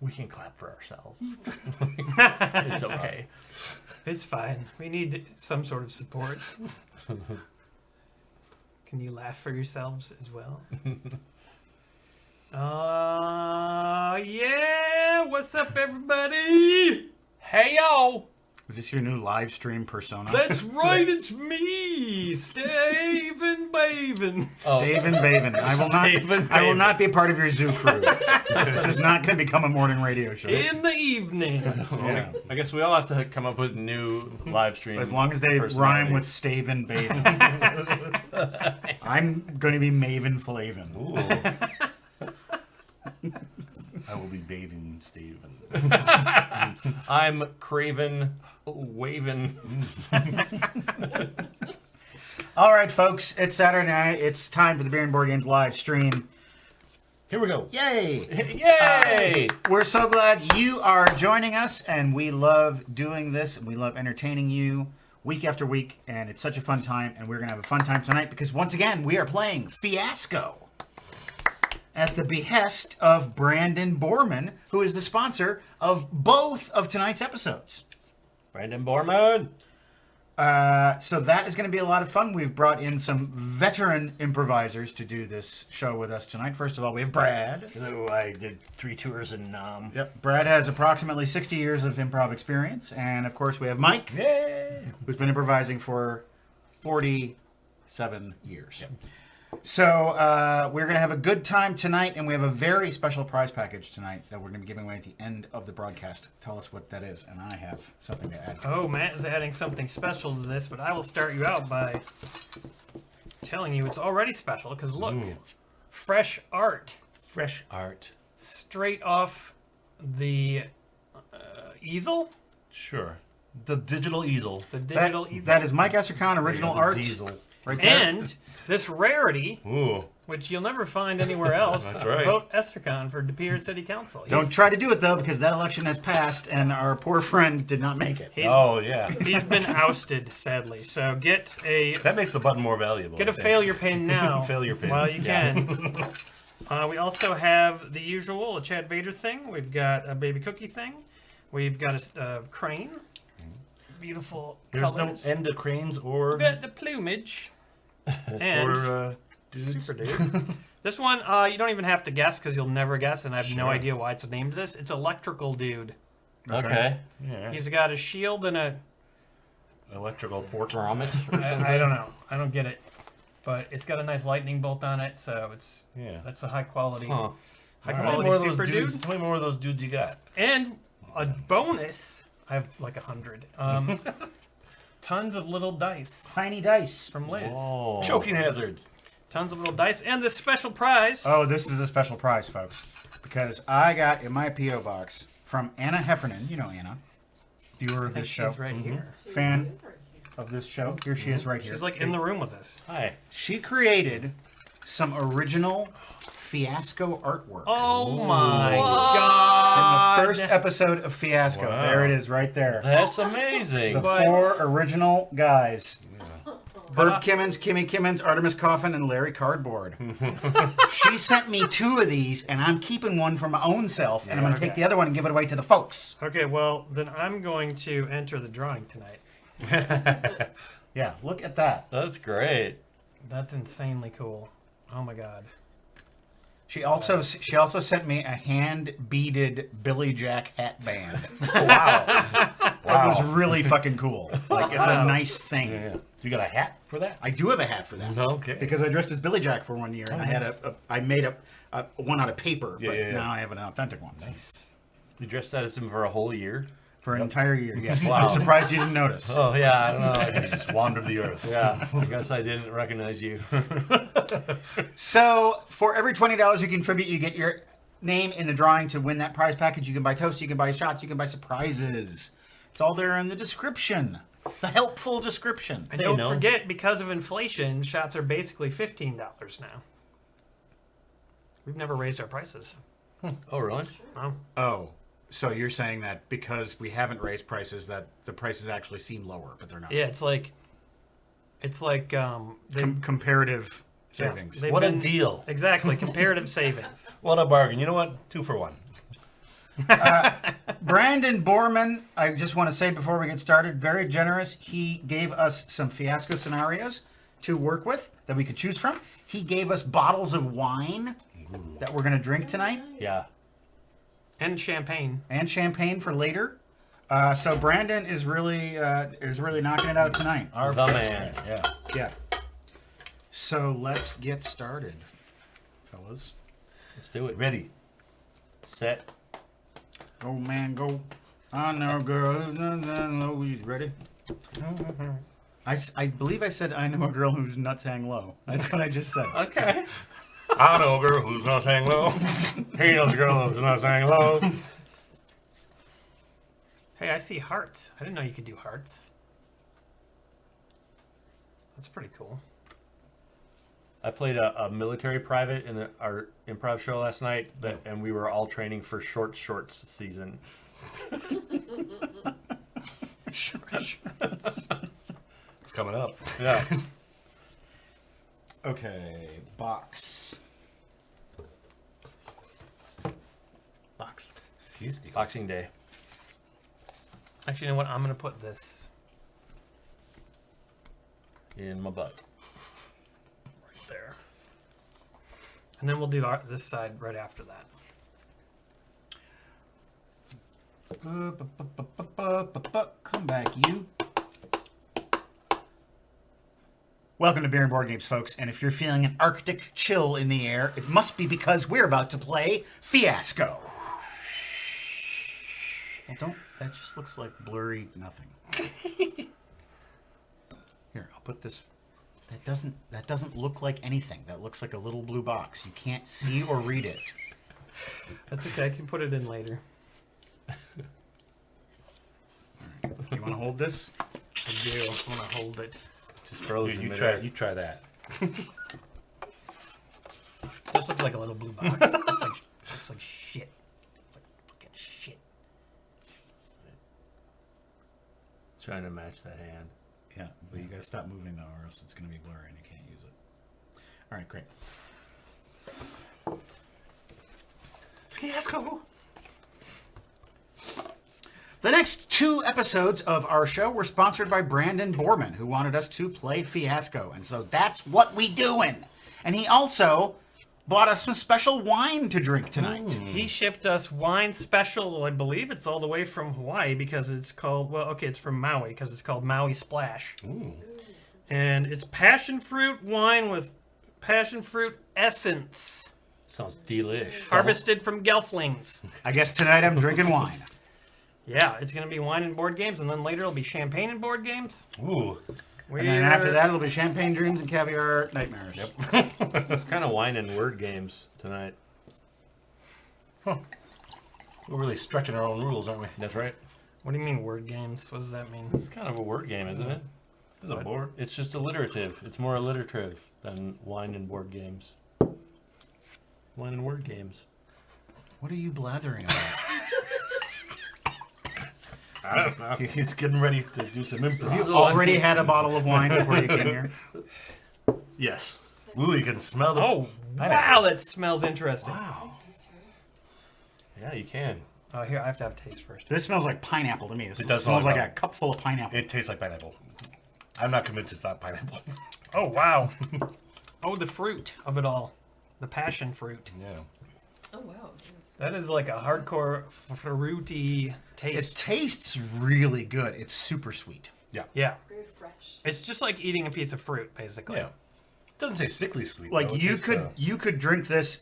We can clap for ourselves. It's okay. It's fine. We need some sort of support. Can you laugh for yourselves as well? Yeah! What's up, everybody? Hey, yo! Is this your new live stream persona? That's right, it's me, Staven Baven. Staven Baven. I will not be a part of your zoo crew. This is not going to become a morning radio show. In the evening. Yeah. I guess we all have to come up with new live stream. As long as they rhyme with Staven Baven. I'm going to be Maven Flavin. Ooh. I will be bathing Steven. I'm Craven Wavin. All right, folks. It's Saturday night. It's time for the Beer and Board Games live stream. Here we go. Yay! Yay! We're so glad you are joining us, and we love doing this, and we love entertaining you week after week, and it's such a fun time, and we're going to have a fun time tonight because, once again, we are playing Fiasco at the behest of Brandon Borman, who is the sponsor of both of tonight's episodes. Brandon Borman. So that is going to be a lot of fun. We've brought in some veteran improvisers to do this show with us tonight. First of all, we have Brad. Hello, I did 3 tours in Nam. Yep, Brad has approximately 60 years of improv experience. And, of course, we have Mike, Yay! who's been improvising for 47 years. Yep. So we're going to have a good time tonight, and we have a very special prize package tonight that we're going to be giving away at the end of the broadcast. Tell us what that is, and I have something to add. Oh, Matt is adding something special to this, but I will start you out by telling you it's already special, because look, fresh art. Fresh art. Straight off the easel? Sure. The digital easel. The digital easel. That is Mike Essercon original art. Diesel. Right there. And this rarity, Ooh. which you'll never find anywhere else, That's right. vote Estercon for De Pere City Council. Don't try to do it, though, because that election has passed, and our poor friend did not make it. Oh, yeah. He's been ousted, sadly. So get a That makes the button more valuable. get a I think. failure pin now. Failure pin. While you Yeah. can. We also have the usual, a Chad Vader thing. We've got a baby cookie thing. We've got a crane. Beautiful There's colors. no endocrines or... We've got the plumage. And dudes. super dude. This one, you don't even have to guess because you'll never guess, and I have no idea why it's named this. It's electrical dude. Okay. Yeah. He's got a shield and a... Electrical port. Ceramic. I don't know. I don't get it. But it's got a nice lightning bolt on it, so it's that's a high quality, Huh. high How many quality more of super those dudes? dude. How many more of those dudes you got? And a bonus, I have like 100. Tons of little dice Tiny dice. from Liz. Oh. Choking hazards. Tons of little dice, and this special prize. Oh, this is a special prize, folks. Because I got in my P.O. box from Anna Heffernan. You know Anna. Viewer of I think this show. she's right here. Fan of this show. Here she is right here. She's like in the room with us. Hi. She created some original Fiasco artwork. Oh my In god! the first episode of Fiasco. Wow. There it is, right there. That's amazing. The But- 4 original guys. Herb Kimmons, Kimmy Kimmons, Artemis Coffin, and Larry Cardboard. She sent me 2 of these, and I'm keeping one for my own self, and I'm going to take the other one and give it away to the folks. Okay, well then I'm going to enter the drawing tonight. Yeah, look at that. That's great. That's insanely cool. Oh my god. She also sent me a hand-beaded Billy Jack hat band. Wow. That was really fucking cool. Like, it's a nice thing. Yeah. You got a hat for that? I do have a hat for that. Okay. Because I dressed as Billy Jack for 1 year, and I made a one out of paper, but yeah. now I have an authentic one. Nice. You dressed as him for a whole year? For an entire year, yes. Wow. I'm surprised you didn't notice. Oh, yeah, I don't know. He just wandered the earth. Yeah, I guess I didn't recognize you. So, for every $20 you contribute, you get your name in the drawing to win that prize package. You can buy toast, you can buy shots, you can buy surprises. It's all there in the description. The helpful description. And They don't know. forget, because of inflation, shots are basically $15 now. We've never raised our prices. Oh, really? No. Oh, so you're saying that because we haven't raised prices, that the prices actually seem lower, but they're not. Yeah, it's like Comparative savings. they've What a been- deal. Exactly, comparative savings. What a bargain. You know what? 2 for 1. Brandon Borman, I just want to say before we get started, very generous. He gave us some Fiasco scenarios to work with that we could choose from. He gave us bottles of wine that we're going to drink tonight. Yeah. And champagne. And champagne for later. So Brandon is really knocking it out tonight. Our The best man. friend, Yeah. Yeah. So let's get started, fellas. Let's do it. Ready. Set. Go, man, go. I know, girl. No, no, no. You ready? I believe I said I know a girl whose nuts hang low. That's what I just said. Okay. I know a girl who's not saying low. He knows a girl who's not saying low. Hey, I see hearts. I didn't know you could do hearts. That's pretty cool. I played a military private in our improv show last night, and we were all training for shorts season. It's coming up. Yeah. Okay, box. Box. Boxing Day. Actually, you know what? I'm going to put this In my butt. right there. And then we'll do this side right after that. Come back, you. Welcome to Beer and Board Games, folks. And if you're feeling an Arctic chill in the air, it must be because we're about to play Fiasco. Well, don't. That just looks like blurry nothing. Here, I'll put this. That doesn't look like anything. That looks like a little blue box. You can't see or read it. That's okay. I can put it in later. You want to hold this? I do. I want to hold it. Just frozen You midair. try that. This looks like a little blue box. It's like shit. It's like fucking shit. Trying to match that hand. Yeah, but you gotta stop moving though, or else it's gonna be blurry and you can't use it. All right, great. Fiasco. The next 2 episodes of our show were sponsored by Brandon Borman, who wanted us to play Fiasco, and so that's what we doing. And he also bought us some special wine to drink tonight. He shipped us wine special. I believe it's all the way from Hawaii because it's called. Well, okay, it's from Maui because it's called Maui Splash. Ooh. And it's passion fruit wine with passion fruit essence, Sounds delish. harvested from gelflings. I guess tonight I'm drinking wine. Yeah, it's gonna be wine and board games, and then later it'll be champagne and board games. Ooh. And then after that, it'll be champagne dreams and caviar nightmares. Yep. It's kind of wine and word games tonight. We're really stretching our own rules, aren't we? That's right. What do you mean word games? What does that mean? It's kind of a word game, isn't it? There's a board. It's just alliterative. It's more alliterative than wine and board games. Wine and word games. What are you blathering about? He's getting ready to do some improv. You've already had a bottle of wine before you came here. Yes. Ooh, you can smell the. Oh, wow, that smells interesting. Wow. Yeah, you can. Oh, here, I have to have a taste first. This smells like pineapple to me. This It does smells smell like like a cup full of pineapple. It tastes like pineapple. I'm not convinced it's not pineapple. Oh, wow. Oh, the fruit of it all. The passion fruit. Yeah. Oh wow. That is like a hardcore fruity It taste. tastes really good. It's super sweet. Yeah. It's very fresh. It's just like eating a piece of fruit, basically. Yeah. It doesn't say sickly sweet. Like though. It you just, could drink this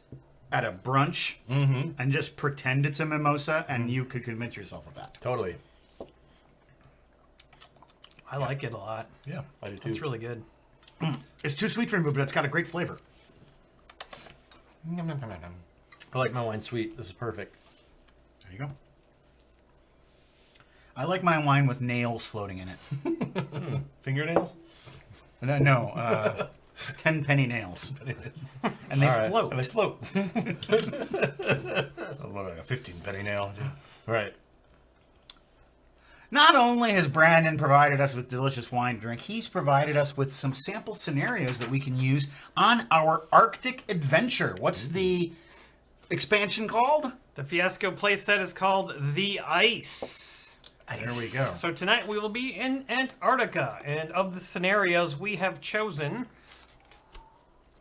at a brunch and just pretend it's a mimosa, and you could convince yourself of that. Totally. I like it a lot. Yeah. I do too. It's really good. It's too sweet for me, but it's got a great flavor. Nom, nom, nom, nom, nom. I like my wine sweet. This is perfect. There you go. I like my wine with nails floating in it. Fingernails? No, 10 penny nails. It is. And they All right. float. And they float. Sounds more like a 15 penny nail. Right. Not only has Brandon provided us with delicious wine to drink, he's provided us with some sample scenarios that we can use on our Arctic adventure. What's the expansion called? The Fiasco playset is called The Ice. There we go. So tonight we will be in Antarctica, and of the scenarios we have chosen.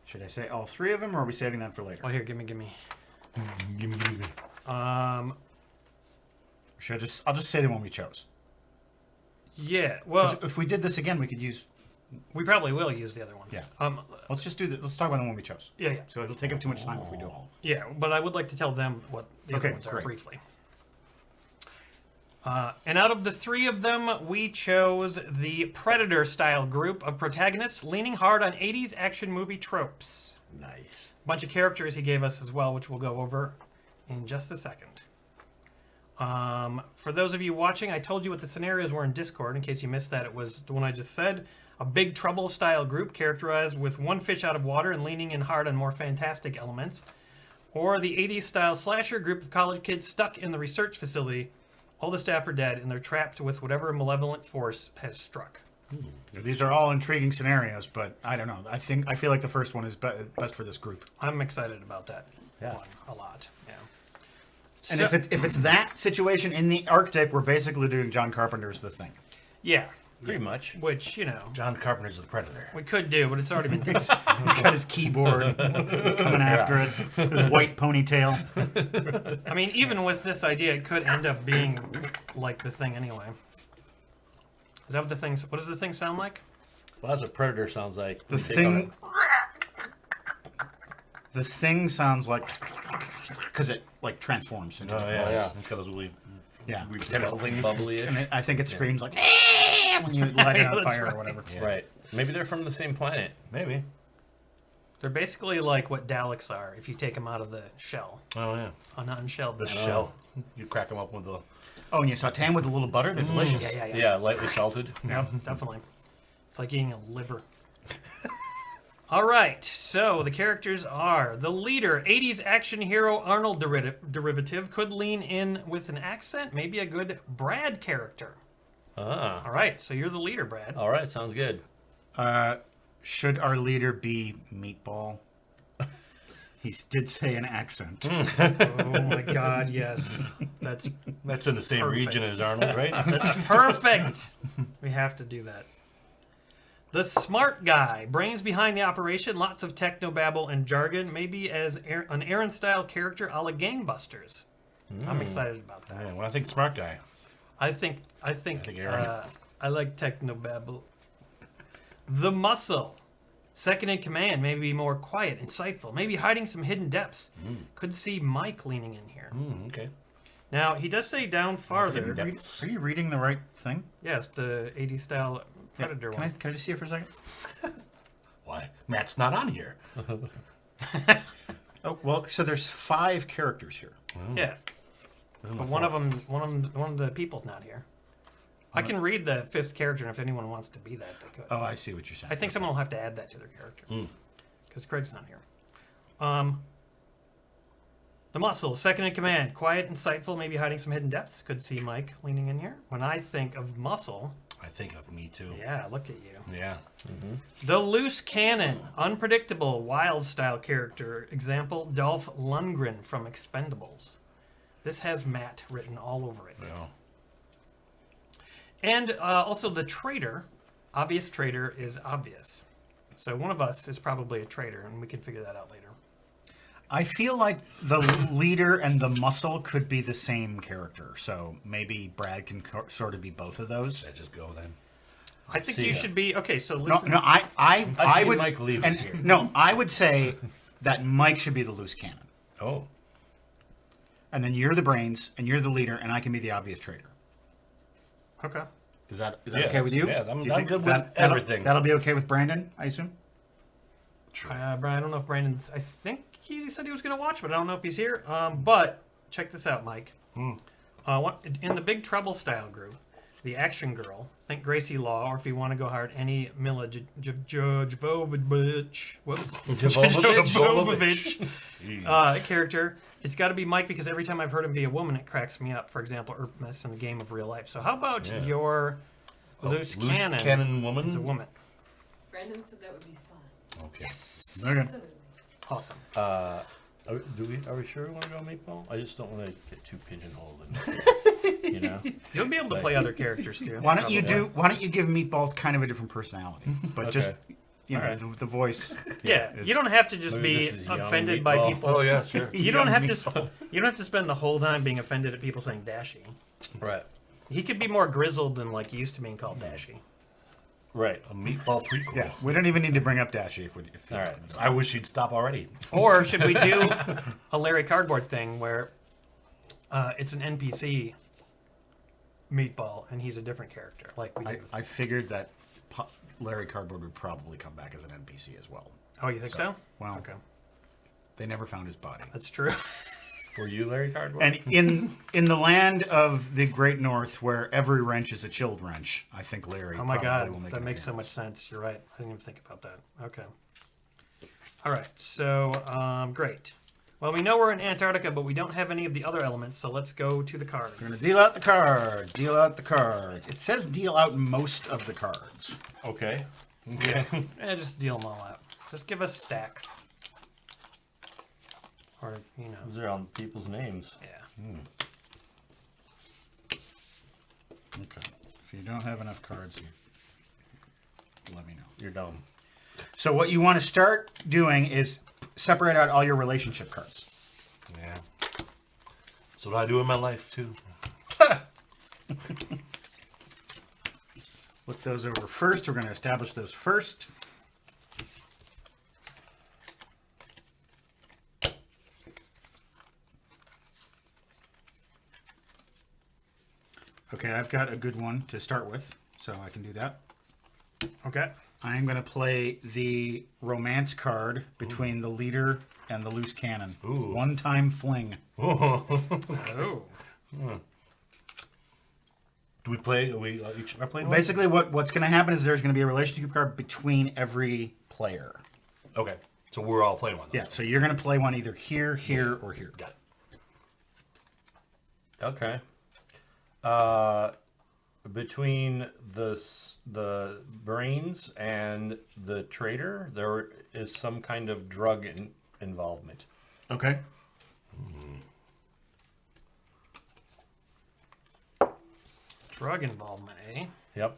Should I say all three of them, or are we saving them for later? Oh, here, gimme. Gimme. Should I just? I'll just say the one we chose. Yeah. 'Cause Well, if we did this again, we could use. we probably will use the other ones. Yeah. Let's just do that. Let's talk about the one we chose. Yeah. So it'll take up too much time if we do all. Yeah, but I would like to tell them what the other Okay, ones are great. briefly. And out of the three of them, we chose the Predator-style group of protagonists leaning hard on 80s action movie tropes. Nice. A bunch of characters he gave us as well, which we'll go over in just a second. For those of you watching, I told you what the scenarios were in Discord. In case you missed that, it was the one I just said. A Big Trouble-style group characterized with one fish out of water and leaning in hard on more fantastic elements. Or the 80s-style slasher group of college kids stuck in the research facility. All the staff are dead, and they're trapped with whatever malevolent force has struck. These are all intriguing scenarios, but I don't know. I feel like the first one is best for this group. I'm excited about that Yeah. one a lot. Yeah. And So- if it's that situation in the Arctic, we're basically doing John Carpenter's The Thing. yeah, Pretty much. which, you know, John Carpenter's The Predator. we could do, but it's already been done. He's got his keyboard coming after us, his white ponytail. I mean, even with this idea, it could end up being like the thing anyway. Is that what the thing? What does the thing sound like? Well, that's what Predator sounds like. The We take thing. on The thing sounds like because it like transforms into. Oh, different yeah. things. It's got those really Yeah. tentacle a things. bubbly-ish. And I think it screams like "Eh," when you light it Yeah, on that's fire right. or whatever. Yeah. Right. Maybe they're from the same planet. Maybe. They're basically like what Daleks are if you take them out of the shell, Oh, yeah. an unshelled. The Dalek. shell. You crack them up with the... Oh, and you saute them with a little butter. They're delicious. Yeah. Yeah, lightly salted. Yep, definitely. It's like eating a liver. All right, so the characters are the leader, 80s action hero Arnold derivative, could lean in with an accent, maybe a good Brad character. Ah. All right, so you're the leader, Brad. All right, sounds good. Should our leader be Meatball? He did say an accent. Oh my God, yes, that's That's in the same Perfect. region as Arnold, right? that's perfect. We have to do that. The smart guy, brains behind the operation, lots of technobabble and jargon, maybe as an Aaron-style character a la Gangbusters. I'm excited about that. Yeah, when I think smart guy. I think Aaron. I like technobabble. The muscle, second in command, maybe more quiet, insightful, maybe hiding some hidden depths. Could see Mike leaning in here. Okay. Now he does say down farther. Are you reading the right thing? Yes, the 80s style Predator Can one. I just see it for a second? Why? Matt's not on here. Oh well, so there's 5 characters here. Yeah, but one of the people's not here. I can read the 5th character, and if anyone wants to be that, they could. Oh, I see what you're saying. I think someone will have to add that to their character because Craig's not here. The muscle, second in command, quiet, insightful, maybe hiding some hidden depths. Could see Mike leaning in here. When I think of muscle, I think of me too. yeah, look at you. Yeah. The loose cannon, unpredictable, wild style character. Example: Dolph Lundgren from Expendables. This has Matt written all over it. Yeah. And also the traitor. Obvious traitor is obvious. So one of us is probably a traitor, and we can figure that out later. I feel like the leader and the muscle could be the same character, so maybe Brad can sort of be both of those. Let's just go then. I think See you ya. should be okay. So No, listen, no, I see would. Mike leave and, here. No, I would say that Mike should be the loose cannon, Oh. and then you're the brains, and you're the leader, and I can be the obvious traitor. okay. Is that Yeah, okay with you? yeah, I'm Do you good think with that'll- everything. That'll be okay with Brandon, I assume. Brian, I don't know if Brandon's. I think he said he was going to watch, but I don't know if he's here. But check this out, Mike. In the Big Trouble style group, the action girl, think Gracie Law, or if you want to go hard, any Mila Jovovich. Whoops. Jovovich character. It's got to be Mike because every time I've heard him be a woman, it cracks me up. For example, Erpmus in the Game of Real Life. So how about Yeah. your loose cannon? cannon woman. Is a woman. Brandon said that would be fun. Okay. Okay. Absolutely. Awesome. Are we sure we want to go meatball? I just don't want to get too pigeonholed. You know. You'll be able to play other characters too. Why don't you give Meatballs kind of a different personality, but Okay. just All right. the voice. Yeah, is- you don't have to just Maybe be this is young offended by meatball. people. Oh yeah, sure. You don't Young have Meatball. to. You don't have to spend the whole time being offended at people saying Dashy. Right. He could be more grizzled than like used to being called Dashy. Right. A meatball prequel. Yeah, we don't even need to bring up Dashy if All right. I wish he'd stop already. Or should we do a Larry Cardboard thing where it's an NPC meatball and he's a different character? Like we did. I figured that Larry Cardboard would probably come back as an NPC as well. Oh, you think so? Well, Okay, they never found his body. that's true. Were you Larry Cardboard? And in the land of the Great North, where every wrench is a chilled wrench, I think Larry. Oh my probably will god, make that an makes so much appearance. sense. You're right. I didn't even think about that. Okay. All right. So great. Well, we know we're in Antarctica, but we don't have any of the other elements. So let's go to the cards. We're gonna deal out the cards. Deal out the cards. It says deal out most of the cards. Okay. Just deal them all out. Just give us stacks. Or Those are on people's names. yeah. Okay. If you don't have enough cards, you let me know. You're dumb. So what you want to start doing is separate out all your relationship cards. Yeah. That's what I do in my life too. Look those over first. We're going to establish those first. Okay, I've got a good one to start with, so I can do that. Okay. I'm going to play the romance card between the leader and the loose cannon. Ooh. One-time fling. Oh. Do we play? Are we each are playing? Basically, what's going to happen is there's going to be a relationship card between every player. Okay. So we're all playing one. Yeah, so you're going to play one either here, here, or here. Got it. Okay. Between the brains and the trader, there is some kind of drug involvement. Okay. Drug involvement, eh? Yep.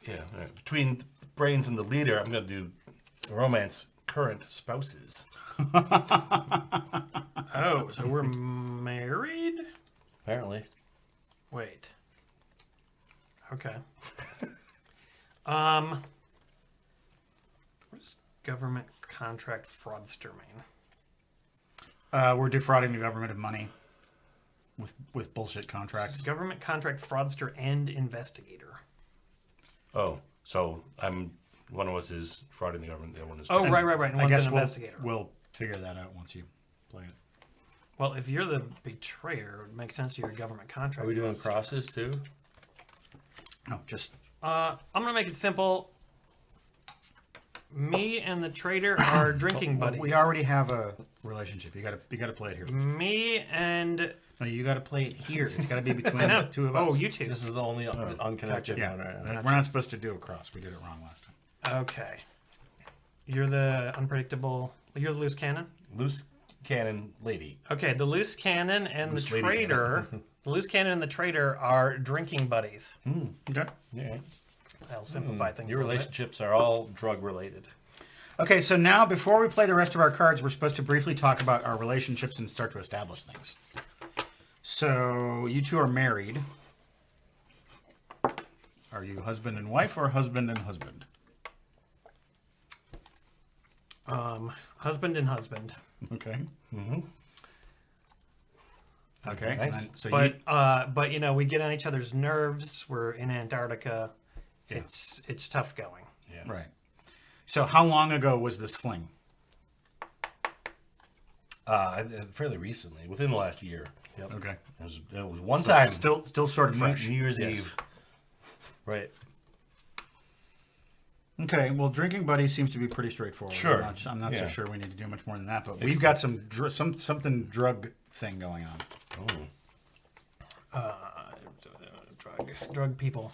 Yeah. All right. Between the brains and the leader, I'm going to do romance current spouses. Oh, so we're married? Apparently. Wait. Okay. What does government contract fraudster mean? We're defrauding the government of money with bullshit contracts. Government contract fraudster and investigator. Oh, so one of us is frauding the government. The other one is. Oh, right. And I one's guess an investigator. we'll figure that out once you play it. Well, if you're the betrayer, it would make sense you're a government contract. Are we doing fraudster. crosses too? No, just I'm gonna make it simple. Me and the trader are drinking buddies. we already have a relationship. You gotta play it here. Me and No, you gotta play it here. It's gotta be between the two of us. oh, you two. This is the only unconnected Yeah, one right now. we're not supposed to do a cross. We did it wrong last time. Okay. You're the unpredictable. You're the loose cannon. Loose cannon lady. Okay, the loose cannon and Loose the lady trader. The loose cannon and the trader are drinking buddies. Okay. Yeah. That'll simplify things. Your a little bit. relationships are all drug related. Okay, so now before we play the rest of our cards, we're supposed to briefly talk about our relationships and start to establish things. So you two are married. Are you husband and wife or husband and husband? Husband and husband. Okay. Okay. Nice. and then- so But you know, we get on each other's nerves. We're in Antarctica. It's tough going. Yeah. right. So how long ago was this fling? Fairly recently, within the last year. Yep. Okay. It was one time. Still sort of fresh. New Year's Yes. Eve. Right. Okay, well, drinking buddies seems to be pretty straightforward. Sure. I'm not so Yeah. sure we need to do much more than that, but we've got something drug thing going on. Oh. Drug people.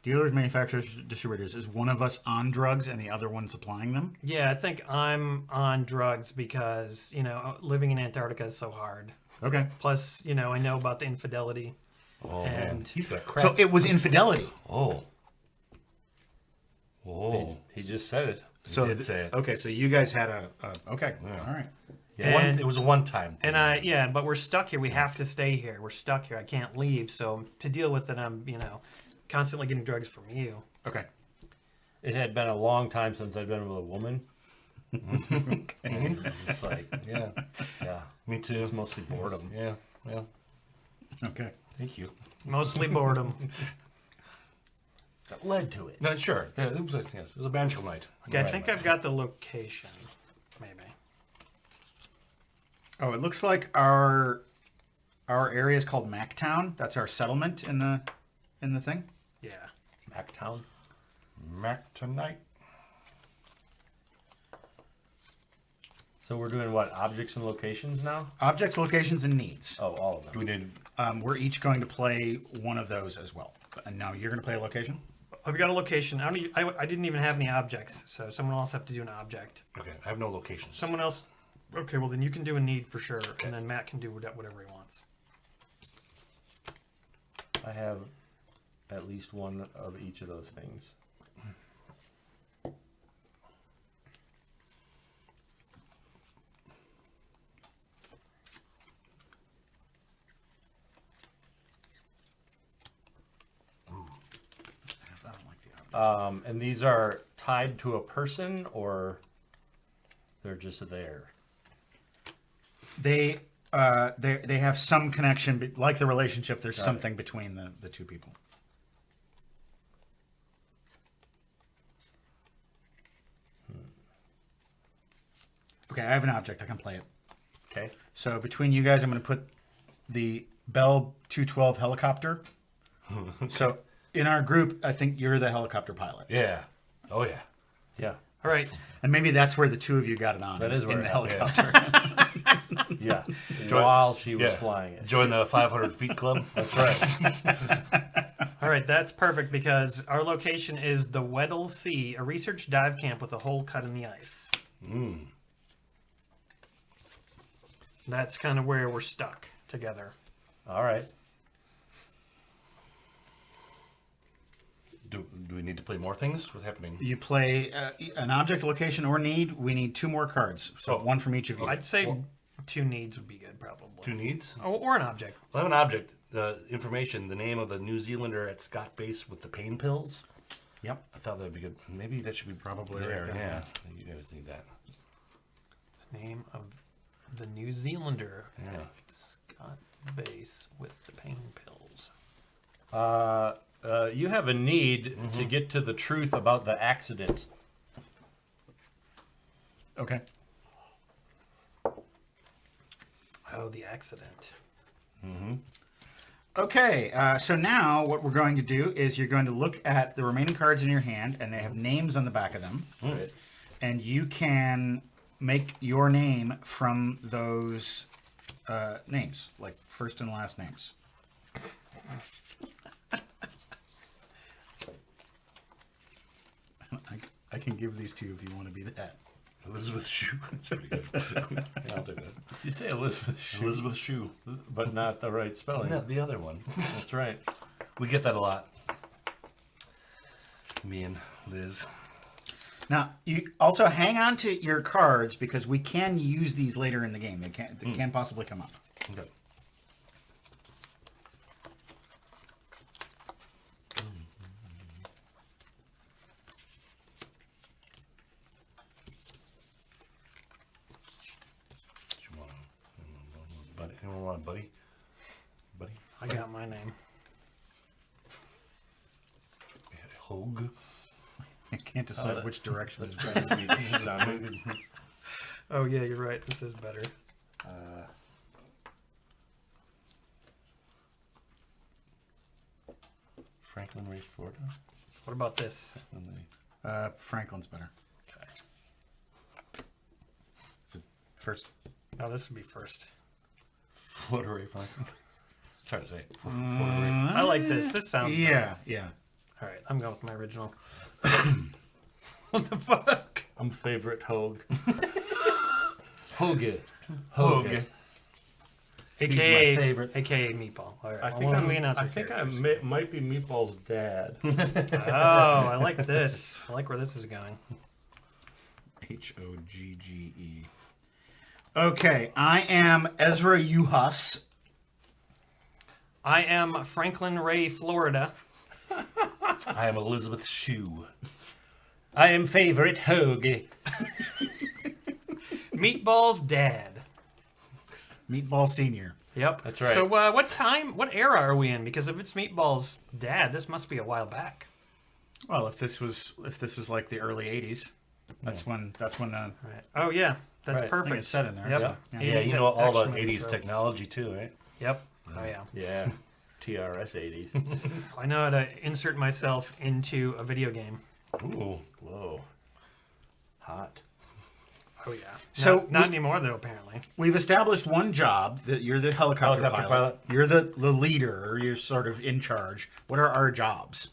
Dealers, manufacturers, distributors. Is one of us on drugs and the other one supplying them? Yeah, I think I'm on drugs because, living in Antarctica is so hard. Okay. Plus, I know about the infidelity. Oh man, And he's got crap. So it was infidelity. Oh. He just said it. So did say it. Okay, so you guys had a okay. Yeah. All right. And- It was a one-time thing. But we're stuck here. We have to stay here. We're stuck here. I can't leave. So to deal with it, I'm, constantly getting drugs from you. Okay. It had been a long time since I'd been with a woman. And it's like, Yeah, yeah, me too. it's mostly boredom. Yeah, yeah. Okay. Thank you. Mostly boredom. That led to it. No, sure. Yeah, it was a banjo night. Okay, I think I've got the location. Maybe. Oh, it looks like our area is called Mactown. That's our settlement in the thing. Yeah. Mactown. Mac tonight. So we're doing what? Objects and locations now? Objects, locations, and needs. Oh, all of Do them. we need? We're each going to play one of those as well. And now you're going to play a location. I've got a location. I didn't even have any objects, so someone else have to do an object. Okay, I have no locations. Someone else. Okay, well then you can do a need for sure, and then Matt can do whatever he wants. I have at least one of each of those things. I don't like the objects. And these are tied to a person, or they're just there? They have some connection, but like the relationship, there's Got it. something between the two people. Okay, I have an object. I can play it. Okay. So between you guys, I'm going to put the Bell 212 helicopter. So in our group, I think you're the helicopter pilot. Yeah. Oh yeah. Yeah. All right. And maybe that's where the two of you got it on. That is in where the it helicopter. Yeah. Join- While she was Yeah. flying it. Join the 500 feet club. That's right. All right, that's perfect because our location is the Weddell Sea, a research dive camp with a hole cut in the ice. That's kind of where we're stuck together. All right. Do we need to play more things? What's happening? You play an object, location, or need. We need 2 more cards. So Oh. one from each of you. I'd say 2 needs would be good, probably. 2 needs? Or an object. I have an object. Information. The name of the New Zealander at Scott Base with the pain pills. Yep. I thought that'd be good. Maybe that should be probably there. Yeah. You guys need that. Name of the New Zealander. Yeah. Scott Base with the pain pills. You have a need to get to the truth about the accident. Okay. Oh, the accident. Okay, so now what we're going to do is you're going to look at the remaining cards in your hand, and they have names on the back of them. Right. And you can make your name from those names, like first and last names. I can give these to you if you want to be that. Elizabeth Shue. That's pretty good. Yeah, I'll take that. You say Elizabeth Shue, Elizabeth Shue. but not the right spelling. No, the other one. That's right. We get that a lot. Me and Liz. Now, you also hang on to your cards because we can use these later in the game. They can possibly come up. Okay. You want buddy? Anyone want a buddy? Buddy? I got my name. Hogue. I can't decide which direction it's Trying to be sounding. Oh, yeah, you're right. This is better. Franklin Ray, Florida. What about this? And they- Franklin's better. Okay. It's a first. No, this would be first. Florida Ray Franklin. It's hard to say. Florida Ray. I like this. This sounds better. Yeah. All right, I'm going with my original. What the fuck? I'm favorite Hogue. Hogue. Hogue. AKA my favorite. AKA Meatball. All right. I well, think why I'm, don't we announce I our think I characters? might be Meatball's dad. Oh, I like this. I like where this is going. Hogge. Okay, I am Ezra Uhas. I am Franklin Ray, Florida. I am Elizabeth Shue. I am favorite Hogue. Meatball's dad. Meatball Senior. Yep. That's right. So what era are we in? Because if it's Meatball's dad, this must be a while back. Well, if this was like the early '80s, that's when Right. Oh, yeah. That's Right. I think perfect. it's set in there. Yep. so, Yeah, 80s you know all about action 80s tropes. technology too, right? Yep. Oh, yeah. Yeah. TRS 80s. I know how to insert myself into a video game. Ooh. Whoa. Hot. Oh, yeah. So Not we- anymore, though, apparently. We've established one job, that you're the helicopter pilot. You're the leader, or you're sort of in charge. What are our jobs?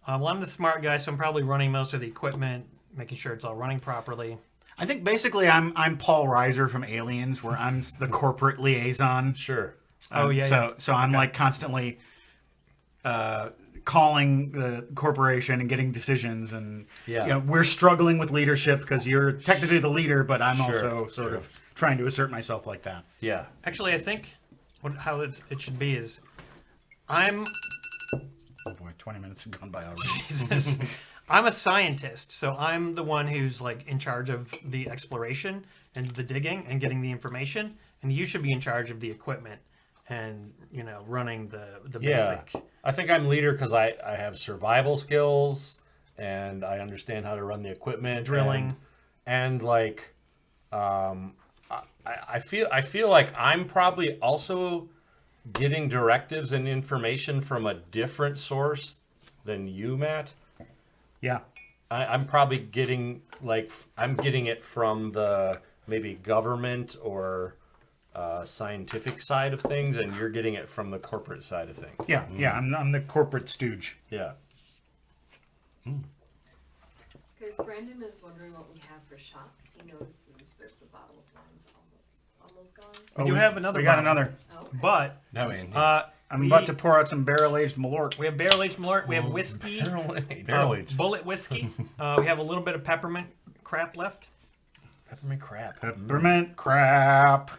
Well, I'm the smart guy, so I'm probably running most of the equipment, making sure it's all running properly. I think basically I'm Paul Reiser from Aliens, where I'm the corporate liaison. Sure. Oh, yeah, So I'm like constantly calling the corporation and getting decisions, and Yeah. we're struggling with leadership because you're technically the leader, but I'm Sure, also sort of trying to assert myself like that. Yeah. Actually, I think how it should be is I'm Oh boy, 20 minutes have gone by already. Jesus. I'm a scientist, so I'm the one who's like in charge of the exploration and the digging and getting the information, and you should be in charge of the equipment and running the Yeah. basic. I think I'm leader because I have survival skills and I understand how to run the equipment. Drilling. And like, I feel like I'm probably also getting directives and information from a different source than you, Matt. Yeah. I'm probably getting I'm getting it from the maybe government or scientific side of things, and you're getting it from the corporate side of things. Yeah, yeah, I'm the corporate stooge. Yeah. Because Brandon is wondering what we have for shots. He notices that the bottle of wine's almost gone. We do have another We got bottle. another. Oh, okay. But I mean, I'm about to pour out some barrel-aged Malort. we have barrel-aged Malort, we have whiskey, barrel aged. bullet whiskey. We have a little bit of peppermint crap left. Peppermint crap. Peppermint crap.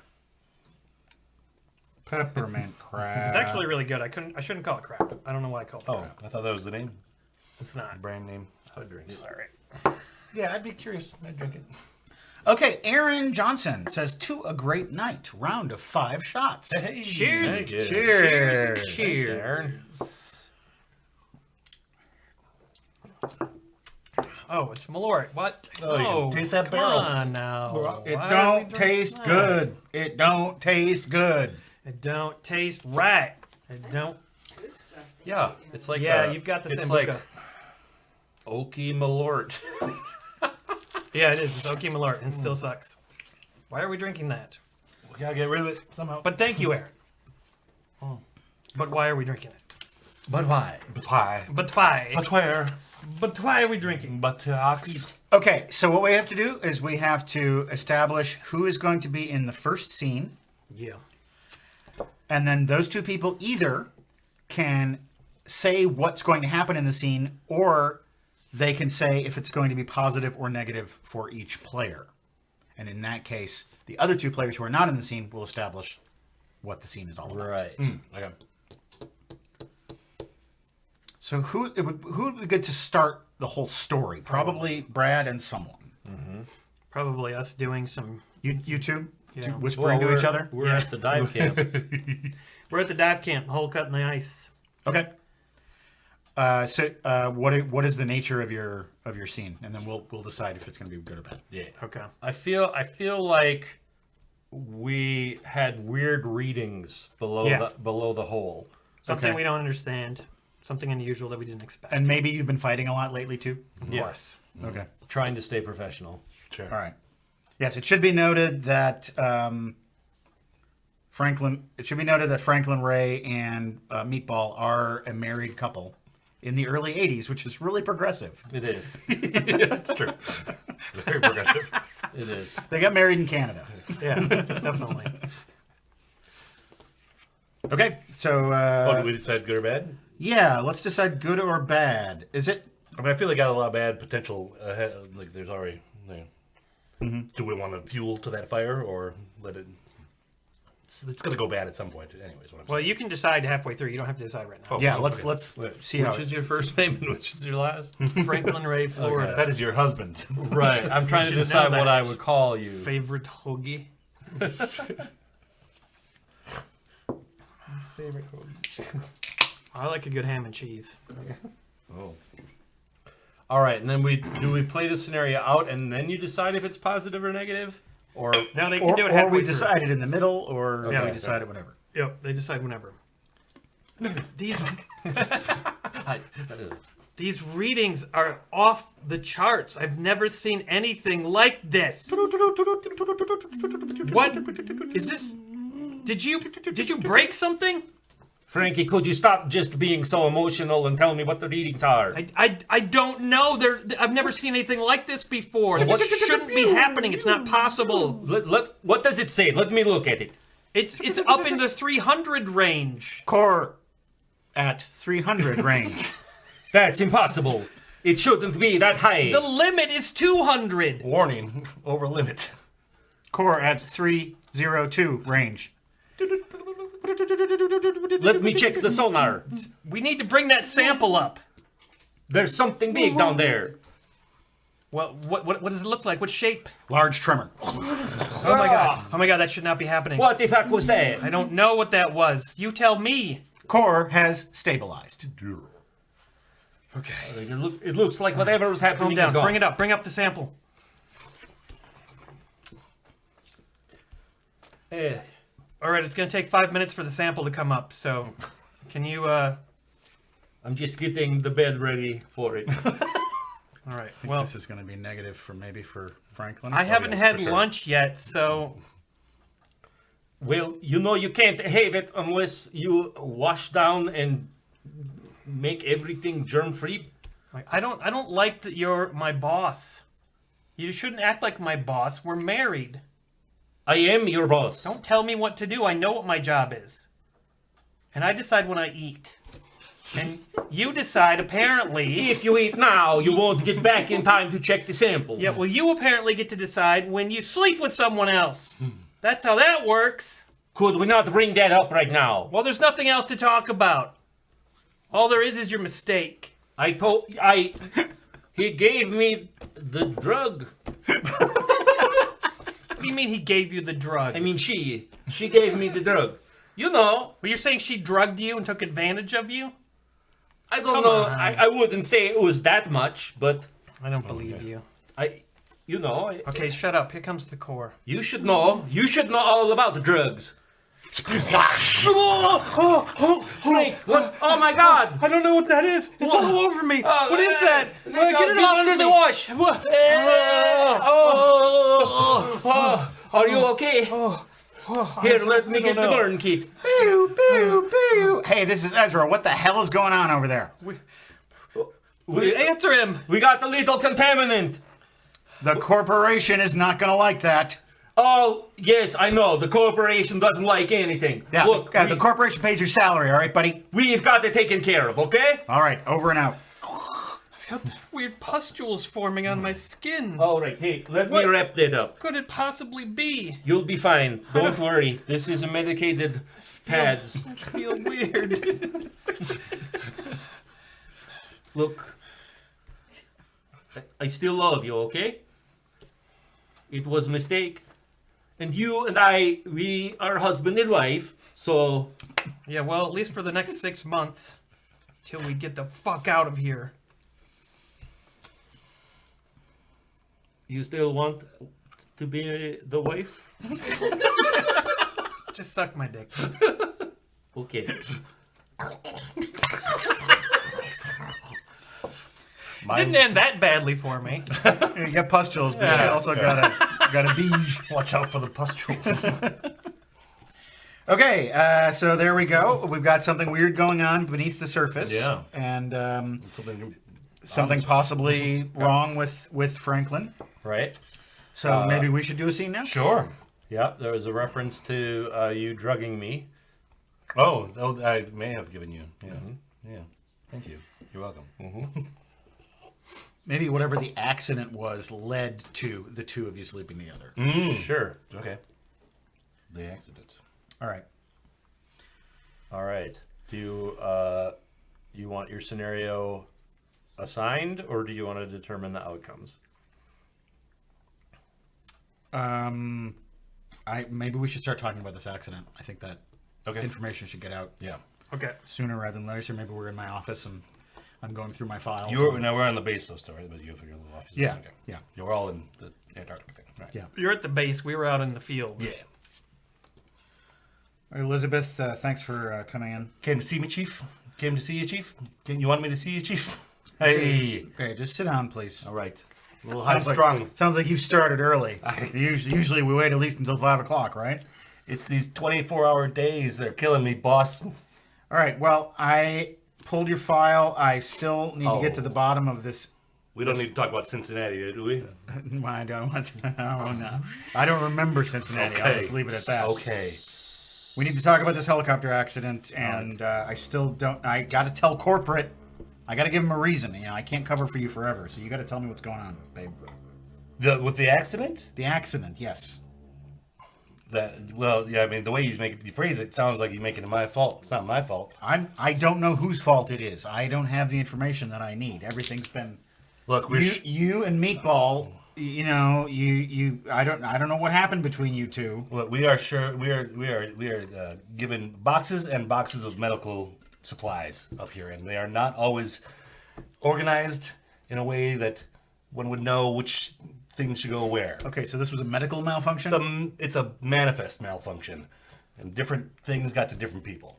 Peppermint crap. It's actually really good. I shouldn't call it crap. I don't know why I call it Oh, crap. I thought that was the name, It's not. brand name. I would drink it. Sorry. Yeah, I'd be curious. I'd drink it. Okay, Aaron Johnson says, to a great night. Round of 5 shots. Hey, Cheers. Thank you. Cheers. Thanks, Aaron. Oh, it's Malort. What? Oh, you can taste that come barrel. on now. It Why are we don't drinking taste that? good. It don't taste good. It don't taste right. It don't. Good stuff. Thank Yeah, you, it's like Yeah, you've got the it's Sambuca. like oaky Malort. Yeah, it is. It's Oaky Malort and it still sucks. Why are we drinking that? We gotta get rid of it somehow. But thank you, Aaron. But why are we drinking it? But why? Pie. But why? But where? But why are we drinking? But ox. Okay, so what we have to do is we have to establish who is going to be in the first scene, Yeah. and then those two people either can say what's going to happen in the scene, or they can say if it's going to be positive or negative for each player. And in that case, the other two players who are not in the scene will establish what the scene is all about. Right. Okay. So who would be good to start the whole story? Probably Brad and someone. Probably us doing some. You two? Yeah. Whispering to each other? We're at the dive camp. We're at the dive camp, hole cut in the ice. Okay. So what is the nature of your scene, and then we'll decide if it's going to be good or bad. Yeah. Okay. I feel like we had weird readings below Yeah. the hole. Something Okay. we don't understand. Something unusual that we didn't expect. And maybe you've been fighting a lot lately too. Yes. Okay. Trying to stay professional. Sure. All right. Yes, it should be noted that Franklin Ray and Meatball are a married couple. in the early 80s, which is really progressive. It is. That's true. Very progressive. It is. They got married in Canada. Yeah, definitely. Okay, so Do we decide good or bad? yeah, let's decide good or bad. Is it? I mean, I feel like got a lot of bad potential ahead. Like, there's already. Do we want to fuel to that fire or let it? It's going to go bad at some point. Anyways, what I'm Well, saying. you can decide halfway through. You don't have to decide right now. Oh, Yeah, okay. let's see how. Which is your first name and which is your last? Franklin Ray, Florida. That is your husband. Right. I'm trying to should know decide what that. I would call you. Favorite hoagie. Favorite hoagie. I like a good ham and cheese. Oh. All right, and then we play the scenario out, and then you decide if it's positive or negative, or No, they can Or, do it or halfway we through. decide it in the middle, or Yeah, we okay. decide it whenever. Yep, they decide whenever. These these readings are off the charts. I've never seen anything like this. What is this? Did you break something? Frankie, could you stop just being so emotional and tell me what the readings are? I don't know. I've never seen anything like this before. This shouldn't be happening. It's not possible. What does it say? Let me look at it. It's up in the 300 range. Core at 300 range. That's impossible. It shouldn't be that high. The limit is 200. Warning, over limit. Core at 302 range. Let me check the sonar. We need to bring that sample up. There's something big down there. Well, what does it look like? What shape? Large tremor. Oh my god. Oh my god, that should not be happening. What the fuck was that? I don't know what that was. You tell me. Core has stabilized. Okay. It looks like whatever was Calm happening is down. gone. Bring it up. Bring up the sample. Eh. All right, it's going to take 5 minutes for the sample to come up. So, can you I'm just getting the bed ready for it. All right. Well, This is going to be negative for Franklin. I haven't yeah, had for sure. lunch yet, so Well, you know you can't have it unless you wash down and make everything germ-free. I don't like that you're my boss. You shouldn't act like my boss. We're married. I am your boss. Don't tell me what to do. I know what my job is. And I decide when I eat. And you decide, apparently. If you eat now, you won't get back in time to check the sample. Yeah, well, you apparently get to decide when you sleep with someone else. That's how that works. Could we not bring that up right now? Well, there's nothing else to talk about. All there is your mistake. He gave me the drug. What do you mean he gave you the drug? I mean, she gave me the drug. You know, Well, you're saying she drugged you and took advantage of you? I don't Come know. on. I wouldn't say it was that much, but I don't believe you. Okay, shut up. Here comes the core. You should know. You should know all about the drugs. Frank, what? Oh my God! I don't know what that is. It's all over me. What is that? Get it off under of the me. wash. Are you okay? Here, let me get the burn kit. Pew, pew, pew. Hey, this is Ezra. What the hell is going on over there? Answer him. We got a little contaminant. The corporation is not going to like that. Oh, yes, I know. The corporation doesn't like anything. Yeah, Look, the corporation pays your salary, all right, buddy? we've got it taken care of, okay? All right, over and out. I've got weird pustules forming on my skin. All right, hey, let What? me wrap that up. What could it possibly be? You'll be fine. Don't worry. This is a medicated pads. I feel weird. Look, I still love you, okay? It was a mistake. And you and I, we are husband and wife, so Yeah, well, at least for the next 6 months. Till we get the fuck out of here. you still want to be the wife? Just suck my dick. Okay. Didn't end that badly for me. You got pustules, but you also got a beige. Watch out for the pustules. Okay, so there we go. We've got something weird going on beneath the surface. Yeah. And Something possibly wrong with Franklin. Right? So maybe we should do a scene now? Sure. Yep, there was a reference to you drugging me. Oh, I may have given you. Yeah. Yeah. Thank you. You're welcome. Maybe whatever the accident was led to the two of you sleeping together. Sure. Okay. The accident. All right. All right. Do you want your scenario assigned, or do you want to determine the outcomes? Maybe we should start talking about this accident. I think that Okay. information should get out Yeah. Okay. sooner rather than later. So maybe we're in my office and I'm going through my files. Now we're on the base though, still, right? But you have your little office. Yeah, Okay. yeah. Yeah, we're all in the Antarctica thing. Right. Yeah. You're at the base. We were out in the field. Yeah. All right, Elizabeth, thanks for coming in. Came to see me, Chief. Came to see you, Chief. You want me to see you, Chief? Hey. Okay, just sit down, please. All right. A little high strung. Sounds like you started early. Usually we wait at least until 5 o'clock, right? It's these 24-hour days that are killing me, boss. All right, well, I pulled your file. I still need to get to the bottom of this. We don't need to talk about Cincinnati, do we? I don't want to. Oh, no. I don't remember Cincinnati. I'll just leave it at that. Okay. We need to talk about this helicopter accident, and I still don't. I got to tell corporate. I got to give them a reason. You know, I can't cover for you forever, so you got to tell me what's going on, babe. With the accident? The accident, yes. Well, yeah. I mean, the way you phrase it sounds like you're making it my fault. It's not my fault. I don't know whose fault it is. I don't have the information that I need. Everything's been. Look, You and Meatball. You know, I don't know what happened between you two. Look, we are given boxes and boxes of medical supplies up here, and they are not always organized in a way that one would know which things should go where. Okay, so this was a medical malfunction? It's a manifest malfunction, and different things got to different people.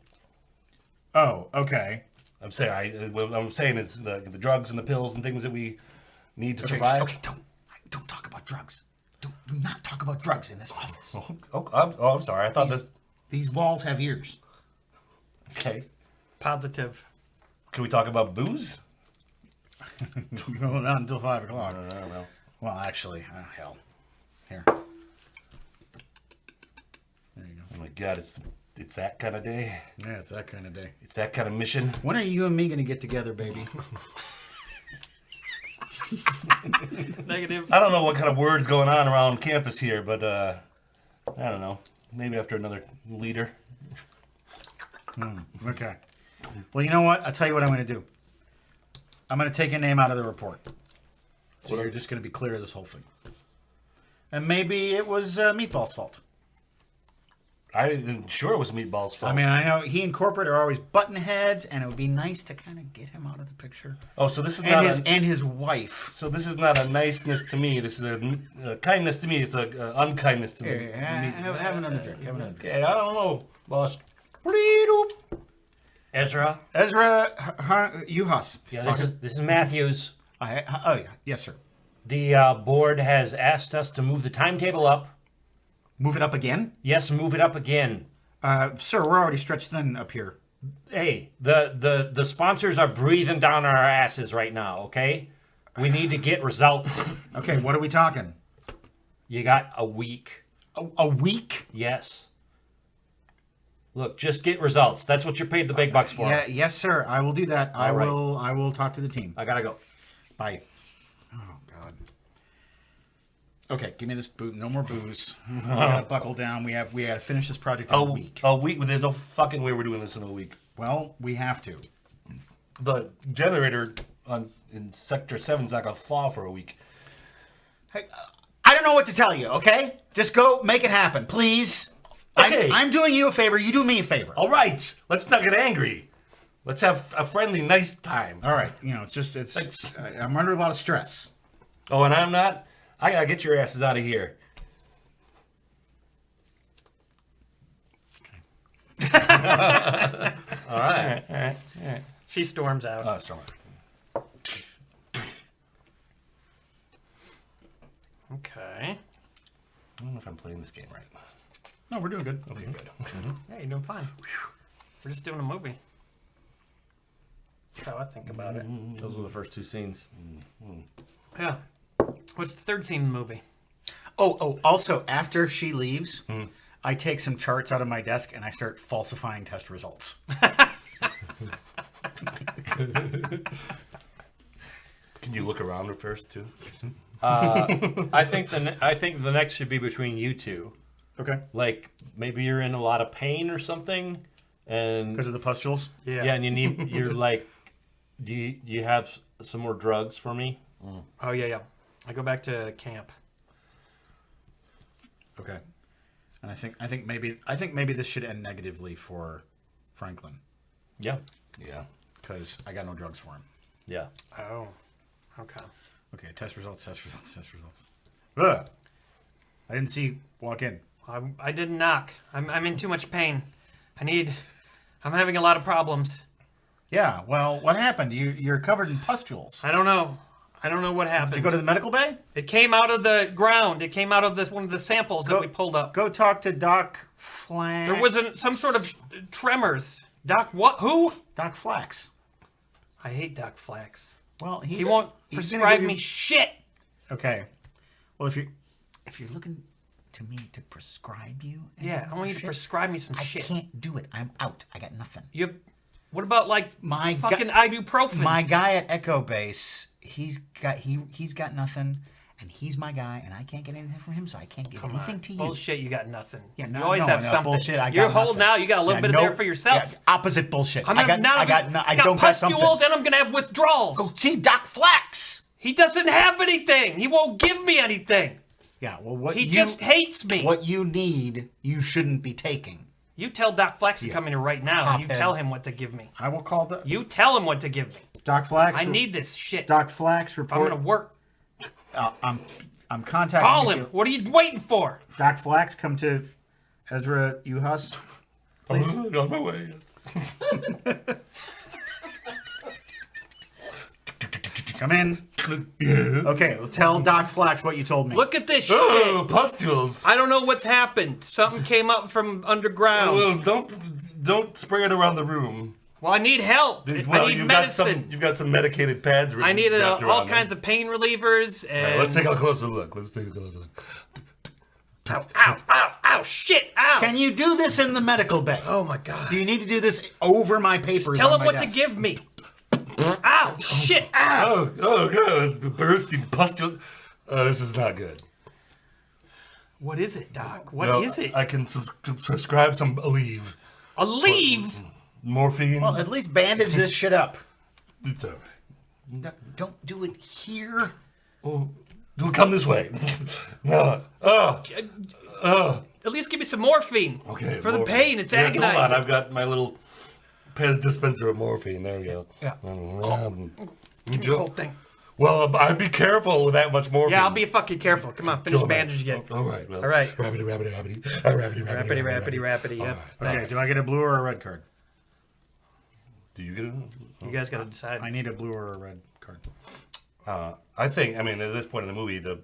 Oh, okay. I'm saying, what I'm saying is the drugs and the pills and things that we need to Okay, survive. okay, don't talk about drugs. Do not talk about drugs in this office. I'm sorry. I thought These walls have ears. Okay. Positive. Can we talk about booze? Go on until 5 o'clock. I don't know. Well, actually, hell. Here. There you go. Oh my God, it's that kind of day. Yeah, it's that kind of day. It's that kind of mission. When are you and me going to get together, baby? Negative. I don't know what kind of words going on around campus here, but I don't know. Maybe after another leader. Okay. Well, you know what? I'll tell you what I'm going to do. I'm going to take your name out of the report. So you're just going to be clear of this whole thing. And maybe it was Meatball's fault. I'm sure it was Meatball's fault. I mean, I know he and corporate are always button heads, and it would be nice to kind of get him out of the picture. oh, so this is And his wife. So this is not a niceness to me. This is a kindness to me. It's a unkindness to me. Here, have another drink. Have another drink. Okay, I don't know, boss. Ezra? Ezra Uhas. Yeah, this is Matthews. Oh, yeah. Yes, sir. The board has asked us to move the timetable up. Move it up again? Yes, move it up again. Sir, we're already stretched thin up here. Hey, the sponsors are breathing down our asses right now, okay? We need to get results. Okay, what are we talking? You got a week. A week? Yes. Look, just get results. That's what you're paid the big bucks for. Yeah, yes, sir. I will do that. I right. will talk to the team. I gotta go. Bye. Oh God. Okay, give me this booze. No more booze. We gotta buckle down. We gotta finish this project in a week. A week? There's no fucking way we're doing this in a week. Well, we have to. The generator in Sector 7 is not going to thaw for a week. Hey, I don't know what to tell you. Okay, just go make it happen, please. Okay. I'm doing you a favor. You do me a favor. All right. Let's not get angry. Let's have a friendly, nice time. All right. You know, I'm under a lot of stress. Oh, and I'm not? I got to get your asses out of here. All right. She storms out. Oh, sorry. Okay. I don't know if I'm playing this game right. No, we're doing good. Okay, good. Yeah, you're doing fine. We're just doing a movie. That's how I think about it. Those were the first two scenes. Yeah. What's the third scene in the movie? Oh, also, after she leaves, I take some charts out of my desk and I start falsifying test results. Can you look around first too? I think the next should be between you two. Okay. Like maybe you're in a lot of pain or something, and Because of the pustules? Yeah. and you're like, do you have some more drugs for me? Oh, yeah. I go back to camp. Okay. And I think maybe this should end negatively for Franklin. Yeah, Yeah. Because I got no drugs for him. yeah. Oh. Okay. Okay, test results. Ugh. I didn't see you walk in. I didn't knock. I'm in too much pain. I'm having a lot of problems. Yeah, well, what happened? You're covered in pustules. I don't know. I don't know what happened. Did you go to the medical bay? It came out of the ground. It came out of one of the samples that we pulled up. Go talk to Doc Flax. There was some sort of tremors. Doc what? Who? Doc Flax. I hate Doc Flax. Well, He won't he's gonna prescribe give me you- shit. Okay. Well, if you're looking to me to prescribe you, Yeah, I want you to shit, prescribe me some I shit. can't do it. I'm out. I got nothing. What about like My fucking gu- ibuprofen? My guy at Echo Base, he's got nothing, and he's my guy, and I can't get anything from him, so I can't give Come anything on. to you. Bullshit, you got nothing. Yeah, you always have something. Bullshit. I got You're holding nothing. out. You got a little bit of there for yourself. Yeah, opposite bullshit. I'm I not, got. I got don't got something. pustules, and I'm gonna have withdrawals. Go see Doc Flax. He doesn't have anything. He won't give me anything. Yeah. Well, what He just hates me. What you need, you shouldn't be taking. You tell Doc Flax to come in here right now. And you Hophead. tell him what to give me. I will call You tell him what to give me. Doc Flax. I need this shit. Doc Flax I'm report. gonna work. I'm contacting. Call you. him. What are you waiting for? Doc Flax, come to Ezra Uhas. Please. On my way. Come in. Yeah. Okay, well, tell Doc Flax what you told me. Look at this shit. Oh, pustules. I don't know what's happened. Something came up from underground. Well, don't spray it around the room. Well, I need help. Well, I need you've medicine. got some medicated pads. I need all kinds of pain relievers. And... Right, let's take a closer look. Ow, shit, ow. Can you do this in the medical bay? Oh, my God. Do you need to do this over my papers? Tell on him my what desk? to give me. Ow, shit, ow. Oh, God! Bursting pustule. This is not good. What is it, Doc? What is it? I can prescribe some Aleve. Aleve? Morphine. Well, at least bandage this shit up. It's all right. Don't do it here. Oh, don't come this way. No. At least give me some morphine. Okay. For the morphine. pain, it's Yes, agonizing. hold on, I've got my little Pez dispenser of morphine. There we go. Yeah. Give me the whole thing. Well, I'd be careful with that much morphine. Yeah, I'll be fucking careful. Come on, finish Kill me. bandage again. All right. Well, All right. Rabbity. Rapidy, yep. Okay, do I get a blue or a red card? Do you get it? You guys gotta decide. I need a blue or a red card. I think, at this point in the movie, the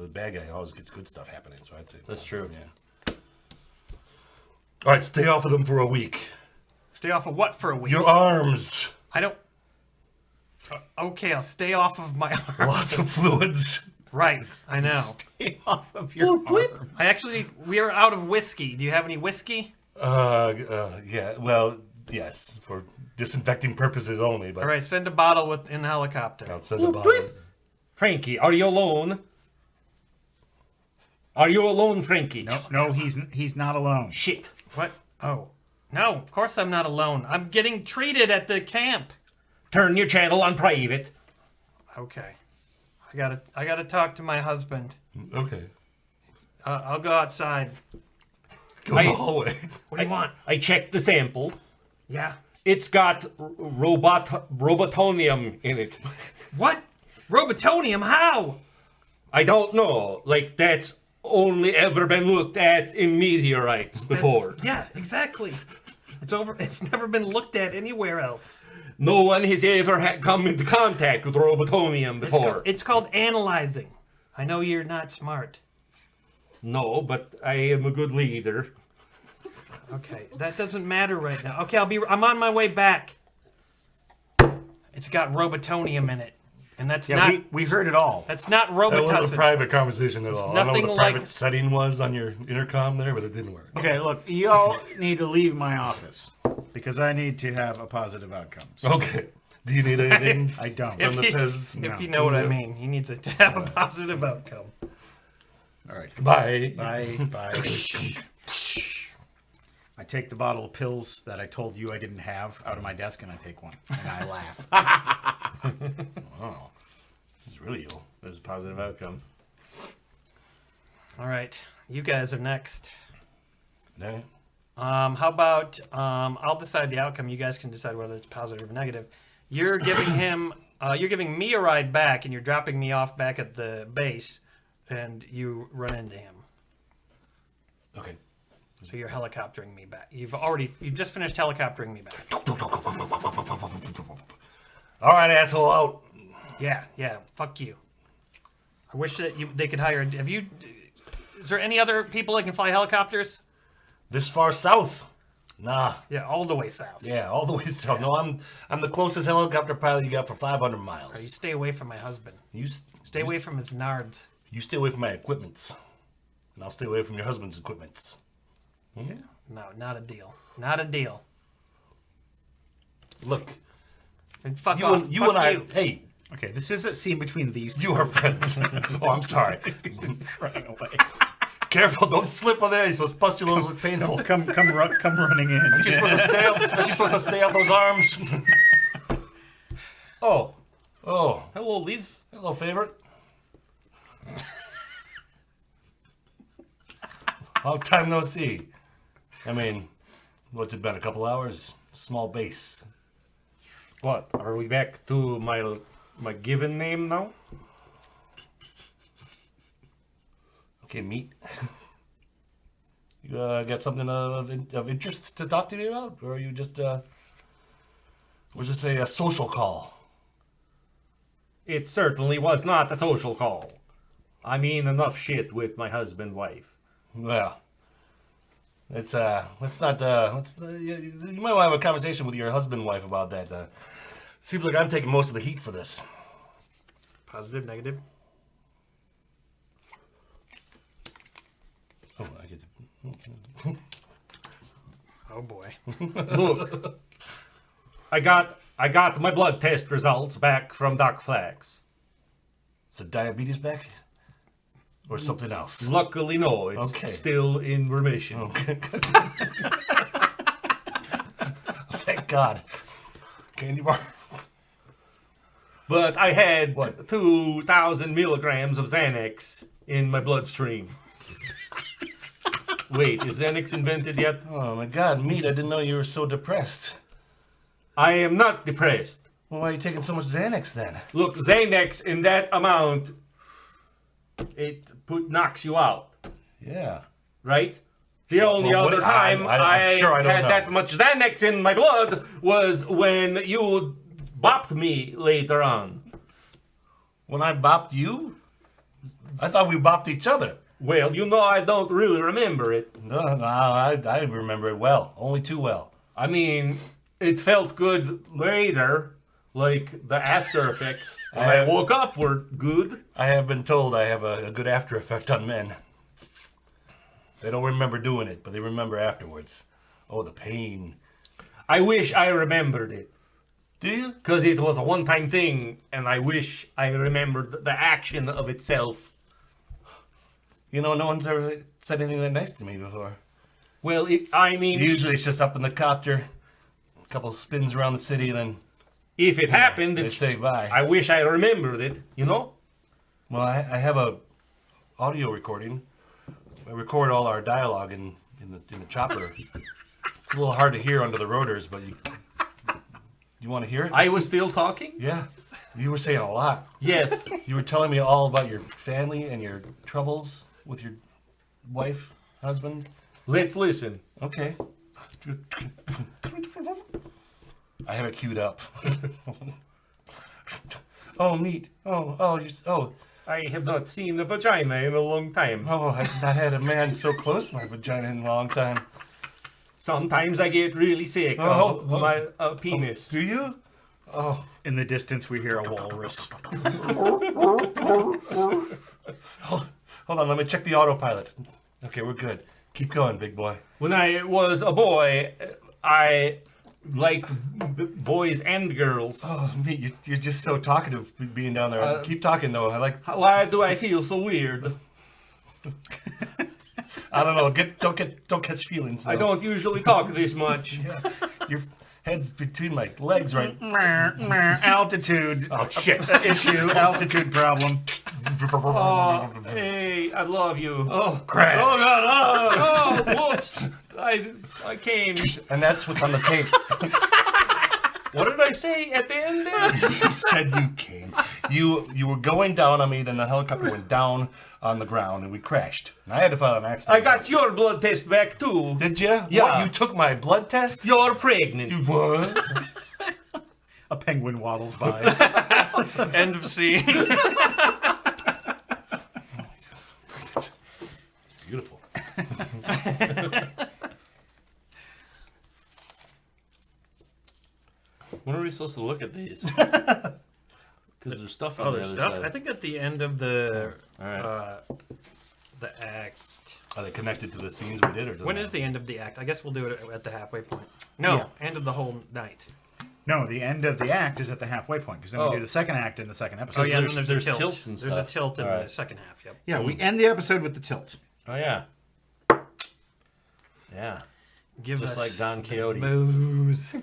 bad guy always gets good stuff happening, so I'd say. That's true. Yeah. All right, stay off of them for a week. Stay off of what for a week? Your arms. I don't... Okay, I'll stay off of my arm. Lots of fluids. Right, I know. Stay off of your arm. We are out of whiskey. Do you have any whiskey? Yeah, well, yes, for disinfecting purposes only, but All right, send a bottle in the helicopter. I'll send a bottle. Frankie, are you alone? Are you alone, Frankie? No, he's not alone. Shit. What? Oh. No, of course I'm not alone. I'm getting treated at the camp. Turn your channel on private. Okay. I gotta talk to my husband. Okay. I'll go outside. Go in the hallway. What do you want? I checked the sample. Yeah. It's got robotonium in it. What? Robotonium? How? I don't know. Like, that's only ever been looked at in meteorites before. Yeah, exactly. It's never been looked at anywhere else. No one has ever come into contact with robotonium before. It's called analyzing. I know you're not smart. No, but I am a good leader. Okay, that doesn't matter right now. Okay, I'm on my way back. It's got robotonium in it, and that's Yeah, not. we heard it all. That's not That wasn't a robotussin. private conversation at all. I don't know nothing what the like- private setting was on your intercom there, but it didn't work. Okay, look, you all need to leave my office because I need to have a positive outcome. So Okay. Do you need anything I don't. from the If Pez? If you know what I mean, he needs to have a positive outcome. All right. Bye. Bye. Bye. I take the bottle of pills that I told you I didn't have out of my desk, and I take one, and I laugh. Oh, it's really ill. There's a positive outcome. All right, you guys are next. No. How about I'll decide the outcome. You guys can decide whether it's positive or negative. You're giving him, you're giving me a ride back, and you're dropping me off back at the base, and you run into him. Okay. So you're helicoptering me back. You've just finished helicoptering me back. All right, asshole, out. Yeah. Fuck you. I wish that they could hire. Is there any other people that can fly helicopters? This far south? Nah. Yeah, all the way south. Yeah, all the way south. No, I'm the closest helicopter pilot you got for 500 You miles. stay away from my husband. You Stay away from his nards. You stay away from my equipments, and I'll stay away from your husband's equipments. No, not a deal. Not a deal. Look, And fuck you off. and you Fuck and I. you. Hey, Okay, this is a scene between these two. you are friends. Oh, I'm sorry. Running away. Careful, don't slip on the ice. Those pustules look painful. Come running in. You're supposed to stay off those arms. Oh, Oh, hello, Liz. hello, favorite. Long time no see. I mean, what's it been? A couple hours? Small base. What? Are we back to my given name now? Okay, meet. You got something of interest to talk to me about, or are you just was this a social call? It certainly was not a social call. I mean, enough shit with my husband, wife. Well, let's not you might want to have a conversation with your husband, wife about that. Seems like I'm taking most of the heat for this. Positive, negative. Oh, I get to. Oh boy. Look, I got my blood test results back from Doc Flax. Is it diabetes back, or something else? Luckily, no, it's Okay. still in remission. Okay. Thank God. Candy bar. But I had What? 2,000 milligrams of Xanax in my bloodstream. Wait, is Xanax invented yet? Oh my God, meat! I didn't know you were so depressed. I am not depressed. Well, why are you taking so much Xanax then? Look, Xanax in that amount, knocks you out, Yeah. right? The Sure, only well, other what- time I'm I sure I don't had know. that much Xanax in my blood was when you bopped me later on. When I bopped you? I thought we bopped each other. Well, you know I don't really remember it. No, I remember it well. Only too well. I mean, it felt good later, like the after effects. When I woke up were good. I have been told I have a good after effect on men. They don't remember doing it, but they remember afterwards. Oh, the pain. I wish I remembered it. Do you? Because it was a one-time thing, and I wish I remembered the action of itself. You know, no one's ever said anything that nice to me before. Well, I mean, Usually it's just up in the copter, a couple spins around the city, and then if it happened, they say bye. I wish I remembered it, you know? Well, I have a audio recording. I record all our dialogue in the chopper. It's a little hard to hear under the rotors, but you want to hear it? I was still talking? Yeah. You were saying a lot. Yes. You were telling me all about your family and your troubles with your wife, husband. Let's listen. Okay. I have it queued up. Oh, neat. Oh. I have not seen a vagina in a long time. Oh, I've not had a man so close to my vagina in a long time. Sometimes I get really sick of my penis. Do you? Oh, In the distance, we hear a walrus. hold on. Let me check the autopilot. Okay, we're good. Keep going, big boy. When I was a boy, I liked boys and girls. Oh, me, you're just so talkative being down there. Keep talking though. I like. Why do I feel so weird? I don't know. Don't catch feelings. Though. I don't usually talk this much. Yeah, your head's between my legs, right? Altitude Oh shit! issue, altitude problem. Oh, hey, I love you. Oh, Crash. Oh god! Oh, whoops! I came. And that's what's on the tape. What did I say at the end there? You said you came. You were going down on me, then the helicopter went down on the ground, and we crashed. And I had to file an accident. I got your blood test back too. Did you? Yeah. What, you took my blood test? You're pregnant. You what? A penguin waddles by. End of scene. It's beautiful. When are we supposed to look at these? Because there's stuff on Oh, the there's other stuff. side. I think at the end of the All right. the act. Are they connected to the scenes we did, or When is the end of the act? I guess we'll do it at the halfway point. No, Yeah. end of the whole night. No, the end of the act is at the halfway point because then we Oh. do the second act in the second episode. Oh yeah, and there's- then there's a tilt. tilts and There's a stuff. tilt in the Alright. second half. Yep. Yeah, we end the episode with the tilt. Oh yeah. Yeah. Give Just us like Don Quixote. booze.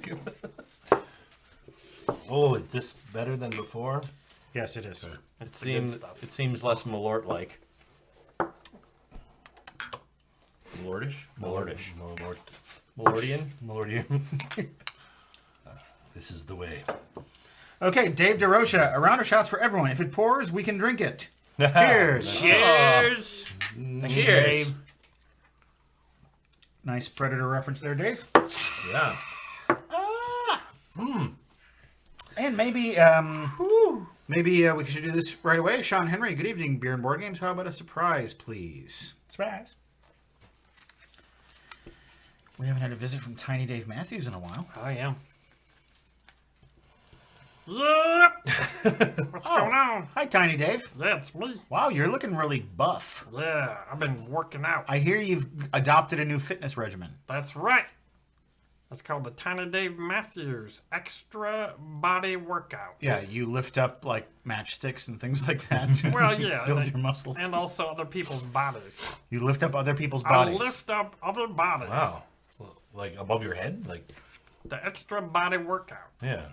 Oh, is this better than before? Yes, it is. It's the good Seems stuff. it seems less Malort like. Malortish? Malortish. Malortian? Malordian. This is the way. Okay, Dave DeRocha, a round of shots for everyone. If it pours, we can drink it. Cheers. Cheers. Cheers. Nice Predator reference there, Dave. Yeah. And maybe we should do this right away. Sean Henry, good evening, Beer and Board Games. How about a surprise, please? Surprise. We haven't had a visit from Tiny Dave Matthews in a while. Oh yeah. Yep. What's going on? Hi, Tiny Dave. That's me. Wow, you're looking really buff. Yeah, I've been working out. I hear you've adopted a new fitness regimen. That's right. That's called the Tiny Dave Matthews Extra Body Workout. Yeah, you lift up like matchsticks and things like that to Well, yeah, build like- your muscles. And also other people's bodies. You lift up other people's I bodies. lift up other bodies. Wow. Like above your head? Like, The Extra Body Workout. yeah.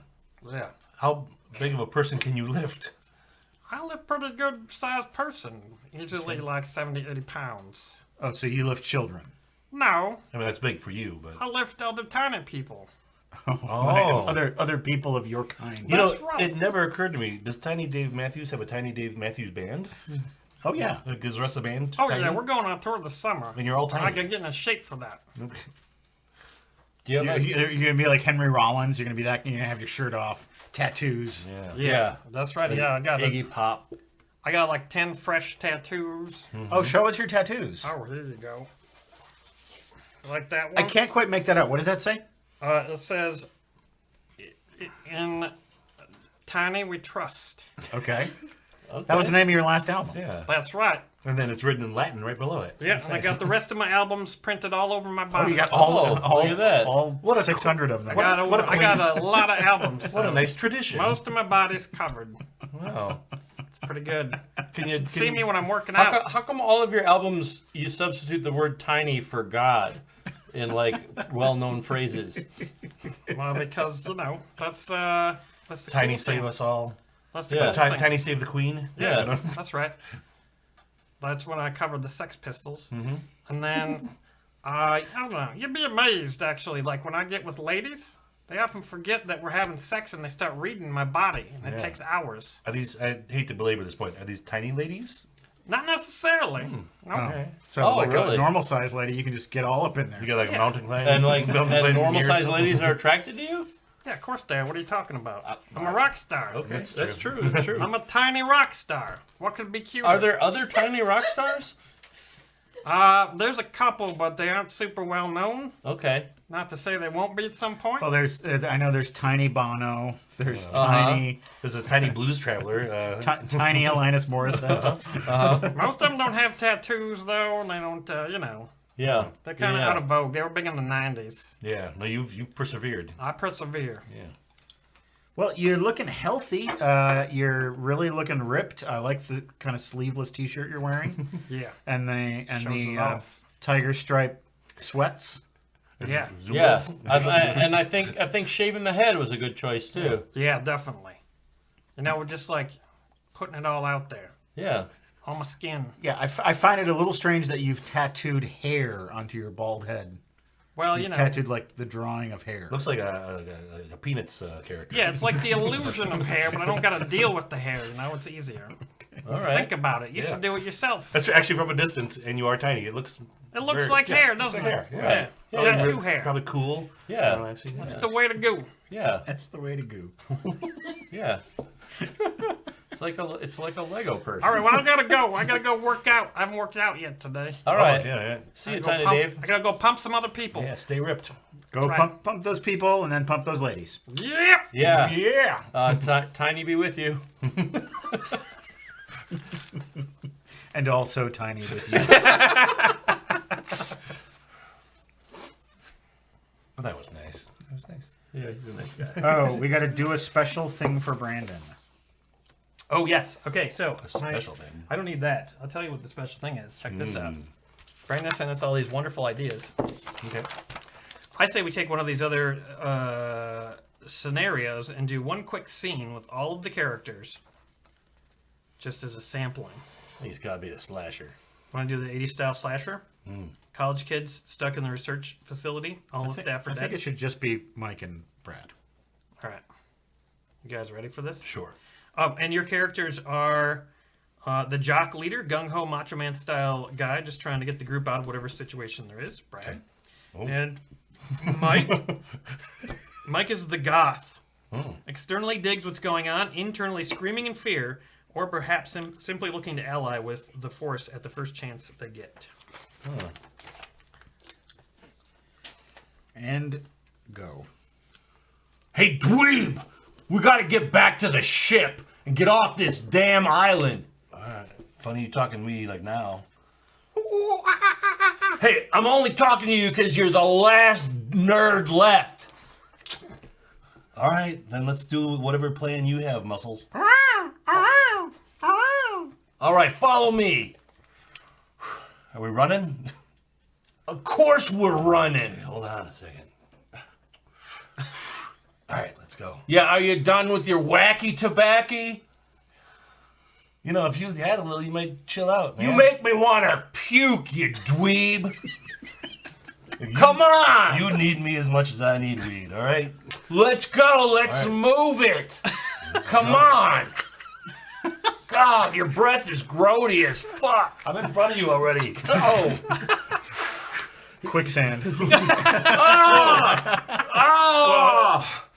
Yeah. How big of a person can you lift? I lift pretty good sized person. Usually like 70, 80 pounds. Oh, so you lift children. No, I mean, that's big for you, but. I lift other tiny people. Oh. Other people of your kind. You know, That's right. it never occurred to me. Does Tiny Dave Matthews have a Tiny Dave Matthews band? Oh, yeah. Like, is the rest of the band Oh tiny? yeah, we're going on tour this summer. And you're all I tiny. can get in shape for that. Okay. Do you have like, You're going to be like Henry Rollins. You're going to be that. You're going to have your shirt off, tattoos. Yeah. Yeah, that's right. Yeah, I got Iggy Pop? I got like 10 fresh tattoos. Oh, show us your tattoos. Oh, here you go. Like that I one. can't quite make that out. What does that say? It says, in Tiny we trust. Okay. Okay. That was the name of your last album. Yeah. That's right. And then it's written in Latin right below it. Yeah, and I got the rest of my albums printed all over my Oh, body. you got Oh, all look at that. all What a 600 of them. what a- I got a lot of albums. What a so nice tradition. Most of my body's covered. Wow. It's pretty good. Can you See me when I'm working How, out. how come all of your albums you substitute the word tiny for God in like well-known phrases? Well, because that's the Tiny cool save thing. us all? That's the Yeah. cool Tiny, thing. Tiny save the queen? Yeah, that's right. That's when I covered the Sex Pistols, and then I don't know. You'd be amazed actually. Like when I get with ladies, they often forget that we're having sex and they start reading my body, and it Yeah. takes hours. Are these, I hate to belabor this point, are these tiny ladies? Not necessarily. No. Okay. So, Oh, like really? a normal sized lady, you can just get all up in there. You got like a mountain climb? And like mountain and climb normal-sized mirrors? ladies are attracted to you? Yeah, of course they are. What are you talking about? I'm a rock star. Okay, That's that's true. That's true. I'm a tiny rock star. What could be cute? Are there other tiny rock stars? There's a couple, but they aren't super well known. Okay. Not to say they won't be at some point. Well, there's I know there's Tiny Bono. There's Tiny There's a tiny blues traveler. Tiny Alanis Morissette. Most of them don't have tattoos, though, and they don't, Yeah. they're kind of yeah. out of vogue. They were big in the 90s. Yeah, no, you've persevered. I persevere. Yeah. Well, you're looking healthy. You're really looking ripped. I like the kind of sleeveless T-shirt you're wearing, Yeah. and the it off. tiger stripe sweats. Yeah. Yeah. Zubas. And I think shaving the head was a good choice too. Yeah, definitely. We're just like putting it all out there Yeah. on my skin. Yeah, I find it a little strange that you've tattooed hair onto your bald head. Well, You've tattooed like the drawing of hair. Looks like a Peanuts character. Yeah, it's like the illusion of hair, but I don't got to deal with the hair. It's easier. All right. Think about it. You Yeah. should do it yourself. That's actually from a distance, and you are tiny. It looks It looks like hair, doesn't like it? hair, yeah. Yeah. Tattoo hair. probably cool. Yeah. That's the way to go. Yeah. That's the way to go. Yeah. It's like a Lego person. All right, well, I gotta go. I gotta go work out. I haven't worked out yet today. All right. Yeah. See you, I gotta Tiny go pump- Dave. I gotta go pump some other people. Yeah, stay ripped. Go right. pump those people and then pump those ladies. Yeah. Yeah. Yeah. Tiny be with you. And also Tiny with you. Well, that was nice. That was nice. Yeah, he's a nice guy. Oh, we got to do a special thing for Brandon. Oh yes. Okay, so A special thing. I don't need that. I'll tell you what the special thing is. Check this out. Brandon sent us all these wonderful ideas. Okay. I say we take one of these other scenarios and do one quick scene with all of the characters, just as a sampling. He's got to be the slasher. Want to do the 80s style slasher? College kids stuck in the research facility. All the staff are I dead. think it should just be Mike and Brad. All right. You guys ready for this? Sure. And your characters are the jock leader, gung-ho macho man style guy, just trying to get the group out of whatever situation there is, Brad. Okay. Oh. And Mike. Mike is the goth. Externally digs what's going on, internally screaming in fear, or perhaps simply looking to ally with the Force at the first chance they get. And go. Hey, dweeb! We got to get back to the ship and get off this damn island. All right. Funny you talking to me like now. Hey, I'm only talking to you because you're the last nerd left. All right, then let's do whatever plan you have, Muscles. All right, follow me. Are we running? Of course we're running. Hold on a second. All right, let's go. Yeah, are you done with your wacky tobacco? You know, if you had a little, you might chill out, man. You make me want to puke, you dweeb. Come on! You need me as much as I need weed, all right? Let's go. Let's All move it. Come on. God, your breath is grody as fuck. I'm in front of you already. Oh. Quicksand.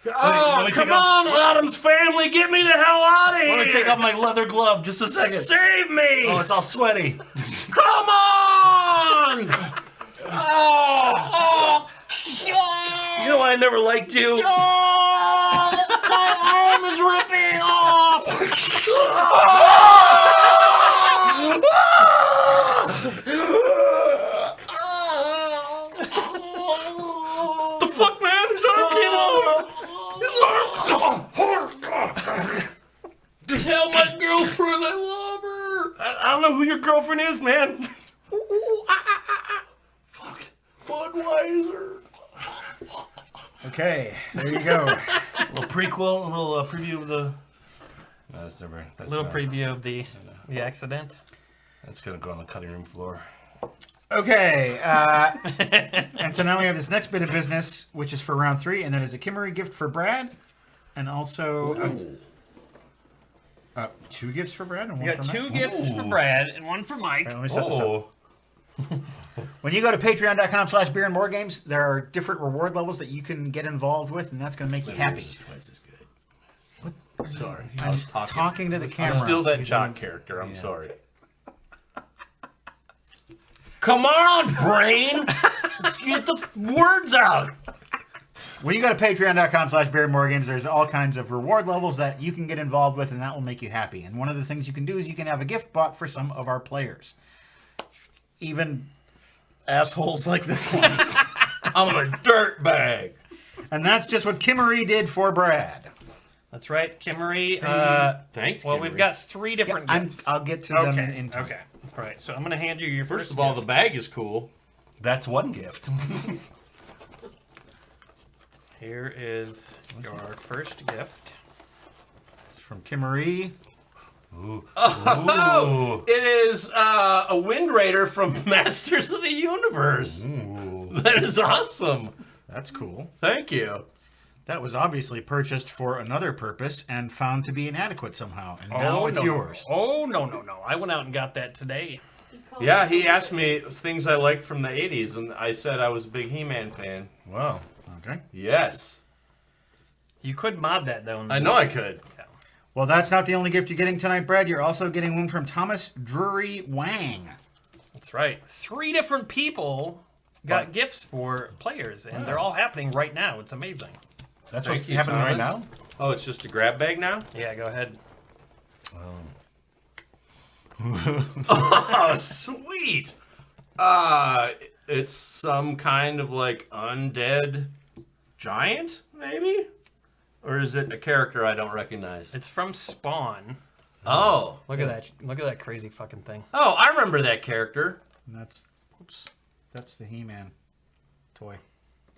Oh, come on, Adam's family. Get me the hell out of here. Let me take off my leather glove just a second. Save me. Oh, it's all sweaty. Come on. Oh. You know I never liked you. My arm is ripping off. The fuck, man? His arm came off. Tell my girlfriend I love her. I don't know who your girlfriend is, man. Fuck. Budweiser. Okay, there you go. A little prequel, a little preview of the. No, that's never. That's Little not- preview of the accident. That's gonna go on the cutting room floor. Okay, and so now we have this next bit of business, which is for round 3, and that is a Kimmery gift for Brad, and also 2 gifts for Brad and 1 We for got Mike. 2 gifts for Brad and 1 for Mike. All right, let me set this up. Oh. When you go to patreon.com/beer and more games, there are different reward levels that you can get involved with, and that's going to make you happy. Twice as good. Sorry. I'm talking to the camera. I'm still that jock character. I'm sorry. Come on, brain! Let's get the words out. Well, you go to patreon.com/beerandmoregames. There's all kinds of reward levels that you can get involved with, and that will make you happy. And one of the things you can do is you can have a gift bought for some of our players. Even assholes like this one. I'm a dirtbag. And that's just what Kimmery did for Brad. That's right, Kimmery. Thanks, Well, Kimmery. we've got 3 different gifts. I'll get to them Okay. in time. Okay. All right. So I'm going to hand you your First of all, gift. the bag is cool. That's one gift. Here is your first gift. It's from Kimmery. Ooh. Oh, it is a Wind Raider from Masters of the Universe. Ooh. That is awesome. That's cool. Thank you. That was obviously purchased for another purpose and found to be inadequate somehow. And now it's no, yours. Oh, no. I went out and got that today. Yeah, he asked me things I liked from the 80s, and I said I was a big He-Man fan. Wow. Okay. Yes. You could mod that, though. I know I could. Well, that's not the only gift you're getting tonight, Brad. You're also getting one from Thomas Drury Wang. That's right. 3 different people got gifts for players, and they're all happening right now. It's amazing. That's Thank what's you, happening right Thomas. now? Oh, it's just a grab bag now? Yeah, go ahead. Oh, sweet. It's some kind of like undead giant, maybe? Or is it a character I don't recognize? It's from Spawn. Oh. Look at that. Look at that crazy fucking thing. Oh, I remember that character. And that's the He-Man toy.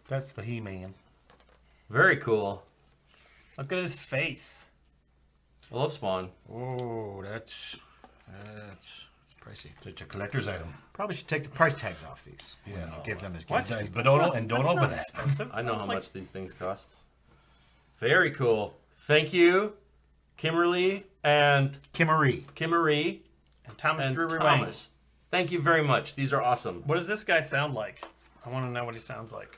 That's the He-Man. Very cool. Look at his face. I love Spawn. Oh, that's pricey. It's a collector's item. Probably should take the price tags off these. when Yeah. you give them as What? gifts. But don't open That's not it. expensive. I know how It's like- much these things cost. Very cool. Thank you, Kimberly and Kimmery. Kimmery And Thomas and Drury Wang. Thomas. Thank you very much. These are awesome. What does this guy sound like? I want to know what he sounds like.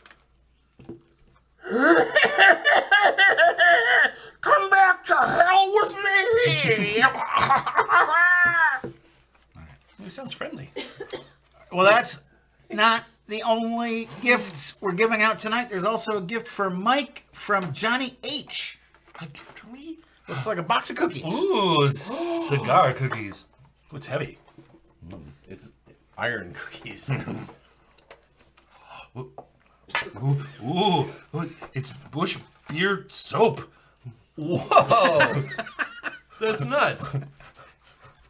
Come back to hell with me! It sounds friendly. Well, that's not the only gifts we're giving out tonight. There's also a gift for Mike from Johnny H. A gift for me? Looks like a box of cookies. Ooh, cigar cookies. Ooh, it's heavy. It's iron cookies. Ooh, it's Bush Beer soap. Whoa! That's nuts.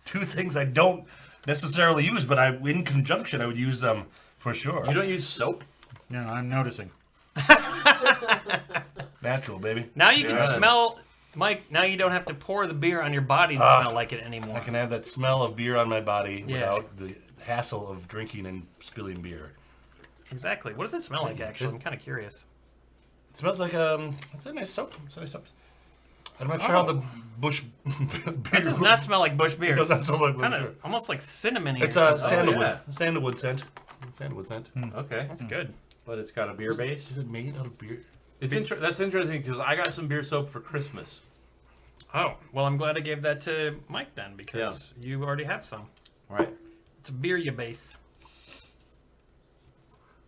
2 things I don't necessarily use, but in conjunction, I would use them for sure. You don't use soap? No, I'm noticing. Natural, baby. Now you can Good. smell, Mike. Now you don't have to pour the beer on your body to smell like it anymore. I can have that smell of beer on my body Yeah. without the hassle of drinking and spilling beer. Exactly. What does it smell like? Actually, I'm kind of curious. It smells like it's a nice soap. It's a nice soap. I'm not sure how the Bush It beer. does not smell like Bush beer. It does not smell like Bush Kind beer. of almost like cinnamony. It's or a something. sandalwood. yeah. Sandalwood scent. Sandalwood scent. Okay. That's good. But it's got a beer base? Is it made out of beer? That's interesting because I got some beer soap for Christmas. Oh, well, I'm glad I gave that to Mike then because you already have some. Right. It's a beer you base.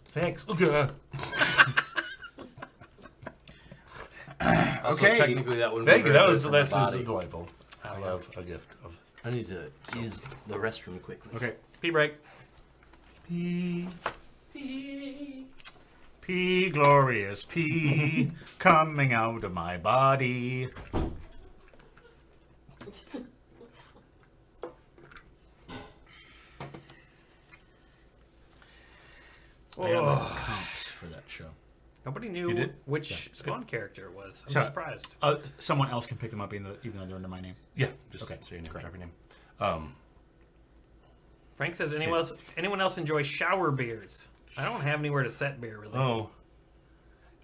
Thanks. Okay. Also, Okay. technically that wouldn't Thank be you. very That was good for my that's body. delightful. I love a gift of. I need to use the restroom quickly. Okay. Pee break. Pee, glorious pee, coming out of my body. I got the comps for that show. Nobody knew did? which Spawn character it was. I'm So- surprised. Someone else can pick them up even though they're under my name. Yeah. Just Okay, say your name. great. Drop your name. Frank says, anyone else enjoy shower beers? I don't have anywhere to set beer really. Oh.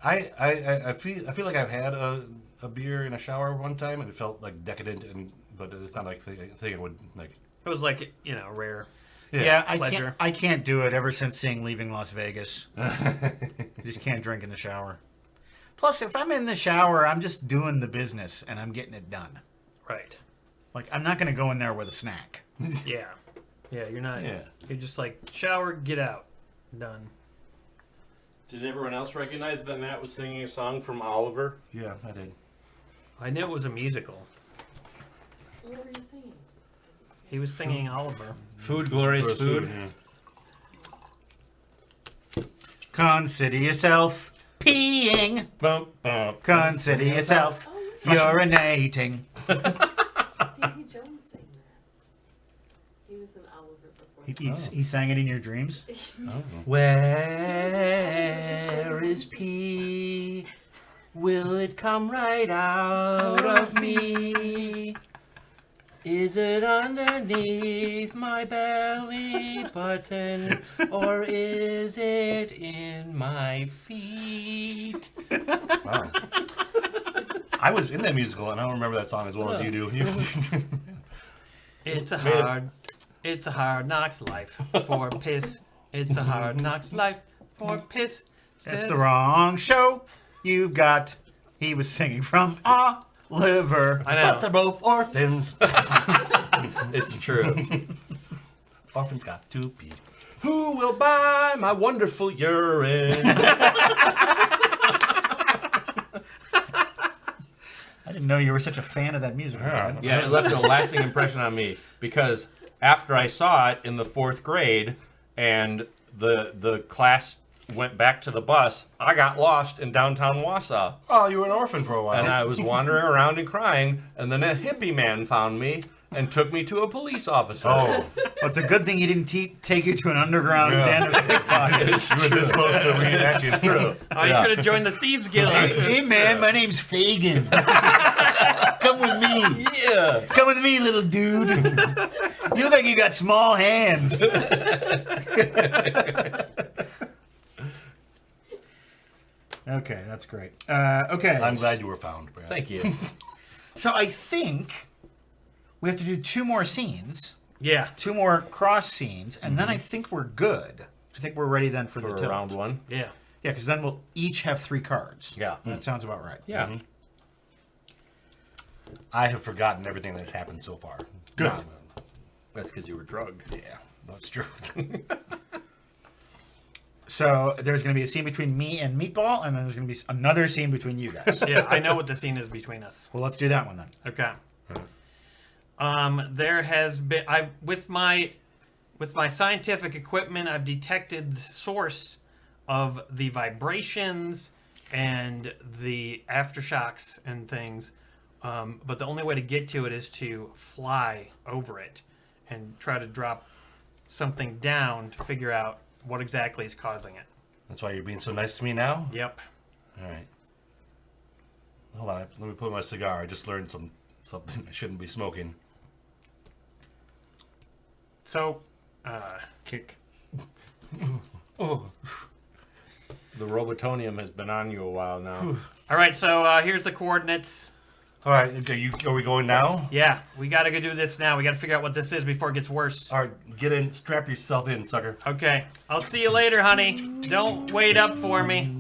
I feel like I've had a beer in a shower one time and it felt like decadent but it's not like thing I would like. It was like rare. Yeah, pleasure. I can't do it ever since seeing Leaving Las Vegas. I just can't drink in the shower. Plus, if I'm in the shower, I'm just doing the business and I'm getting it done. Right. Like, I'm not going to go in there with a snack. Yeah. Yeah, you're not. Yeah. You're just like shower, get out, done. Did everyone else recognize that Matt was singing a song from Oliver? Yeah, I did. I knew it was a musical. What were you saying? He was singing Oliver. Food, glorious food. Yeah. Consider yourself peeing. Bump, bump. Consider yourself Oh, yes. urinating. Davy Jones sang that. He was in Oliver before. He sang it in your dreams? Where is pee? Will it come right out of me? Is it underneath my belly button, or is it in my feet? Wow. I was in that musical, and I don't remember that song as well as you do. It's a hard knocks life for piss. It's a hard knocks life for piss. That's the wrong show you've got. He was singing from Oliver. I know. But they're both orphans. It's true. Orphans got to pee. Who will buy my wonderful urine? I didn't know you were such a fan of that musical. Yeah. Yeah, it left a lasting impression on me because after I saw it in the 4th grade and the class went back to the bus, I got lost in downtown Wausau. Oh, you were an orphan for a while. And I was wandering around and crying, and then a hippie man found me and took me to a police officer. Oh, Well, it's a good thing he didn't take you to an underground Yeah. den of pickpockets. you were this close to reenacting. True. Oh, you could have joined the Thieves Guild. Hey man, my name's Fagin. Come with me. Yeah. Come with me, little dude. You look like you got small hands. Okay, that's great. Okay. I'm glad you were found, Brad. Thank you. So I think we have to do 2 more scenes, Yeah. 2 more cross scenes, and then I think we're good. I think we're ready then for the For tilt. round 1. Yeah. Yeah, because then we'll each have 3 cards. Yeah. That sounds about right. Yeah. I have forgotten everything that's happened so far. Good. That's because you were drugged. Yeah, that's true. So there's going to be a scene between me and Meatball, and then there's going to be another scene between you guys. Yeah, I know what the scene is between us. Well, let's do that one then. Okay. There has been with my scientific equipment, I've detected the source of the vibrations and the aftershocks and things. But the only way to get to it is to fly over it and try to drop something down to figure out what exactly is causing it. That's why you're being so nice to me now? Yep. All right. Hold on. Let me put my cigar. I just learned something I shouldn't be smoking. So, Kick. Oh. The Robotonium has been on you a while now. all right. So here's the coordinates. All right. Okay. Are we going now? Yeah, we got to go do this now. We got to figure out what this is before it gets worse. All right. Get in. Strap yourself in, sucker. Okay. I'll see you later, honey. Don't wait up for me.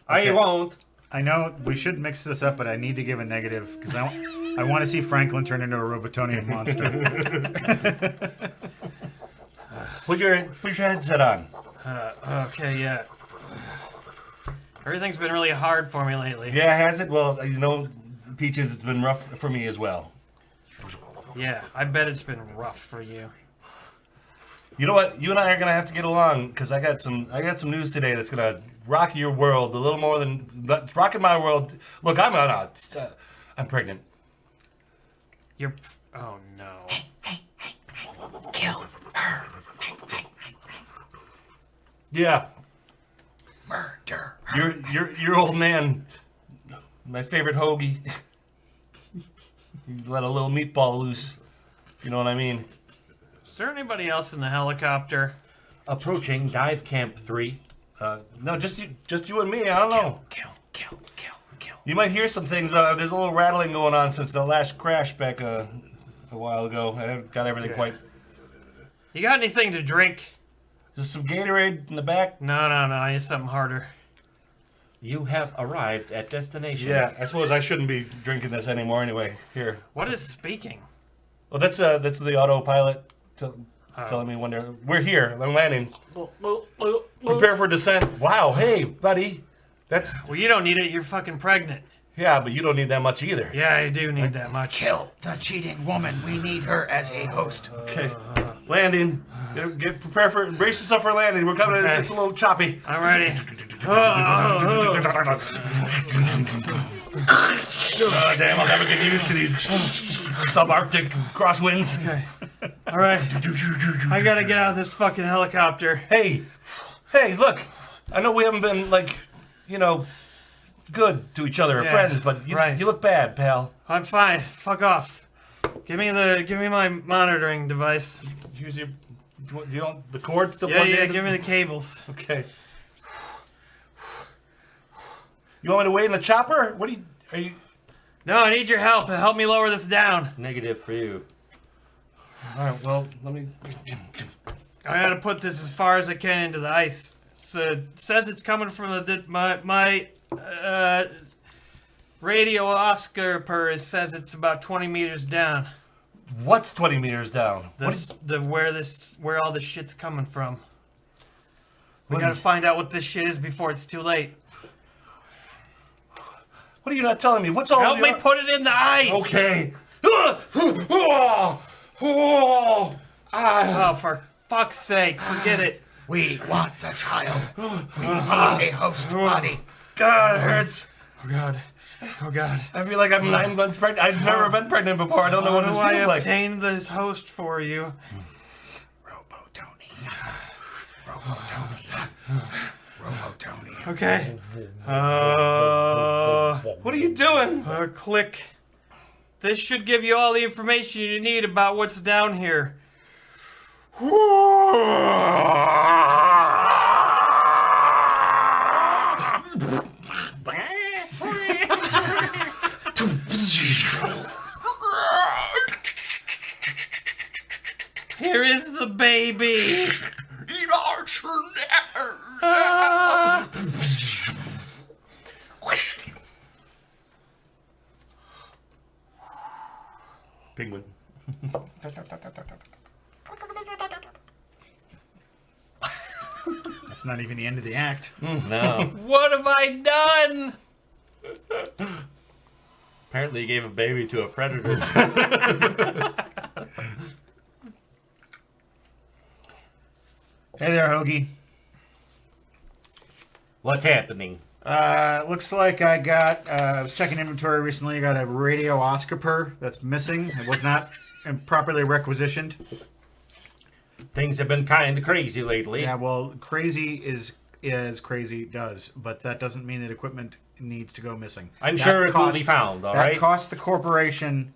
I won't. I know we should mix this up, but I need to give a negative because I want to see Franklin turn into a Robotonian monster. Put your headset on. Okay, yeah. Everything's been really hard for me lately. Yeah, has it? Well, Peaches, it's been rough for me as well. Yeah, I bet it's been rough for you. You know what? You and I are gonna have to get along because I got some news today that's gonna rock your world a little more than it's rocking my world. Look, I'm pregnant. You're. Oh no. Kill her. Yeah, Murder. your old man, my favorite hoagie. He let a little meatball loose. You know what I mean? Is there anybody else in the helicopter? Approaching Dive Camp 3. No, just you and me. I don't know. Kill. You might hear some things. There's a little rattling going on since the last crash back a while ago. I haven't got everything Okay. quite. You got anything to drink? Just some Gatorade in the back. No. I need something harder. You have arrived at destination. Yeah, I suppose I shouldn't be drinking this anymore anyway. Here. What is speaking? Well, that's the autopilot. telling me when we're here. I'm landing. Prepare for descent. Wow, hey, buddy. That's Well, you don't need it. You're fucking pregnant. yeah, but you don't need that much either. Yeah, I do need that much. Kill the cheating woman. We need her as a host. Okay, landing. Get prepare for brace yourself for landing. We're coming. Okay. It's a little choppy. I'm ready. Damn, I'll never get used to these subarctic crosswinds. All right. I gotta get out of this fucking helicopter. Hey, look. I know we haven't been good to each other, Yeah, friends, but you right. look bad, pal. I'm fine. Fuck off. Give me my monitoring device. Here's your. You don't the cord still Yeah, plugged yeah. in? Give me the cables. Okay. You want me to wait in the chopper? Are you? No, I need your help. Help me lower this down. Negative for you. All right. Well, let me. I gotta put this as far as I can into the ice. So it says it's coming from my radio oscillator. It says it's about 20 meters down. What's 20 meters down? Where all this shit's coming from. We What gotta is- find out what this shit is before it's too late. What are you not telling me? What's all? Help me put it in the ice. Okay. Oh, for fuck's sake, forget it. We want the child. We need a host body. God, it hurts. Oh god. Oh god. I feel like I'm 9 months pregnant. I've never been pregnant before. I don't know what How this do I feels like. obtain this host for you? Robo Tony. Robo Tony. Robo Tony. Okay. What are you doing? Click. This should give you all the information you need about what's down here. Here is the baby. Ah. Penguin. That's not even the end of the act. No. What have I done? Apparently, you gave a baby to a predator. Hey there, Hoagie. What's happening? Looks like I was checking inventory recently. I got a radio oscillator that's missing. It was not properly requisitioned. Things have been kind of crazy lately. Yeah, well, crazy is crazy does, but that doesn't mean that equipment needs to go missing. I'm That sure it will be cost- found, all that right? cost the corporation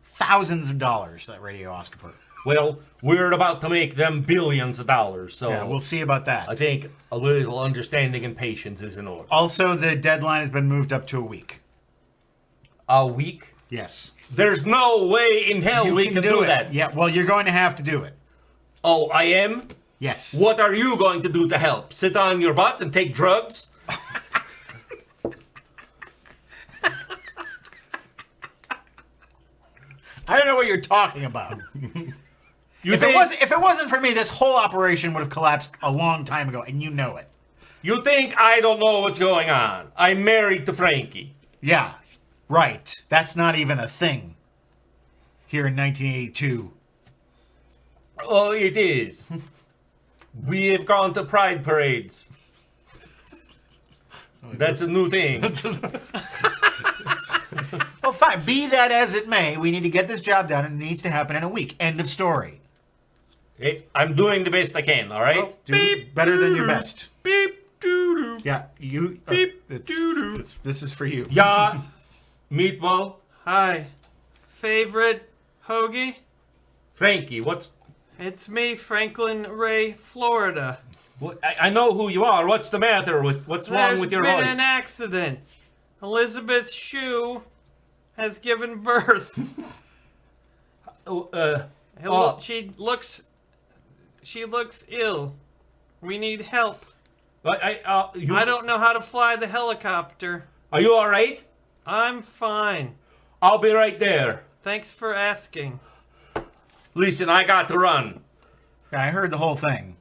thousands of dollars, that radio oscillator. Well, we're about to make them billions of dollars, so Yeah, we'll see about that. I think a little understanding and patience is in order. Also, the deadline has been moved up to a week. A week? Yes. There's no way in hell You we can do it. that. Yeah, well, you're going to have to do it. Oh, I am? Yes. What are you going to do to help? Sit on your butt and take drugs? I don't know what you're talking about. You If it wasn't for me, this whole operation would have collapsed a long time ago, and you know it. You think I don't know what's going on? I'm married to Frankie. Yeah, right. That's not even a thing here in 1982. Oh, it is. We have gone to pride parades. That's a new thing. Well, fine. Be that as it may, we need to get this job done, and it needs to happen in a week. End of story. Hey, I'm doing the best I can, all right? Well, do better than your best. Beep doo doo. Yeah, you. Beep, doo-doo. This is for you. Yeah, meatball. Hi. Favorite hoagie? Frankie, what's... It's me, Franklin Ray, Florida. I know who you are. What's the matter? What's wrong with your There's been voice? an accident. Elizabeth Shue has given birth. She looks ill. We need help. I don't know how to fly the helicopter. Are you all right? I'm fine. I'll be right there. Thanks for asking. Listen, I got to run. I heard the whole thing.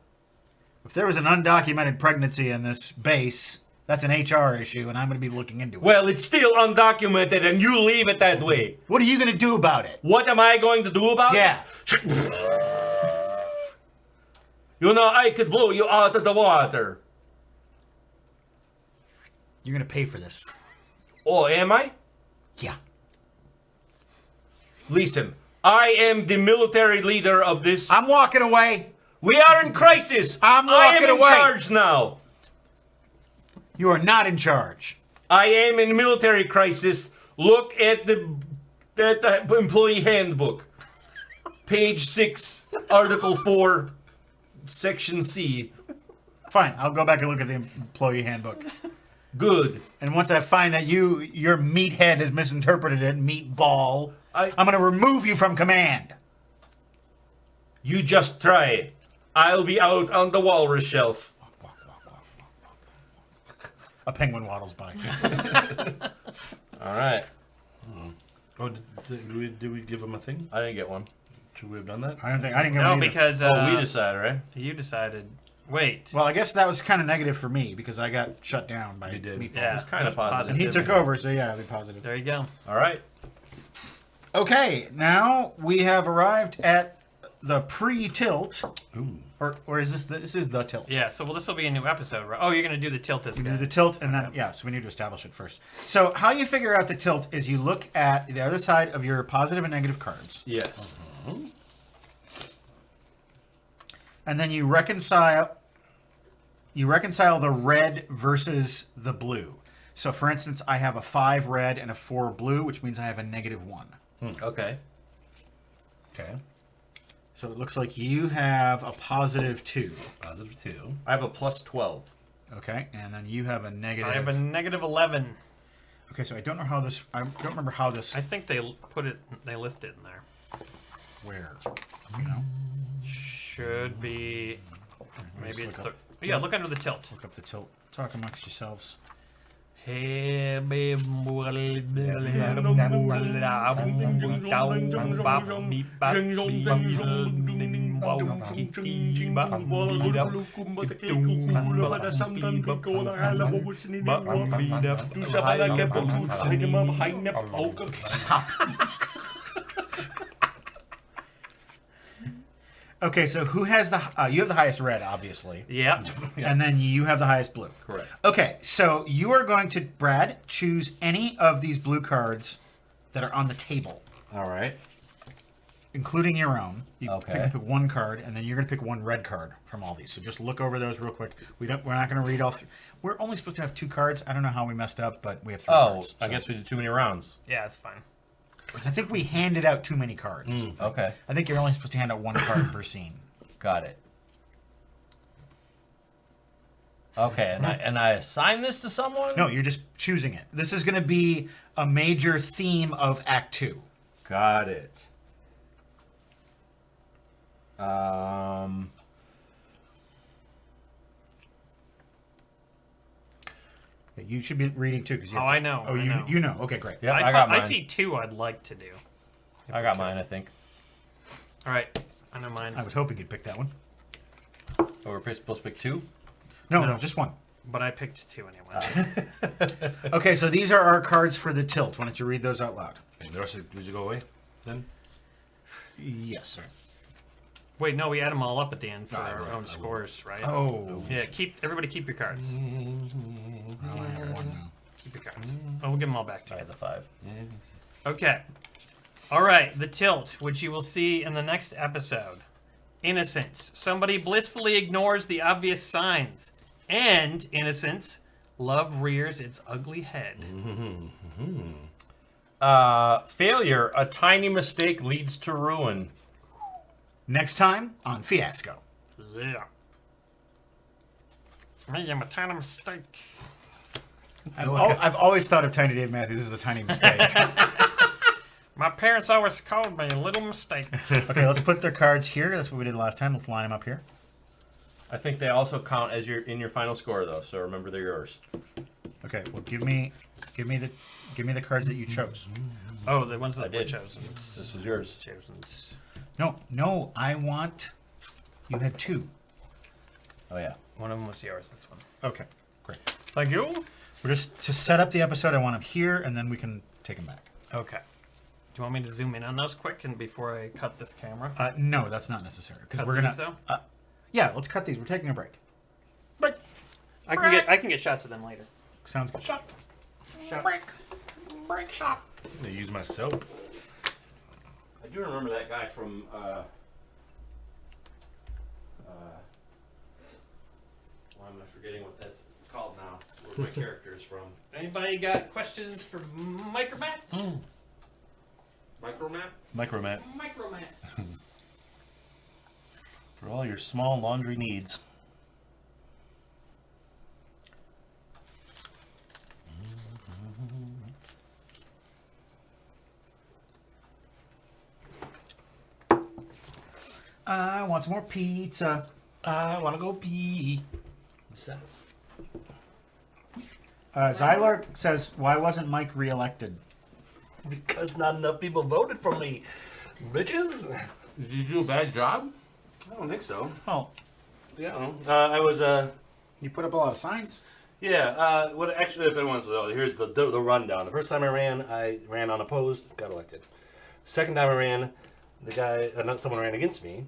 If there was an undocumented pregnancy in this base, that's an HR issue, and I'm going to be looking into it. Well, it's still undocumented, and you leave it that way. What are you going to do about it? What am I going to do about Yeah. it? You know, I could blow you out of the water. You're going to pay for this. Oh, am I? Yeah. Listen, I am the military leader of this. I'm walking away. We are in crisis. I'm I am walking in away. charge now. You are not in charge. I am in military crisis. Look at the employee handbook. Page 6, Article 4, Section C. Fine, I'll go back and look at the employee handbook. Good. And once I find that your meathead has misinterpreted it, meatball, I'm going to remove you from command. You just try it. I'll be out on the walrus shelf. A penguin waddles by. All right. Oh, did we give him a thing? I didn't get one. Should we have done that? I didn't get No, one either. because Oh, we decided, right? you decided. Wait. Well, I guess that was kind of negative for me because I got shut down by You did. meatball. Yeah, It's kind of positive. And he took over, so yeah, I'll be positive. There you go. All right. Okay, now we have arrived at the pre-tilt. Ooh. Or is this is the tilt? Yeah. So this will be a new episode, right? Oh, you're gonna do the tilt this We do guy. the tilt, and then so we need to establish it first. So how you figure out the tilt is you look at the other side of your positive and negative cards, Yes. and then you reconcile. You reconcile the red versus the blue. So, for instance, I have a 5 red and a 4 blue, which means I have a -1. Okay. Okay. So it looks like you have a +2. Positive 2. I have a plus 12. Okay, and then you have a negative. I have a -11. Okay, so I don't know how this. I don't remember how this. I think they put it. They list it in there. Where? You know, Should be. Maybe Just it's look up. yeah. Look under the tilt. look up the tilt. Talk amongst yourselves. Okay, so who has the? You have the highest red, obviously, Yeah. and then you have the highest blue. Correct. Okay, so you are going to, Brad, choose any of these blue cards that are on the table, All right. including your own. You Okay. pick one card, and then you're going to pick one red card from all these. So just look over those real quick. We're not going to read all. We're only supposed to have 2 cards. I don't know how we messed up, but we have 3 Oh, cards. I so. guess we did too many rounds. Yeah, it's fine. I think we handed out too many cards. Okay. I think you're only supposed to hand out 1 card per scene. Got it. Okay, and I assign this to someone? No, you're just choosing it. This is going to be a major theme of Act 2. Got it. You should be reading too, because Oh, I know. Oh, I know. you know. Okay, great. Yeah, I got mine. I see 2 I'd like to do. I got mine, I think. All right. I know mine. I was hoping you'd pick that one. Oh, we're supposed to pick 2? No, just one. But I picked 2 anyway. Okay, so these are our cards for the tilt. Why don't you read those out loud? Okay, the rest of these go away then? Yes, sir. Wait, no, we add them all up at the end for I our will, I own will. scores, right? Oh. Yeah, everybody keep your cards. Well, I have one now. Keep your cards. Oh, we'll give them all back to I you. had the 5. Okay. All right, the tilt, which you will see in the next episode. Innocence. Somebody blissfully ignores the obvious signs. And, innocence, love rears its ugly head. Failure. A tiny mistake leads to ruin. Next time on Fiasco. Yeah. Me, I'm a tiny mistake. I've always thought of Tiny Dave Matthews as a tiny mistake. My parents always called me a little mistake. Okay, let's put their cards here. That's what we did last time. Let's line them up here. I think they also count as in your final score, though. So remember, they're yours. Okay, well give me the cards that you chose. Oh, the ones that I were did. chosen. This was yours. Chosen. No, I want You had 2. Oh yeah. One of them was yours. This one. Okay, great. Thank you. We're just to set up the episode. I want them here, and then we can take them back. Okay. Do you want me to zoom in on those quick and before I cut this camera? No, that's not necessary because Cut we're gonna. these, though? Yeah, let's cut these. We're taking a break. Break. I can get shots of them later. Sounds good. Shots. Break shot. I'm gonna use my soap. I do remember that guy from. Why am I forgetting what that's called now? Where my character is from. Anybody got questions for Micromat? Micromat? Micromat. Micromat. For all your small laundry needs. I want some more pizza. I want to go pee. What's that? Zylark says, "Why wasn't Mike reelected?" Because not enough people voted for me. Bitches? Did you do a bad job? I don't think so. Oh, Yeah, I don't know. I was, you put up a lot of signs. yeah, what actually, if anyone wants to know, here's the rundown. The first time I ran unopposed, got elected. Second time I ran, someone ran against me,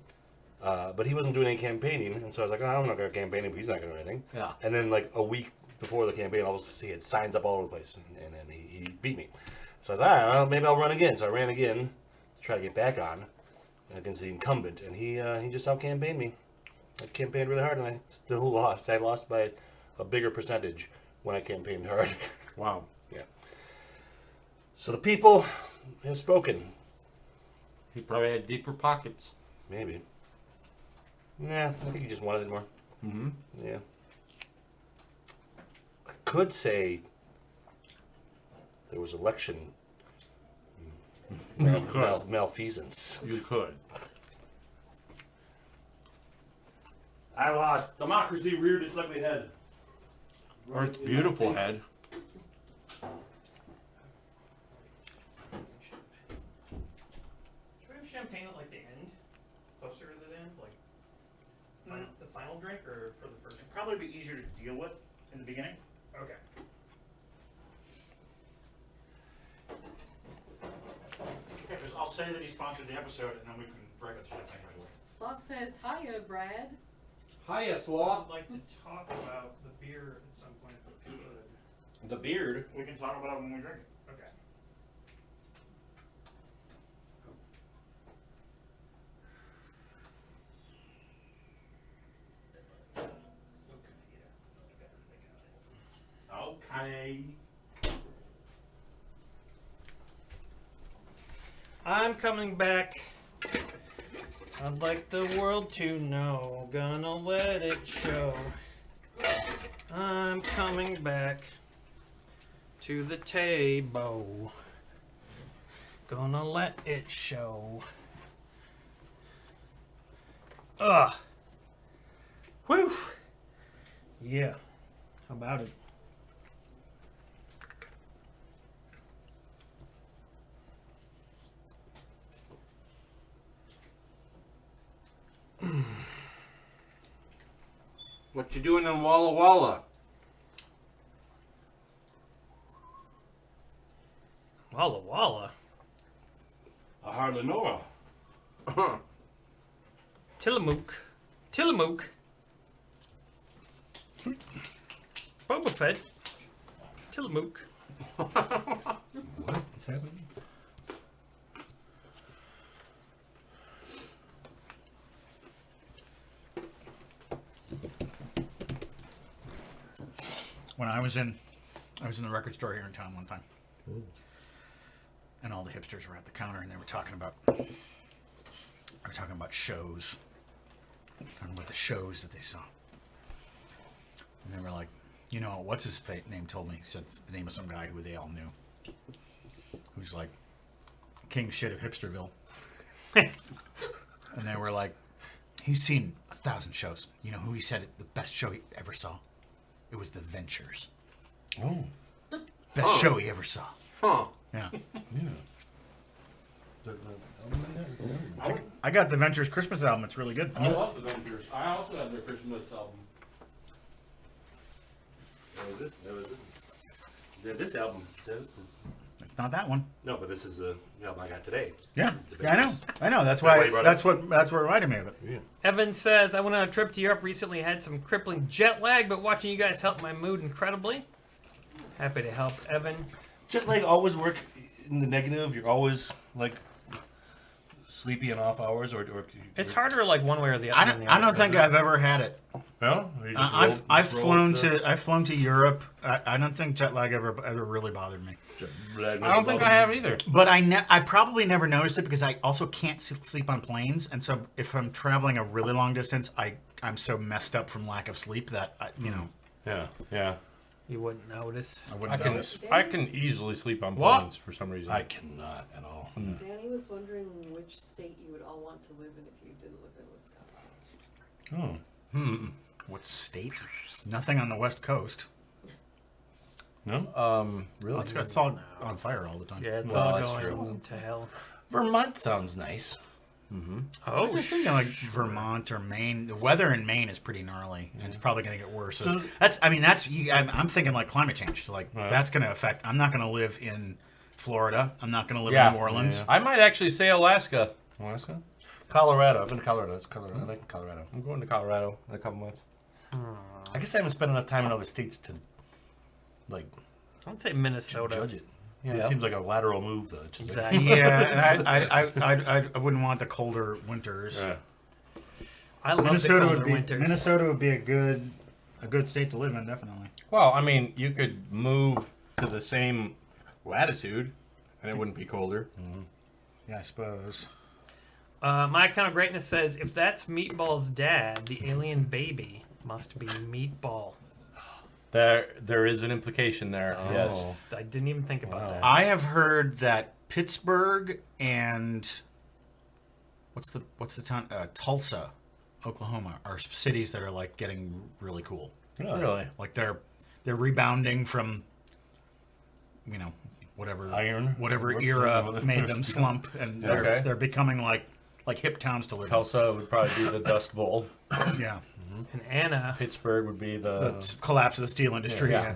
but he wasn't doing any campaigning, and so I was like, oh, I'm not going to campaign, but he's not going to do anything. Yeah. And then, like, a week before the campaign, I was to see it, signs up all over the place, and then he beat me. So I was like, all right, well, maybe I'll run again. So I ran again to try to get back on against the incumbent, and he just out-campaigned me. I campaigned really hard, and I still lost. I lost by a bigger percentage when I campaigned hard. Wow. Yeah. So the people have spoken. He probably had deeper pockets. Maybe. Nah, I think he just wanted it more. Mm-hmm. Yeah. I could say there was election malfeasance. You could. I lost. Democracy reared its ugly head. Or its beautiful head. Should we have champagne at like the end? Closer to the end? Like the final drink or for the first drink? Probably be easier to deal with in the beginning. Okay. Okay, I'll say that he sponsored the episode, and then we can break up the champagne right away. Sloth says, hiya, Brad. Hiya, I'd Sloth. like to talk about the beer at some point if we could. The beard. We can talk about it when we drink it. Okay. Okay. I'm coming back. I'd like the world to know. Gonna let it show. I'm coming back to the table. Gonna let it show. Ugh. Whew. Yeah. How about it? What you doing in Walla Walla? Walla Walla. I hardly know her. Tillamook. Tillamook. Boba Fett. Tillamook. What is happening? When I was in the record store here in town one time. Ooh. And all the hipsters were at the counter, and they were talking about shows. Talking about the shows that they saw. And they were like, you know, what's his name told me? He said it's the name of some guy who they all knew. Who's like king shit of hipsterville. And they were like, he's seen 1,000 shows. You know who he said the best show he ever saw? It was The Ventures. Oh. Best show he ever saw. Huh. Yeah. Yeah. I got the Ventures Christmas album. It's really good. I love the Ventures. I also have their Christmas album. This album. It's not that one. No, but this is the album I got today. Yeah, It's the yeah, I know. Ventures. I know. That's That's why why. you brought That's what reminded me of it. Yeah. Evan says, I went on a trip to Europe recently, had some crippling jet lag, but watching you guys helped my mood incredibly. Happy to help, Evan. Jet lag always work in the negative. You're always like sleepy and off hours, or It's harder like one way or the other. I than the don't other, think isn't it? I've ever had it. No, you just I've roll flown to Europe. I don't think jet lag ever really bothered me. I don't think I have either. But I probably never noticed it because I also can't sleep on planes, and so if I'm traveling a really long distance, I'm so messed up from lack of sleep that Yeah. You wouldn't notice. I I wouldn't can notice. I can easily sleep on What? planes for some reason. I cannot at all. Danny was wondering which state you would all want to live in if you didn't live in Wisconsin. What state? Nothing on the West Coast. No, Really? It's all on fire all the time. Yeah, it's Well, all that's going true. to hell. Vermont sounds nice. Oh, I'm thinking like Vermont or Maine. The weather in Maine is pretty gnarly, and it's probably going to get worse. So I'm thinking like climate change. Like that's going to affect. I'm not going to live in Florida. I'm not going to live in New Orleans. I might actually say Alaska. Alaska, Colorado. I've been to Colorado. That's Colorado. I like Colorado. I'm going to Colorado in a couple months. I guess I haven't spent enough time in other states to like I'd say Minnesota. judge it. Yeah, Yeah. it seems like a lateral move though. It's just like, Exactly. Yeah, and I wouldn't want the colder winters. I love Minnesota the would colder be winters. Minnesota would be a good state to live in, definitely. Well, I mean, you could move to the same latitude, and it wouldn't be colder. Yeah, I suppose. My account of greatness says, if that's Meatball's dad, the alien baby must be Meatball. There is an implication there. Yes. I didn't even think about that. I have heard that Pittsburgh and what's the town? Tulsa, Oklahoma, are cities that are like getting really cool. Really? Like they're rebounding from whatever What- era made them slump, and Okay. they're becoming like hip towns to live Tulsa would probably be the Dust Bowl. in. Yeah, And Anna. Pittsburgh would be the the. collapse of the steel industry. Yeah.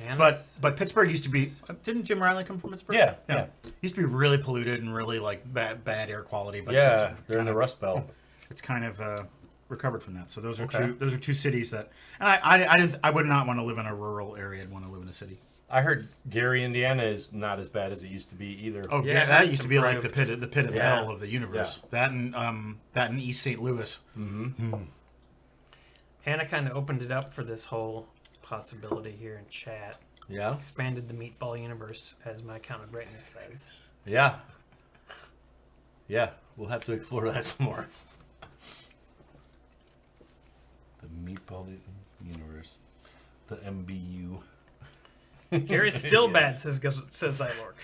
Anna's- But Pittsburgh used to be. Didn't Jim Riley come from Pittsburgh? Yeah. Used to be really polluted and really like bad air quality. But Yeah, it's they're in the Rust Belt. It's kind of recovered from that. So those are Okay. two cities that. And I would not want to live in a rural area. I'd want to live in a city. I heard Gary, Indiana is not as bad as it used to be either. Oh Yeah, yeah, I that heard used to some be like private- the pit of Yeah. hell of the universe. That and East St. Louis. Anna kind of opened it up for this whole possibility here in chat. Yeah. Expanded the Meatball universe, as my account of greatness says. Yeah. Yeah. We'll have to explore that some more. The Meatball Universe, the MBU. Gary's still bad, Yes. says Zylork.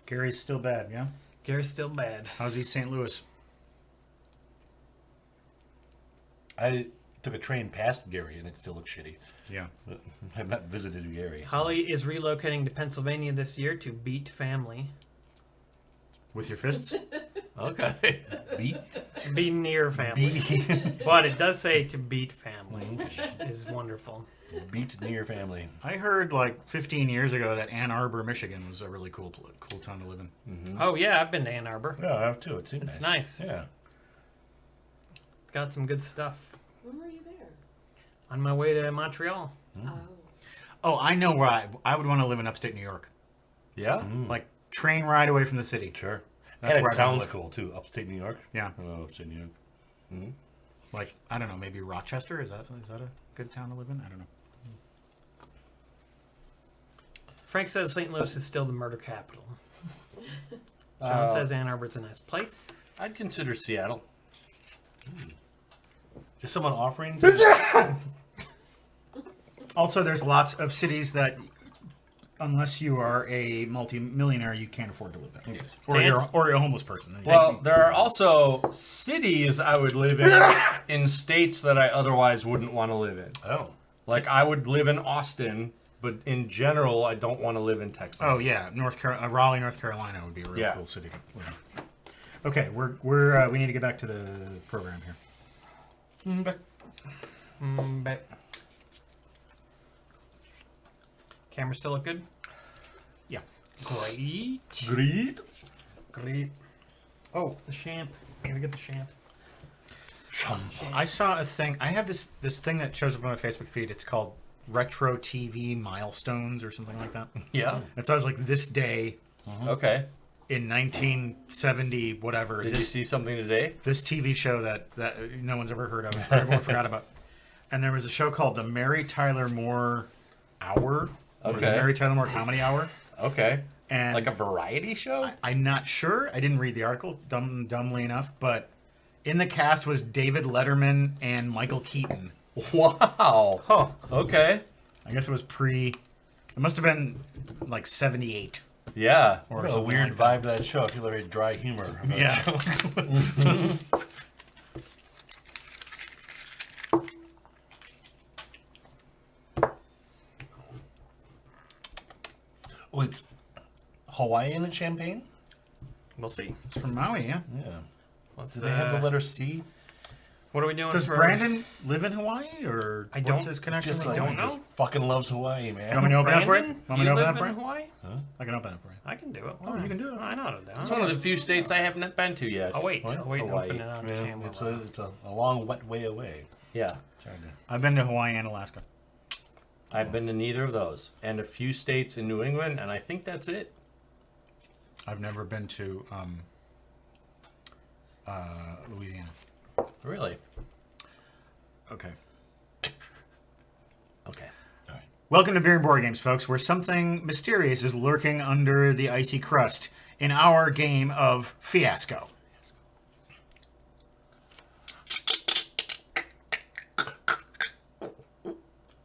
Gary's still bad. Yeah. Gary's still bad. How's East St. Louis? I took a train past Gary and it still looks shitty. Yeah. But I've not visited Gary. so- Holly is relocating to Pennsylvania this year to beat family. With your fists. Okay. Beat. Be near family. But it does say to beat family, which is wonderful. Beat near family. I heard like 15 years ago that Ann Arbor, Michigan, was a really cool town to live in. Oh, yeah, I've been to Ann Arbor. Yeah, I have too. It seems It's nice. Yeah. It's got some good stuff. When were you there? On my way to Montreal. Oh. Oh, I know where I would want to live in upstate New York. Yeah. Like train ride away from the city. Sure. That's and where it I wanna sounds live. cool too. Upstate New York. Yeah. Oh, upstate New York. Like I don't know, maybe Rochester. Is that a good town to live in? I don't know. Frank says St. Louis is still the murder capital. John says Ann Arbor's a nice place. I'd consider Seattle. Is someone offering? To... Also, there's lots of cities that, unless you are a multi-millionaire, you can't afford to live there. Or Dance- you're a homeless person. Well, there are also cities I would live in states that I otherwise wouldn't want to live in. Oh. Like I would live in Austin, but in general, I don't want to live in Texas. Oh yeah, Raleigh, North Carolina would be a really cool city. Okay, we need to get back to the program here. Back. Camera still look good? Yeah. Great. Great. Oh, the champ. Gotta get the champ. I saw a thing. I have this thing that shows up on my Facebook feed. It's called Retro TV Milestones or something like that. Yeah. And so I was like, this day Okay. in 1970, whatever. Did you see something today? This TV show that no one's ever heard of, everyone forgot about. And there was a show called the Mary Tyler Moore Hour, or the Okay. Mary Tyler Moore Comedy Hour. Okay. And Like a variety show? I'm not sure. I didn't read the article, dumbly enough, but in the cast was David Letterman and Michael Keaton. Wow. Huh. Okay. I guess it was it must have been like 78. Yeah. Or What a something weird like vibe to that show. I feel very dry humor. about the Yeah. show. Oh, it's Hawaiian and champagne? We'll see. It's from Maui, yeah. Yeah. Let's, Do they have the letter C? What are we doing Does for... Brandon live in Hawaii, or I what's don't- his connection? Just with like Hawaii? don't just know. fucking loves Hawaii, You want me man. to open that for you? Brandon, Want me you to open live that for in you? Hawaii? I can open that for you. I can do it. Oh, you can do it. I know how to do it. It's one of the few states I haven't been to yet. I'll wait. What? I'll wait and Hawaii. open it on Yeah, camera. it's a long, wet way away. Yeah. I've been to Hawaii and Alaska. I've been to neither of those. And a few states in New England, and I think that's it. I've never been to Louisiana. Really? Okay. Okay. Welcome to Beer and Board Games, folks, where something mysterious is lurking under the icy crust in our game of Fiasco.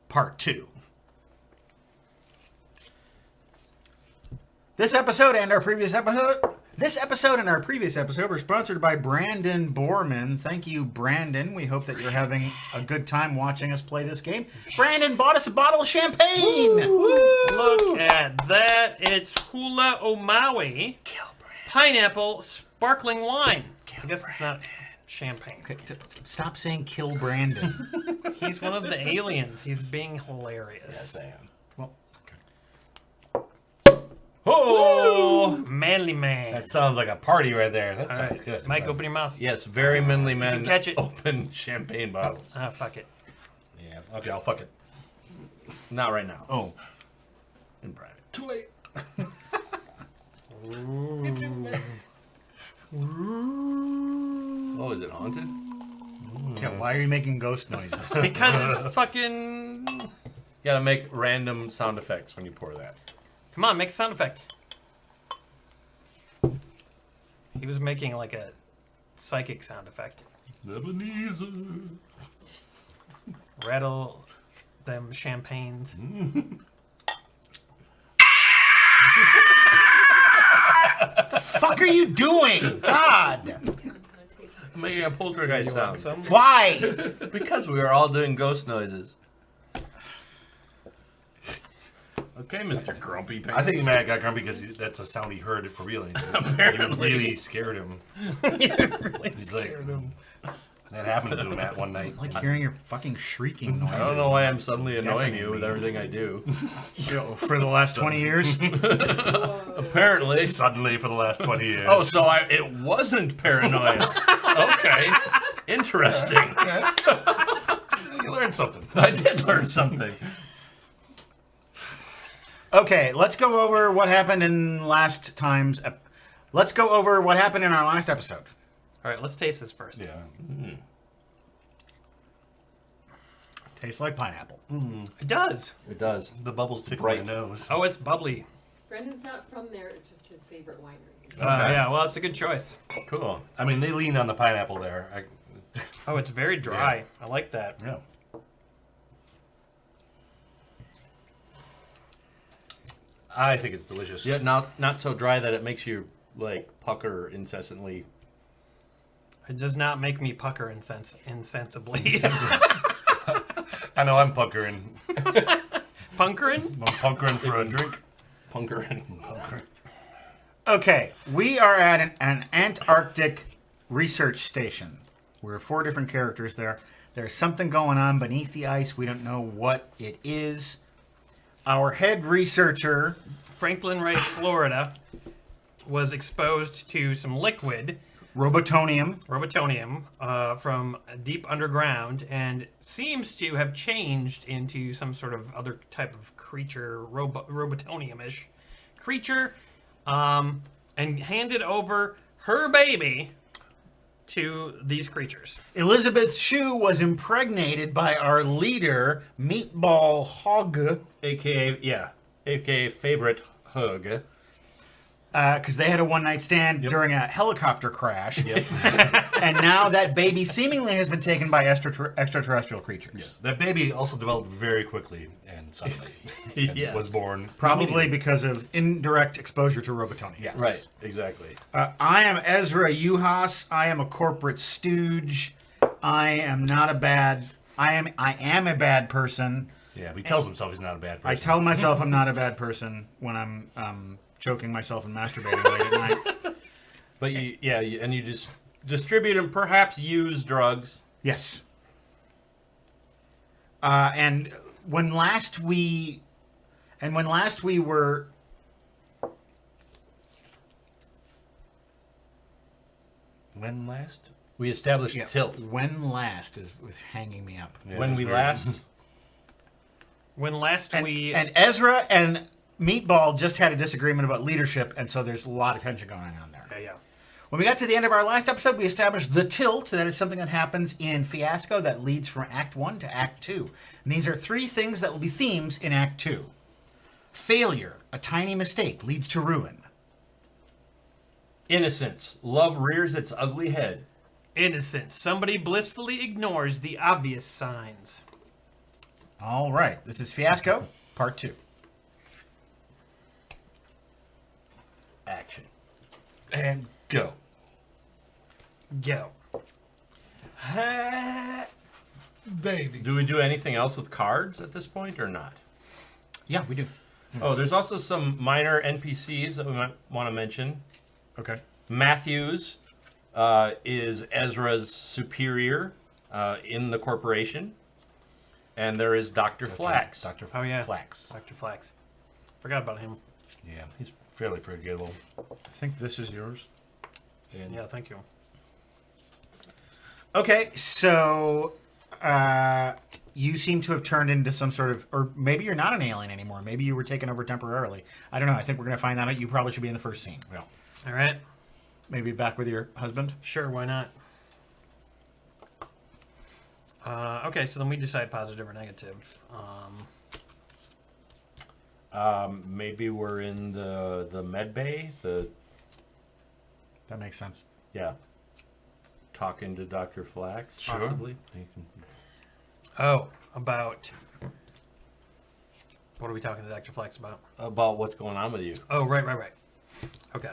Part 2. This episode and our previous episode were sponsored by Brandon Borman. Thank you, Brandon. We hope that you're having a good time watching us play this game. Brandon bought us a bottle of champagne. Look at that. It's Hula Omawi pineapple sparkling wine. I guess it's not champagne. Okay, stop saying kill Brandon. He's one of the aliens. He's being hilarious. Well, Oh! Manly man. That sounds like a party right there. That All sounds right. good. Mike, open your mouth. Yes, very manly men catch it. open champagne bottles. Ah, fuck it. Yeah. Okay, I'll fuck it. Not right now. Oh. In private. Too late. Oh, is it haunted? yeah, why are you making ghost noises? Because it's fucking... You gotta make random sound effects when you pour that. Come on, make a sound effect. He was making like a psychic sound effect. Lebanese. Rattle them champagnes. fuck are you doing? God! I'm making a poltergeist sound. Some? Why? Because we were all doing ghost noises. Okay, Mr. Grumpy Pants. I think Matt got grumpy because that's a sound he heard for real. It really scared him. He's like, that happened to Matt one night. I like hearing your fucking shrieking noises. I don't know why I'm suddenly annoying Deafening you with me. everything I do. For the last 20 years? Apparently. Suddenly for the last 20 years. Oh, so it wasn't paranoia. Okay. Interesting. You learned something. I did learn something. Okay, let's go over what happened in last time's... let's go over what happened in our last episode. All right, let's taste this first. Yeah. Tastes like pineapple. It does. It does. The bubbles tickle Bright. my nose. Oh, it's bubbly. Brendan's not from there, it's just his favorite winery. Yeah, well, it's a good choice. Cool. I mean, they lean on the pineapple there. Oh, it's very dry. I like that. Yeah. I think it's delicious. Yet not so dry that it makes you like pucker incessantly. It does not make me pucker insensibly. I know I'm puckering. Punkering? I'm hunkering for a drink. Punkering. Okay, we are at an Antarctic research station. We're 4 different characters there. There's something going on beneath the ice. We don't know what it is. Our head researcher, Franklin Ray, Florida, was exposed to some liquid, Robotonium. from deep underground, and seems to have changed into some sort of other type of creature, Robotonium-ish creature, and handed over her baby to these creatures. Elizabeth Shue was impregnated by our leader, Meatball Hog, AKA favorite hug. because they had a one-night stand during a helicopter crash. And now that baby seemingly has been taken by extraterrestrial creatures. Yes. That baby also developed very quickly and suddenly. And Yes. was born. Probably because of indirect exposure to Robotonium. Yes. Right, exactly. I am Ezra Uhas. I am a corporate stooge. I am a bad person. Yeah, but he tells himself he's not a bad person. I tell myself I'm not a bad person when I'm choking myself and masturbating late at night. But you just distribute and perhaps use drugs. Yes. And when last we were When last? We established tilt. when last is with hanging me up. Yeah, When that's we very- last, When last And, we... and Ezra and Meatball just had a disagreement about leadership, and so there's a lot of tension going on there. Yeah. When we got to the end of our last episode, we established the tilt. That is something that happens in Fiasco that leads from Act 1 to Act 2. And these are 3 things that will be themes in Act 2. Failure, a tiny mistake, leads to ruin. innocence, love rears its ugly head. Innocent. Somebody blissfully ignores the obvious signs. All right, this is Fiasco, Part 2. Action. And go. Go. Baby. Do we do anything else with cards at this point or not? Yeah, we do. Oh, there's also some minor NPCs that we might want to mention. Okay. Matthews is Ezra's superior in the corporation. And there is Dr. Flax. Dr. Oh, yeah. Flax. Dr. Flax. Forgot about him. Yeah, he's fairly forgettable. I think this is yours. And Yeah, thank you. Okay, so you seem to have turned into some sort of, or maybe you're not an alien anymore. Maybe you were taken over temporarily. I don't know. I think we're going to find that out. You probably should be in the first scene. yeah. All right. Maybe back with your husband. Sure, why not? Okay, so then we decide positive or negative. Maybe we're in the med bay. That makes sense. Yeah. Talking to Dr. Flax, Sure. possibly. You can- Oh, about... What are we talking to Dr. Flax about? About what's going on with you. Oh, right. Okay.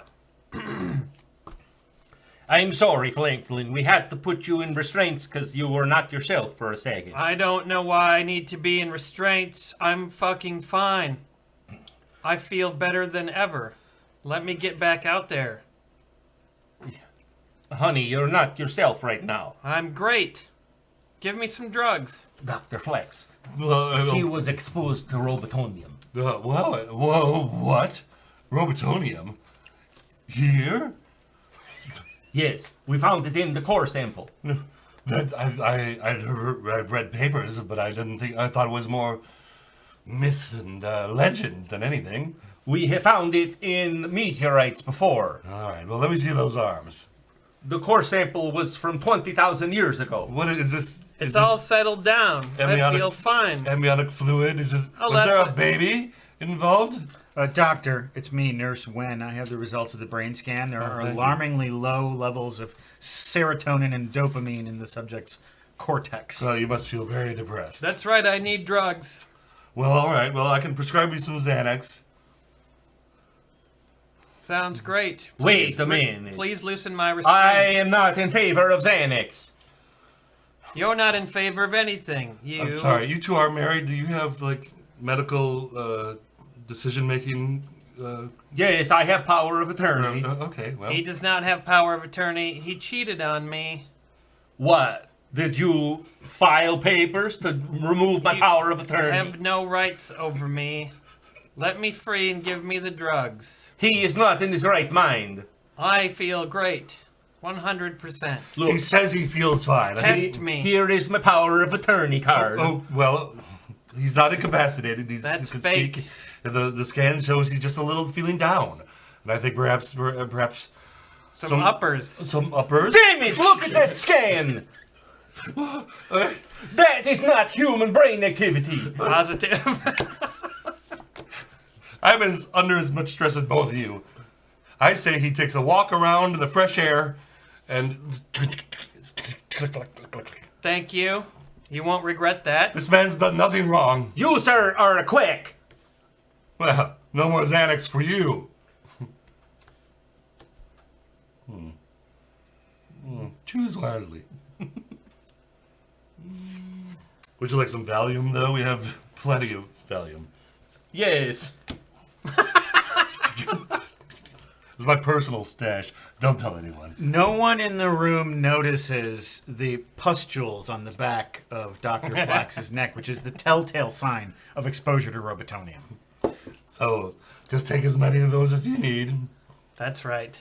I'm sorry, Franklin. We had to put you in restraints because you were not yourself for a second. I don't know why I need to be in restraints. I'm fucking fine. I feel better than ever. Let me get back out there. Honey, you're not yourself right now. I'm great. Give me some drugs. Dr. Flex. Well, He was exposed to robotonium. whoa, what? Robotonium? Here? Yes, we found it in the core sample. I've read papers, but I thought it was more myth and legend than anything. We have found it in meteorites before. All right, well, let me see those arms. The core sample was from 20,000 years ago. What is this? It's all settled down. I amniotic- feel fine. Amniotic fluid? Is this? Oh, was there that's a baby involved? Doctor, it's me, Nurse Wen. I have the results of the brain scan. There are thank you. alarmingly low levels of serotonin and dopamine in the subject's cortex. So you must feel very depressed. That's right, I need drugs. Well, all right. Well, I can prescribe you some Xanax. Sounds great. Wait a minute. Please loosen my restraints. I am not in favor of Xanax. You're not in favor of anything. You. I'm sorry. You two are married. Do you have like medical decision making. Yes, I have power of attorney. Okay, well. He does not have power of attorney. He cheated on me. What? Did you file papers to remove my You power of attorney? Have no rights over me. Let me free and give me the drugs. He is not in his right mind. I feel great. 100%. Look, He says he feels fine. Test me. here is my power of attorney card. Oh, well, he's not incapacitated. That's he can fake. speak. The scan shows he's just a little feeling down. And I think perhaps Some uppers. some uppers. Damn it! Look at that scan! That is not human brain activity. Positive. I'm under as much stress as both of you. I say he takes a walk around in the fresh air and... Thank you. You won't regret that. This man's done nothing wrong. You, sir, are a quack. Well, no more Xanax for you. Choose wisely. Would you like some Valium, though? We have plenty of Valium. Yes. This is my personal stash. Don't tell anyone. No one in the room notices the pustules on the back of Dr. Flax's neck, which is the telltale sign of exposure to robotonium. So, just take as many of those as you need. That's right.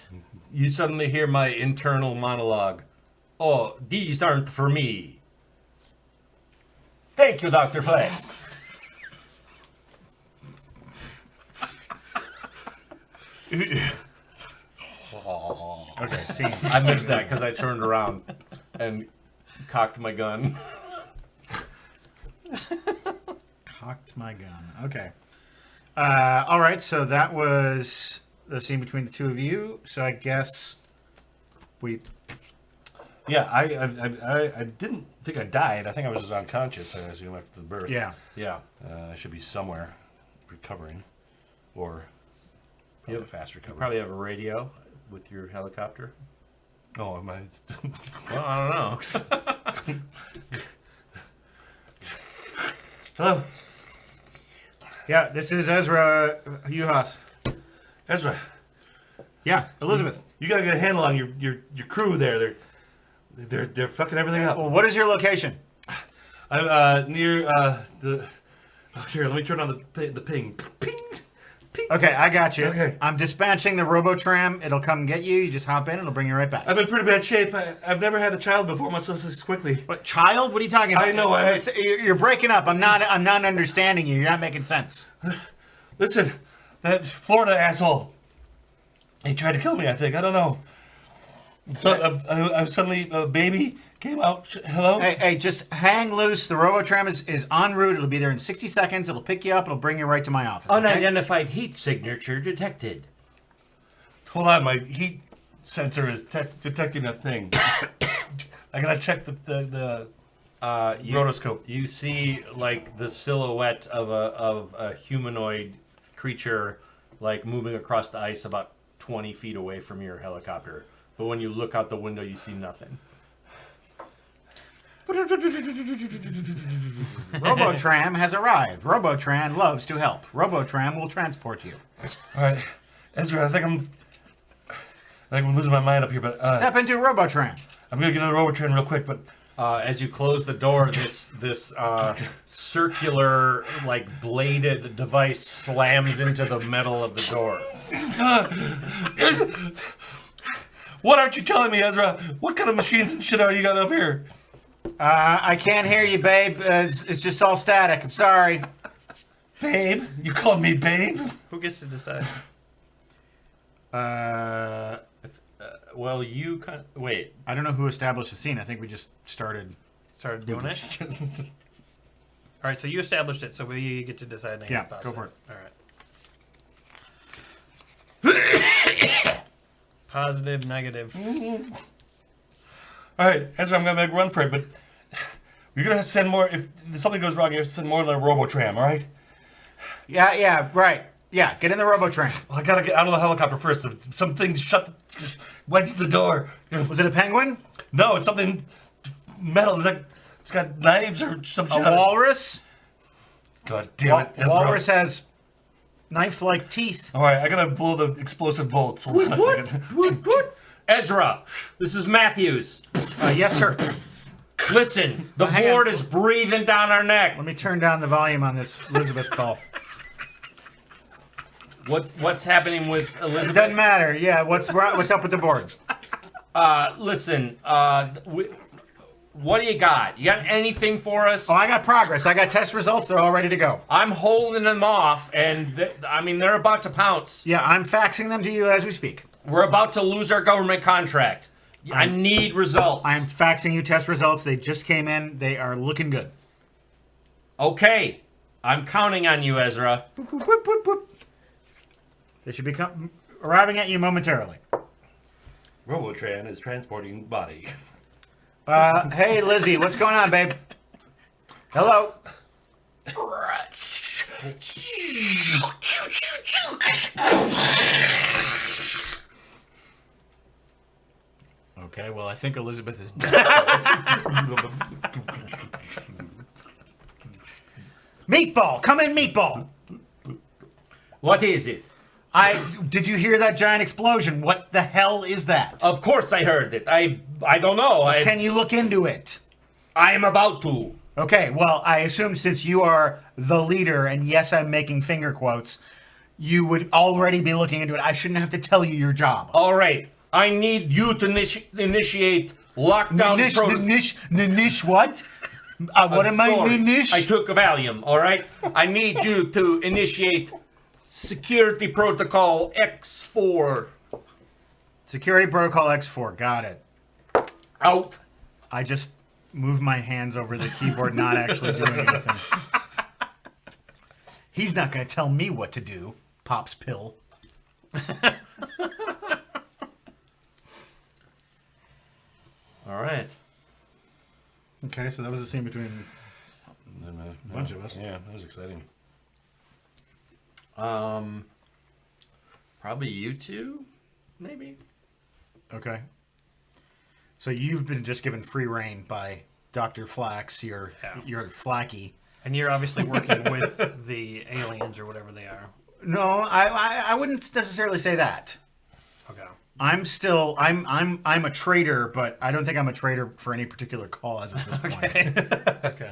You suddenly hear my internal monologue. Oh, these aren't for me. Thank you, Dr. Flax. Okay, see. I missed that because I turned around and cocked my gun. Cocked my gun. Okay. All right, so that was the scene between the two of you. So I guess we... Yeah, I didn't think I died. I think I was just unconscious, I assume, after the birth. Yeah. Yeah. I should be somewhere recovering. Or probably fast recovery. Probably have a radio with your helicopter. Oh, am I? Well, I don't know. Hello, Yeah, this is Ezra Uhas. Ezra. Yeah, Elizabeth. You gotta get a handle on your crew there. They're fucking everything up. Well, what is your location? I'm near the. Oh, here, let me turn on the ping. Ping. Ping. Okay, I got you. Okay. I'm dispatching the Robotram. It'll come get you. You just hop in. It'll bring you right back. I'm in pretty bad shape. I've never had a child before, much less this quickly. What, child? What are you talking about? I know, You're breaking up. I'm not understanding you. You're not making sense. Listen, that Florida asshole. He tried to kill me, I think. I don't know. So I suddenly a baby came out. Hello? Hey, just hang loose. The Robotram is en route. It'll be there in 60 seconds. It'll pick you up. It'll bring you right to my office. Okay? Unidentified heat signature detected. Hold on, my heat sensor is detecting a thing. I gotta check the rotoscope. You see like the silhouette of a humanoid creature like moving across the ice about 20 feet away from your helicopter. But when you look out the window, you see nothing. Robotram has arrived. Robotram loves to help. Robotram will transport you. All right, Ezra, I think I'm losing my mind up here, but Step into Robotram. I'm gonna get another Robotran real quick, but As you close the door, this circular, like bladed device slams into the metal of the door. what aren't you telling me, Ezra? What kind of machines and shit are you got up here? I can't hear you, babe. It's just all static. I'm sorry. Babe? You called me babe? Who gets to decide? Well, you kind of, wait. I don't know who established the scene. I think we just started. Started doing it? All right, so you established it, so we get to decide. Now. Yeah, go for it. All right. Positive, negative. All right, Ezra, I'm gonna make a run for it, but you're gonna have to send more. If something goes wrong, you have to send more than a Robotram, all right? Yeah, right. Yeah, get in the Robotram. Well, I gotta get out of the helicopter first. Some things just wedged the door. Was it a penguin? No, it's something metal. It's got knives or some shit. A walrus? God damn it. Ezra. Walrus has knife-like teeth. All right, I gotta blow the explosive bolts. Hold on a second. Ezra, this is Matthews. Yes, sir. Listen, the Hang on. board is breathing down our neck. Let me turn down the volume on this Elizabeth call. What's happening with It Elizabeth? doesn't matter. Yeah, what's up with the boards? Listen, what do you got? You got anything for us? Oh, I got progress. I got test results. They're all ready to go. I'm holding them off, and they're about to pounce. Yeah, I'm faxing them to you as we speak. We're about to lose our government contract. I need results. I'm faxing you test results. They just came in. They are looking good. Okay, I'm counting on you, Ezra. Boop, boop, boop, boop, boop. They should be arriving at you momentarily. Robotran is transporting body. Hey, Lizzie, what's going on, babe? Hello. Okay, well, I think Elizabeth is dead. Meatball, come in, Meatball. What is it? Did you hear that giant explosion? What the hell is that? Of course I heard it. I don't know. Can you look into it? I am about to. Okay, well, I assume since you are the leader, and yes, I'm making finger quotes, you would already be looking into it. I shouldn't have to tell you your job. All right. I need you to initiate lockdown Nish what? What am I, Nish? I took a Valium, all right? I need you to initiate Security Protocol X4. Security Protocol X4, got it. Out. I just moved my hands over the keyboard, not actually doing anything. He's not going to tell me what to do, Pop's pill. All right. Okay, so that was the scene between a bunch of us. Yeah, that was exciting. Probably you two, maybe. Okay. So you've been just given free reign by Dr. Flax, your Flacky. And you're obviously working with the aliens or whatever they are. No, I wouldn't necessarily say that. Okay. I'm still I'm a traitor, but I don't think I'm a traitor for any particular cause at this point. Okay.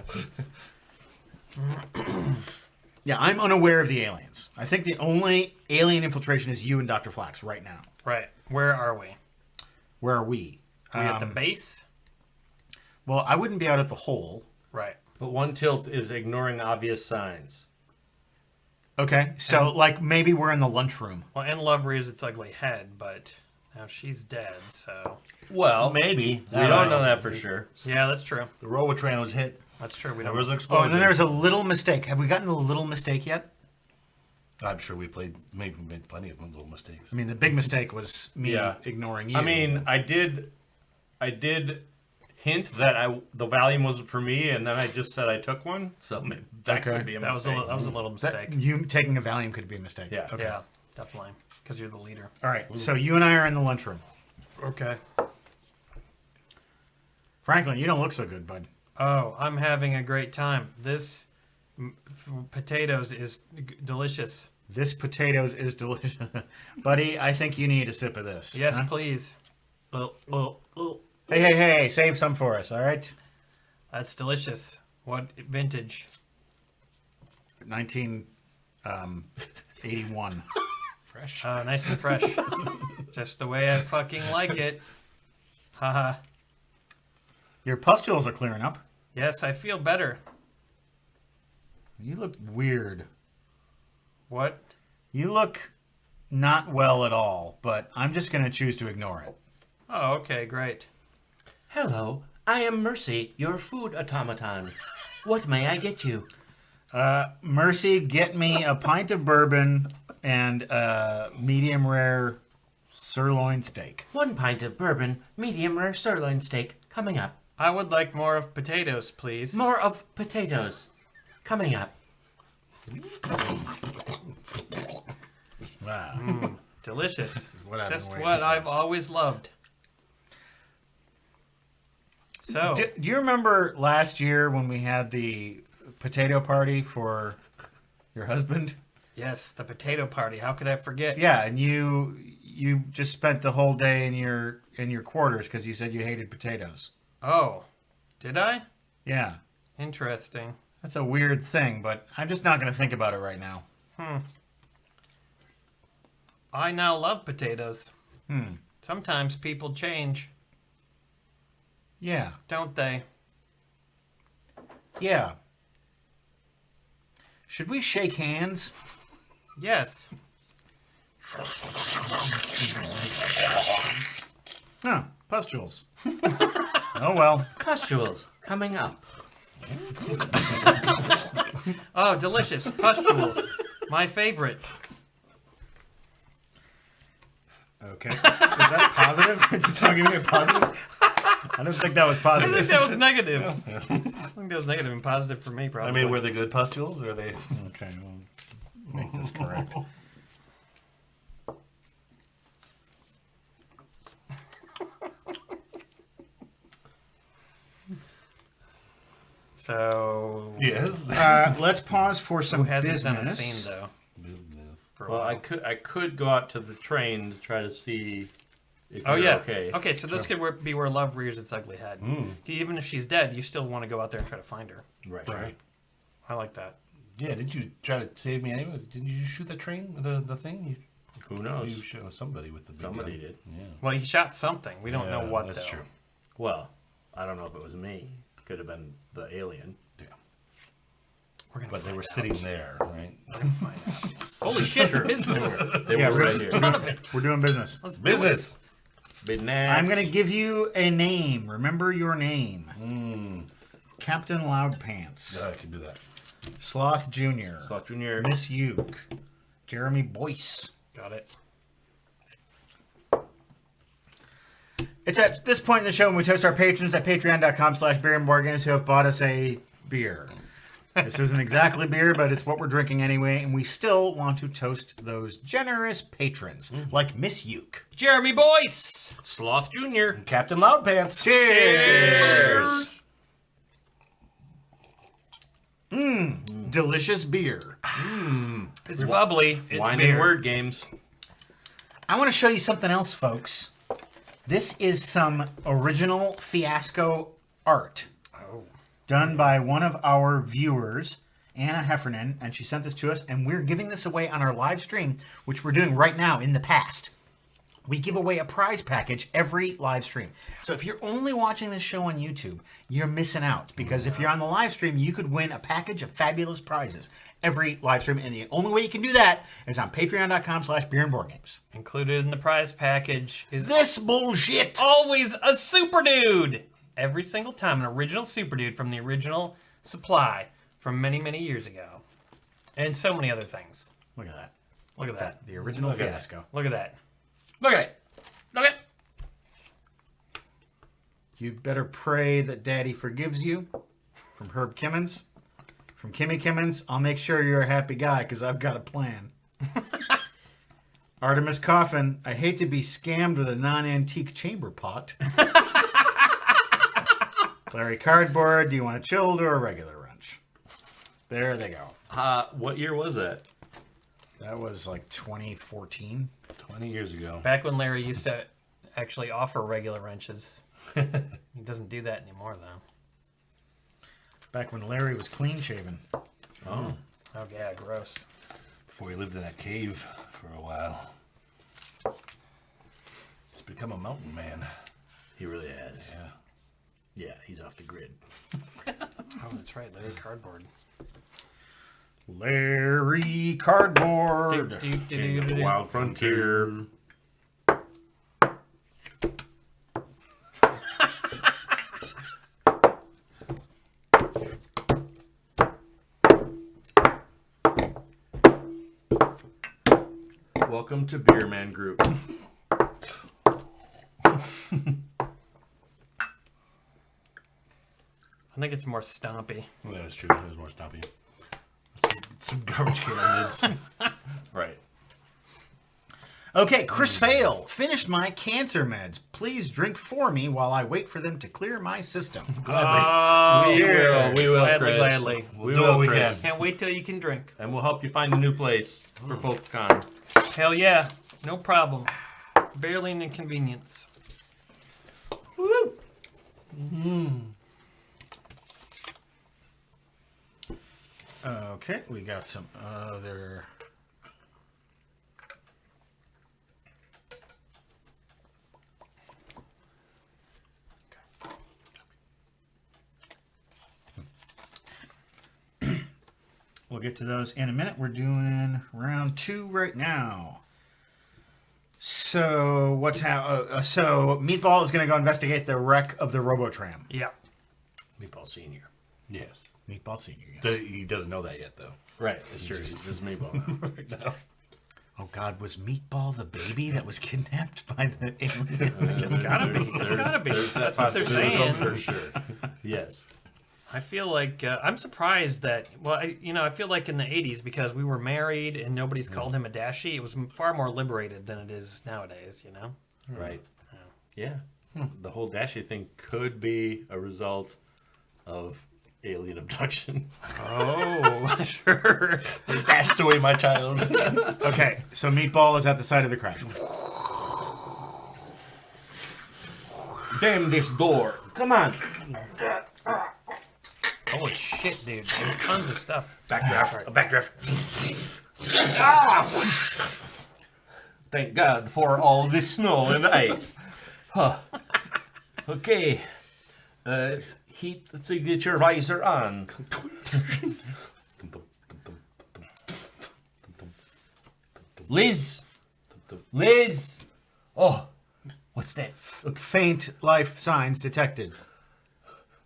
Yeah, I'm unaware of the aliens. I think the only alien infiltration is you and Dr. Flax right now. Right. Where are we? Where are we? Are we at the base? Well, I wouldn't be out at the hole. Right. But one tilt is ignoring obvious signs. Okay, so like maybe we're in the lunchroom. Well, and Love rears its ugly head, but now she's dead, so... Well, Maybe. we don't know that for sure. Yeah, that's true. The Robotran was hit. That's true. We There don't was an Oh, explosion. and then there's a little mistake. Have we gotten a little mistake yet? I'm sure we made plenty of little mistakes. I mean, the big mistake was me Yeah. ignoring you. I mean, I did hint that the Valium wasn't for me, and then I just said I took one. So maybe that Okay. could be a That was mistake. a little mistake. you taking a Valium could be a mistake. Yeah. Okay. Yeah, definitely. Because you're the leader. All right. So you and I are in the lunchroom. Okay. Franklin, you don't look so good, bud. Oh, I'm having a great time. This potatoes is delicious. This potatoes is delicious. Buddy, I think you need a sip of this. Yes, huh? please. Hey, save some for us, all right? That's delicious. What vintage? 1981. Fresh. Nice and fresh. Just the way I fucking like it. Haha. Your pustules are clearing up. Yes, I feel better. You look weird. What? You look not well at all, but I'm just going to choose to ignore it. Oh, okay, great. Hello, I am Mercy, your food automaton. What may I get you? Mercy, get me a pint of bourbon and a medium rare sirloin steak. 1 pint of bourbon, medium rare sirloin steak, coming up. I would like more of potatoes, please. More of potatoes, coming up. Wow. Delicious. what I've been Just waiting what for. I've always loved. So, Do you remember last year when we had the potato party for your husband. Yes, the potato party. How could I forget? Yeah, and you just spent the whole day in your quarters because you said you hated potatoes. Oh, did I? Yeah, Interesting. that's a weird thing, but I'm just not going to think about it right now. I now love potatoes. Sometimes people change, Yeah, don't they? yeah. Should we shake hands? Yes. Huh, pustules. Oh well. Pustules coming up. Oh, delicious. Pustules. My favorite. Okay. Is that positive? Just not giving me a positive? I don't think that was I positive. think that was negative. I think that was negative and positive for me, I probably. mean, were they good pustules, or are they? Okay, well, make this correct. So, Yes. Let's pause for some who hasn't business. done a scene, though? For a Well, while? I could go out to the train to try to see if Oh you're yeah. okay. Okay, so this could be where love rears its ugly head. Even if she's dead, you still want to go out there and try to find her. Right. Right. I like that. Yeah. Did you try to save me anyway? Didn't you shoot the train? The thing? Who You knows? shot somebody with the big Somebody gun. did. Yeah. Well, he shot something. We don't know Yeah, what. That's though. true. Well, I don't know if it was me. Could have been the alien. Yeah. We're gonna But they find were out. sitting there, right? Holy shit! Business. They Yeah, were we're, right here. we're doing business. Let's do it. Business. I'm going to give you a name. Remember your name. Captain Loudpants. Yeah, I can do that. Sloth Jr. Sloth Jr. Miss Uke. Jeremy Boyce. Got it. It's at this point in the show when we toast our patrons at patreon.com/beerandboardgames who have bought us a beer. This isn't exactly beer, but it's what we're drinking anyway, and we still want to toast those generous patrons, like Miss Uke. Jeremy Boyce. Sloth Jr. Captain Loudpants. Cheers! Delicious beer. It's bubbly. It's Wine beer. and word games. I want to show you something else, folks. This is some original Fiasco art. Done by one of our viewers, Anna Heffernan, and she sent this to us, and we're giving this away on our live stream, which we're doing right now in the past. We give away a prize package every live stream. So if you're only watching this show on YouTube, you're missing out. Because if you're on the live stream, you could win a package of fabulous prizes every live stream. And the only way you can do that is on patreon.com/beerandboardgames. Included in the prize package is This bullshit! always a super dude. Every single time, an original super dude from the original supply from many, many years ago. And so many other things. Look at that. Look at that. The original Look at Fiasco. Look at that. Look at it. Look at You better pray that Daddy forgives you. From Herb Kimmins. From Kimmy Kimmins, I'll make sure you're a happy guy because I've got a plan. Artemis Coffin, I hate to be scammed with a non-antique chamber pot. Larry Cardboard, do you want a chilled or a regular wrench? There they go. What year was that? That was like 2014. 20 years ago. Back when Larry used to actually offer regular wrenches. He doesn't do that anymore, though. Back when Larry was clean shaven. Oh. Oh, yeah, gross. Before he lived in that cave for a while. He's become a mountain man. He really has. Yeah. Yeah, he's off the grid. Oh, that's right, Larry Cardboard. Larry Cardboard. The Wild Frontier. Welcome to Beer Man Group. I think it's more stompy. Well, that was true. It was more stompy. Some garbage can lids. Right. Okay, Chris Fail. Finished my cancer meds. Please drink for me while I wait for them to clear my system. We will, Gladly, Chris. gladly. We do will, what we Chris. can. Can't wait till you can drink. And we'll help you find a new place for FolkCon. Hell yeah, no problem. Barely an inconvenience. Woo! Okay, we got some other... We'll get to those in a minute. We're doing round 2 right now. So what's so Meatball is going to go investigate the wreck of the Robotram. Yeah. Meatball Senior. Yes. Meatball Senior. He doesn't know that yet, though. Right, it's true. It's Meatball now. Right now. Oh God, was Meatball the baby that was kidnapped by the aliens? It's gotta be. It's gotta be. There's that That's what they're possibility saying. for sure. Yes. I feel like I'm surprised that I feel like in the '80s because we were married and nobody's called him a dashie. It was far more liberated than it is nowadays. You know. Right. Yeah. The whole Dashi thing could be a result of alien abduction. Oh, sure. They dashed away my child. Okay, so Meatball is at the side of the crash. Damn this door. Come on. Holy shit, dude! There's tons of stuff. Backdraft. A backdraft. Thank God for all this snow and ice. Huh. Okay. Heat signature visor on. Liz! Liz! Oh, what's that? Faint life signs detected.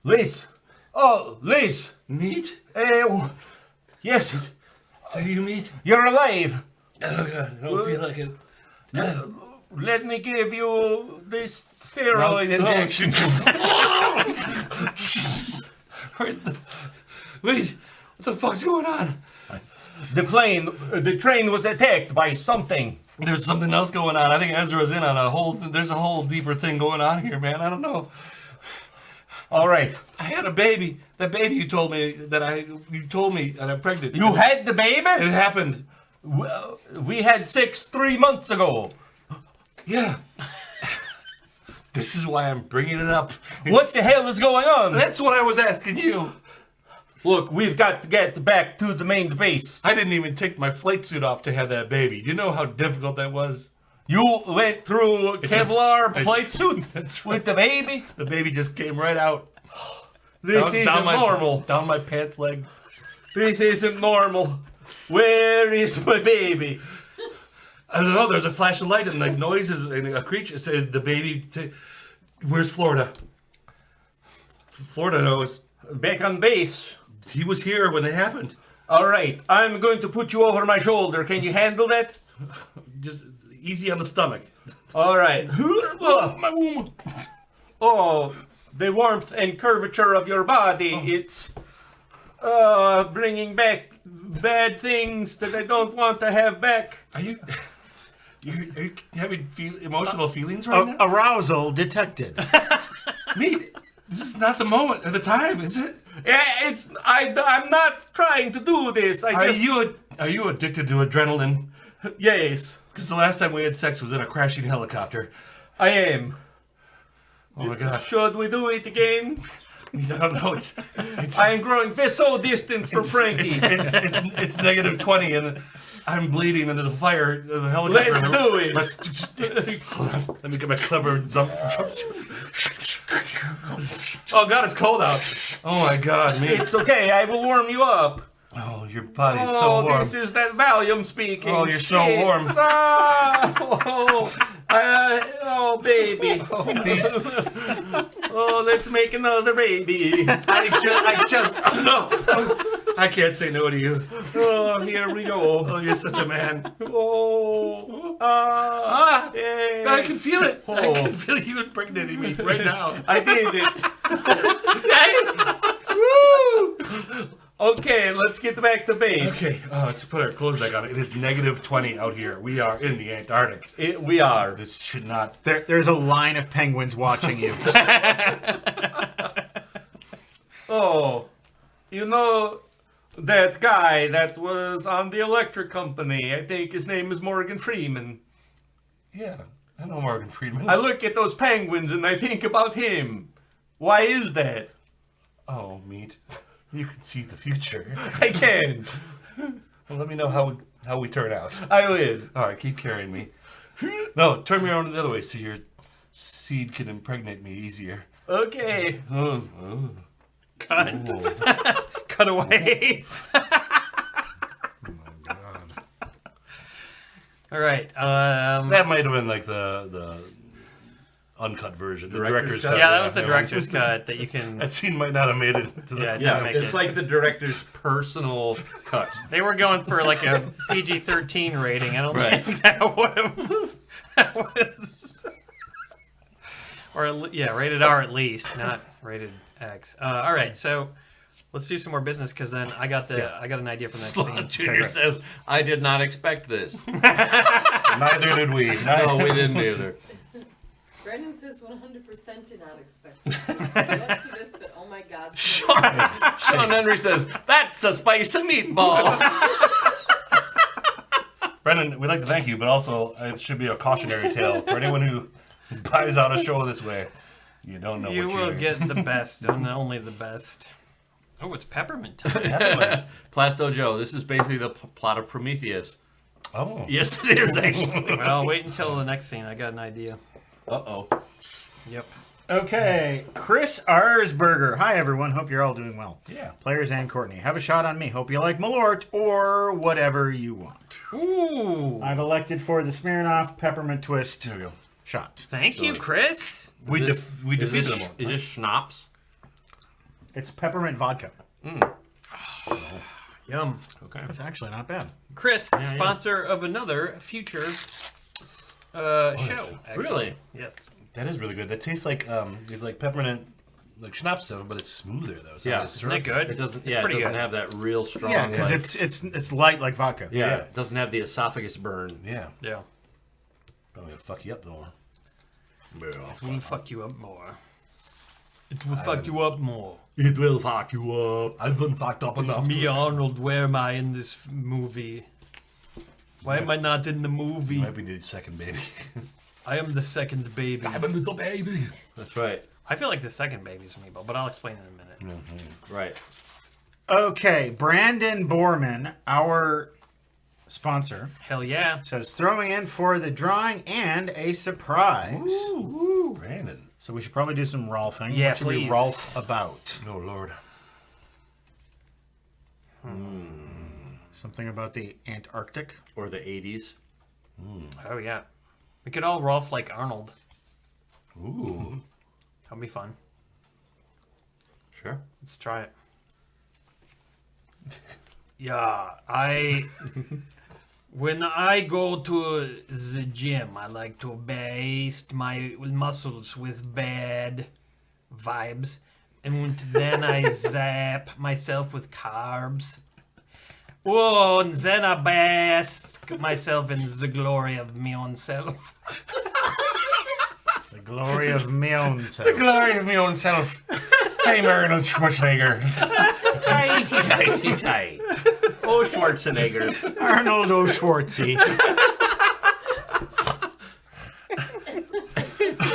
Liz! Oh, Liz! Meat? Yes, So you meat? you're alive. Oh God, I don't feel like it. Let me give you this steroid No. injection. Wait, what the fuck's going on? The train was attacked by something. There's something else going on. I think Ezra's in on a whole. There's a whole deeper thing going on here, man. I don't know. All right. I had a baby. That baby you told me that I'm pregnant. You had the baby? It happened. Well, we had 6 3 months ago. Yeah. This is why I'm bringing it up. What the hell is going on? That's what I was asking you. Look, we've got to get back to the main base. I didn't even take my flight suit off to have that baby. Do you know how difficult that was? You went through a Kevlar I- flight suit That's with the baby? The baby just came right out. This isn't normal. Down my pants leg. This isn't normal. Where is my baby? I don't know. There's a flash of light and like noises and a creature said the baby. Where's Florida? Florida knows. Back on base. He was here when it happened. All right, I'm going to put you over my shoulder. Can you handle that? Just easy on the stomach. All right. Oh, my womb. Oh, the warmth and curvature of your body. It's bringing back bad things that I don't want to have back. Are you having emotional feelings right now? Arousal detected. Mate, this is not the moment or the time, is it? I'm not trying to do this. Are you addicted to adrenaline? Yes, Because the last time we had sex was in a crashing helicopter. I am. Oh my God. Should we do it again? I don't know. It's I am growing so distant from Frankie. it's negative 20 and I'm bleeding into the fire of the helicopter. Let's do it. Hold on. Let me get my clever jump. Oh God, it's cold out. Oh my God, me. It's okay. I will warm you up. Oh, your body's Oh, so warm. this is that Valium speaking. Oh, you're so Shit. warm. Oh, baby. Oh, let's make another baby. No. I can't say no to you. Oh, here we go. Oh, you're such a man. Oh, I yeah. can feel it. I Oh. can feel you impregnating me right now. I did it. Woo! Okay, let's get back to base. Okay, let's put our clothes back on. It is -20 out here. We are in the Antarctic. We are. This should not. There's a line of penguins watching you. Oh, you know that guy that was on the electric company? I think his name is Morgan Freeman. Yeah, I know Morgan Freeman. I look at those penguins and I think about him. Why is that? Oh, meat. You can see the future. I can. Well, let me know how we turn out. I will. All right, keep carrying me. No, turn me around the other way so your seed can impregnate me easier. Okay. Oh, Cut. oh. Cut away. Oh my God. All right. That might have been like the uncut version, the Director's director's cut? cut. Yeah, that was the director's cut that you can. That scene might not have made it to the. Yeah, Yeah, make it's it. like the director's personal cut. They were going for like a PG-13 rating. I don't Right. think that was. Or rated R at least, not rated X. All right, so let's do some more business because then I got an idea for the next Slot scene. Jr. says, I did not expect this. Neither did we. No, we didn't either. Brendan says 100% did not expect this. Let's do this, but oh my God. Sean Henry says, that's a spicy meatball. Brendan, we'd like to thank you, but also it should be a cautionary tale for anyone who buys out a show this way. You don't know You what will you're get the best and only the best. Oh, it's peppermint time. Plasto Joe, this is basically the plot of Prometheus. Oh. Yes, it is actually. Well, wait until the next scene. I got an idea. Uh-oh. Yep. Okay, Chris Arsberger. Hi, everyone. Hope you're all doing well. Yeah. Players and Courtney. Have a shot on me. Hope you like Malort or whatever you want. Ooh. I've elected for the Smirnoff Peppermint Twist There we go. shot. Thank you, Chris. We Is defeated this, them all. Is this schnapps? It's peppermint vodka. Yum. Okay. That's actually not bad. Chris, sponsor of another future show. Actually. Really? Yes. That is really good. That tastes like it's like peppermint, like schnapps stuff, but it's smoother though. It's Yeah. not as Isn't that good? It doesn't. It's Yeah, it pretty doesn't good. have that real strong. Yeah, because like- it's light like vodka. Yeah, it doesn't have the esophagus burn. Yeah. Yeah. Probably gonna fuck you up more. It will fuck you up more. It will fuck you up more. It will fuck you up. I've been fucked up enough. Me, Arnold, where am I in this movie? Why am I not in the movie? Might be the second baby. I am the second baby. I'm a little baby. That's right. I feel like the second baby's Meatball, but I'll explain in a minute. Right. Okay, Brandon Borman, our sponsor, Hell yeah. says throwing in for the drawing and a surprise. Ooh, Brandon. So we should probably do some Rolfing. Yeah, What should we please. Rolf about? Oh Lord. Something about the Antarctic. Or the 80s. Oh yeah. We could all Rolf like Arnold. Ooh. That'll be fun. Sure. Let's try it. Yeah, when I go to the gym, I like to baste my muscles with bad vibes, and then I zap myself with carbs. Oh, and then I bask myself in the glory of my own self. The glory of my own self. Glory of my own self. I'm Arnold Schwarzenegger. Tight. Oh, Schwarzenegger. Arnold O'Schwartzy.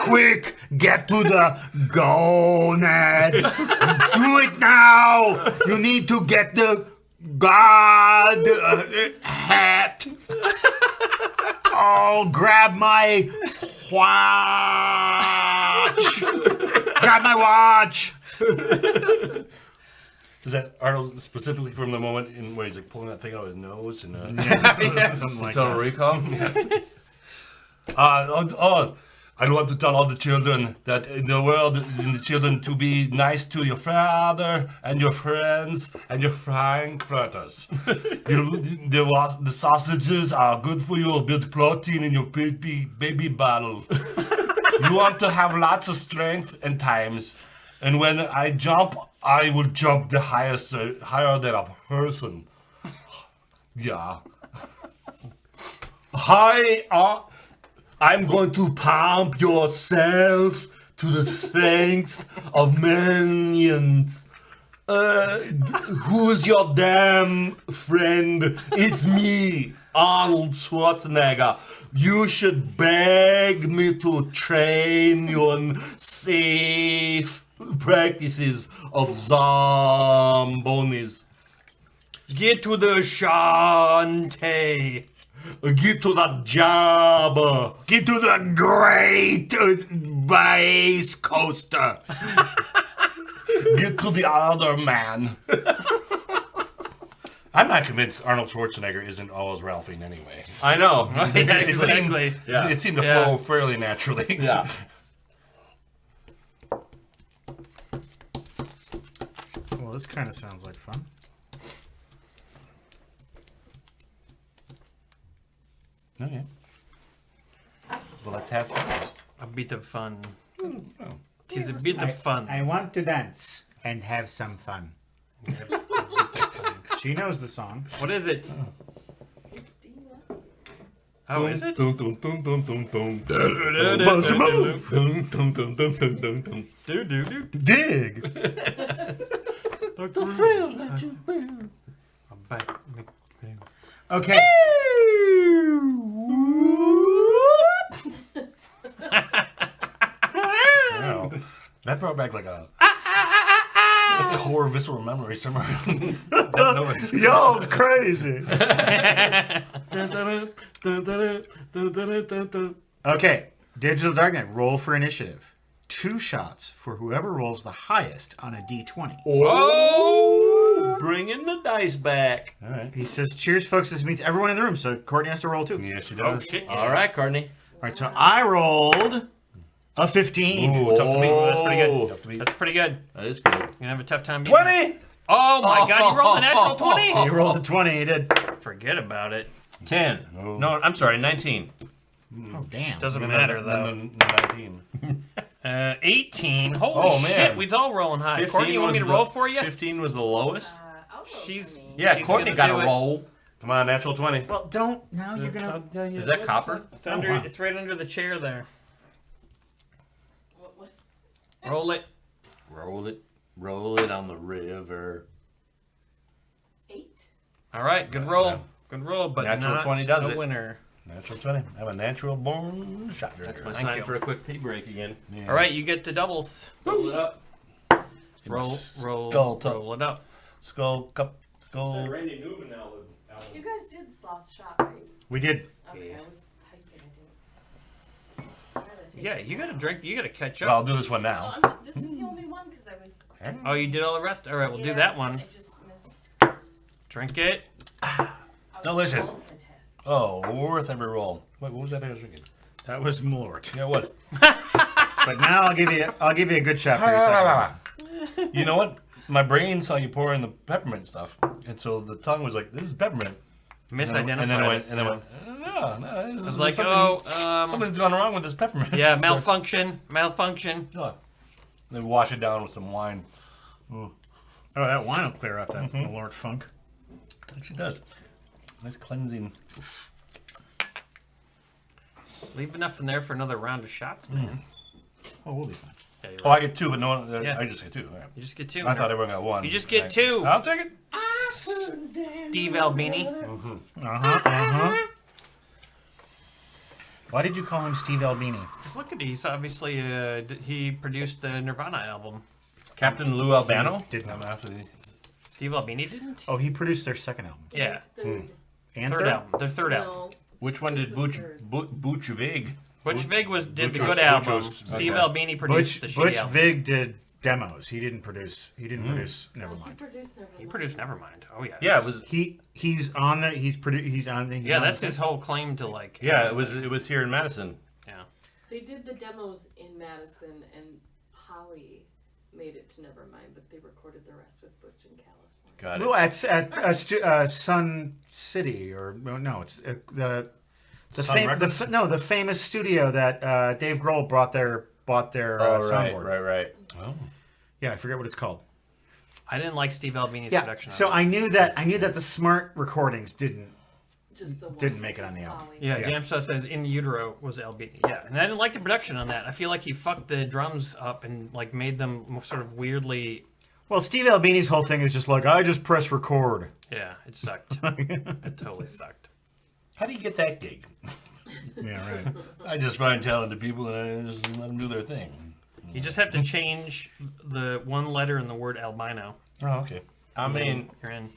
Quick, get to the gonads. Do it now. You need to get the god hat. Oh, grab my watch. Grab my watch. Is that Arnold specifically from the moment in where he's like pulling that thing out of his nose and Something like Total that. Recall? I want to tell all the children that in the world, in the children to be nice to your father and your friends and your frankfurters. The sausages are good for you, build protein in your baby bottle. You want to have lots of strength and times. And when I jump I will jump the highest, higher than a person. Yeah. I'm going to pump yourself to the strength of millions. Who's your damn friend? It's me, Arnold Schwarzenegger. You should beg me to train you on safe practices of Zambonis. Get to the Shantae. Get to the job. Get to the great base coaster. Get to the other man. I'm not convinced Arnold Schwarzenegger isn't always Ralphing anyway. I know. Exactly. Yeah. It seemed to Yeah. flow fairly naturally. Yeah. Well, this kind of sounds like fun. Okay. Well, let's have fun. A bit of fun. Tis a bit of fun. I want to dance and have some fun. She knows the song. What is it? It's D1. Oh, is it? Dum, dum, dum, dum, dum, dum. Buzz the move. Dum, dum, dum, dum, dum, dum, dum. Do do do. Dig. The thrill that you feel. I'm back. Okay. Wow. That brought back like a core visceral memory somewhere. That noise. Yo, it's crazy. Okay. Digital Darknet, roll for initiative. 2 shots for whoever rolls the highest on a d20. Oh, bringing the dice back. All right. He says, cheers, folks. This means everyone in the room, so Courtney has to roll too. Yes, she Oh does. shit! All right, Courtney. All right, so I rolled a 15. Ooh, tough to beat. That's pretty good. Tough to beat. That's pretty good. That is good. You're gonna have a tough time beating 20. Oh my god, you rolled a natural 20? He rolled a 20. He did. Forget about it. 10. Oh. No, I'm sorry, 19. Oh, damn. Doesn't matter though. 19. 18. Holy Oh, man. shit, we's all rolling high. Courtney, you want me to roll for you? 15 was the lowest. I'll roll She's- for me. Yeah, She's Courtney gonna got do a it. roll. Come on, natural 20. Well, don't. Now you're going to. Is that copper? It's under. wow. It's right under the chair there. What? Roll it. Roll it. Roll it on the river. 8. All right, good roll. Good roll, but Natural not 20 does a it. winner. Natural 20. I'm a natural born shot That's my Thank sign you. for a quick pee break again. Yeah. All right, you get the doubles. Roll it up. Roll, Skull roll, top. roll it up. Skull cup. Skull. Randy Newman album. You guys did sloth shot, right? We did. Okay, I was typing. I gotta take Yeah, it. you gotta drink. You gotta catch Well, I'll up. do this one Well, now. this is the only one because I was. Oh, you did all the rest. All right, we'll do Yeah, that one. I just missed this. Drink it. I was Delicious. multitasking. Oh, worth every roll. Wait, what was that I was drinking? That was Mort. Yeah, it was. But now I'll give you a good shot for your second one. You know what? My brain saw you pour in the peppermint stuff, and so the tongue was like, "This is peppermint." Misidentified. And then it went. it. And then it went. No, this I was is like, something, oh, something's gone wrong with this peppermint. yeah, So- malfunction. Yeah. Then wash it down with some wine. Oh, that wine will clear out that Lord Funk. It actually does. Nice cleansing. Leave enough in there for another round of shots, man. Oh, we'll be fine. Yeah, you're Oh, right. I get 2, but no one. Yeah. I just get 2. All right. You just get 2. I thought everyone got 1. You just get Right. 2. I'll take it. Steve Albini. Why did you call him Steve Albini? Look at he's obviously he produced the Nirvana album. Captain Lou Albano? Did not. Absolutely. Steve Albini didn't? Oh, he produced their second album. Yeah. Third. And Third album. Their third album. No. Which one did Butch Vig? Butch Vig did the Butch good was- album. Butch was- Steve okay. Albini produced Butch the shitty album. Vig did demos. He didn't produce. He didn't produce. No, he Nevermind. produced Nevermind. He produced Nevermind. Oh yeah. Yeah, it was. He's on the. He's on the. Yeah, that's his whole claim to like. Yeah, it was here in Madison. Yeah. They did the demos in Madison, and Polly made it to Nevermind, but they recorded the rest with Butch in California. Got it. Well, at Sun City or no, it's the Sun Records? the famous studio that Dave Grohl bought their Oh, right, soundboard. right. Oh. Yeah, I forget what it's called. I didn't like Steve Albini's Yeah. production. So on it. I knew that the smart recordings didn't. Just the one, Didn't make it just on the album. Polly. Yeah, Yeah. Jamstuff says In Utero was Albini. Yeah, and I didn't like the production on that. I feel like he fucked the drums up and like made them sort of weirdly. Well, Steve Albini's whole thing is just like, I just press record. Yeah, it sucked. It totally sucked. How do you get that gig? Yeah, right. I just find talented people and I just let them do their thing. You just have to change the one letter in the word albino. Oh, okay. I mean, You're in.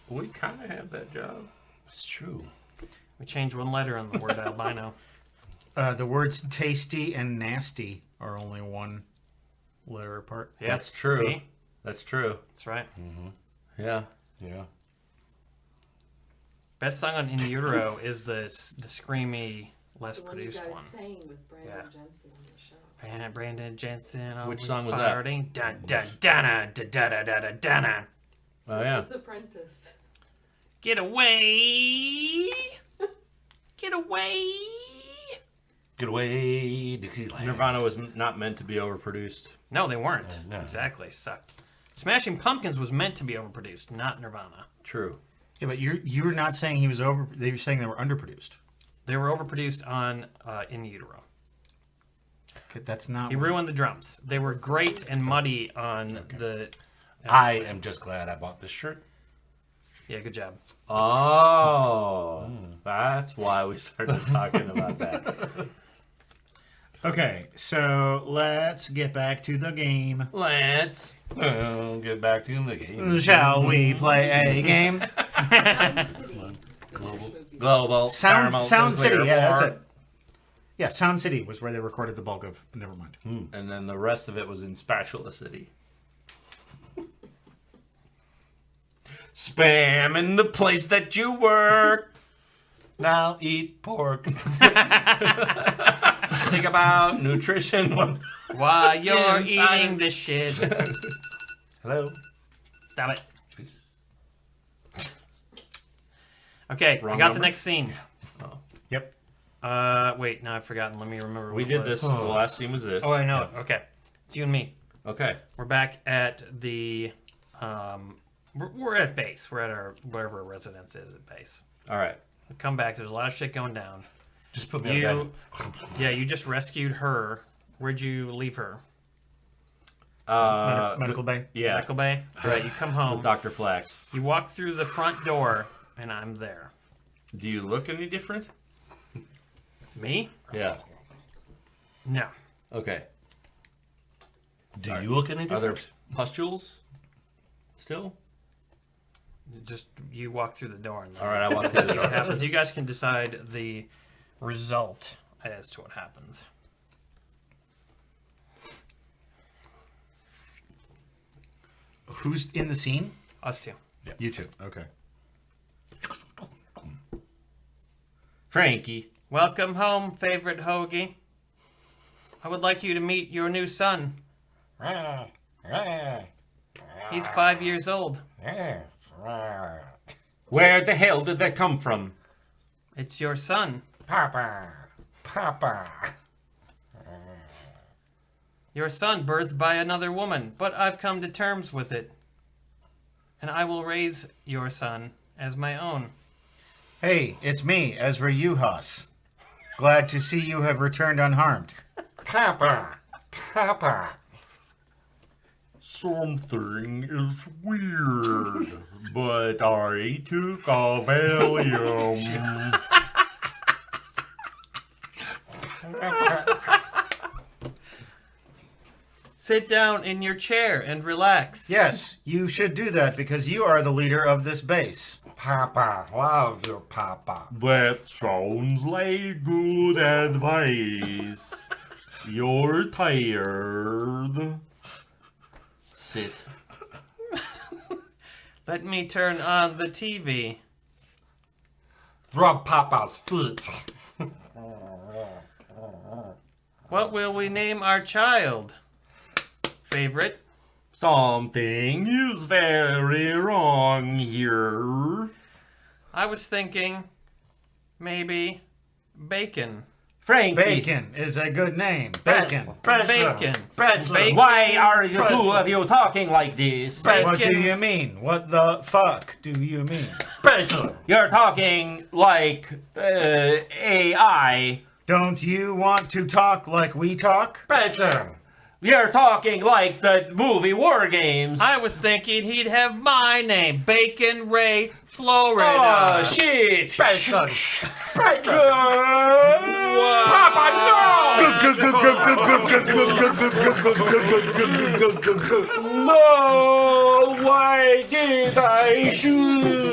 we kind of have that job. It's true. We changed one letter in the word albino. The words tasty and nasty are only one letter apart. Yeah, That's true. See? That's true. That's right. Yeah. Yeah. Best song on In Utero is the screamy, less The one you produced guys one. sang with Brandon Yeah. Jensen on your show. Brandon Jensen. Which always song was that? farting. Dun, dun, dun, dun, dun, dun, dun, dun, dun. Oh, yeah. Circus Apprentice. Get away! Get away! Get away, Dixieland. Nirvana was not meant to be overproduced. No, they weren't. no. Exactly. Sucked. Smashing Pumpkins was meant to be overproduced, not Nirvana. True. Yeah, but you're not saying he was over. They were saying they were underproduced. They were overproduced on In Utero. That's not. He ruined the drums. They were great and muddy on the. I am just glad I bought this shirt. Yeah, good job. Oh, that's why we started talking about that. Okay, so let's get back to the game. Let's. Get back to the game. Shall we play a game? Global. Paramount, Sound City, Sinclair, yeah, that's Moore. it. Yeah, Sound City was where they recorded the bulk of Nevermind. And then the rest of it was in Spatula City. Spam in the place that you work. Now eat pork. Think about nutrition. While you're inside. eating this shit. Hello. Stop it. Please. Okay, Wrong I got number? the next scene. Yep. Wait, no, I've forgotten. Let me remember. We what it did was. this. The last scene was this. Oh, I know it. Okay, it's you and me. Okay. We're back at the. We're at base. We're at our wherever our residence is at base. All right. We come back. There's a lot of shit going down. Just put me on You, yeah, you just rescued her. Where'd you leave her? Medical Bay. Yeah. Michael Bay. Right. You come home. With Dr. Flax. You walk through the front door, and I'm there. Do you look any different? Me? Yeah. No. Okay. Do you look any Are there different? pustules still? Just you walk through the door, and All right, I walk through the see what door. happens. You guys can decide the result as to what happens. Who's in the scene? Us two. You two. Okay. Frankie. Welcome home, favorite hoagie. I would like you to meet your new son. He's 5 years old. Where the hell did that come from? It's your son. Papa. Papa. Your son birthed by another woman, but I've come to terms with it. And I will raise your son as my own. Hey, it's me, Ezra Uhas. Glad to see you have returned unharmed. Papa. Papa. Something is weird, but I took a Valium. Sit down in your chair and relax. Yes, you should do that because you are the leader of this base. Papa. Love your papa. That sounds like good advice. You're tired. Sit. Let me turn on the TV. Rub papa's feet. What will we name our child? Favorite? Something is very wrong here. I was thinking maybe bacon. Frankie. Bacon is a good name. Bacon. Bacon. Bacon. Why are the two of you talking like this? What do you mean? What the fuck do you mean? You're talking like AI. Don't you want to talk like we talk? You're talking like the movie War Games. I was thinking he'd have my name, Bacon Ray Florida. Oh, shit. No, why did I shoot?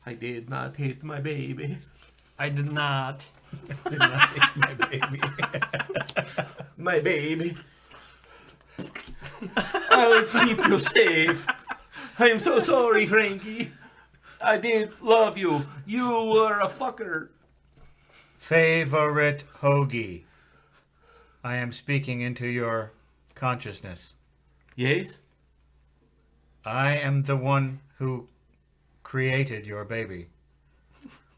I did not hit my baby. I did not. My baby. My baby. I will keep you safe. I'm so sorry, Frankie. I did love you. You were a fucker. Favorite hoagie. I am speaking into your consciousness. Yes? I am the one who created your baby.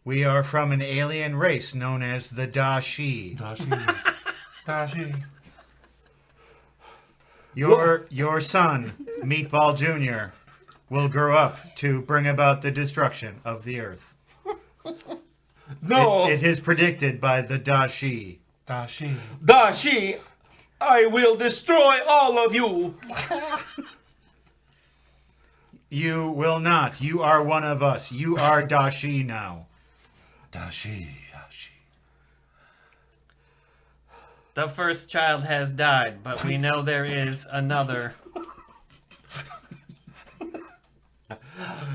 We are from an alien race known as the Dashi. Dashi. Your son, Meatball Jr., will grow up to bring about the destruction of the Earth. No. It is predicted by the Dashi. Dashi. Dashi, I will destroy all of you. You will not. You are one of us. You are Dashi now. Dashi. The first child has died, but we know there is another.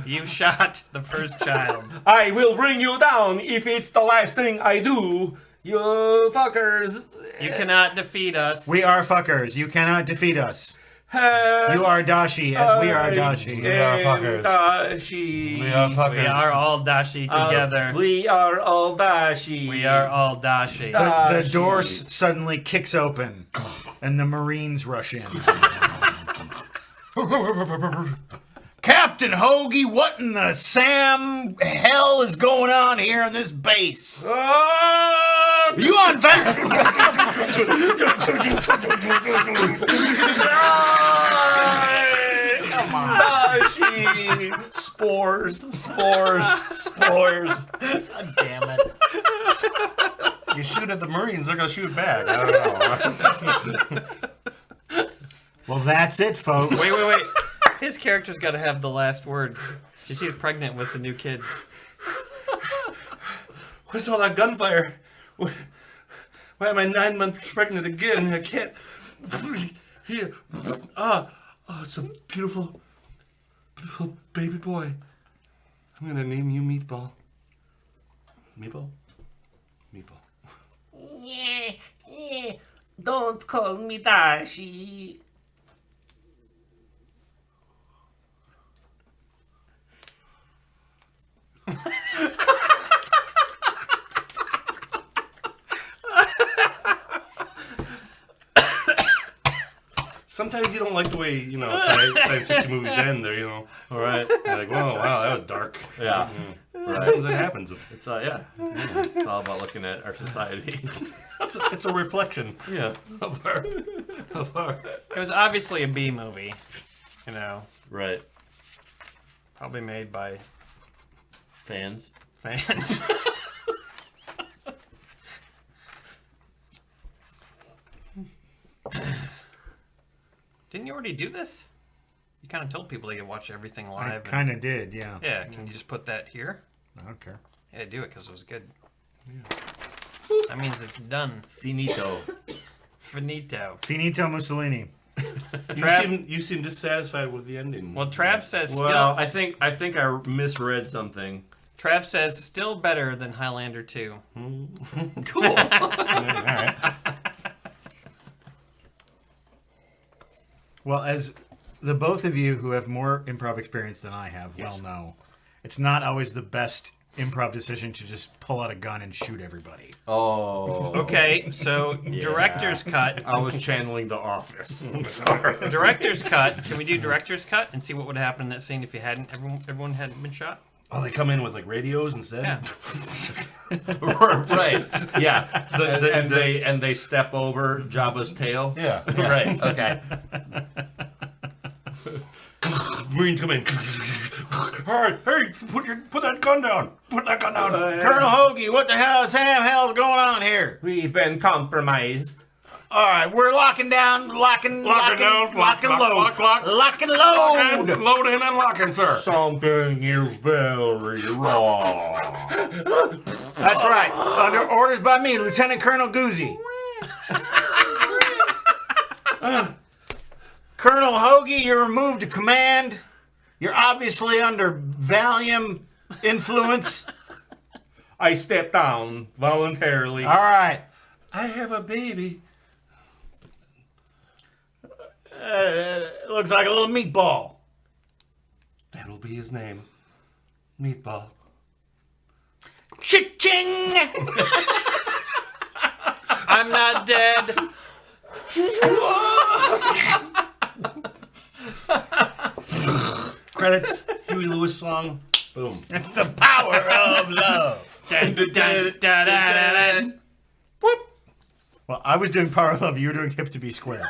You shot the first child. I will bring you down if it's the last thing I do. You fuckers. You cannot defeat us. We are fuckers. You cannot defeat us. You You are Dashi, as we are Dashi. We are fuckers. Dashi. We are fuckers. We are all Dashi together. We are all Dashi. We are all Dashi. The door suddenly kicks open, and the Marines rush in. Captain Hoagie, what in the Sam hell is going on here on this base? You on Come on. Dashi. Spores. God damn it. You shoot at the Marines, they're gonna shoot back. I don't know. Well, that's it, folks. Wait. His character's got to have the last word. She's pregnant with the new kid. What's all that gunfire? Why am I 9 months pregnant again? I can't. Here. It's a beautiful baby boy. I'm gonna name you Meatball. Meatball? Meatball. Don't call me Dashi. Sometimes you don't like the way, science fiction movies end. They're, All right. you're like, whoa, wow, that was dark. Yeah. Right. That happens. It's It's all about looking at our society. It's a reflection Yeah. of our. It was obviously a B movie. Right. Probably made by Fans. fans. Didn't you already do this? You kind of told people they could watch everything live. I kind of did, yeah. Yeah, can you just put that here? I don't care. Yeah, do it because it was good. Yeah. That means it's done. Finito. Finito. Finito Mussolini. You seem dissatisfied with the ending. Well, Trav says Well, still, I think I misread something. Trav says still better than Highlander 2. Cool. All right. Well, as the both of you who have more improv experience than I have well know, it's not always the best improv decision to just pull out a gun and shoot everybody. Oh. Okay, so director's cut. I was channeling The Office. Sorry. Director's cut. Can we do director's cut and see what would happen in that scene if you hadn't everyone hadn't been shot? Oh, they come in with like radios instead. Yeah. Right. Yeah. And they step over Jabba's tail. Yeah. Right. Okay. Marines come in. All right, hey, put that gun down. Put that gun down. Colonel Hoagie, what the hell's going on here? We've been compromised. All right, we're locking down, locking load. Loading and unlocking, sir. Something is very wrong. That's right. Under orders by me, Lieutenant Colonel Guzzi. Colonel Hoagie, you're removed to command. You're obviously under Valium influence. I stepped down voluntarily. All right. I have a baby. Looks like a little meatball. That'll be his name. Meatball. Cha-ching! I'm not dead. Credits. Huey Lewis song. Boom. It's the power of love. Dun, dun, dun, dun, dun, dun. Whoop. Well, I was doing power of love. You were doing hip to be square.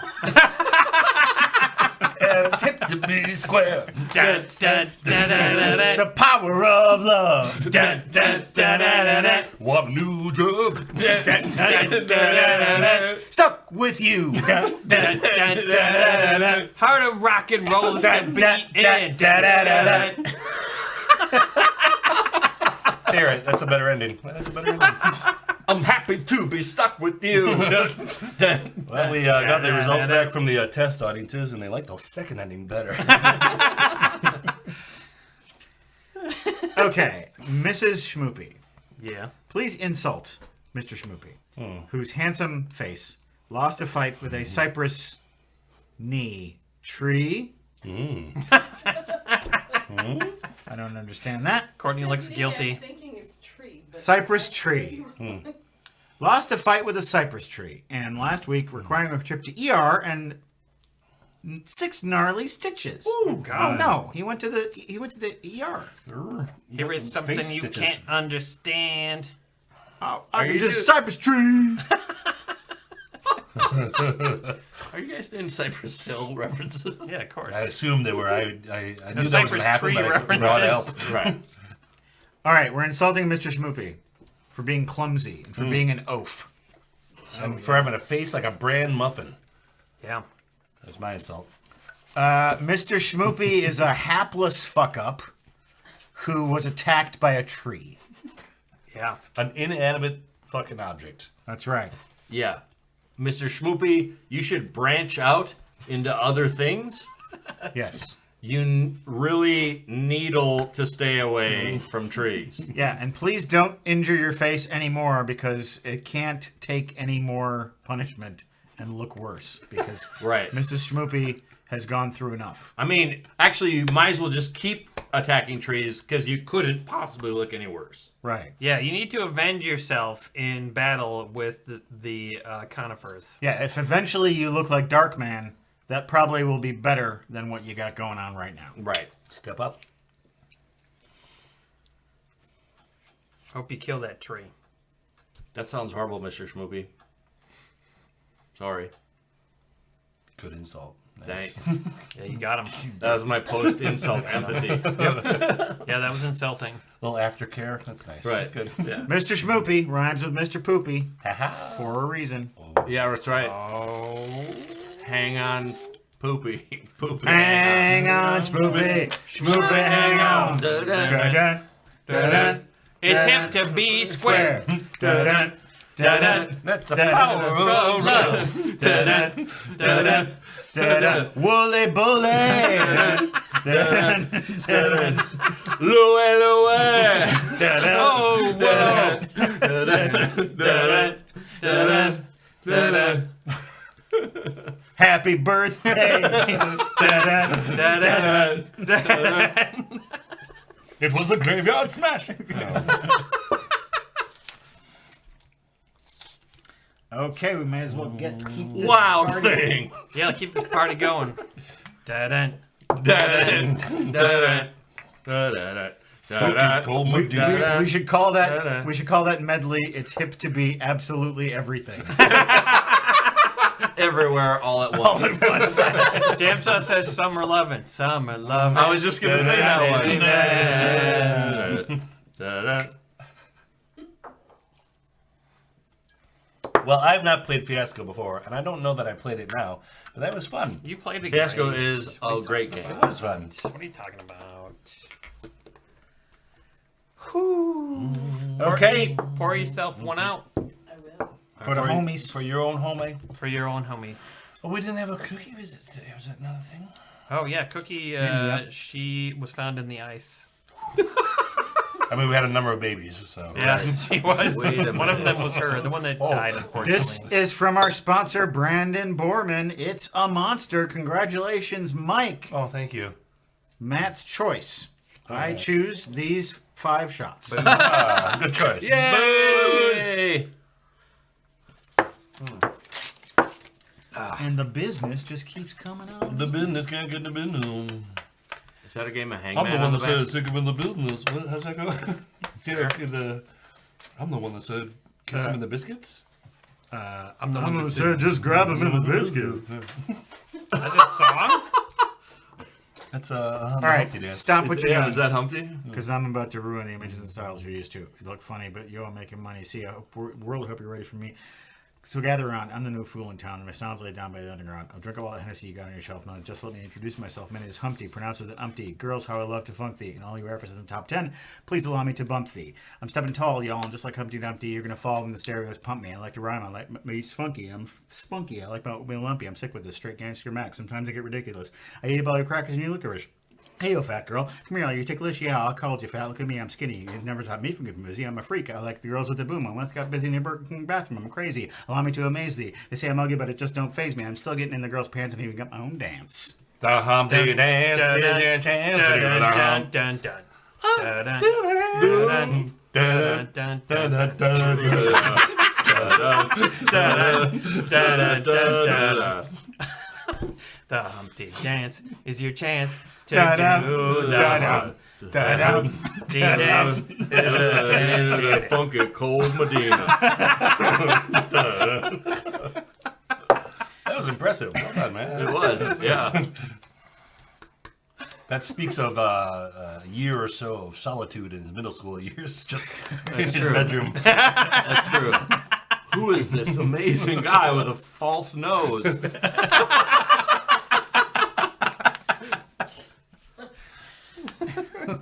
It's hip to be square. Dun, dun, dun, dun, dun, dun. The power of love. Dun, dun, dun, dun, dun, dun. Want a new job? Dun, dun, dun, dun, dun, dun. Stuck with you. Dun, dun, dun, dun, dun, dun. Hard to rock and roll is the Dun, beat dun, in. dun, dun, dun, dun. There, that's a better ending. That's a better ending. I'm happy to be stuck with you. Well, we got the results back from the test audiences, and they like the second ending better. Okay, Mrs. Schmoopy, Yeah. please insult Mr. Schmoopy, whose handsome face lost a fight with a cypress knee tree. I don't understand that. Courtney looks I'm guilty. thinking it's tree. But Cypress tree. Lost a fight with a cypress tree, and last week requiring a trip to ER and 6 gnarly stitches. Oh God. Oh no, he went to the ER. Here is something Face you stitches. can't understand. Oh, I can you just just- cypress tree. Are you guys doing Cypress Hill references? Yeah, of course. I assumed they were. I knew that was Cypress going to happen, tree but I didn't know how to help. references. Right. All right, we're insulting Mr. Schmoopy for being clumsy and for being an oaf. And for having a face like a bran muffin. Yeah. That's my insult. Mr. Schmoopy is a hapless fuck up who was attacked by a tree. Yeah. An inanimate fucking object. That's right. Yeah. Mr. Schmoopy, you should branch out into other things. Yes. You really needle to stay away from trees. Yeah, and please don't injure your face anymore because it can't take any more punishment and look worse because Right. Mrs. Schmoopy has gone through enough. I mean, actually, you might as well just keep attacking trees because you couldn't possibly look any worse. Right. Yeah, you need to avenge yourself in battle with the conifers. Yeah, if eventually you look like Darkman, that probably will be better than what you got going on right now. Right. Step up. Hope you kill that tree. That sounds horrible, Mr. Schmoopy. Sorry. Good insult. Nice. Thanks. Yeah, you got him. That was my post-insult empathy. Yeah, that was insulting. A little aftercare. That's nice. Right. That's good. Yeah. Mr. Schmoopy rhymes with Mr. Poopy Haha. for a reason. Yeah, that's right. Hang on, poopy. Poopy. Hang on, Schmoopy. Schmoopy, hang on. Dun-dun, dun-dun, It's hip to be square. dun-dun, dun-dun, That's a Dun, power dun, of love. dun-dun, dun-dun, dun-dun. Wooly bully. Dun-dun, dun-dun, Louie, Louie. dun-dun, Oh, whoa. dun-dun. Happy birthday. Dun-dun, dun-dun. It was a graveyard smash. Okay, we may as well keep this Wild party- thing. Yeah, keep this party going. Da-dun. Da-dun, da-dun, da-dun, da-dun. Cold We, Medina. we should call Da-da. that. We should call that medley. It's hip to be absolutely everything. Everywhere, all at once. Jam Sauce says Summer Lovin'. Summer Lovin'. I was just gonna say that one. Well, I've not played Fiasco before, and I don't know that I played it now, but that was fun. You played it. Fiasco great. is a great game. It was fun. What are you talking about? Okay, Pour yourself one out I will. for the homies. For your own home, eh? for your own homie. Oh, we didn't have a cookie visit today. Was that another thing? Oh yeah, Cookie. She was found in the ice. I mean, we had a number of babies, so. Yeah, she was. Wait a One of minute. them was her. The one that died, unfortunately. This is from our sponsor, Brandon Borman. It's a monster. Congratulations, Mike. Oh, thank you. Matt's choice. I choose these 5 shots. Good choice. Yay! And the business just keeps coming on. The business can't get the business. Is that a game of I'm Hangman the on one the that back? said sick him in the business. What, how's that go? I'm the one that said kiss him in the biscuits. I'm the one that said, just grab him in the biscuits. that's a song. That's All right, stop what you're Yeah, doing. is that Humpty? Because I'm about to ruin the images and styles you're used to. You look funny, but you're making money. See, I hope world, hope you're ready for me. So gather around. I'm the new fool in town, and my sounds laid down by the underground. I'll drink all that Hennessy you got on your shelf. Now, just let me introduce myself. My name is Humpty, pronounced with an umpty. Girls, how I love to funk thee. And all you rappers in the top 10, please allow me to bump thee. I'm stepping tall, y'all, and just like Humpty Dumpty, you're gonna fall when the stereos pump me. I like to rhyme. I like me funky. I'm spunky. I like my oatmeal lumpy. I'm sick with this straight gangster max. Sometimes I get ridiculous. I eat a ball of crackers and you licorice. Hey, yo, fat girl. Come here, are you ticklish? Yeah, I called you fat. Look at me, I'm skinny. You never stopped me from getting busy. I'm a freak. I like the girls with the boom. I once got busy in your bathroom. I'm crazy. Allow me to amaze thee. They say I'm ugly, but it just don't faze me. I'm still getting in the girls' pants and even got my own dance. The Humpty dance is your chance. Dun, dun, dun, dun. Dun, dun, dun, dun, dun, dun, dun, dun. The Humpty dance is your chance to do the Humpty dance. The funky cold Medina. That was impressive. Well done, man. It was, yeah. That speaks of a year or so of solitude in his middle school years, just in his true. bedroom. That's true. Who is this amazing guy with a false nose?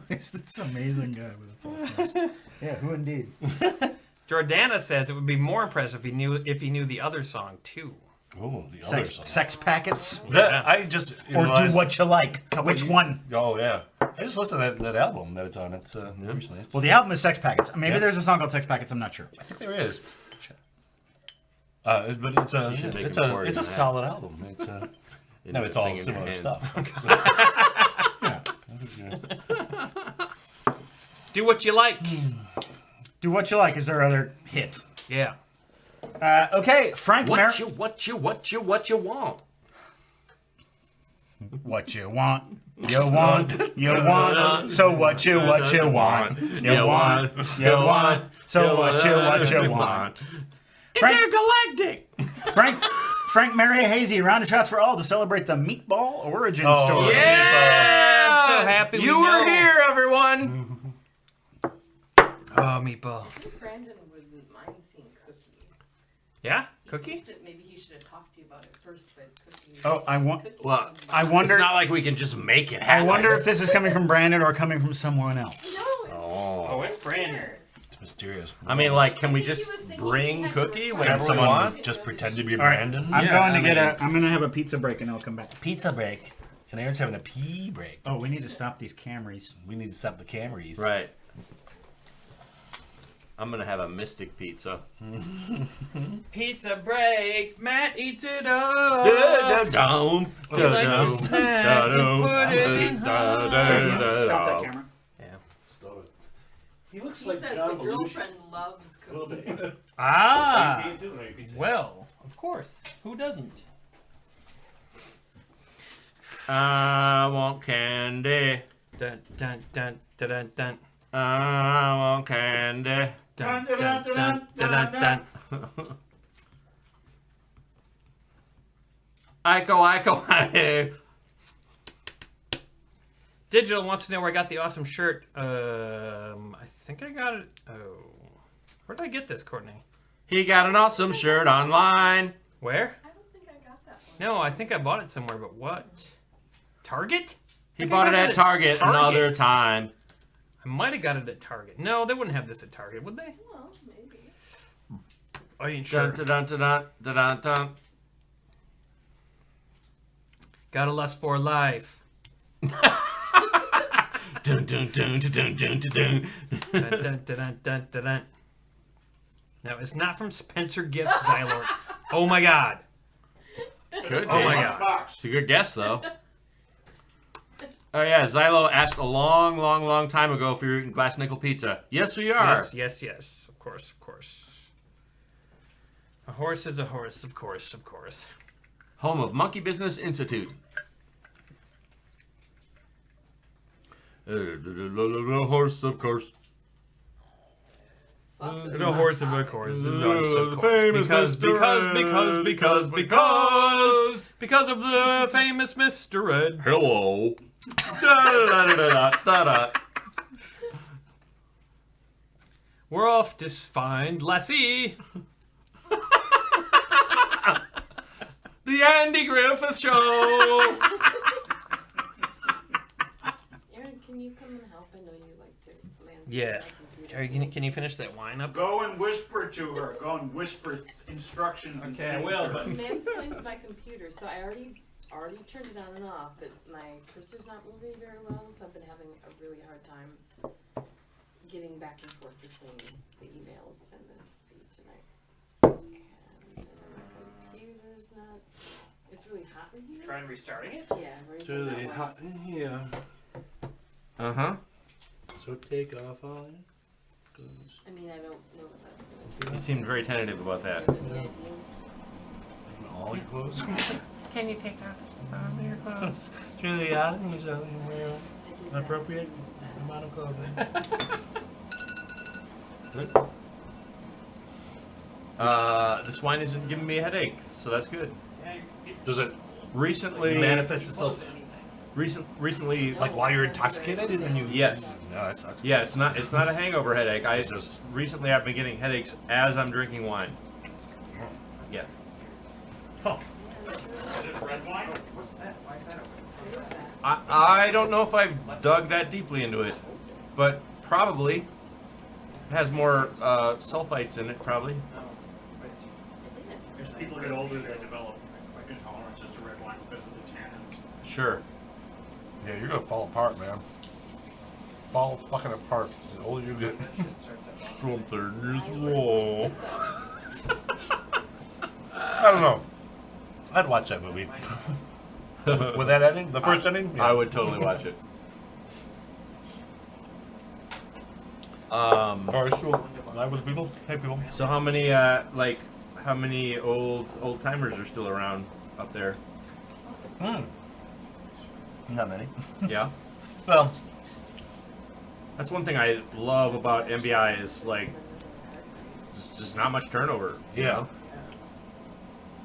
It's this amazing guy with a false nose. Yeah, who indeed? Jordana says it would be more impressive if he knew the other song too. Oh, the other song. Sex packets? That, I just Or do what you like? Which one? Oh yeah, I just listened to that album that it's on. It's recently. It's, Well, the album is Sex Packets. Maybe Yeah. there's a song called Sex Packets. I'm not sure. I think there is. But it's a should make it's a a recording it's a of that. solid album. It's no, it's all Thing in your similar hand. stuff. Do what you like. Do what you like is their other hit. Yeah. Okay, Frank Mer- What you want? What you want, you want. You want. So what you want, you want. So what you want. Frank, Intergalactic. Frank, Mary, Hazy, round of shots for all to celebrate the meatball origin story. Yeah. I'm so happy You we were know. here, everyone. Oh, meatball. Brandon wouldn't mind seeing Cookie. Yeah? Cookie? He said maybe he should have talked to you about it first, but Cookie. Oh, I Well, I wonder. it's not like we can just make it I happen. wonder if this is coming from Brandon or coming from someone else. No, it's Oh, it's Brandon. here. It's mysterious. I mean, like, can we I think he just was thinking he bring had to Cookie record whenever Can we someone want? just pretend to be All right, Brandon? I'm Yeah, going to I get I'm going to have a pizza break and I'll come back. Pizza break. And Aaron's having a pee break. Oh, we need to stop these Camrys. We need to stop the Camrys. Right. I'm gonna have a Mystic pizza. Pizza break. Matt eats it up. Down. He likes to snack and put it in Stop that camera. Yeah. looks He like says John the Belushi. girlfriend loves A little cooking. bit. Ah, You too? No, you pizza. well, of course. Who doesn't? I want candy. Dun dun dun dun dun dun. I want candy. Dun, dun, dun, dun, dun, dun. Iko. Digital wants to know where I got the awesome shirt. I think I got it. Oh, where did I get this, Courtney? He got an awesome shirt online. Where? I don't think I got that one. No, I think I bought it somewhere, but what? Target? He I think bought I it got at Target Target. another time. I might have got it at Target. No, they wouldn't have this at Target, would they? Well, maybe. I ain't sure. Dun, dun, dun, dun, dun, dun, dun. Got a lust for life. Dun, dun, dun, dun, dun, dun, dun. Dun, dun, dun, dun, dun, dun, dun. No, it's not from Spencer Gifts, Xylor. Oh my God. Could Oh be. my God. It's a good guess, though. Oh yeah, Xylo asked a long time ago if we were eating glass nickel pizza. Yes, we are. Yes. Of course. A horse is a horse, of course. Home of Monkey Business Institute. Horse, of course. Sausage. The horse of a course. The famous Mr. Because of the famous Mr. Red. Hello. Da-da-da-da-da-da-da. We're off to find Lassie. The Andy Griffith Show. Aaron, can you come and help? I know you like to mansplain Yeah. my computer. Terry, can you finish that wine up? Go and whisper to her. Go and whisper instructions. And Okay, I things will, to her. but- He mansplains my computer, so I already turned it on and off, but my cursor's not moving very well, so I've been having a really hard time getting back and forth between the emails and the feed tonight. And my computer's not. It's really hot in here. Trying restarting it? Yeah, right. It's really hot in here. Uh-huh. So take off all your clothes. I mean, I don't know what that's gonna do. You seemed very tentative about that. Do you have any ideas? All your clothes. Can you take off some of your clothes? It's really hot in here, so you wear I do an that. appropriate amount of clothing. This wine isn't giving me a headache, so that's good. Does it Recently, manifest itself recently, like while you're intoxicated and then you? yes. No, that sucks. Yeah, it's not a hangover headache. I just recently I've been getting headaches as I'm drinking wine. Yeah. Huh. Is it red wine? What's that? Why is that open? What is that? I don't know if I've dug that deeply into it, but probably it has more sulfites in it. Probably. I didn't. As people get older, they develop intolerances to red wine because of the tannins. Sure. Yeah, you're gonna fall apart, man. Fall fucking apart. The older you get. Something is wrong. I don't know. I'd watch that movie. With that ending, the first ending. I would totally watch it. Barstool, Live with the People. Hey, people. So how many how many old timers are still around up there? Not many. Yeah. Well, That's one thing I love about MBI is like there's just not much turnover. you yeah. know?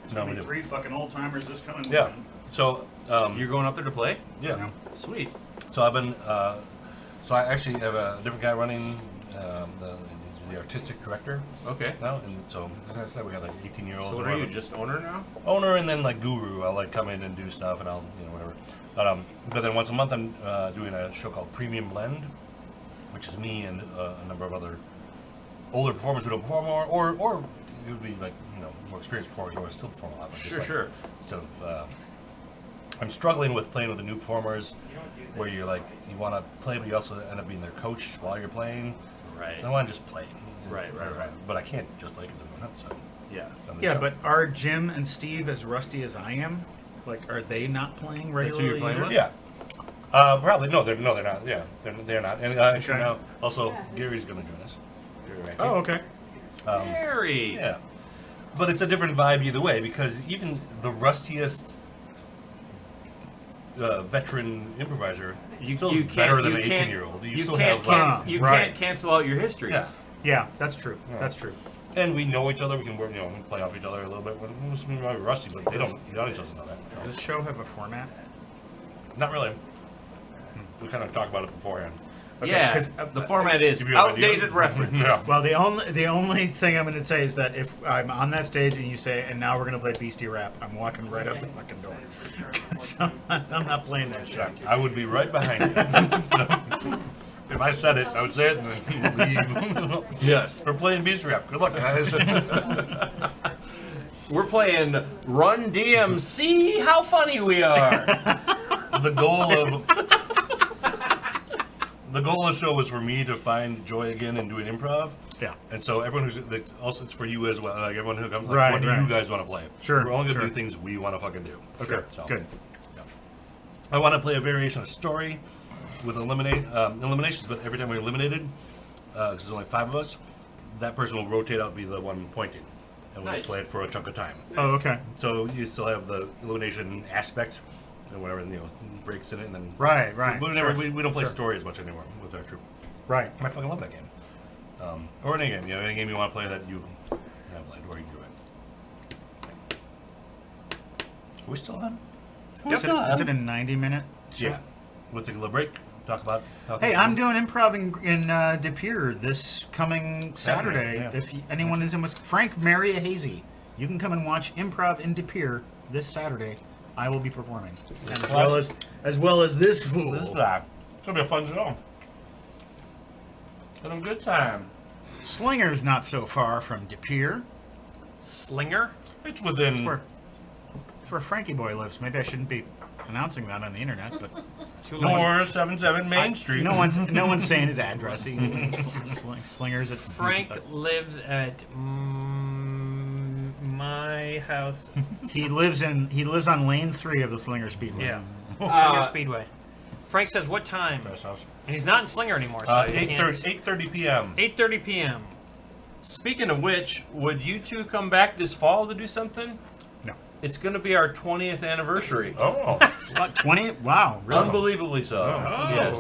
There's No, gonna we be do. 3 fucking old timers this coming Yeah. weekend. So, You're going up there to play? yeah. Sweet. So I've been. So I actually have a different guy running the artistic director Okay. now, and so as I said, we got like 18-year-olds. So what are you, just owner now? Owner and then like guru. I'll like come in and do stuff, and I'll whatever. But then once a month I'm doing a show called Premium Blend, which is me and a number of other older performers who don't perform more, or it would be like more experienced performers who still perform a lot. But just Sure. Instead of I'm struggling with playing with the new performers, where you're like you want to play, but you also end up being their coach while you're playing. Right. I want to just play. Right. But I can't just play because I'm not. So Yeah. I'm the Yeah, show. but are Jim and Steve as rusty as I am? Like, are they not playing That's who regularly? you're playing either? with? Yeah. Probably no, they're not. Yeah, they're not. And actually Okay. now also Yeah. Gary's going to join us. Gary Rackey. Oh, okay. Harry. Yeah, but it's a different vibe either way because even the rustiest veteran improviser still is better than an 18-year-old. You still have you right. can't cancel out your history. yeah. Yeah, that's true. That's true. And we know each other. We can work, we play off each other a little bit. We're rusty, but they don't. None of each other know that. Does this show have a format? Not really. We kind of talked about it beforehand. Okay, Yeah, 'cause, the format is Give you an idea? outdated references. Yeah. Well, the only thing I'm going to say is that if I'm on that stage and you say, and now we're going to play Beastie Rap, I'm walking right out the fucking door. So, I'm not playing that shit. I would be right behind you. If I said it, I would say it and then leave. Yes. We're playing Beast Rap. Good luck, guys. We're playing Run DMC. How funny we are. the goal of the show was for me to find joy again and doing improv. Yeah. And so everyone who's also it's for you as well. Like everyone who comes, like, Right, what do right. you guys want to play? Sure, We're only gonna sure. do things we want to fucking do. Okay, So, good. yeah. I want to play a variation of story with eliminations, but every time we're eliminated, because there's only 5 of us, that person will rotate out, be the one pointing, and we'll just Nice. play it for a chunk of time. Oh, okay. So you still have the elimination aspect, and whatever, breaks in it, and then Right, right. We, sure. we don't play Sure. story as much anymore with our troop. Right. I fucking love that game. Or any game, any game you want to play that you have played, or you can do it. Are we still on? Are we Is still on? it a 90-minute show? Yeah. We'll take a little break. Talk about how Hey, things I'm go. doing improv in De Pere this coming Saturday. Yeah. If anyone is in Wisconsin, Frank Maria Hazy, you can come and watch improv in De Pere this Saturday. I will be performing, and as well as this fool. This is that. It's gonna be a fun show. And a good time. Slinger's not so far from De Pere. Slinger? It's within. It's where Frankie Boy lives. Maybe I shouldn't be announcing that on the internet, but 477 Main Street. no one's saying his address. Slingers at Frank lives at my house. He lives on lane 3 of the Slinger Speedway. Yeah. Slinger Speedway. Frank says what time? First house. And he's not in Slinger anymore. So you can't- 8:30 p.m. 8:30 p.m. Speaking of which, would you two come back this fall to do something? No. It's going to be our 20th anniversary. Oh. What, 20? Wow, really? Unbelievably so. Yes.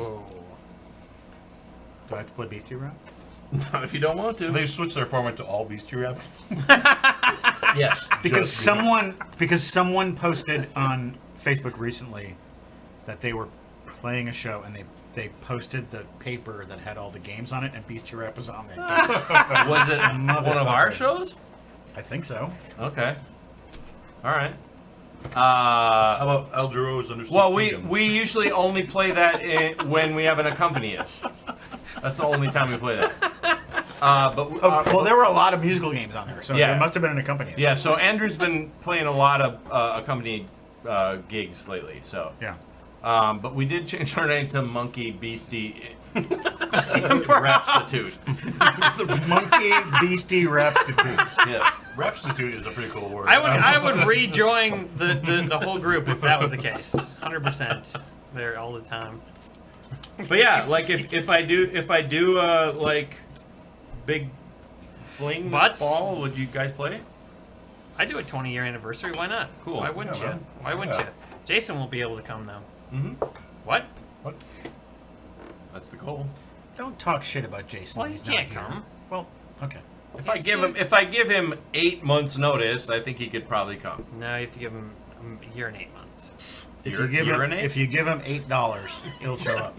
Do I have to play Beastie Rap? Not if you don't want to. They've switched their format to all Beastie Rap. Yes. Because Just- someone posted on Facebook recently that they were playing a show and they posted the paper that had all the games on it and Beastie Rap was on there. Was it one of our shows? I think so. Okay. All right. How about El Giro's Under Siege Well, Kingdom? we usually only play that when we have an accompanist. That's the only time we play that. Well, there were a lot of musical games on there, so Yeah. there must have been an accompanist. Yeah, so Andrew's been playing a lot of accompanying gigs lately. So, Yeah. but we did change our name to Monkey Beastie Rapstitute. Monkey Beastie Rapstitute. Yeah. Rapstitute is a pretty cool word. I would rejoin the whole group if that was the case. 100% there all the time. But yeah, like if I do like big fling this Butts? fall, would you guys play? I do a 20-year anniversary. Why not? Cool. Why wouldn't Yeah, you? man. Why wouldn't Yeah. you? Jason won't be able to come though. Mm-hmm. What? What? That's the goal. Don't talk shit about Jason. Well, he He's not can't here. come. Well, okay. If I give him 8 months notice, I think he could probably come. No, you have to give him a year and 8 months. If You're- you give you're him an eight? if you give him $8, he'll show up.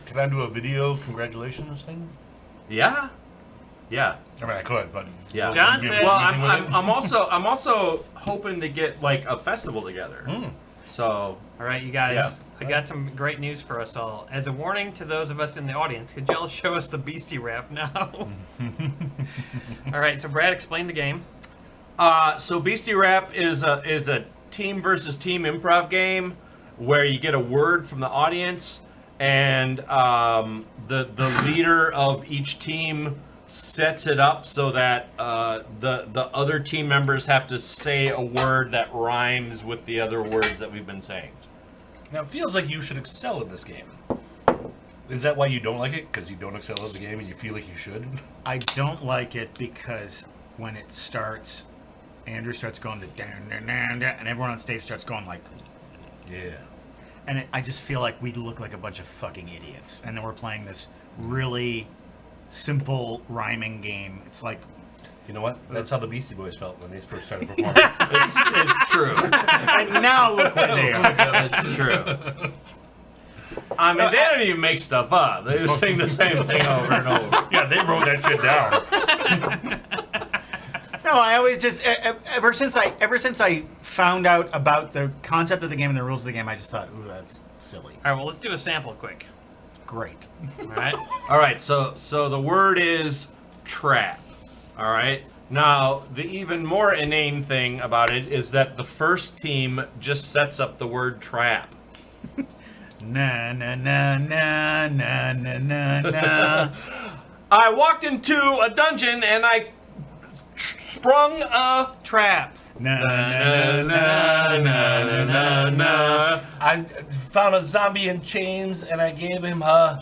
Can I do a video congratulations thing? Yeah. Yeah. I mean, I could, but Yeah. John Give said- me Well, anything with it? I'm also hoping to get like a festival together. So All right, you guys. Yeah. I got some great news for us all. As a warning to those of us in the audience, could y'all show us the Beastie Rap now? All right, so Brad, explain the game. so Beastie Rap is a team versus team improv game where you get a word from the audience, and the leader of each team sets it up so that the other team members have to say a word that rhymes with the other words that we've been saying. Now, it feels like you should excel at this game. Is that why you don't like it? Because you don't excel at the game and you feel like you should? I don't like it because when it starts, Andrew starts going the down, and everyone on stage starts going like, Yeah. and I just feel like we look like a bunch of fucking idiots. And then we're playing this really simple rhyming game. It's like, You know what? That's how the Beastie Boys felt when they first started performing. It's true. and now look what they are. It's true. I mean, they don't even make stuff up. They just sing the same thing over and over. Yeah, they wrote that shit down. No, I always just ever since I found out about the concept of the game and the rules of the game, I just thought, ooh, that's silly. All right, well, let's do a sample quick. Great. All right. All right, so the word is trap. All right. Now, the even more inane thing about it is that the first team just sets up the word trap. Na na na na na na na na. I walked into a dungeon and I sprung a Trap. Na na na na na na na. I found a zombie in chains and I gave him a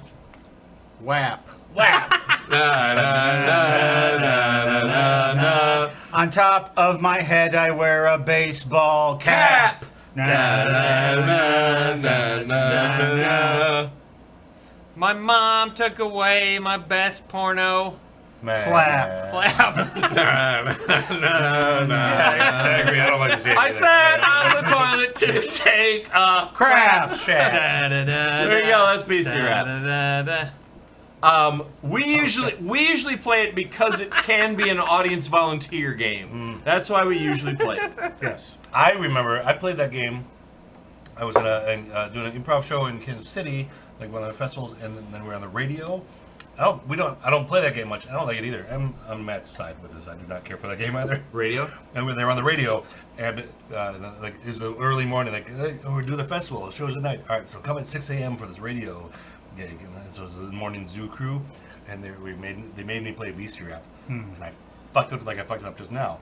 Whap. whap. na, na, na, na, na, na. On top of my head, I wear a baseball cap. Na Na, na na, na, na, na. My mom took away my best porno Flap. flap. Na, na, na, na. I agree. I don't like to say it. I sat on the toilet to take a Crap. Shat. There you go, that's Beastie Rap. We usually play it because it can be an audience volunteer game. That's why we usually play it. Yes. I remember I played that game. I was doing an improv show in Kansas City, like one of the festivals, and then we were on the radio. I don't play that game much. I don't like it either. I'm on Matt's side with this. I do not care for that game either. Radio? And they were on the radio, and like it was the early morning. Like, hey, we're doing the festival. The show's at night. All right, so come at 6 a.m. for this radio gig. And then, so it was the morning zoo crew, and they made me play Beastie Rap, and I fucked up like I fucked it up just now.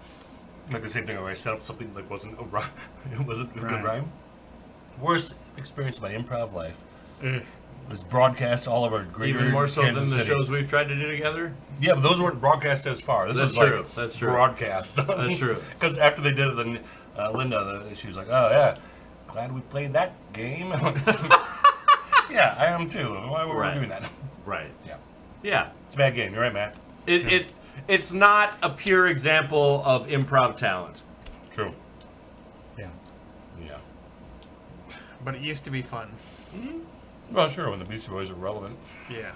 Like the same thing where I set up something that wasn't a rhyme. It wasn't a good Right. rhyme. Worst experience of my improv life. Was broadcast all over greater Even more so Kansas than the City. shows we've tried to do together? Yeah, but those weren't broadcast as far. This That's was true, like that's true. broadcast. That's true. Because after they did it, then Linda, she was like, "Oh yeah, glad we played that game." Yeah, I am too. Why were Right. we doing that? Right. Yeah, Yeah. it's a bad game. You're right, Matt. It's not a pure example of improv talent. True. Yeah. Yeah. But it used to be fun. Well, sure. When the Beastie Boys are relevant, Yeah.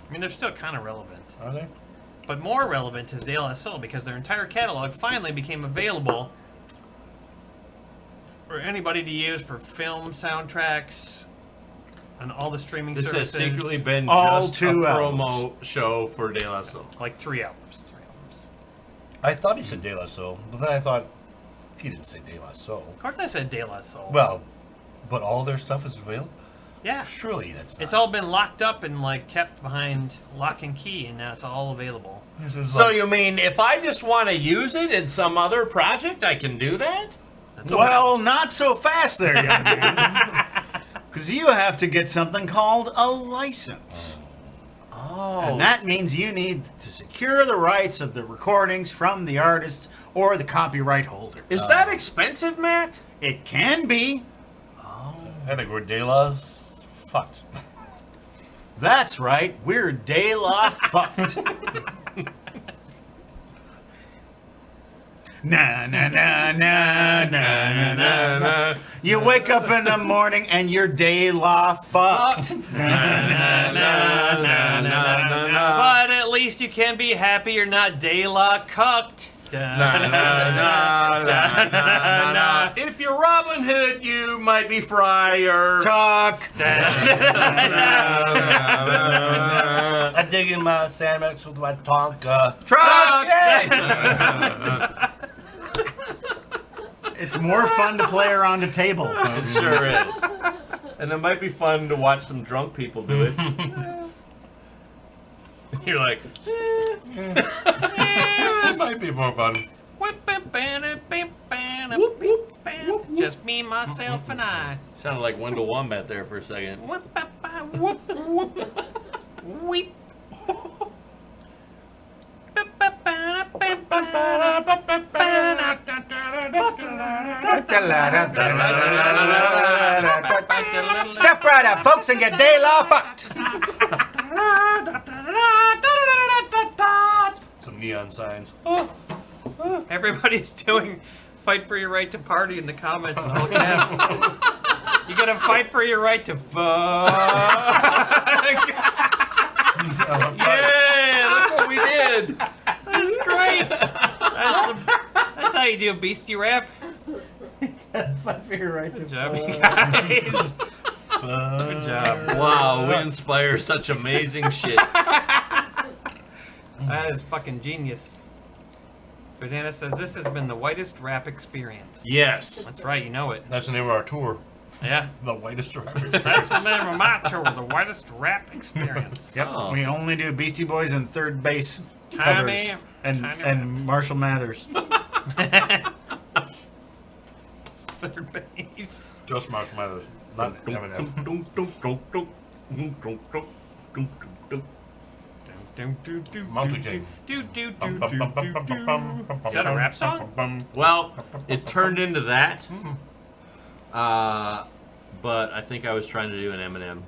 I mean, they're still kind of relevant. are they? But more relevant is De La Soul because their entire catalog finally became available for anybody to use for film soundtracks and all the streaming This has services. secretly been All just a 2 promo show for De La Soul. like 3 albums. I thought he said De La Soul, but then I thought he didn't say De La Soul. Of course, I said De La Soul. Well, but all their stuff is available. yeah. Surely that's not. It's all been locked up and like kept behind lock and key, and now it's all available. This is So like- you mean if I just want to use it in some other project, I can do that? Well, not so fast there, young man. Because you have to get something called a license. Oh. And that means you need to secure the rights of the recordings from the artists or the copyright holder. Is that expensive, Matt? It can be. I think we're De La's fucked. That's right. We're de la fucked. Na na na na na na na na. You wake up in the morning and you're de la fucked. Na, na, na, na, na. But at least you can be happy you're not De La cucked. Na, na, na, na, na, na. If you're Robin Hood, you might be Friar. Talk. I dig in my sandbox with my Tonka. Truck. It's more fun to play around a table, folks. Sure is. And it might be fun to watch some drunk people do it. You're like, It might be more fun. Whoop, whoop, whoop. bam. Just me, myself, and I. Sounded like Wendell Wombat there for a second. Whoop, whoop, whoop. Weep. Step right up, folks, and get day law fucked. Some neon signs. Everybody's doing fight for your right to party in the comments in all caps. You gotta fight for your right to fuck. Yeah, that's what we did. That's great. That's how you do a beastie rap. Fight for your right to Good job, you guys. Good job. Wow, we inspire such amazing shit. That is fucking genius. Rosanna says this has been the whitest rap experience. Yes. That's right, you know it. That's the name of our tour. Yeah. The whitest rapper. That's the name of my tour, the whitest rap experience. Yep. Oh. We only do Beastie Boys and third base Tiny- covers and tiny and Marshall Mathers. Third base. Just Marshall Mathers. Not Eminem. Mountain King. Is that a rap song? Well, it turned into that. But I think I was trying to do an Eminem.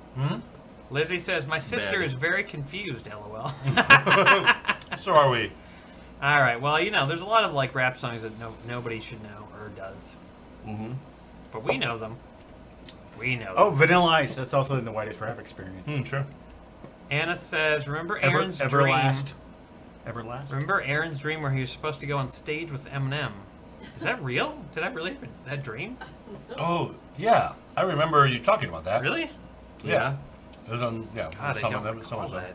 Lizzie says, my sister Bad. is very confused, lol. So are we. All right, well, you know, there's a lot of like rap songs that nobody should know or does. Mm-hmm. But we know them. We know them. Oh, Vanilla Ice. That's also in the whitest rap experience. Sure. Anna says, remember Aaron's dream? Everlast. Everlast. Remember Aaron's dream where he was supposed to go on stage with Eminem? Is that real? Did I really have that dream? Oh, yeah. I remember you talking about that. Really? Yeah. It was on, yeah. it God, was I someone- don't was recall someone- that.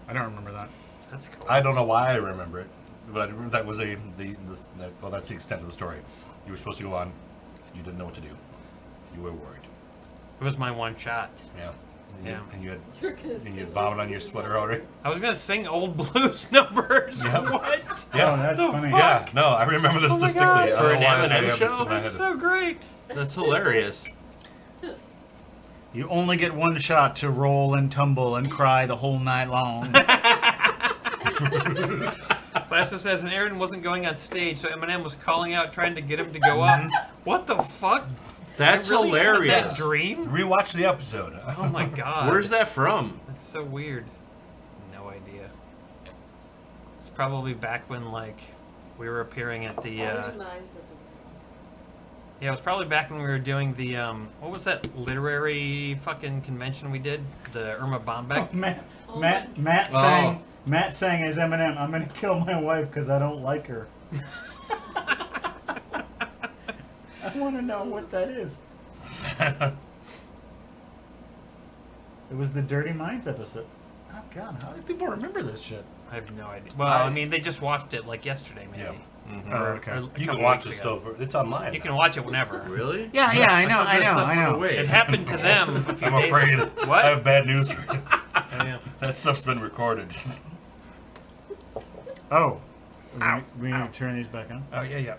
I don't remember that. That's cool. I don't know why I remember it, but I remember that was well, that's the extent of the story. You were supposed to go on, you didn't know what to do. You were worried. It was my one shot. Yeah. And Yeah. and you had You're gonna and you sing had vomit on Old your Blues sweater numbers. already. I was gonna sing old blues numbers. Yep. What? Yeah. Oh, that's funny. Yeah, no, I remember this Oh my distinctly. God. I don't For know an why I Eminem have this show? in my That's head. so great. That's hilarious. You only get one shot to roll and tumble and cry the whole night long. Plaster says, and Aaron wasn't going on stage, so Eminem was calling out, trying to get him to go up. What the fuck? That's I really had hilarious. That dream? Rewatch the episode. Oh my god. Where's that from? That's so weird. No idea. It's probably back when, like, we were appearing at the, Only mine's of this. yeah, it was probably back when we were doing the, what was that literary fucking convention we did? The Irma Bombeck? Oh Matt Oh. sang. Matt sang as Eminem. I'm gonna kill my wife because I don't like her. I want to know what that is. It was the Dirty Minds episode. Oh God, how do people remember this shit? I have no idea. Well, I mean, they just watched it, like, yesterday, maybe. Yeah. Oh, okay. Or a You couple can watch it weeks still. ago. It's online. You can watch it whenever. Really? Yeah, I know, thought that stuff went away. It happened to them a few I'm days afraid. ago. What? I have bad news for you. Oh, yeah. That stuff's been recorded. Oh, Ow. we need to turn these back on. Oh, yeah, yeah.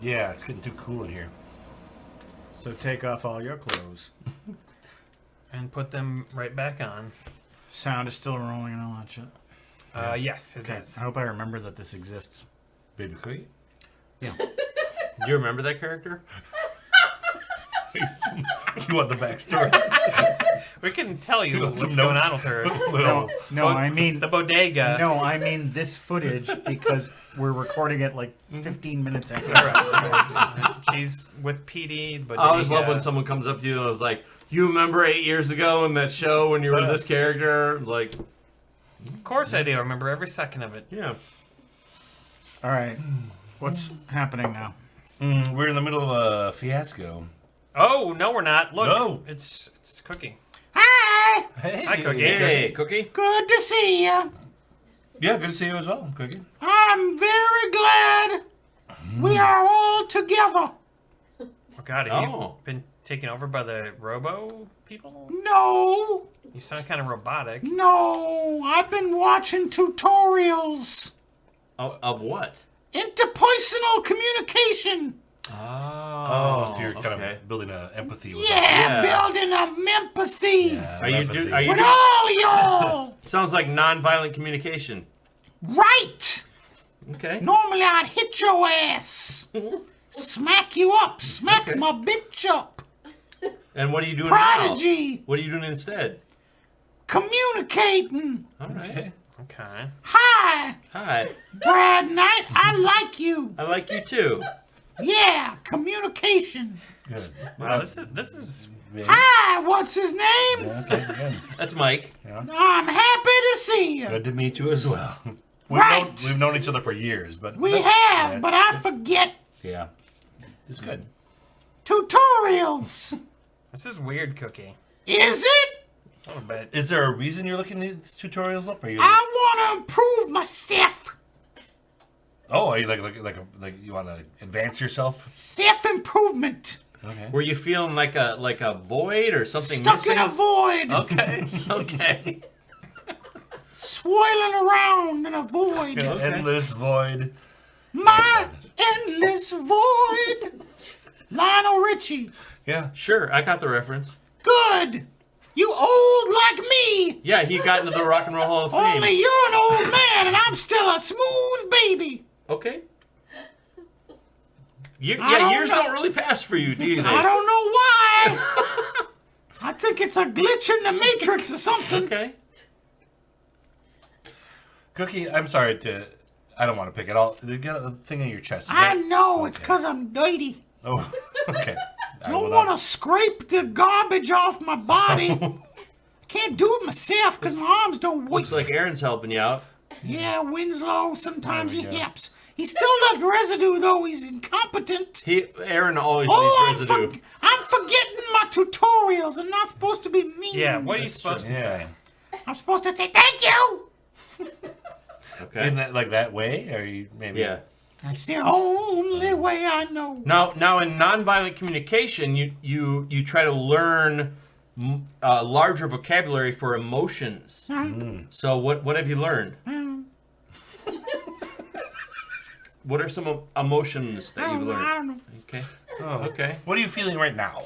Yeah, it's getting too cool in here. So take off all your clothes. And put them right back on. Sound is still rolling and all that shit. Yes, it Okay, is. I hope I remember that this exists. Baby Cookie? Yeah. Do you remember that character? You want the backstory? We can tell you You want what's some going notes? on with her. Little- No, I mean The bodega. no, I mean this footage because we're recording it like 15 minutes after. She's with PD. The bodega. I always love when someone comes up to you and was like, "You remember 8 years ago in that show when you were this character?" Like, Of course I do. I remember every second of it. yeah. All right, what's happening now? We're in the middle of a fiasco. Oh, no, we're not. Look. No. It's cooking. Hi, Hey, Hi, Cookie. Hey, Cookie. good to see you. Yeah, good to see you as well, Cookie. I'm very glad we are all together. Oh, God, have Oh. you been taken over by the robo people? No, You sound kind of robotic. no, I've been watching tutorials. Of what? interpersonal communication. Oh, so you're kind okay. of building an empathy with Yeah, Yeah. building a empathy Yeah, Are you empathy. do? Are you? with Do, all y'all. sounds like non-violent communication. Right. Okay. Normally I'd hit your ass, smack you up, smack Okay. my bitch up. And what are you doing Prodigy. now? What are you doing instead? Communicating. All right. Okay. Okay. Hi, Hi. Brad Knight. I like you. I like you too. Yeah, communication. Good. Wow, this is Yeah. Hi, what's his name? Okay, good. That's Mike. I'm happy to see you. Good to meet you as well. Right. We've known each other for years, but We that's- have, yeah, but I forget yeah, it's good. tutorials. this is weird, Cookie. Is it? A little bit. Is there a reason you're looking these tutorials up? Are you? I want to improve myself. Are you like you want to advance yourself? Self-improvement. Okay. Were you feeling like a void or something Stuck missing? in a void. Okay. Okay. Swirling around in a void. An Okay. endless void. My endless void. Lionel Richie. Yeah. Sure, I got the reference. Good. You old like me. Yeah, he got into the Rock and Roll Hall of Fame. Only you're an old man and I'm still a smooth baby. Okay. I don't Years know. don't really pass for you, do you? I don't know why. I think it's a glitch in the matrix or something. Okay. Cookie, I'm sorry to. I don't want to pick it all. You got a thing on your chest. Is I that- know, it's Okay. because I'm dirty. Oh, okay. I don't want to scrape the garbage off my body. Can't do it myself because my arms don't work. Looks like Aaron's helping you out. Yeah, Winslow, sometimes he There we go. yaps. He still left residue, though. He's incompetent. Aaron always Oh, leaves residue. I'm forgetting my tutorials. I'm not supposed to be mean. Yeah, what are you That's supposed to Yeah. say? I'm supposed to say thank you. Okay. In that way, or you maybe? Yeah. That's the only way I know. Now in nonviolent communication, you try to learn larger vocabulary for emotions. So what have you learned? What are some emotions that you've I learned? don't know. Okay. Oh. Okay. What are you feeling right now?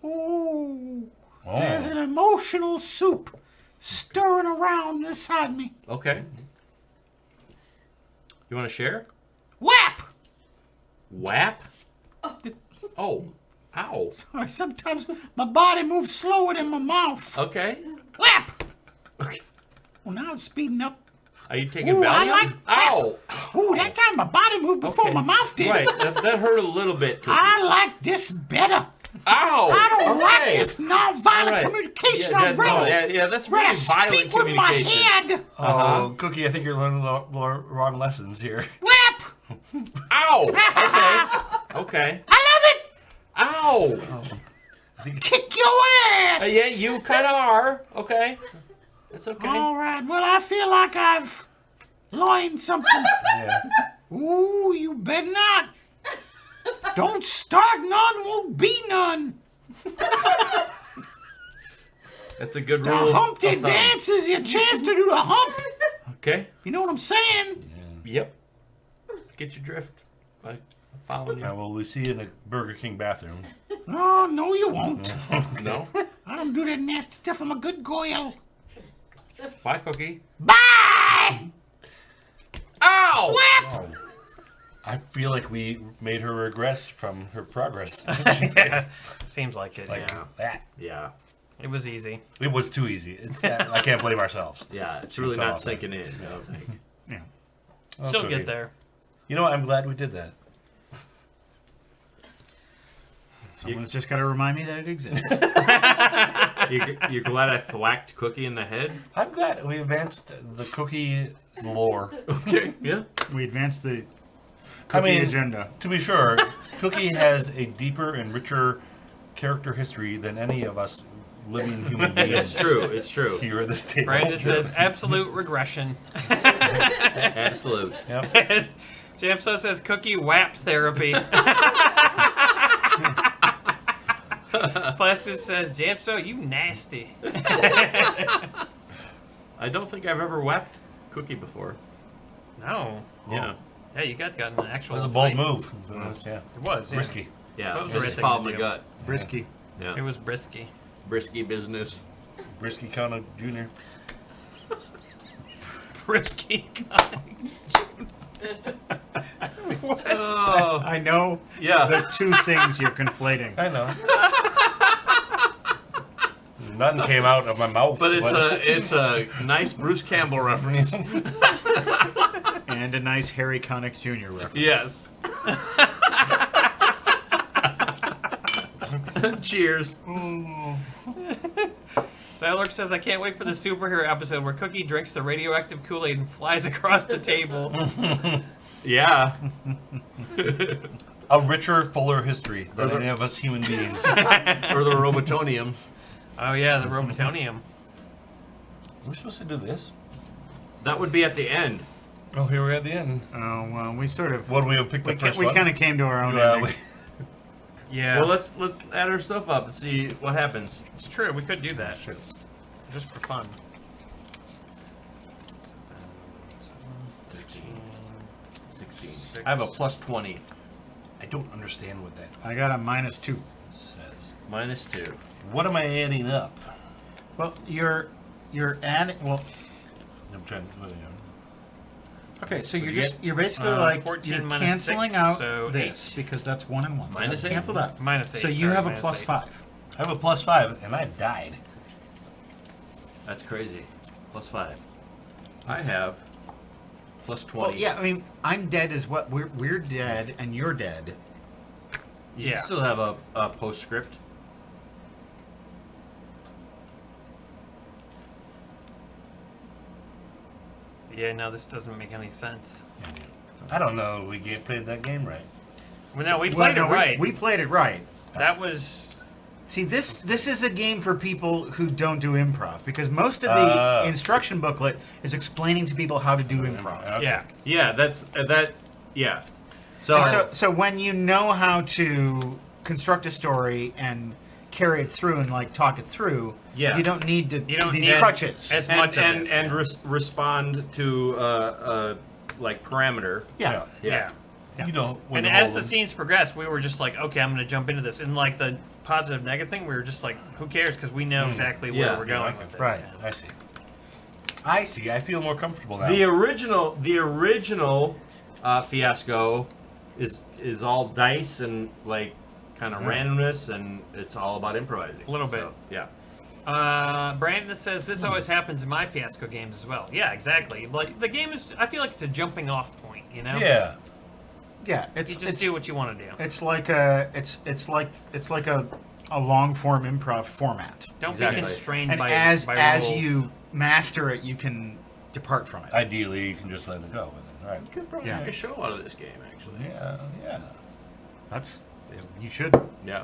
Oh, Oh. there's an emotional soup stirring around inside me. Okay. You want to share? Whap! WAP? Oh. Ow. Or sometimes my body moves slower than my mouth. Okay. Whap! Okay. Well, now it's speeding up. Are you taking Ooh, I Valium? like Ow. Ooh, that time my body moved before Okay. my mouth did. Right. That hurt a little bit. Cookie. I like this better. Ow. I don't like Okay. this non-violent All right. communication. Yeah, I'd no, rather, yeah, that's rather really violent speak with my communication. head. Oh, Cookie, I think you're learning the wrong lessons here. Whap! Ow. Okay. Okay. I love it. Ow. Kick your ass. Yeah, you kind of are. Okay. That's okay. All right. Well, I feel like I've learned something. Yeah. Ooh, you better not. Don't start none, won't be none. That's a good The rule. of Humpty thumb. Dance is your chance to do the hump. Okay. You know what I'm saying? Yep. Get your drift. I'm following you. Now, will we see you in a Burger King bathroom? Oh, no, you won't. No. I don't do that nasty stuff. I'm a good girl. Bye, Cookie. Bye! Ow. Whap! Oh. I feel like we made her regress from her progress. Yeah, seems like it. Like Yeah, that. Yeah. it was easy. It was too easy. I can't blame ourselves. Yeah. It's really fell not off there. sinking in. I don't think. Oh, She'll Cookie. get there. You know what? I'm glad we did that. Someone's just got to remind me that it exists. You're glad I thwacked Cookie in the head? I'm glad we advanced the Cookie lore. Okay. Yeah. We advanced the I cookie mean, agenda. to be sure, Cookie has a deeper and richer character history than any of us living human beings. It's true. It's true. Here at this table. Brandon says absolute regression. Absolute. Yep. Jamso says cookie whap therapy. Plastic says Jamso, you nasty. I don't think I've ever whacked Cookie before. No. Yeah. Yeah, you guys got an actual. It was a bold fight. move. Yeah. It was. Yeah. Risky. Yeah, That was it the right just thing followed to my do. gut. Risky. Yeah, It was brisky. risky business. Risky Kona Jr. Brisky. Oh, I know yeah. the two things you're conflating. I know. Nothing came out of my mouth. But it's a nice Bruce Campbell reference. And a nice Harry Connick Jr. reference. Yes. Cheers. Tyler says, I can't wait for the superhero episode where Cookie drinks the radioactive Kool-Aid and flies across the table. Yeah. a richer, fuller history than any of us human beings. Or the Robotonium. Oh yeah, the Robotonium. We're supposed to do this. That would be at the end. Oh, here we're at the end. Oh, well, we sort of... What do we have picked the first we one? kind of came to our own Yeah, ending. Yeah, Well, let's add our stuff up and see what happens. it's true. We could do that. Sure. Just for fun. 16. I have a plus 20. I don't understand what that I got a -2. says. Minus 2. What am I adding up? Well, you're adding... Well, I'm trying to... okay, so What'd you you're basically 14 you're minus canceling 6, out so this because that's 1 and 1. So Minus that's 8? canceled out. Minus 8. So you sorry, have a minus plus 8. 5. I have a plus 5, and I died. That's crazy. Plus 5. I have plus 20. Well, yeah, I mean, I'm dead as well. We're dead, and you're dead. You Yeah. still have a postscript. Yeah, no, this doesn't make any sense. I don't know. We played that game right. Well, no, we Well, played no, it right. We played it right. That was. See, this is a game for people who don't do improv because most of the Ah. instruction booklet is explaining to people how to do improv. Okay. Yeah. Yeah, that's that. Yeah. So, And so when you know how to construct a story and carry it through and like talk it through, Yeah. you don't need to You don't these need- crutches. as much of and this, and yeah. respond to like parameter. yeah. Yeah. You know, when And the as whole- the scenes progressed, we were just like, okay, I'm going to jump into this. And like the positive negative thing, we were just like, who cares? Because we know exactly where Yeah. we're going Yeah, with this. right. Yeah. I see. I feel more comfortable now. The original Fiasco is all dice and like kind of randomness, and it's all about improvising. A little bit. So, yeah. Brandon says this always happens in my Fiasco games as well. Yeah, exactly. Like the game is, I feel like it's a jumping off point. You know? Yeah. Yeah, You it's just do what you want to do. it's like a long form improv format. Don't Exactly. be constrained And by as rules. you master it, you can depart from it. Ideally, you can just let it go. All right. You could probably Yeah. make a show out of this game, actually. Yeah. Yeah. That's you should. Yeah.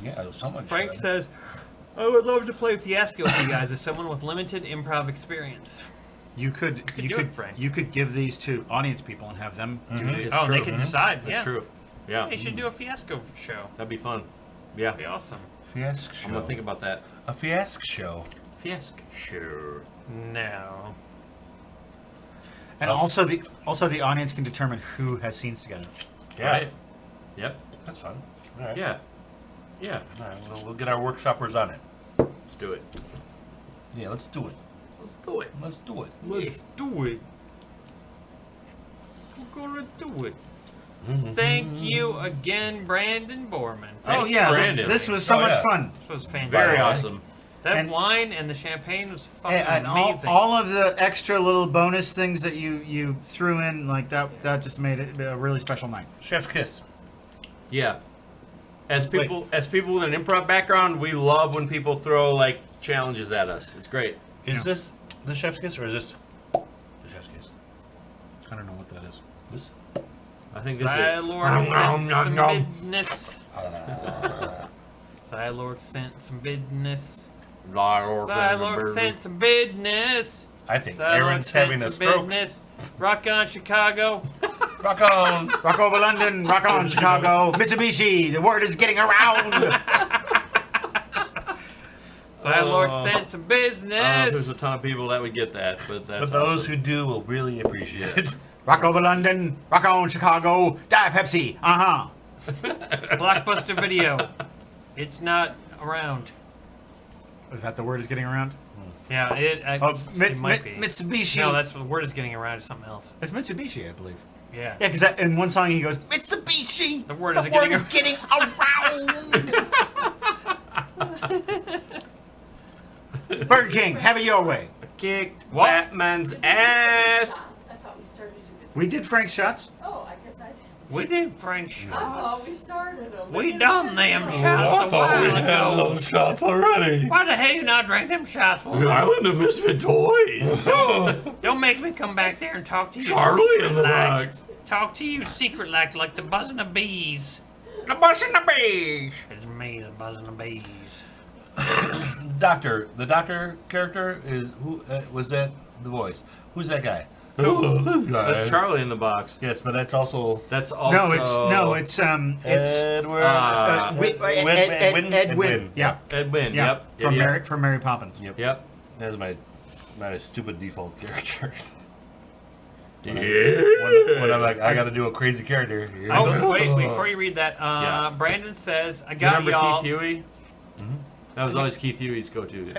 Yeah. Someone Frank should. says, I would love to play Fiasco with you guys as someone with limited improv experience. You could do it, Frank. you could give these to audience people and have them do Mhm. this. It's Oh, and they true. can decide. That's Yeah. true. Yeah. They should do a Fiasco show. That'd be fun. Yeah. That'd be awesome. Fiasco show. I'm gonna think about that. A fiasco show. Fiasco. Sure. No. And also the audience can determine who has scenes together. Yeah. Right. Yep. That's fun. All right. Yeah. Yeah. All right. We'll get our workshoppers on it. Let's do it. Yeah. Let's do it. Let's do it. Let's do it. Let's do it. We're gonna do it. Mm-hmm. Thank you again, Brandon Borman. Oh Thanks, yeah, Brandon. this was so Oh, much yeah. fun. This was fantastic. Very awesome. That And- wine and the champagne was fucking And amazing. all of the extra little bonus things that you threw in, like that just made it a really special night. Chef's kiss. Yeah. As people with an improv background, we love when people throw like challenges at us. It's great. Is this the chef's kiss or is this the chef's kiss? I don't know what that is. This? I think this is. Xylord sent some business. Xylord sent some business. Xylord sent some business. I think Xylord Aaron's having sent a some stroke. business. Rock on, Chicago. Rock on. Rock over London, rock on Chicago, Mitsubishi. The word is getting around. Xylord sent some I don't know if there's business. a ton of people that would get that, but that's But those awesome. who do will really appreciate it. Rock over London, rock on Chicago, die Pepsi, Blockbuster Video. It's not around. Is that the word is getting around? Yeah, it might be. Mitsubishi. No, that's the word is getting around to something else. It's Mitsubishi, I believe. Yeah. Yeah, because in one song he goes, Mitsubishi! The word is getting around! Burger King, have it your way. Kicked What? Batman's ass. I thought we started to We did Frank's shots. Oh, I guess I did. We did Frank I shots. thought we started them. We done them shots a while ago. shots already. Why the hell you not drink them shots? Island of Misfit Toys. Don't make me come back there and talk to you. Charlie secret in the like. box. Talk to you secret like the buzzing of bees. The bus and the bees. It's me, the buzzing of bees. The doctor character is who was that? The voice. Who's that guy? Who? This guy. That's Charlie in the box. Yes, but that's also That's also It's Edward. Edwin. Yeah, Edwin. yeah. Yep. From Mary Poppins. Yep. Yep. That's my stupid default character. Yeah. When I'm like, I got to do a crazy character. Here we Oh, go. wait, before you read that, Yeah. Brandon says, I You got remember y'all. Keith Huey? That was always Keith Huey's go-to.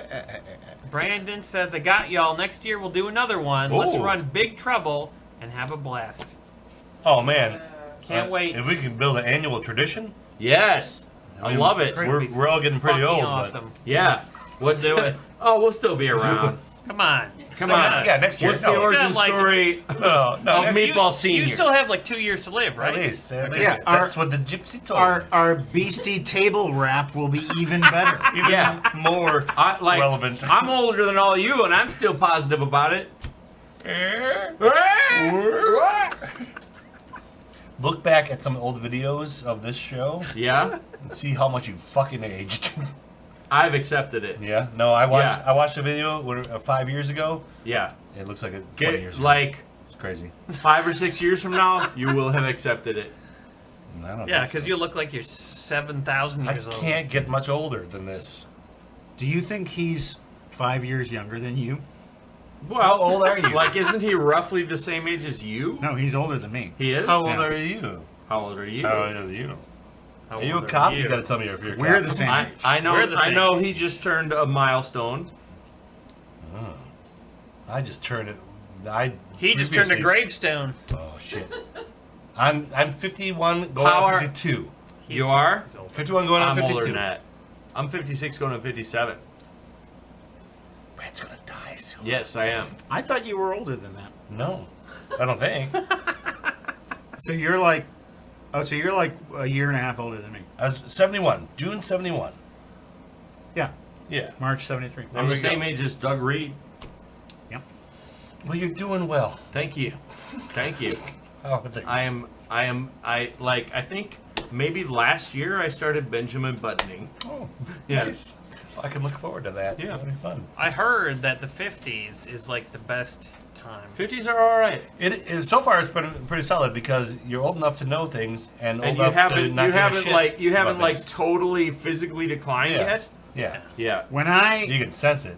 Brandon says, I got y'all. Next year we'll do another one. Let's Oh. run Big Trouble and have a blast. Oh man, Can't wait. If we can build an annual tradition, Yes. I love it. Great. we're all getting pretty Fucking old. awesome. Yeah. What do it? Oh, we'll still be around. Come on. Come No, on. yeah, next year. What's No. the origin Not like- story But no, of next year. Meatball Senior? You still have like 2 years to live, right? At least. Yeah, That's what the gypsy told me. Our beastie table wrap will be even better. Yeah. More relevant. I'm older than all you, and I'm still positive about it. Look back at some old videos of this show Yeah. and see how much you fucking aged. I've accepted it. Yeah. No, I watched. Yeah. I watched a video 5 years ago. Yeah. It looks like 20 years Get, ago. like It's crazy. 5 or 6 years from now, you will have accepted it. I don't Yeah, know. because you look like you're 7,000 I years old. can't get much older than this. Do you think he's 5 years younger than you? Well, How old are you? Like, isn't he roughly the same age as you? No, he's older than me. He is. How old Yeah. are you? How old are you? How old are you? How Are you a old cop? are You gotta tell me if you're a cop. We're the same I, age. I know. We're the I same know. age. He just turned a milestone. I just turned it. He just turned a previously- gravestone. Oh shit. I'm 51 going How on are- 52. You are. 51 going on I'm 52. older than that. I'm 56 going to 57. Brad's gonna die soon. Yes, I am. I thought you were older than that. No, I don't think. So you're like, so you're like a year and a half older than me. I was 71. June 71. Yeah, Yeah. March 73. I'm the we go. same age as Doug Reed. Yep. Well, you're doing well. Thank you. Thank you. How are things? I think maybe last year I started Benjamin buttoning. Oh, Yes. nice. Well, I can look forward to that. Yeah. That'll be fun. I heard that the 50s is like the best time. 50s are all right. So far, it's been pretty solid because you're old enough to know things and old And you enough to haven't not you give a haven't shit like you haven't about like things. totally physically declined Yeah. yet. Yeah. Yeah. When You I can sense it.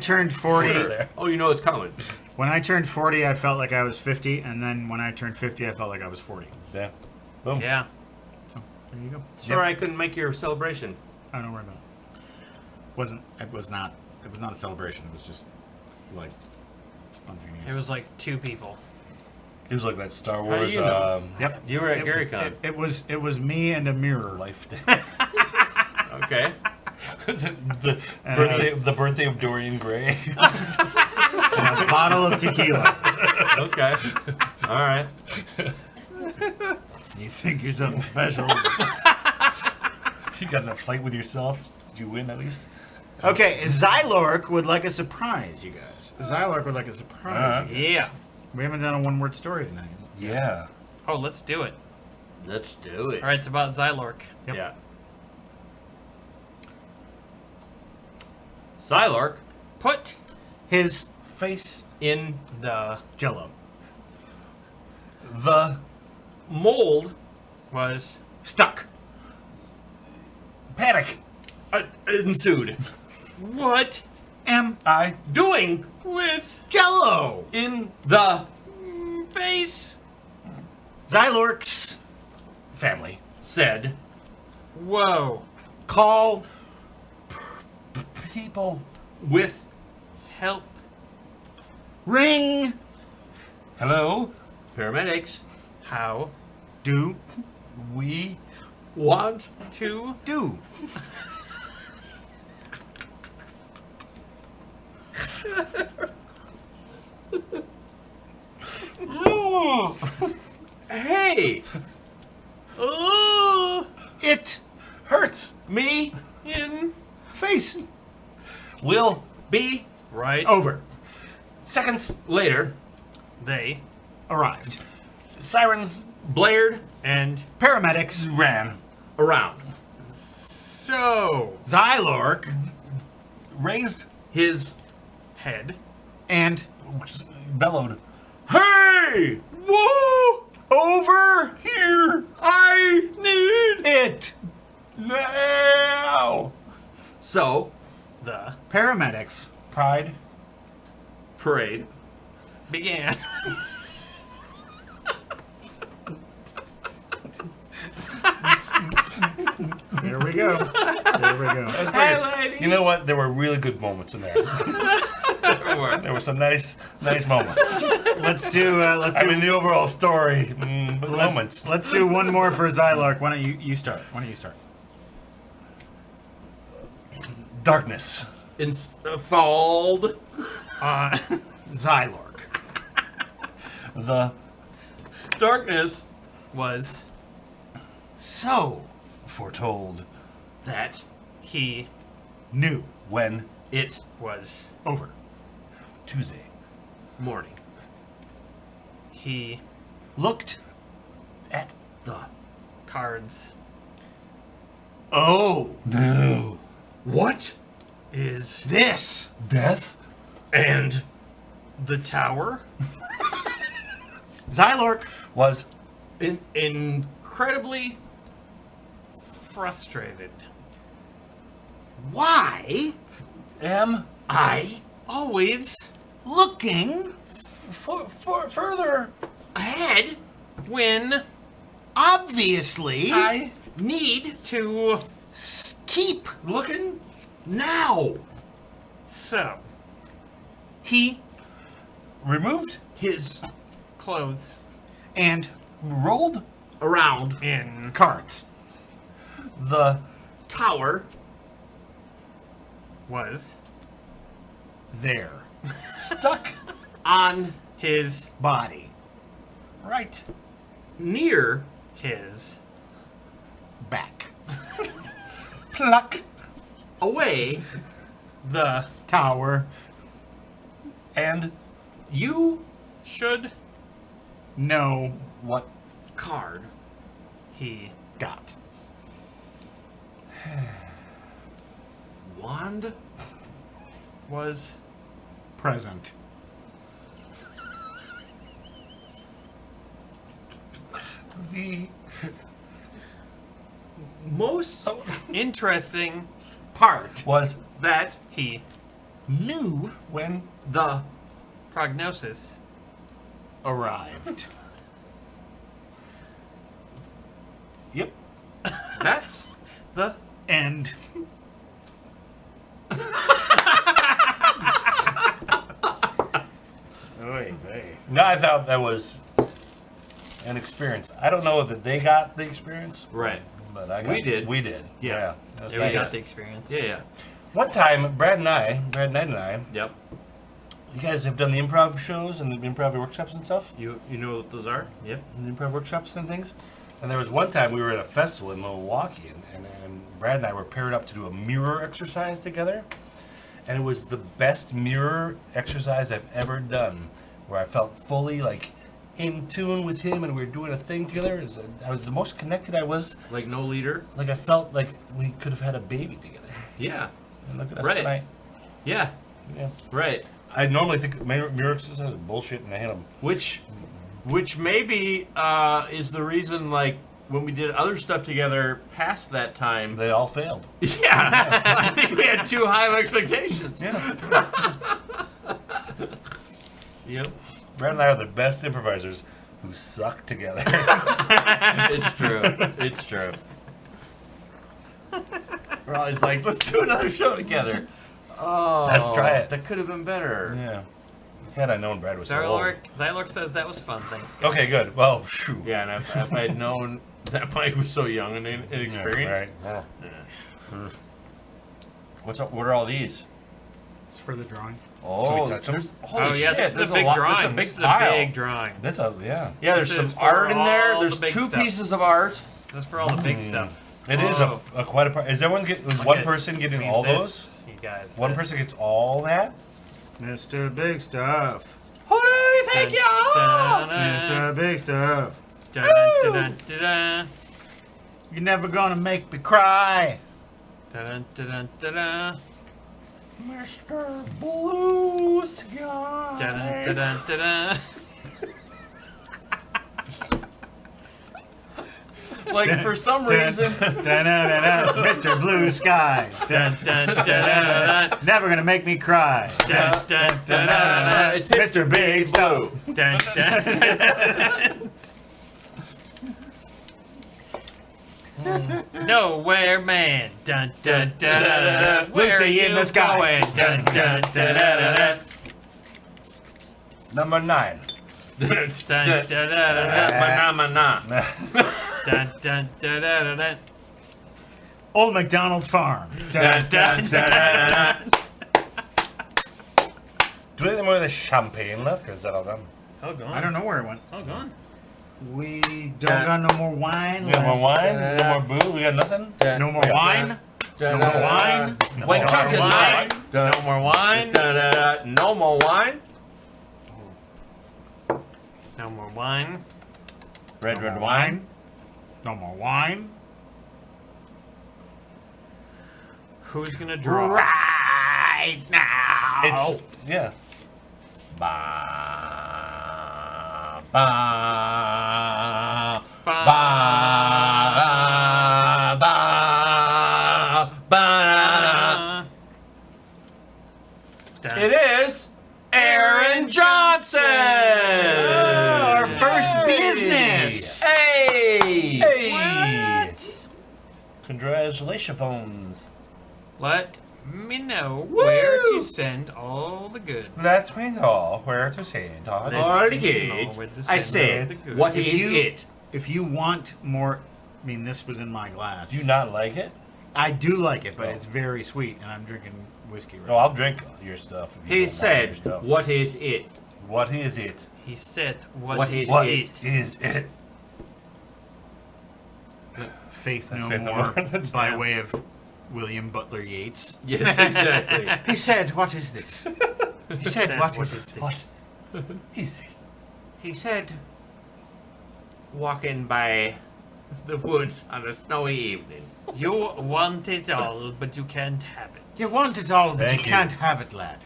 turned 40, There. Oh, you know it's coming. when I turned 40, I felt like I was 50, and then when I turned 50, I felt like I was 40. Yeah. Boom. Yeah. There you go. Sorry I couldn't make your celebration. I don't worry about it. It was not a celebration. It was just like spontaneous. It was like 2 people. It was like that Star do Wars you know? Yep. You were at GaryCon. It was me and a mirror. life day. Okay. Was it the And the birthday of Dorian Gray? and a bottle of tequila. Okay. All right. You think you're something special? You got in a fight with yourself? Did you win at least? Okay, Zylork would like a surprise, you guys. Zylork would like a surprise. You guys. Yeah. We haven't done a one-word story tonight. Yeah. Oh, let's do it. Let's do it. All right, it's about Zylork. Yep. Yeah. Psylark Put His Face in the Jello the mold was stuck. panic. ensued. what M I Doing with Jello. in the face Xylork's family. Said, whoa, Call People. with help, ring Hello. paramedics, how do We. want to do. hey, It Hurts. me in face Will. be right over. Seconds. later they Arrived. Sirens. blared and Paramedics Ran. around so Xylork Raised. his head and Bellowed. hey, whoa, over Here. I need. it. Now. So the Paramedics Pride. parade began. There we go. There we go. Hey, ladies. You know what? There were really good moments in there. There were some nice moments. Let's do I mean, the overall story, but moments. let's do one more for Xylork. Why don't you start? Why don't you start? Darkness. Fold Xylork. The darkness was So foretold. that he new When it was over. Tuesday. morning he Looked. At the cards Oh, no. what is this Death. and the tower Xylork Was incredibly frustrated why am I always looking for further. ahead when obviously I need to keep looking now so he removed. his clothes and Rolled. around in cards. The tower was There. stuck. on his Body. Right. near his Back. Pluck. away the Tower. And you should No. what? card he Got. wand was Present. The most interesting Part. was that he New. when the prognosis Arrived. yep. that's the End. Oy vey. No, I thought that was an experience. I don't know that they got the experience, right. but I got, We did. We did. Yeah. That was yeah, we nice. got the experience. Yeah. One time, Brad Knight and I, Yep. you guys have done the improv shows and the improv workshops and stuff, You know what those are? Yep. the improv workshops and things. And there was one time we were at a festival in Milwaukee, and Brad and I were paired up to do a mirror exercise together. And it was the best mirror exercise I've ever done, where I felt fully like in tune with him, and we were doing a thing together. I was the most connected I was. Like no leader. Like I felt like we could have had a baby together. Yeah. And look at us Right. tonight. Yeah. Yeah. Right. I normally think mirror exercises are bullshit, and I hate them. Which maybe is the reason, like, when we did other stuff together past that time. They all failed. Yeah. I think we had too high of expectations. Yeah. Yep. Brad and I are the best improvisers who suck together. It's true. It's true. We're always like, let's do another show together. Oh, Let's try it. That could have been better. Yeah. Had I known Brad was so old. Zylork says that was fun. Thanks. Guys. Okay, good. Well, phew. Yeah, and if I had known that Mike was so young and inexperienced. Right. Yeah. What's up? What are all these? It's for the drawing. Oh, touch 'em? there's holy yeah, shit! this is There's a big lot. drawing. That's a big This is pile. a big drawing. That's a, yeah. Yeah, there's This some is for art in there. all There's the big two stuff. pieces of art. That's for all the big stuff. It is Whoa. a quite a part. Is everyone get Look one at- person getting look at all this, those? You guys. One this. person gets all that? Mr. Big Stuff. Who do you think you are? Mr. Big Stuff. Dun, dun, dun, dun, dun, You're never gonna make me cry. dun, dun, dun, dun, dun, Mr. Blue Sky. dun, dun, dun, dun, dun. Like for some reason. Da-na-na-na, Mr. Blue Sky. Dun, dun, dun, dun, dun, Never gonna make me cry. dun, dun, dun, dun, It's it. Mr. Big Stuff. dun, dun, dun. Nowhere man. Dun, dun, dun, dun, dun. Where Lucy are in you the sky. going? Dun, dun, dun, dun, dun. Number 9. Dun, dun, dun, dun, dun. Mana. Dun, dun, dun, dun, dun. Old MacDonald's Farm. Dun, dun, dun, dun, dun. Do we have any more of the champagne left, or is that all done? It's all gone. I don't know where it went. It's all gone. We don't got no more wine. We got more left. wine? No more booze? We got nothing? No more wine. No more wine. Wait, No touch it, more wine. Mike. No more wine. No more wine. No more wine. Red No more wine. No more wine. Who's gonna draw? Right now. It's, yeah. Ba ba Ba- ba ba ba. Dun. It is Aaron Johnson. Our first business. Hey. Hey! Congratulations. Let me know where to send all the goods. Let me know where to say it. Let Already me know good. where to I send the said, goods. what If is you- it? If you want more, I mean, this was in my glass. Do you not like it? I do like it, but Oh. it's very sweet, and I'm drinking whiskey. No, I'll drink your stuff. If you He don't want said, your stuff. what is it? What is it? He said, What is What it? is it? Faith That's No Faith No More More. That's- by yeah. way of William Butler Yeats. Yes, exactly. He said, "What is this?" He said, "What is this?" What is it? He said, walking by the woods on a snowy evening. You want it all, but you can't have it. You want it all, but Thank you you. can't have it, lad.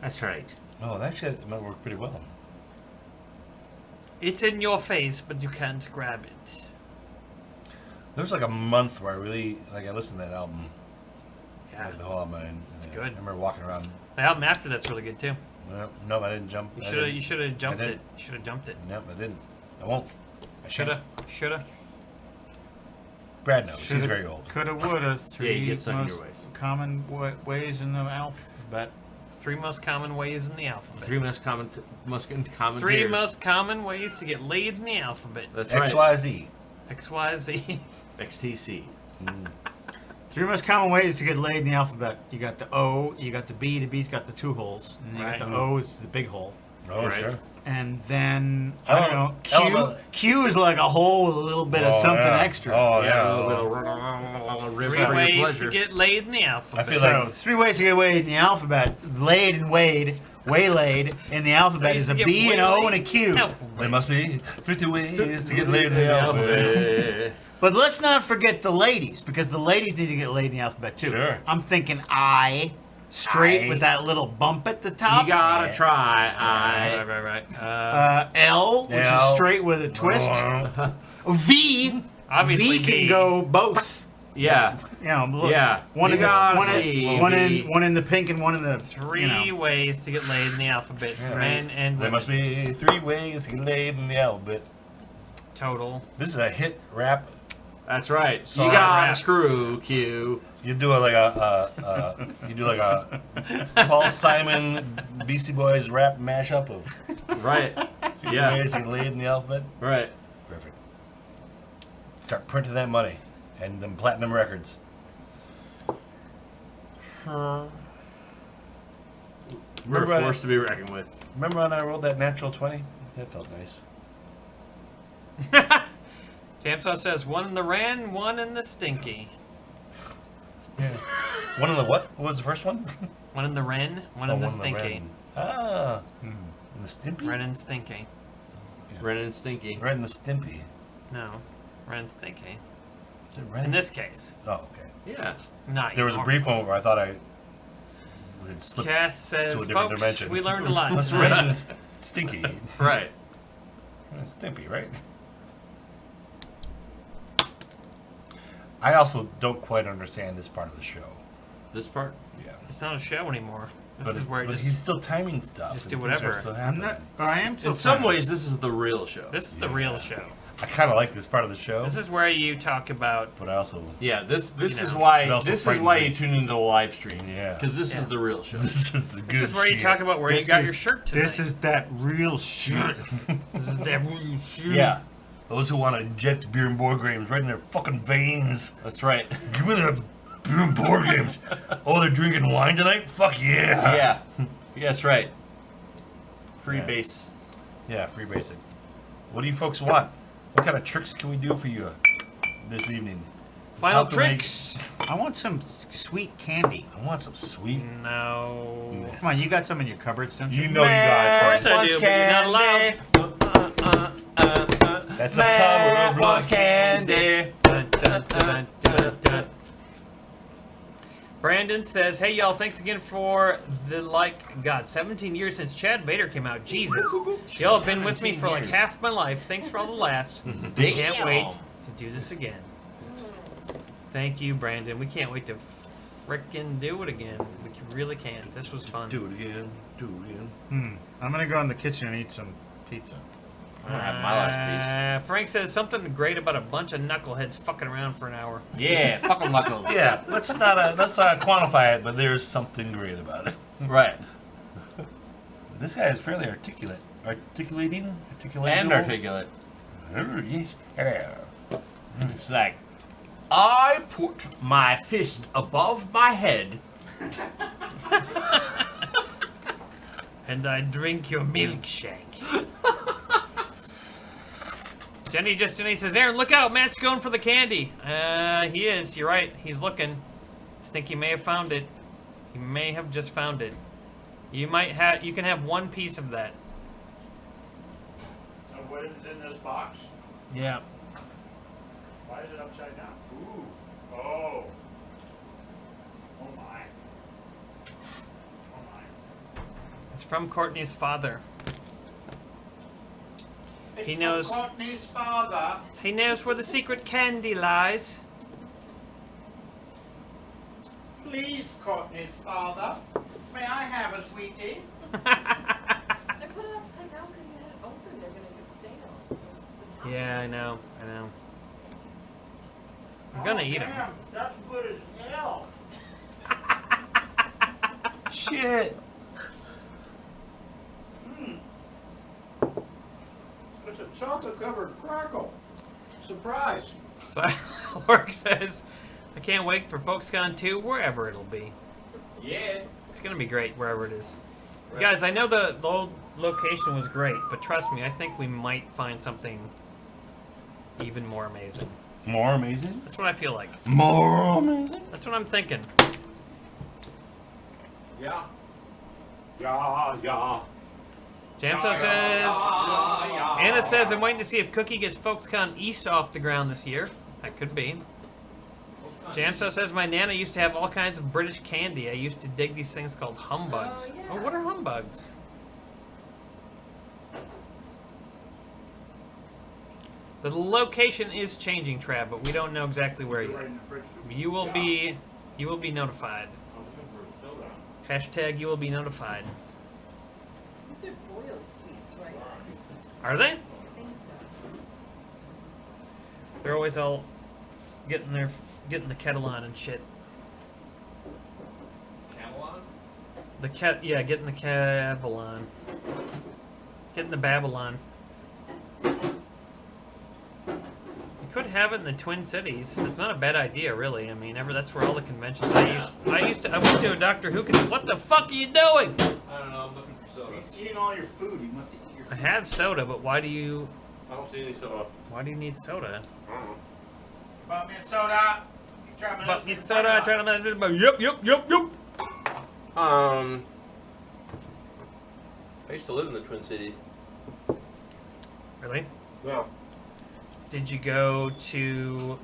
That's right. Oh, actually, that might work pretty well. It's in your face, but you can't grab it. There was like a month where I really, like, I listened to that album. Yeah. Like the whole album. It's good. I remember walking around. The album after that's really good too. Well, no, I didn't jump. You I should have. didn't. You should have jumped did. it. You should have jumped it. Nope, I didn't. I won't. I Should have. shan't. Should have. Brad knows. He's very old. Coulda, woulda. Yeah, Three you get some of most your ways. common ways in the alphabet. 3 most common ways in the alphabet. Three most common, common. Three tears. most common ways to get laid in the alphabet. That's right. XYZ. X, Y, Z. XTC. Three most common ways to get laid in the alphabet. You got the O, you got the B. The B's got the 2 holes, and then you Right. got the O. It's the big hole. Oh, Right. sure. And then I don't know. Element. Q is like a hole with a little bit of Oh, something yeah. extra. Oh, Yeah, yeah. a little bit of river 3 for your ways pleasure. to get laid in the I alphabet. feel So like 3 ways to get laid in the alphabet. Laid and waylaid in the alphabet Ways is to a get B, an O, waylaid and a in Q. the alphabet. there must be 50 ways to get laid in the alphabet. But let's not forget the ladies, because the ladies need to get laid in the alphabet too. Sure. I'm thinking I, straight I. with that little bump at the top. You gotta Yeah. try. Right. L, which L. is straight with a twist. V, Obviously V can V. go both. Yeah. You know, look, Yeah. one You in the gotta one see in, one the- in one in the pink and one in the Three you know. ways to get laid in the alphabet for Yeah. men and There women. must be 3 ways to get laid in the alphabet. Total. This is a hit rap. That's right. So you got rap. a screw Q. You do it like a Paul Simon Beastie Boys rap mashup of Right. 3 Yeah. ways to get laid in the alphabet. Right. Perfect. Start printing that money and them platinum records. We're Remember a force to be reckoned with. Remember when I rolled that natural 20? That felt nice. Jamso says one in the Ren, one in the Stinky. Yeah. One in the what? What was the first one? One in the Ren, one Oh, in the one in Stinky. Ren. Ah. In the Stimpy? Ren and Stinky. Yes. Ren and Stinky. Ren and the Stimpy. No, Ren Stinky. Is it Ren In and this case, Oh, okay. Yeah. not There was a yours. brief moment where I thought I had slipped Kath says, to a different folks, dimension. we learned a lot. That's tonight." Ren and Stinky. Right. Ren and Stimpy, right? I also don't quite understand this part of the show. This part? Yeah. It's not a show anymore. This But, is where it but just, he's still timing stuff. just and do things are whatever. still I'm happening. not. I am. In some ways, this is the real show. this is the real show. I kind of like this part of the show, This is where you talk about. but I also Yeah, this You is know. why It also this is frightens why me. you tune into the live stream. Yeah. Because this Yeah. is the real show. this is the good This is where you shit. talk about where you This got is- your shirt tonight. This is that real shit. This is that real shit. Yeah, Those who want to inject beer and board games right in their fucking veins. that's right. Give me that beer and board games. Oh, they're drinking wine tonight? Fuck yeah. Yeah, that's right. Free Yeah. base. Yeah, free basic. What do you folks want? What kind of tricks can we do for you this evening? Final How to make- tricks. I want some sweet candy. I want some sweet. No. Come on, you got some in your cupboards, don't you? You know you got course some. I do, but you're not allowed. That's the power of Man love. wants candy. Dun, dun, dun, dun, dun. Brandon says, "Hey y'all, thanks again for the 17 years since Chad Bader came out. Jesus, y'all have been with me 17 for like years. half my life. Thanks for all the laughs. Can't Damn. wait to do this again. Thank you, Brandon. We can't wait to frickin' do it again. We really can't. This was fun. Do it again. Do it again. I'm gonna go in the kitchen and eat some pizza. I don't have my last Frank says something great about a bunch of knuckleheads fucking around for an hour. piece. Yeah, fucking knuckles. Yeah, let's not quantify it, but there's something great about it. Right. This guy is fairly articulate. Articulating? And articulate. Yes. Yeah. It's like, I put my fist above my head. And I drink your milkshake. Jenny says, Aaron, look out, Matt's going for the candy. He is, you're right, he's looking. I think he may have found it. He may have just found it. You can have one piece of that. So what is in this box? Yeah. Why is it upside down? Ooh. Oh. Oh my. Oh my. It's from Courtney's father. He knows. Courtney's father. He knows where the secret candy lies. Please, Courtney's father. May I have a sweetie? I put it upside down because you had it open. They're gonna get stale. The top Yeah, I know. I'm gonna eat them. Damn, that's good as hell. Shit. It's a chocolate-covered crackle. Surprise. So Work says, I can't wait for FolksCon 2, wherever it'll be. Yeah. It's gonna be great wherever it is. Guys, I know the old location was great, but trust me, I think we might find something even more amazing. More amazing? That's what I feel like. More amazing? That's what I'm thinking. Yeah. Yeah. Jamso says, Anna says, I'm waiting to see if Cookie gets FolksCon East off the ground this year. That could be. Jamso says, my Nana used to have all kinds of British candy. I used to dig these things called humbugs. Oh, yeah. Oh, what are humbugs? The location is changing, Trav, but we don't know exactly where yet. You will be notified. Hashtag you will be notified. They're boiled sweets, right? Are they? I think so. They're always all getting the kettle on and shit. Getting the Babylon. Getting the Babylon. You could have it in the Twin Cities. It's not a bad idea, really. I mean, that's where all the conventions. I went to a Doctor Who convention. What the fuck are you doing? I don't know. I'm looking for soda. He's eating all your food. You must eat your food. I have soda, but why do you? I don't see any soda. Why do you need soda? I don't know. Bought me a soda. You try my Fuck you, soda. Trying to. Yep. I used to live in the Twin Cities. Really? Yeah. Did you go to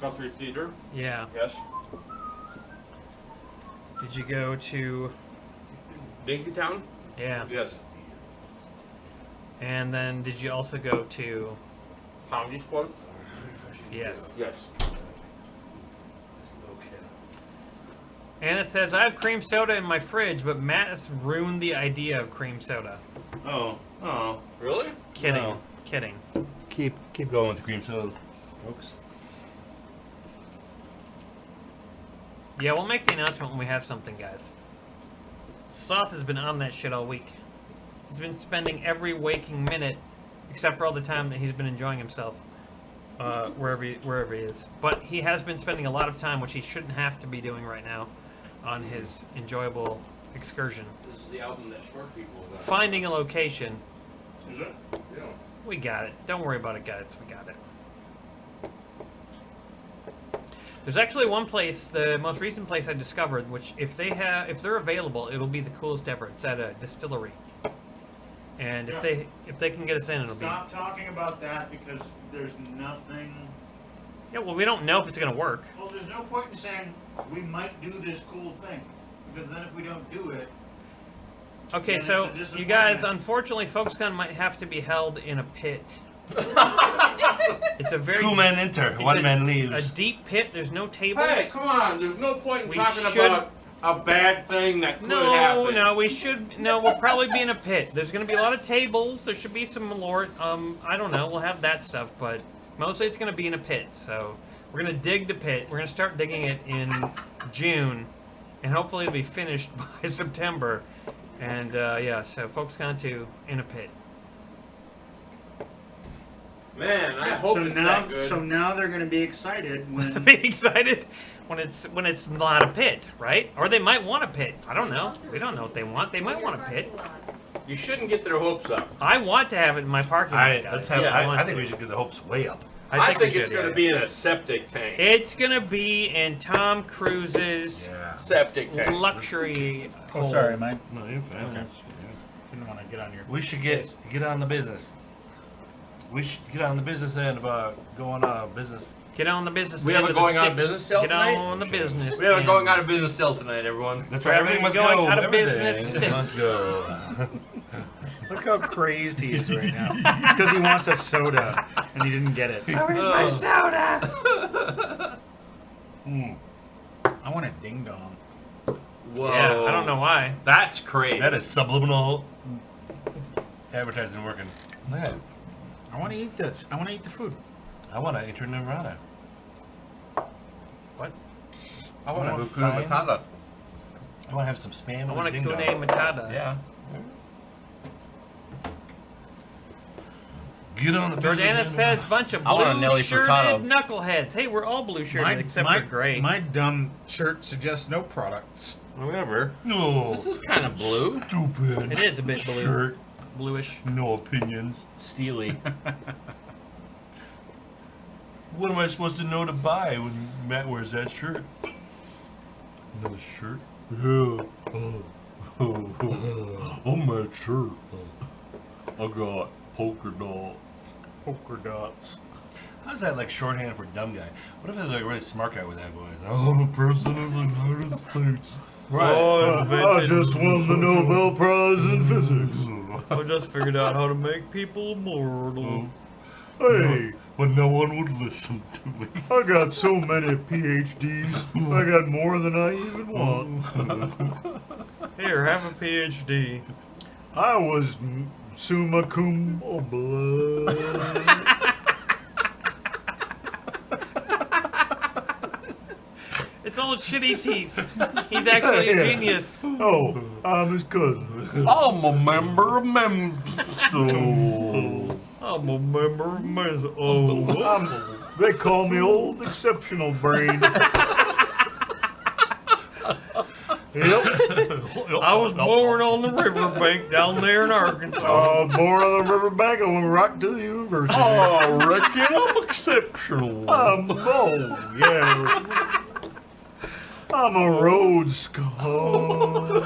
Guthrie Theater? Yeah. Yes. Did you go to? Dinkytown? Yeah. Yes. And then did you also go to? Comedy Sports? Yes. Yes. And it says I have cream soda in my fridge, but Matt has ruined the idea of cream soda. Oh. Really? Kidding. No. Kidding. Keep going with the cream soda, folks. Yeah, we'll make the announcement when we have something, guys. Sloth has been on that shit all week. He's been spending every waking minute, except for all the time that he's been enjoying himself, wherever he is. But he has been spending a lot of time, which he shouldn't have to be doing right now, on his enjoyable excursion. This is the album that short people was on. Finding a location. Is it? Yeah. We got it. Don't worry about it, guys. We got it. There's actually one place, the most recent place I discovered, which if they're available, it'll be the coolest ever. It's at a distillery. And if they can get us in, it'll Stop talking about that because there's nothing. Yeah, well, we don't know if it's gonna work. Well, there's no point in saying we might do this cool thing because then if we don't do it. Okay, Then so it's a you guys, disappointment. unfortunately, FolksCon might have to be held in a pit. It's a very Two men enter, one man leaves. A deep pit. There's no tables. Hey, come on. There's no point in We talking should- about a bad thing that could happen. We'll probably be in a pit. There's gonna be a lot of tables. There should be some lore. I don't know. We'll have that stuff, but mostly it's gonna be in a pit. So we're gonna dig the pit. We're gonna start digging it in June, and hopefully it'll be finished by September. And so FolksCon 2 in a pit. Man, I hope it's that good. So now they're going to be excited when. Be excited when it's not a pit, right? Or they might want a pit. I don't know. We don't know what they want. They might want a pit. You shouldn't get their hopes up. I want to have it in my parking lot. guys. I think we should get the hopes way up. I think we it's should, going to be in a septic tank. It's gonna be in Tom Cruise's Septic tank. luxury. Oh, hole. sorry, Mike. No, you're fine. Okay. Didn't want to get on your. We should get on the business. We should get on the business end about going on business. Get on the business. We end have a of the going out stick. of business sale Get tonight? on the business. We have a end. going out of business sale tonight, everyone. That's right. Everything must Going go. out of Everything business. must go. Look how crazed he is right now. It's because he wants a soda and he didn't get it. Where's my soda? I want a ding dong. Whoa. Yeah, I don't know why. That's crazy. That is subliminal advertising working. Man, I want to eat this. I want to eat the food. I want to enter Nirvana. What? I want I a wanna Hakuna find- Matata. I want to have some spam. I want a ding dong. Kune Matata. Yeah. Get on the business Jordana end. says bunch of I want a Nelly blue-shirted Furtado. knuckleheads. Hey, we're all blue-shirted except for gray. My dumb shirt suggests no products. Whatever. No. This is kind of blue. Stupid. It is a bit blue. Shirt. Bluish. No opinions. Steely. What am I supposed to know to buy when Matt wears that shirt? Another shirt? Yeah. On my shirt, I got polka dot. Polka dots. How's that like shorthand for dumb guy? What if it's like a really smart guy with that voice? I'm a president of the United States. I just won the Nobel Prize in Physics. I just figured out how to make people immortal. Hey, But no one would listen to me. I got so many PhDs. I got more than I even want. Here, have a PhD. I was summa cum laude. It's all shitty teeth. He's actually a Yeah. genius. Oh, I'm his cousin. I'm a member of MEMSO. I'm a member of Mensa. Oh, They call me Old Exceptional Brain. Yep. I was born on the riverbank down there in Arkansas. Born on the riverbank, I went right to the university. I reckon I'm exceptional. Oh, yeah. I'm a Rhodes Scholar.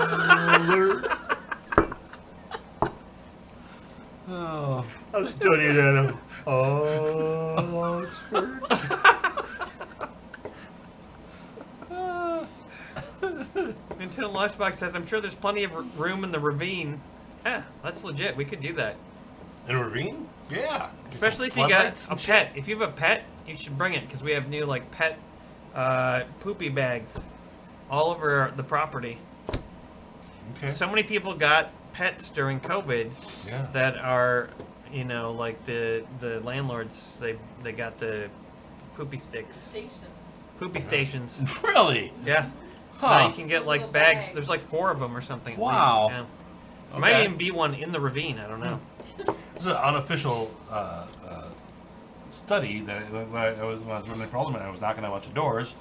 Oh. I studied at Oxford. Nintendo Lunchbox says, I'm sure there's plenty of room in the ravine. Yeah, that's legit. We could do that. In a ravine? Yeah. Especially if you got a pet. If you have a pet, you should bring it because we have new like pet poopy bags all over the property. Okay. So many people got pets during COVID Yeah. that are, you know, like the landlords. They got the poopy sticks, Stations. poopy stations. Really? Yeah. So Huh. now you can get like Little bags. bags. There's like 4 of them or something. At Wow. Least. Yeah. There might Okay. even be one in the ravine. I don't know. This is an unofficial study that when I was running for alderman, I was knocking on a bunch of doors.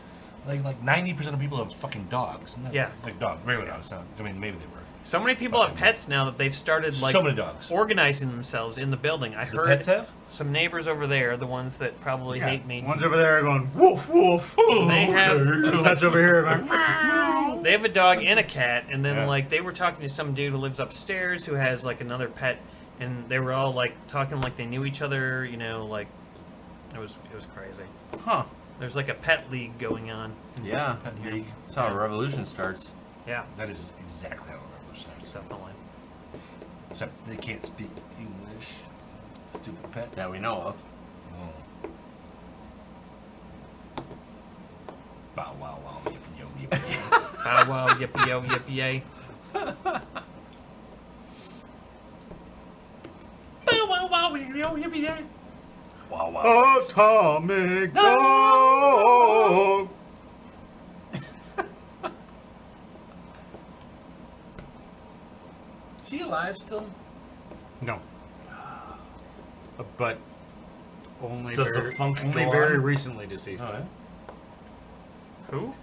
Like 90% of people have fucking dogs. No, Yeah. Like dogs, regular dogs. No, I mean, maybe they were. So many people have pets now that they've started like So many dogs. organizing themselves in the building. I The heard pets have? some neighbors over there, the ones that probably hate me. One's over there going, woof, woof. They have That's over here going, meow. they have a dog and a cat, and then Yeah. like they were talking to some dude who lives upstairs who has like another pet, and they were all like talking like they knew each other. You know, like it was crazy. Huh. There's like a pet league going on. Yeah. Pet league. That's how a revolution starts. Yeah, That is exactly how I remember saying. definitely. Except they can't speak English. Stupid pets. That we know of. Oh. Bow wow wow yippee yo yippee yay. Bow wow, yippee yo, yippee yay. Bow wow wow yippee yo yippee yay. Wow, wow. Atomic dog. Is he alive still? No. But only Does the very, funk only go very on? recently deceased. Oh, yeah. Who?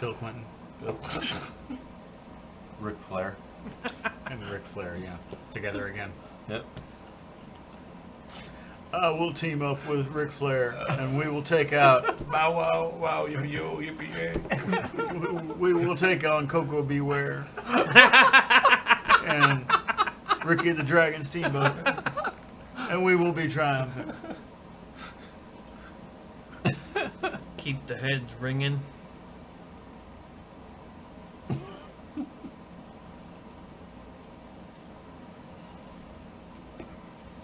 Bill Clinton Ric Flair. and Ric Flair, yeah, together again. Yep. We'll team up with Ric Flair, and we will take out. Bow wow wow yippee yo yippee yay. We will take on Coco Beware and Ricky the Dragon Steamboat, and we will be triumphant. Keep the heads ringing.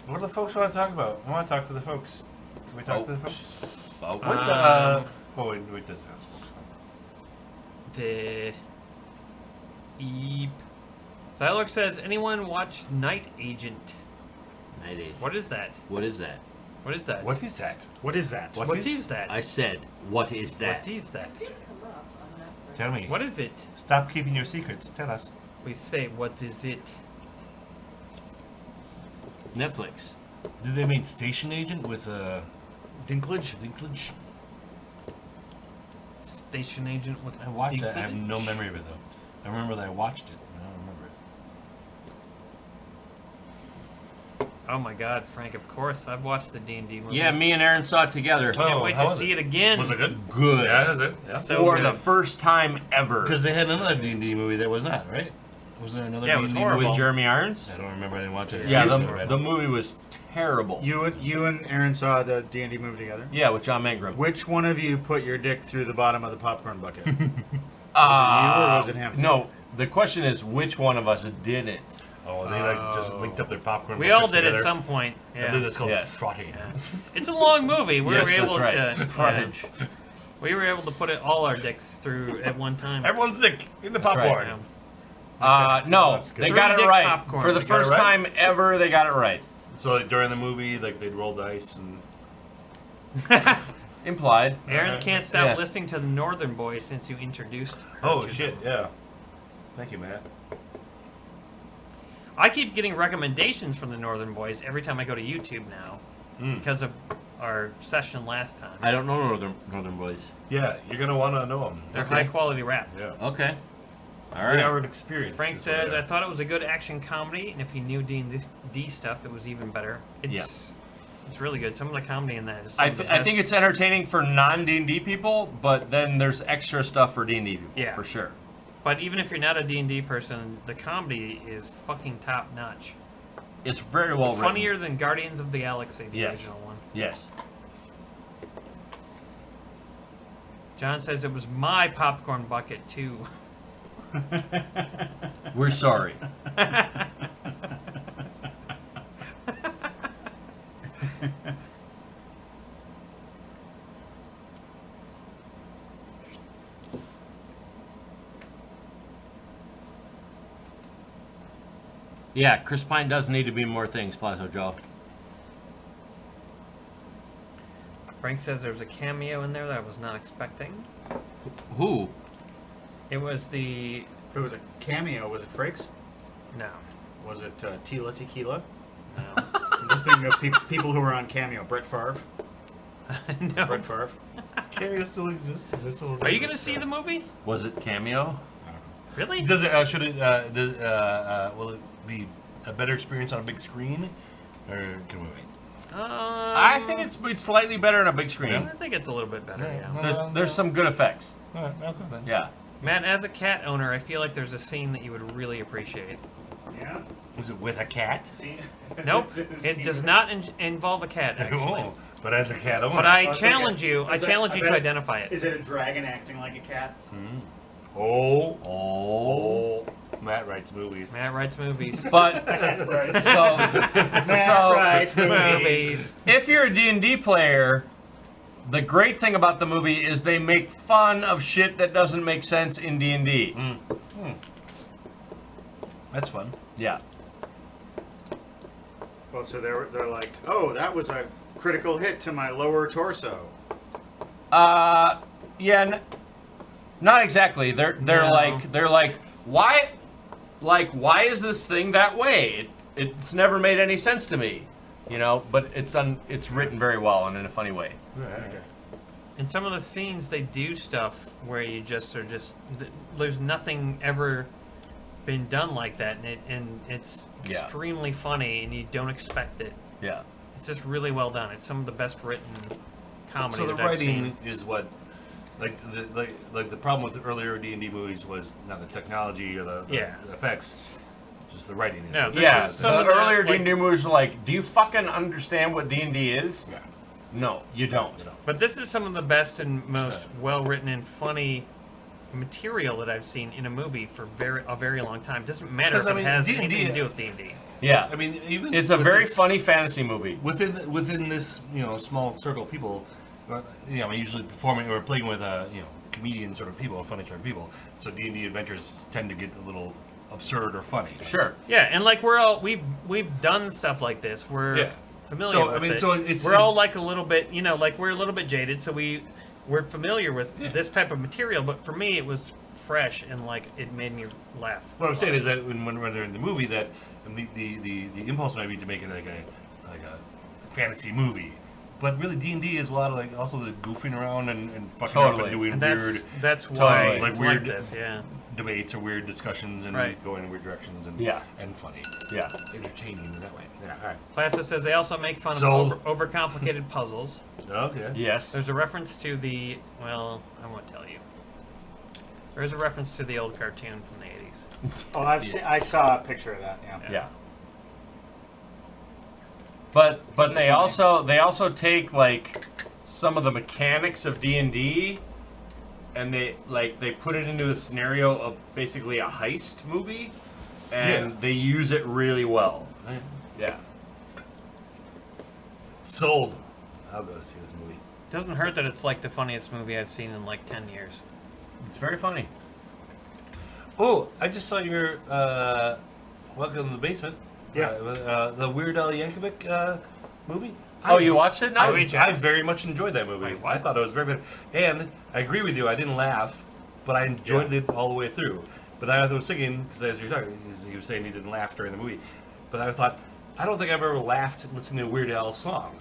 What do the folks want to talk about? I want to talk to the folks. Can we talk to the Folks. folks? Well, What's oh wait, that's folks. De Eep. Xylork says, anyone watch Night Agent? Night Agent. What is that? What is that? What is that? What is that? What is that? What is that? I said, what is that? What is that? I've seen it come up on Netflix. Tell me. What is it? Stop keeping your secrets. Tell us. We say, what is it? Netflix. Do they mean station agent with Dinklage? Dinklage? Station agent with I watched that. I have no Dinklage? memory of it though. I remember that I watched it. I don't remember it. Oh my God, Frank! Of course, I've watched the D&D movie. yeah, me and Aaron saw it together. Can't wait how to was see it again. Was it good? Good. Yeah, yeah. So For good. the first time ever. Because they had another D&D movie that was not, right? Was there another Yeah, it was D&D horrible. movie? With Jeremy Irons? I don't remember. I didn't watch it. Yeah, Right. the movie was terrible. You and Aaron saw the D&D movie together. Yeah, with John Mangrum. Which one of you put your dick through the bottom of the popcorn bucket? Was it you or was it him? No, the question is which one of us did it? Oh, they like just linked up their popcorn. We all buckets did together. at some point. I think Yeah. that's called Yes. frotting. It's a long movie. We Yes, were that's able right. to. Frontage. We were able to put it all our dicks through at one time. Everyone's sick in the That's right. popcorn. Yeah. No, That's good. they got it Three-dick right. popcorn. For the They got it first right? time ever, they got it right. So like, during the movie, like they'd roll dice and Implied. Aaron can't stop Yeah. listening to the Northern Boys since you introduced her oh to shit, them. yeah. Thank you, Matt. I keep getting recommendations from the Northern Boys every time I go to YouTube now because of our session last time. I don't know Northern Boys. Yeah, you're gonna want to know them. They're high quality rap. Yeah. Okay. All They right. are an experience. Frank is what says, they I are. thought it was a good action comedy, and if you knew D&D stuff, it was even better. It's really good. Some of the comedy in that is some I of the think best. it's entertaining for non-D&D people, but then there's extra stuff for D&D people, Yeah. for sure. But even if you're not a D&D person, the comedy is fucking top notch. It's very well written. Funnier than Guardians of the Galaxy, the Yes. original one. Yes. John says it was my popcorn bucket too. We're sorry. Yeah, Chris Pine does need to be more things, Plazo Joe. Frank says there's a cameo in there that I was not expecting. Who? It was the If it was a cameo, was it Frakes? no. Was it Tila Tequila? No. I'm just thinking of people who were on cameo. Brett Favre. No. Brett Favre. Does cameo still exist? Is there still Are you gonna see the movie? Was it cameo? Really? Does it? Should it? Will it be a better experience on a big screen, or can we wait? I think it's slightly better on a big screen. I think it's a little bit better. Yeah. There's some good effects. All right, okay then. Yeah. Matt, as a cat owner, I feel like there's a scene that you would really appreciate. Yeah. Was it with a cat? See? Nope, it does not involve a cat. Actually. Oh, but as a cat owner. But I Oh, it's like challenge a- you. I is that- challenge I you bet to it- identify it. Is it a dragon acting like a cat? Oh, Oh. Matt writes movies. Matt writes movies. But Right. so Right, movies. if you're a D&D player, the great thing about the movie is they make fun of shit that doesn't make sense in D&D. That's fun. Yeah. Well, so they're like, oh, that was a critical hit to my lower torso. Yeah, not exactly. They're No. like why is this thing that way? It's never made any sense to me, you know. But it's written very well and in a funny way. Okay. In some of the scenes, they do stuff where you just are there's nothing ever been done like that, and it's Yeah. extremely funny, and you don't expect it. Yeah. It's just really well done. It's some of the best written comedy So the that I've writing seen. is what, like the problem with the earlier D&D movies was not the technology or the effects, just the writing. Is No, so- this Yeah. is some The of the, earlier like- D&D movies were like, do you fucking understand what D&D is? Yeah. No, you don't. But this is some of the best and most well-written and funny material that I've seen in a movie for a very long time. Doesn't matter if Because, I it mean, has D&D anything to do with D&D. Yeah. I mean, even It's a with very this- funny fantasy movie. within this small circle of people. I'm usually performing or playing with comedian sort of people, funny sort of people. So D&D adventures tend to get a little absurd or funny. Sure. Yeah, and like we've done stuff like this. We're Yeah. familiar So, with I mean, it. so it's- we're all like a little bit, like we're a little bit jaded, so we're familiar with this type of material. But for me, it was fresh and like it made me laugh. What I'm saying is that when they're in the movie, that the impulse might be to make it like a fantasy movie, but really D&D is a lot of like also the goofing around and fucking up Totally. and doing And weird that's why Totally. Like it's weird- like this. Yeah. debates or weird discussions and Right. going in weird directions and Yeah. and funny, Yeah. entertaining in that way. Yeah, all right. Plasto says they also make fun Sold. of overcomplicated puzzles. Okay. Yes. There's a reference to I won't tell you. There's a reference to the old cartoon from the 80s. Oh, I saw a picture of that. Yeah. Yeah. But they also take like some of the mechanics of D&D and they put it into a scenario of basically a heist movie. and Yeah. they use it really well. Yeah. Sold. I'll go to see this movie. Doesn't hurt that it's like the funniest movie I've seen in like 10 years. It's very funny. Oh, I just saw your Welcome to the Basement. Yeah. The Weird Al Yankovic movie. Oh, you watched it now? I very much enjoyed that movie. Wait, what? I thought it was very good. And I agree with you. I didn't laugh, but I enjoyed it all the way through. But I was thinking, because as you were talking, he was saying he didn't laugh during the movie. But I thought, I don't think I've ever laughed listening to a Weird Al song.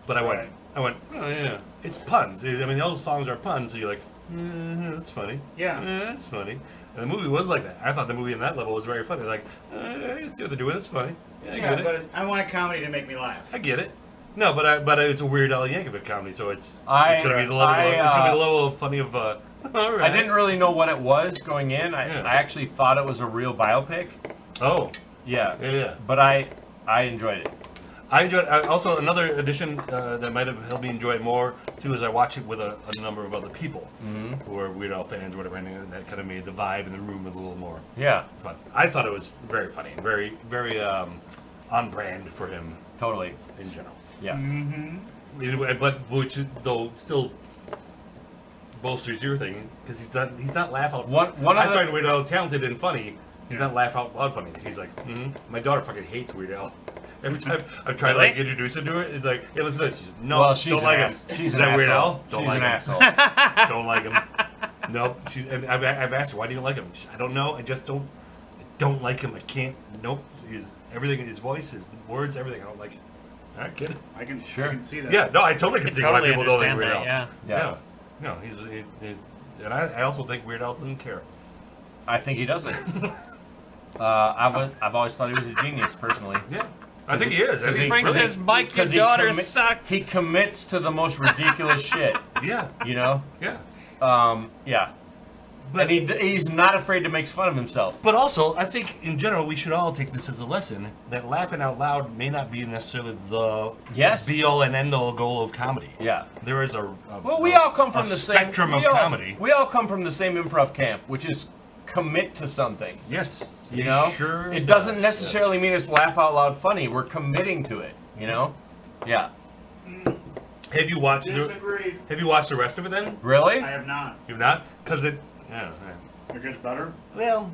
But I went, oh yeah, it's puns. I mean, those songs are puns, so you're like, that's funny. Yeah. That's funny. And the movie was like that. I thought the movie in that level was very funny. Like, I see what they're doing. It's funny. Yeah, I get it. but I want a comedy to make me laugh. I get it. No, but it's a Weird Al Yankovic comedy, so it's I- gonna be the level. I, It's gonna be the level of funny of. All right. I didn't really know what it was going in. Yeah. I actually thought it was a real biopic. Oh, Yeah. yeah. But I enjoyed it. I enjoyed. Also, another addition that might have helped me enjoy it more too is I watched it with a number of other people who are Weird Al fans, or whatever, and that kind of made the vibe in the room a little more Yeah. fun. I thought it was very funny and very on brand for him Totally. in general. Yeah. Anyway, but which is, though still bolsters your thing because he's not laugh out. One I of the- find Weird Al talented and funny. He's not laugh out loud funny. He's like, my daughter fucking hates Weird Al. Every time I've tried to like introduce her to her, it's like, hey, listen to this. She's like, no, Well, she's don't an like ass. him. She's Is an that Weird asshole. Al? Don't She's like an him. asshole. Don't like him. Nope. And I've asked her, why do you like him? I don't know. I just don't like him. I can't. Nope. Everything, his voice, his words, everything. I don't like it. All right, kid. I can Sure. I can see that. Yeah. No, I totally can see why people don't like Weird Al. Yeah. Yeah. No, he's and I also think Weird Al doesn't care. I think he doesn't. I've always thought he was a genius, personally. Yeah. I think he is. I think he's Frank brilliant. says, Mike, your Because he daughter commi- sucks. He commits to the most ridiculous shit. Yeah. You know? Yeah. Yeah. But, And he's not afraid to make fun of himself. but also, I think in general we should all take this as a lesson that laughing out loud may not be necessarily the Yes. be all and end all goal of comedy. Yeah. There is Well, we all come from a the same spectrum of we all- comedy. We all come from the same improv camp, which is commit to something. Yes. You know, Sure. it doesn't does, necessarily mean it's laugh out loud funny. We're committing to it. You know? Yeah. Yeah. Have you watched Disagree. Have you watched the rest of it then? Really? I have not. You've not? Because it. Yeah. It gets better. Well,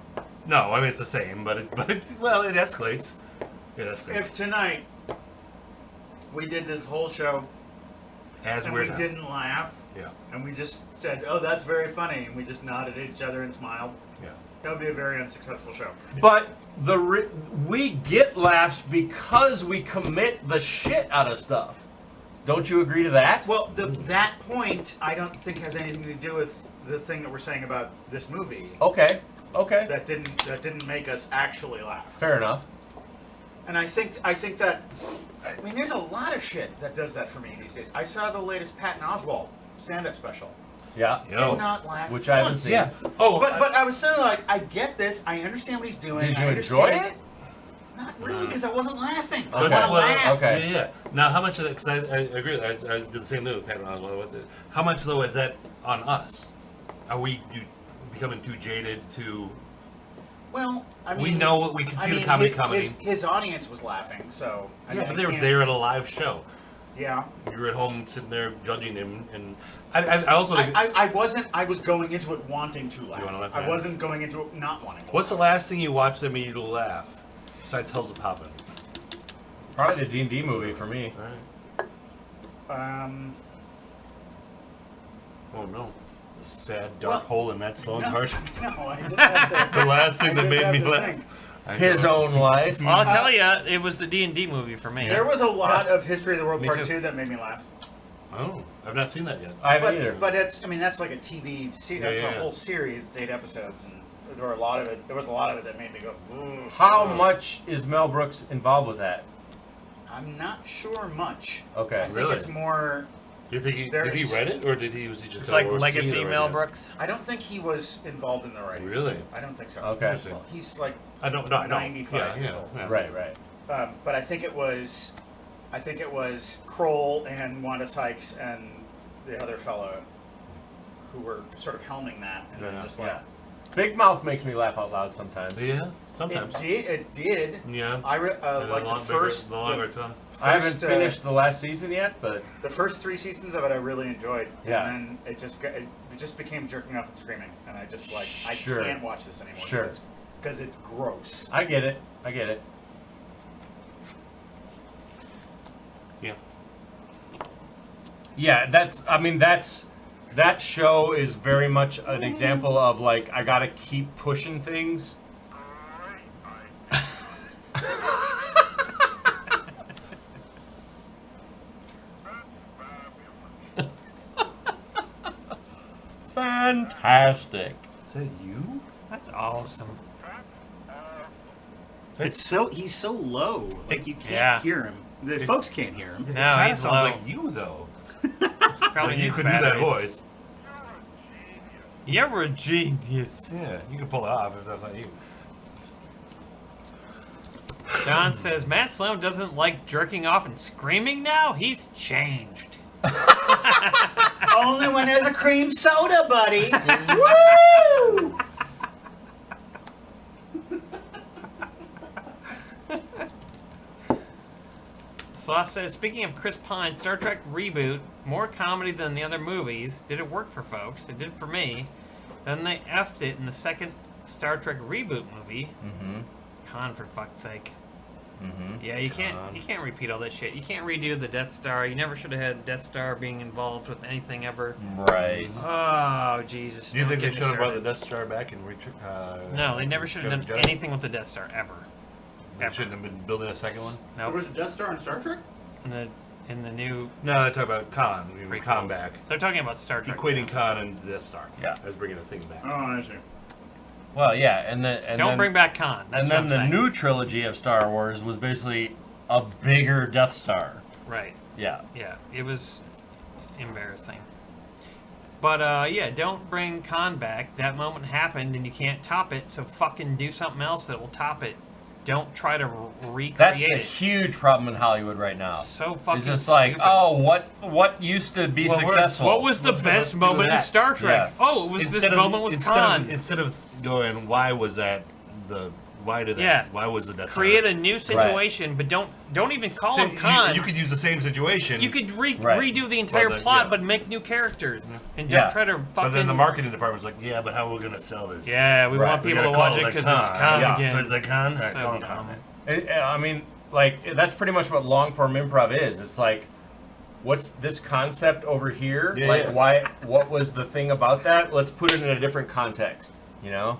no. I mean, it's the same, but it escalates. It escalates. If tonight we did this whole show As and Weird we Al. didn't laugh Yeah. and we just said, "Oh, that's very funny," and we just nodded at each other and smiled, Yeah. that would be a very unsuccessful show. But we get laughs because we commit the shit out of stuff. Don't you agree to that? Well, that point I don't think has anything to do with the thing that we're saying about this movie. Okay. Okay. That didn't make us actually laugh. Fair enough. And I think that I mean there's a lot of shit that does that for me these days. I saw the latest Patton Oswalt stand-up special. Yeah. Yo. Did not laugh. Which I haven't once. seen. Yeah. Oh, But I was saying like I get this. I understand what he's doing. Did you I enjoy understand it? Not really, because I wasn't laughing. I Okay. want to well, laugh. okay. Yeah. Now, how much of that? Because I agree. I did the same thing with Patton Oswalt. How much though is that on us? Are we becoming too jaded? Well, I mean, We know what we can see the comedy. His audience was laughing, so I Yeah, mean, but I they were can't- there at a live show. Yeah, You were at home sitting there judging him, and I also think. I wasn't. I was going into it wanting to laugh. You wanna laugh, I yeah. wasn't going into it not wanting to. What's the last thing you watched that made you laugh? Besides Hell's a Poppin'. Probably the D&D movie for me. All right. Oh no. A sad dark Well, hole in Matt Sloan's heart. No, I just have to. The last thing that I just made have me to laugh. think. I His know. own life. Well, I'll tell you, it was the D&D movie for me. There was a lot of History of the World Me Part too. 2 that made me laugh. Oh, I've not seen that yet. I haven't either. But it's. I mean, that's like a TV series. That's Yeah, a yeah. whole series. It's 8 episodes, and there were a lot of it. There was a lot of it that made me go. Ooh. How much is Mel Brooks involved with that? I'm not sure much. Okay. I think Really? it's more. Do you think did he There's- read it, or was he just It's kind like of Legacy overseeing it Mel right now? Brooks. I don't think he was involved in the writing. Really? I don't think so. Okay. Interesting. Well, he's like, I don't know. 95 years Yeah, old. yeah. Right, right. but I think it was Kroll and Wanda Sykes and the other fellow who were sort of helming that, and then Yeah. just like, Yeah. Big Mouth makes me laugh out loud sometimes. Yeah, sometimes. It did. Yeah. I like the longer it's on. I haven't finished the last season yet, but the first 3 seasons of it I really enjoyed. Yeah. And then it just became jerking off and screaming, and I just like Sure. I can't watch this anymore. Sure. Because it's gross. I get it. I get it. Yeah. Yeah, that show is very much an example of like I gotta keep pushing things. Fantastic. Is that you? That's awesome. He's so low. Like you can't Yeah. hear him. The folks can't hear him. No, Kinda he's sounds low. like you though. Probably Like you needs could do that batteries. voice. You're a genius. Yeah, you could pull it off if that's not you. John says Matt Sloan doesn't like jerking off and screaming now. He's changed. Only when there's a cream soda, buddy. Woo! Sloth says, speaking of Chris Pine, Star Trek reboot, more comedy than the other movies. Did it work for folks? It did for me. Then they effed it in the second Star Trek reboot movie. Mm-hmm. Con, for fuck's sake. Mm-hmm. Yeah, you can't repeat all this shit. You can't redo the Death Star. You never should have had Death Star being involved with anything ever. Right. Oh, Jesus. Do you don't think they get me should have brought the started. Death Star back and No, they never should have done anything with the Death Star, ever. They shouldn't have been building a second one? There Nope. was a Death Star in Star Trek? In the new No, they talk about Khan. Khan prequels. back. They're talking about Star Trek. Equating Khan and Death Star. Yeah. As bringing a thing back. Oh, I see. Well, yeah, and then Don't bring back Khan. That's and what then I'm the saying. new trilogy of Star Wars was basically a bigger Death Star. Right. Yeah. Yeah. It was embarrassing. But yeah, don't bring Khan back. That moment happened, and you can't top it. So fucking do something else that will top it. Don't try to recreate That's the it. huge problem in Hollywood right now. So fucking It's just like, stupid. oh, what used to be Well, we're- successful? What was the Let's go best do moment in that. Star Trek? Yeah. Oh, it was this moment with Khan. Instead of going, why was that why did that? Yeah. Why was the Death Star? Create a new situation, but don't even call him Khan. You could use the same situation. You could Right. redo the entire Well, then, plot, yeah. but make new characters, and Yeah. don't try to fucking. But then the marketing department's like, yeah, but how are we gonna sell this? Yeah, we Right. want We people gotta to watch call it like because it's Khan Yeah. again. So is that Khan? All right, So call him dumb. Khan. I mean, like that's pretty much what long form improv is. It's like, what's this concept over here? Yeah, like, yeah. why? What was the thing about that? Let's put it in a different context. You know,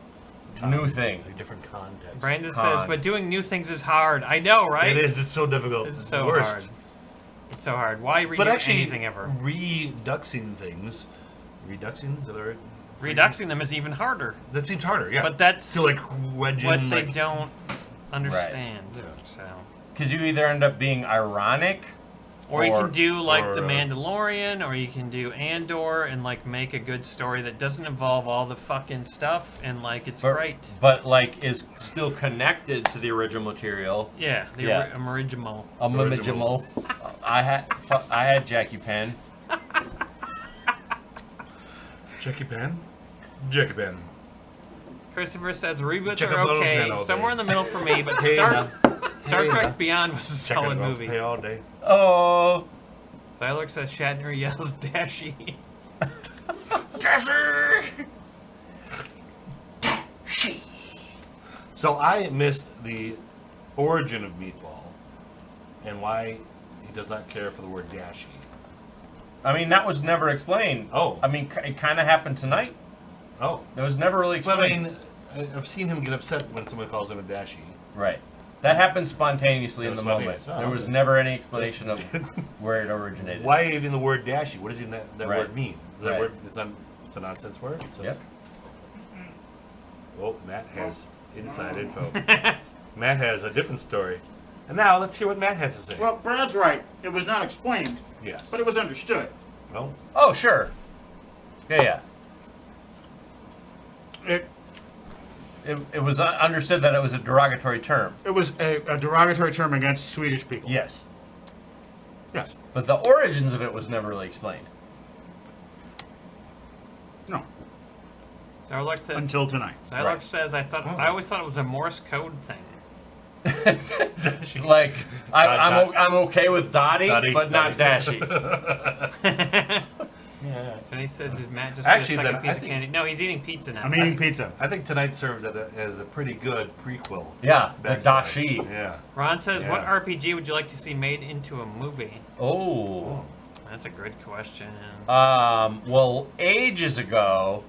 new thing. A different context. Brandon Khan. says, but doing new things is hard. I know, right? It is. It's so difficult. It's the so worst. hard. It's so hard. Why redo But actually, anything ever? reduxing things. Reduxing? Is that the right? Reduxing them is even harder. That seems harder, yeah. But that's to like wedge what in, they like, don't understand. Yeah. So, Because you either end up being ironic, or you can do like or, the Mandalorian, or you can do Andor, and like make a good story that doesn't involve all the fucking stuff, and like it's great. but like is still connected to the original material. Yeah, the Yeah. original. Original. I had Jackie Pan. Jackie Pan? Jackie Pan. Christopher says reboots Check are out Little okay, Pen all somewhere day. in the middle for me, but Hey, Star Hey, Trek Beyond was a Check solid it out. movie. Pay all day. Oh, Xylox says Shatner yells Dashy. So I missed the origin of Meatball and why he does not care for the word Dashi. I mean that was never explained. Oh. I mean it kind of happened tonight. Oh. It was never really But I explained. mean, I've seen him get upset when someone calls him a Dashi. Right. That happened spontaneously in That the was moment. spontaneous. Oh, There was okay. never any explanation of where it originated. Why even the word Dashi? What does even that Right. word mean? Is that Right. word? It's a nonsense word. It's just- Yep. Oh, Matt has inside info. Matt has a different story. And now let's hear what Matt has to say. Well, Brad's right. It was not explained, yes. but it was understood. Well, Oh, sure. Yeah. It was understood that it was a derogatory term. It was a derogatory term against Swedish people. Yes. Yes. But the origins of it was never really explained. No. Zarlux says, until tonight. Zarlux says, I always thought it was a Morse code thing. Like, Dot. I'm okay with Dottie, Dottie, but not Dottie. Dashy. And he said, "Does Matt just Actually, get a second then, piece I of think- candy?" No, he's eating pizza now. I'm eating pizza. I think tonight serves as a pretty good prequel. Yeah, the Backstory. Dashi. Yeah. Ron says, "What Yeah. RPG would you like to see made into a movie?" Oh. That's a good question. Well, ages ago,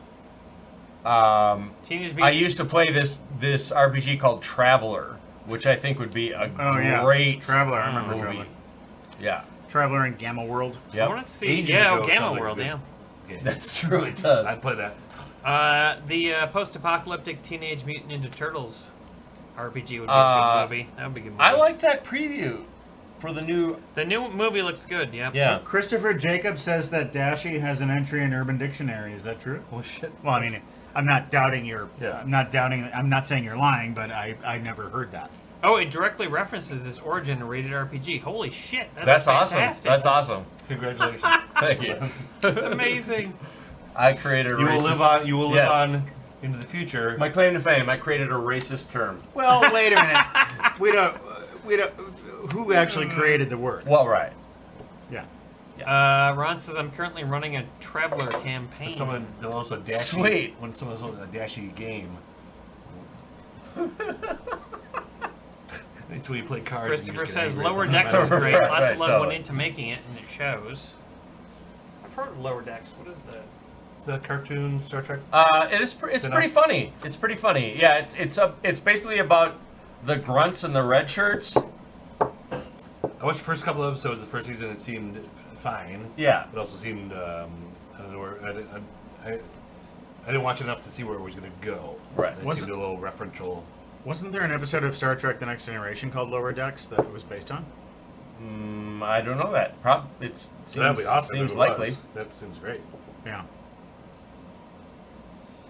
Teenage I Mutant. used to play this RPG called Traveler, which I think would be a Oh, yeah. great Traveler, I remember movie. Traveler. Yeah. Traveler in Gamma World. I Yep. want to see. Ages Yeah, ago, Gamma sounds like a World. good- Yeah. game. That's true. It does. I'd play that. The post-apocalyptic Teenage Mutant Ninja Turtles RPG would be a good movie. That would be a good movie. I like that preview for the new. the new movie. Looks good. Yep. Yeah. Christopher Jacob says that Dashi has an entry in Urban Dictionary. Is that true? Well, shit. Well, I mean, I'm not doubting your. Yeah. I'm not saying you're lying, but I never heard that. Oh, it directly references this origin in rated RPG. Holy shit! That's awesome. fantastic. That's awesome. Congratulations. Thank you. That's amazing. I created a You will racist- live on. You will live Yes. on into the future. My claim to fame, I created a racist term. Well, wait a minute. We don't. Who actually created the word? Well, right. Yeah. Ron says, "I'm currently running a Traveler campaign." When someone develops a Dashi. Sweet. When someone develops a Dashi game. That's where you play cards. and you Christopher just get says, angry at "Lower them. Decks is great. Right, Lots of love totally. went into making it, and it shows." I've heard of Lower Decks. What is that? It's a cartoon Star Trek. It's pretty Spin-off? funny. It's pretty funny. Yeah, it's basically about the grunts and the red shirts. I watched the first couple of episodes of the first season. It seemed fine. Yeah. It also seemed I don't know where I didn't watch enough to see where it was going to go. Right. It Was seemed it- a little referential. Wasn't there an episode of Star Trek: The Next Generation called Lower Decks that it was based on? I don't know that. It So that'd be awesome. seems if it likely. was. That seems great. Yeah.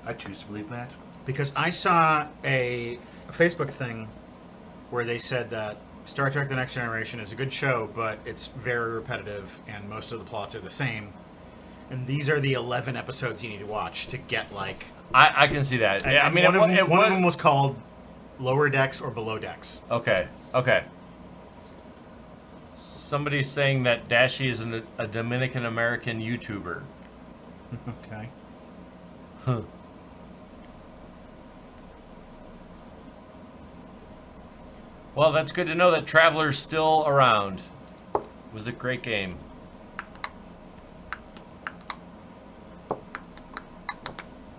I choose to believe that. Because I saw a Facebook thing where they said that Star Trek: The Next Generation is a good show, but it's very repetitive and most of the plots are the same. And these are the 11 episodes you need to watch to get like. I can see that. Yeah, I and mean, one, it, of them, it one was of them was called Lower Decks or Below Decks. okay. Okay. Somebody's saying that Dashi is a Dominican American YouTuber. Okay. Well, that's good to know that Traveler's still around. It was a great game.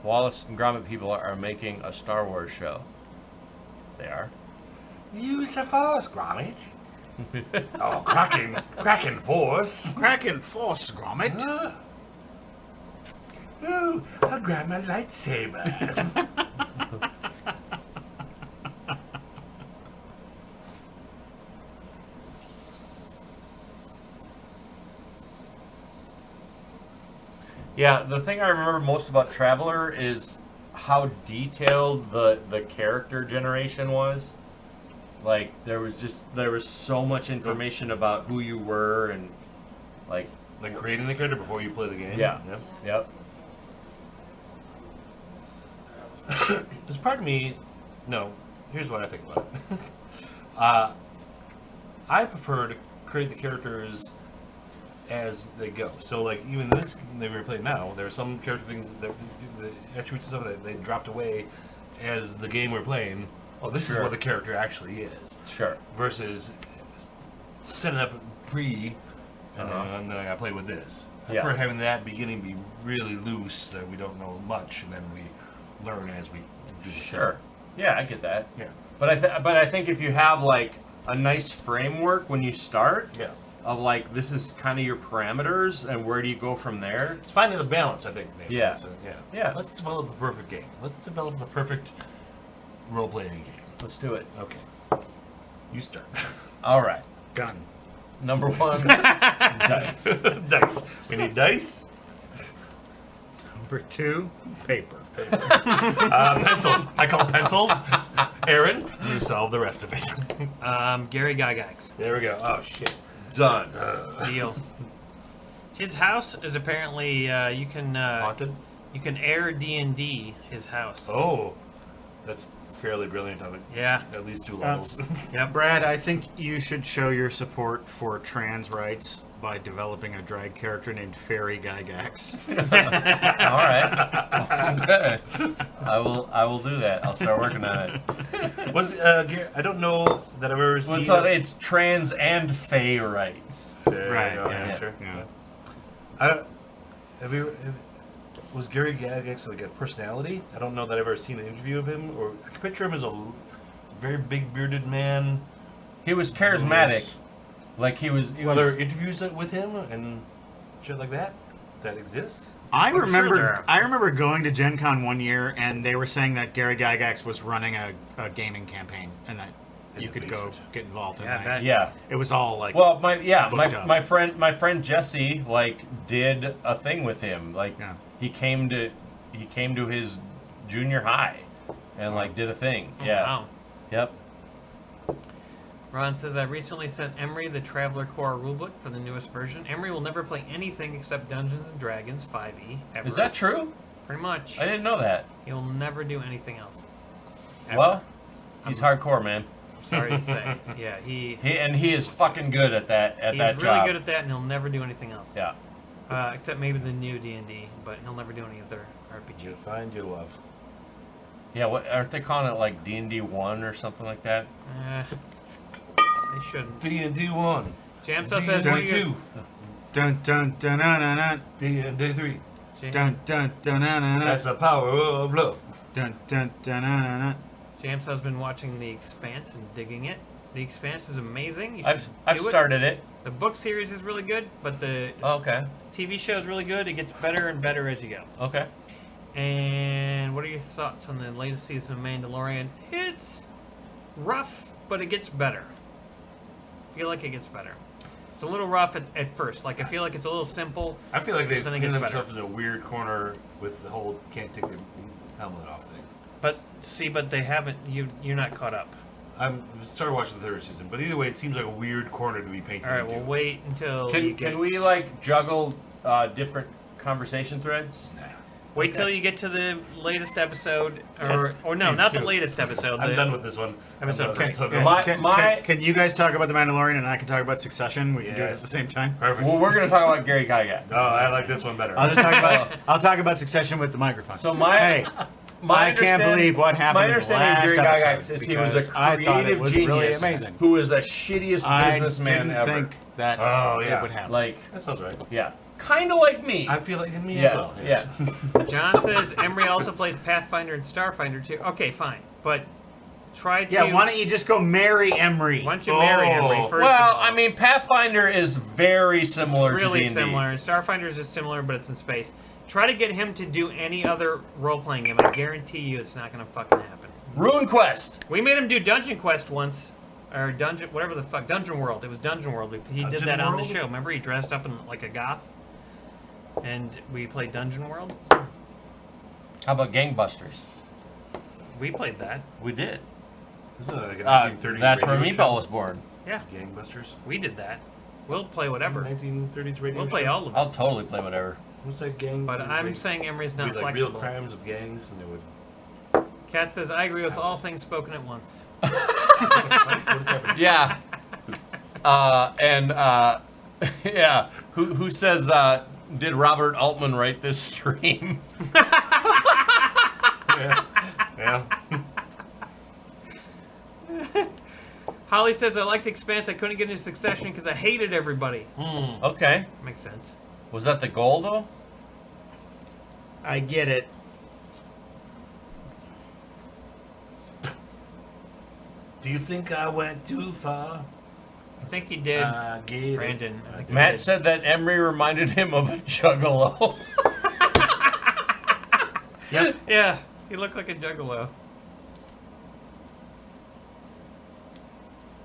Wallace and Gromit people are making a Star Wars show. They are. Use the force, Gromit. Oh, cracking force. Kraken Force, Gromit. Ooh, I'll grab my lightsaber. Yeah, the thing I remember most about Traveler is how detailed the character generation was. Like there was so much information about who you were and like Like creating the character before you play the game. Yeah. Yep. There's part of me. No, here's what I think about it. I prefer to create the characters as they go. So, like, even this that we're playing now, there are some character things that the attributes and stuff that they dropped away as the game we're playing. Oh, this is Sure. what the character actually is. Sure. Versus setting up pre, and, Uh-huh. then I gotta play with this. I Yeah. prefer having that beginning be really loose, that we don't know much, and then we learn as we do. the Sure. Yeah, I get that. thing. But I think if you have like a nice framework when you start Yeah. of like this is kind of your parameters and where do you go from there? It's finding the balance, I think. Maybe. Yeah. So, yeah. Yeah. Let's develop the perfect game. Let's develop the perfect role-playing game. Let's do it. Okay. You start. All right. Done. Number 1, dice. Dice. We need dice. Number 2, paper. Pencils. I call pencils. Aaron, you solve the rest of it. Gary Gygax. There we go. Oh, shit. Done. Deal. His house is apparently you can Haunted? You can air D&D his house. Oh, that's fairly brilliant on Yeah. at least 2 levels. Yep. Brad, I think you should show your support for trans rights by developing a drag character named Fairy Gygax. All right. Okay. I will do that. I'll start working on it. Was I don't know that I've ever Well, seen. it's trans and fey rights. Right, Yeah, yeah. sure. Yeah. Was Gary Gygax like a personality? I don't know that I've ever seen an interview of him, or I can picture him as a very big bearded man. He was charismatic. Like he was. Are there interviews with him and shit like that exist? I sure remember there are. I remember going to Gen Con one year and they were saying that Gary Gygax was running a gaming campaign and that In you the could go basement. get involved in Yeah, that. that- Yeah. It was all like Well, booked up. my friend Jesse like did a thing with him. Like Yeah. he came to his junior high and like did a thing. Oh, Yeah. Wow. Yep. Ron says, I recently sent Emery the Traveler Core rulebook for the newest version. Emery will never play anything except Dungeons & Dragons 5e, ever. Is that true? Pretty much. I didn't know that. He will never do anything else. Ever. Well, he's hardcore, man. Sorry to say. Yeah, he He is fucking good at that he's that really job. good at that, and he'll never do anything else. Yeah. Except maybe the new D&D, but he'll never do any other RPG. You find your love. Yeah. What aren't they calling it like D&D 1 or something like that? They shouldn't. D&D 1. Jamso says, D&D what do you... 2. dun dun dun dun dun D&D 3. dun dun dun dun That's the power of love. dun dun dun dun. Jamso's been watching The Expanse and digging it. The Expanse is amazing. You I've should I've do it. started it. The book series is really good, but the Oh, okay. TV show is really good. It gets better and better as you go. Okay. And what are your thoughts on the latest season of Mandalorian? It's rough, but it gets better. I feel like it gets better. It's a little rough at first. Like, I feel like it's a little simple. I feel like they've Then it given gets themselves in a weird corner with the whole can't take the helmet off thing. But they haven't. You're not caught up. I'm started watching the 3rd season, but either way, it seems like a weird corner to be painted All right, into. we'll wait until you Can get, we like juggle different conversation threads? wait till you get to the latest episode, or Yes, or no, please not the do. latest episode. I'm the- done with this one. Episode I'm done. three. So Can, My- can, my- can you guys talk about the Mandalorian and I can talk about Succession? We can do it at Yes. the same time. Perfect. Well, we're gonna talk about Gary Gygax. Oh, I like this one better. I'll just talk about I'll talk about Succession with the microphone. So my- hey, My I can't understand- believe what happened My in the understanding of last Gary Gygax episode is he was a because I thought it creative was genius really amazing. who was the shittiest I businessman didn't ever. think that Oh, yeah. it would happen. Like, That sounds right. yeah, kind of like me. I feel like me as Yeah, well. yeah. John says Emery also plays Pathfinder and Starfinder too. Okay, fine, but try to. Yeah, why don't you just go marry Emery? Why don't you marry Emery Oh. first? Well, of all? I mean, Pathfinder is very similar really to D&D. similar. And Starfinder is just similar, but it's in space. Try to get him to do any other role-playing game. I guarantee you, it's not gonna fucking happen. Rune Quest. We made him do Dungeon Quest once, or Dungeon, whatever the fuck, Dungeon World. It was Dungeon World. He did Dungeon that on the World? show. Remember, he dressed up in like a goth, and we played Dungeon World. How about Gangbusters? We played that. We did. Isn't it like a 1930s That's where radio Meatball show? was born. Yeah, Gangbusters. we did that. We'll play whatever. 1930s radio We'll play show? all of it. I'll totally play whatever. What's that gang? But I'm like, saying Emery's not be like real flexible. crimes of gangs, and they would. Kat says, I agree with all things spoken at once. What is happening? Yeah. Yeah. Who says did Robert Altman write this stream? Yeah. Holly says, I liked Expanse. I couldn't get into Succession because I hated everybody. Okay. Makes sense. Was that the goal though? I get it. Do you think I went too far? I think he did. I get it. Brandon. I think he Matt did. said that Emery reminded him of a juggalo. Yeah, he looked like a juggalo.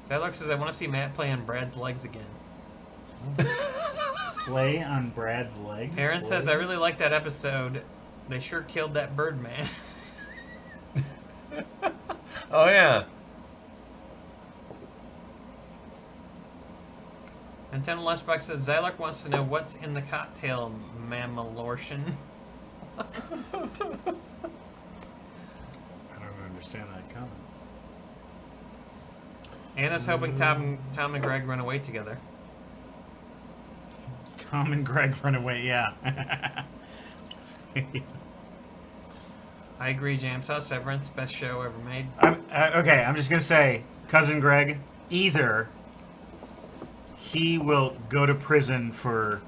Sadlock says, I want to see Matt play on Brad's legs again. Play on Brad's legs. Aaron says, I really like that episode. They sure killed that bird man. Oh yeah. Nintendo Lunchbox says, Zylark wants to know what's in the cocktail, Mammalortion. don't understand that comment. Anna's hoping Tom and Greg run away together. Tom and Greg run away, yeah. I agree, James. Severance, best show ever made. Okay, I'm just going to say, Cousin Greg, either he will go to prison for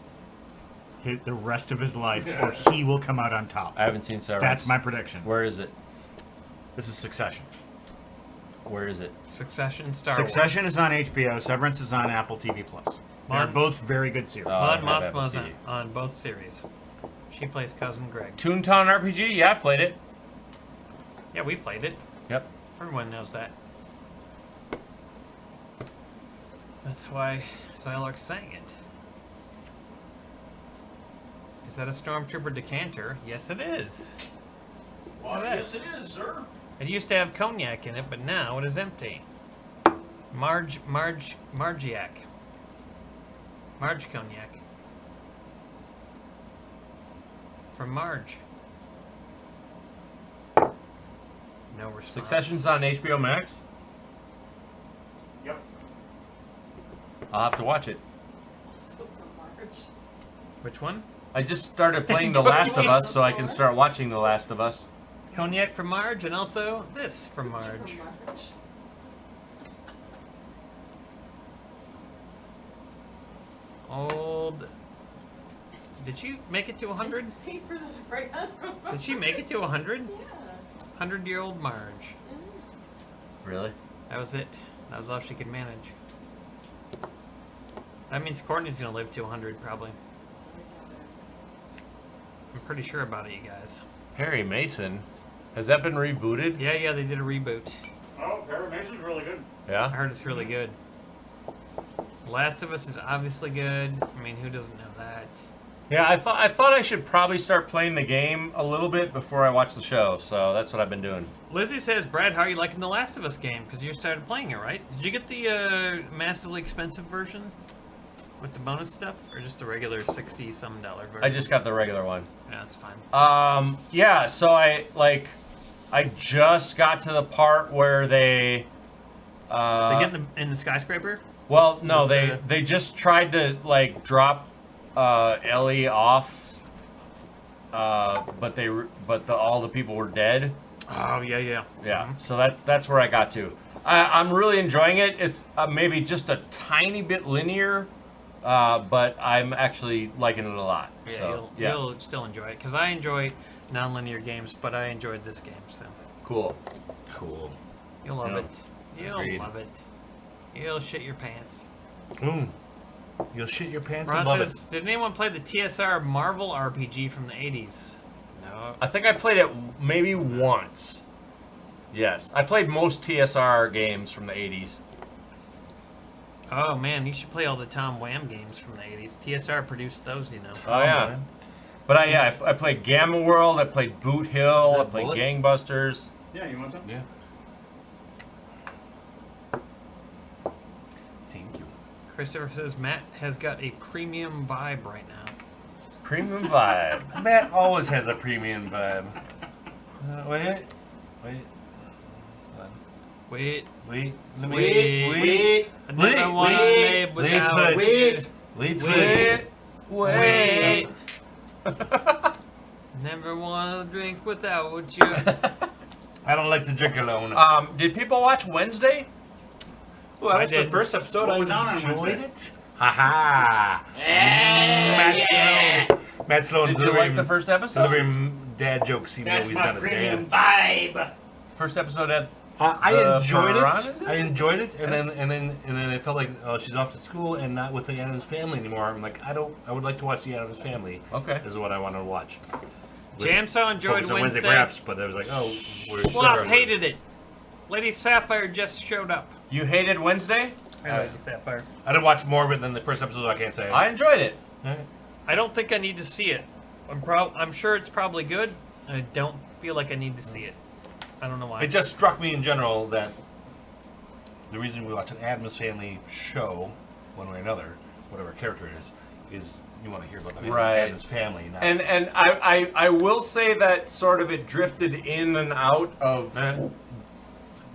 the rest of his life, or he will come out on top. I haven't seen Severance. That's my prediction. Where is it? This is Succession. Where is it? Succession, Star Succession is on HBO. Severance is on Apple TV+. They're Mon- both very good series. Wars. Mon I have Mothma's Apple TV. on both series. She plays Cousin Greg. Toontown RPG? Yeah, I've played it. Yeah, we played it. Yep. Everyone knows that. That's why Zylark sang it. Is that a Stormtrooper decanter? Yes, it is. Well, yes, it is, sir. It used to have cognac in it, but now it is empty. Margiac. Marge cognac. From Marge. No response. Succession's on HBO Max? Yep. I'll have to watch it. So from March. Which one? I just started playing The Last of Us, so I can start watching The Last of Us. Cognac from Marge, and also this from From Marge. March. Old. Did she make it to 100? Paper that I write on. Did she make it to 100? Yeah. 100-year-old Marge. Really? That was it. That was all she could manage. That means Courtney's gonna live to 100, probably. I'm pretty sure about it, you guys. Perry Mason? Has that been rebooted? Yeah, they did a reboot. Oh, Mason's really good. I Yeah? heard it's really good. Last of Us is obviously good. I mean, who doesn't know that? Yeah, I thought I should probably start playing the game a little bit before I watch the show, so that's what I've been doing. Lizzie says, Brad, how are you liking the Last of Us game? Because you started playing it, right? Did you get the massively expensive version with the bonus stuff, or just the regular $60-some version? I just got the regular one. Yeah, that's fine. Yeah, so I just got to the part where they They get in the skyscraper. well, no, With they just tried to like drop Ellie off, but all the people were dead. Oh yeah. Yeah, so that's where I got to. I'm really enjoying it. It's maybe just a tiny bit linear, but I'm actually liking it a lot. Yeah, So you'll still enjoy it because I enjoy non-linear games, but I enjoyed this game, so cool. Cool. you'll love Yeah. it. You'll Agreed. love it. You'll shit your pants. You'll shit your pants Ron and love says, it. did anyone play the TSR Marvel RPG from the 80s? No. I think I played it maybe once. Yes, I played most TSR games from the 80s. Oh man, you should play all the Tom Wham games from the 80s. TSR produced those, you know. Oh yeah, but I played Gamma World. I played Boot Hill. I that played Bullet? Gangbusters. Yeah, you want some? Yeah. Thank you. Christopher says Matt has got a premium vibe right now. Premium vibe. Matt always has a premium vibe. Wait. Wait, Let me. Wait. I never wanna live without you. Wait. Never wanna drink without you. I don't like to drink alone. Did people watch Wednesday? Well, I that's the did. first episode. What I was on enjoyed Wednesday? it. Ha Matt Sloan Did you delivering, like the first episode? delivering dad jokes even though That's he's my not a premium dad. vibe. First episode at I enjoyed Piranha, is it. it? I enjoyed it, and then I felt like she's off to school and not with the Addams Family anymore. I'm like, I would like to watch the Addams Family. Okay. Is what I want to watch. Jamso enjoyed Focus on Wednesday Wednesday. Graphs, but I was like, oh, we're Fluff hated it. Lady Sapphire just showed up. You hated Wednesday? Lady Sapphire. I didn't watch more of it than the first episode. So I can't say. I enjoyed it. Alright. I don't think I need to see it. I'm sure it's probably good. I don't feel like I need to see it. I don't know why. It just struck me in general that the reason we watch an Addams Family show, one way or another, whatever character it is you want to hear about the Right. and his family. Not And I will say that sort of it drifted in and out of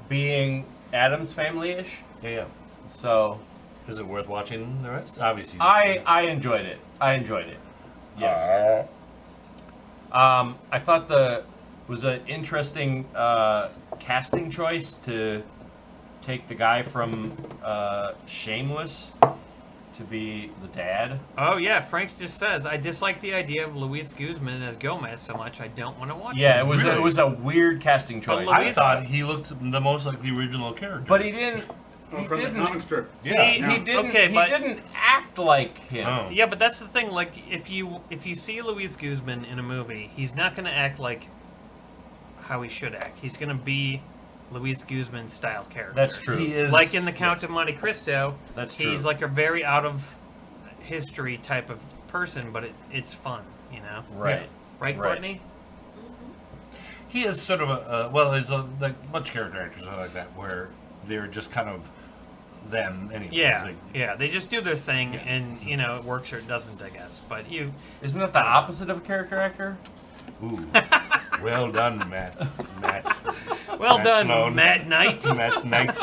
being Adam's family-ish. yeah. So Is it worth watching the rest? Obviously. I enjoyed it. Yes. I thought was an interesting casting choice to take the guy from Shameless to be the dad. Oh yeah, Frank just says I dislike the idea of Luis Guzman as Gomez so much I don't want to watch Yeah, it. it was Really? it was a weird casting choice. I thought he looked the most like the original character. But he didn't. He From the didn't. comic strip. Yeah. He didn't. Okay, he but- didn't act like him. Oh. Yeah, but that's the thing. Like, if you see Luis Guzman in a movie, he's not going to act like how he should act. He's going to be Luis Guzman style character. That's true. He is Like in The Count of Monte Cristo. That's He's true. like a very out of history type of person, but it's fun, you know. Right. Right, Right. Courtney? He is sort of a well, there's like a bunch of character actors like that where they're just kind of them anyway. Yeah, It's like, yeah. They just do their thing, Yeah. and you know it works or it doesn't, I guess. But Isn't that the opposite of a character actor? ooh, well done, Matt. well Matt done, Sloan. Matt Knight. Matt's nice.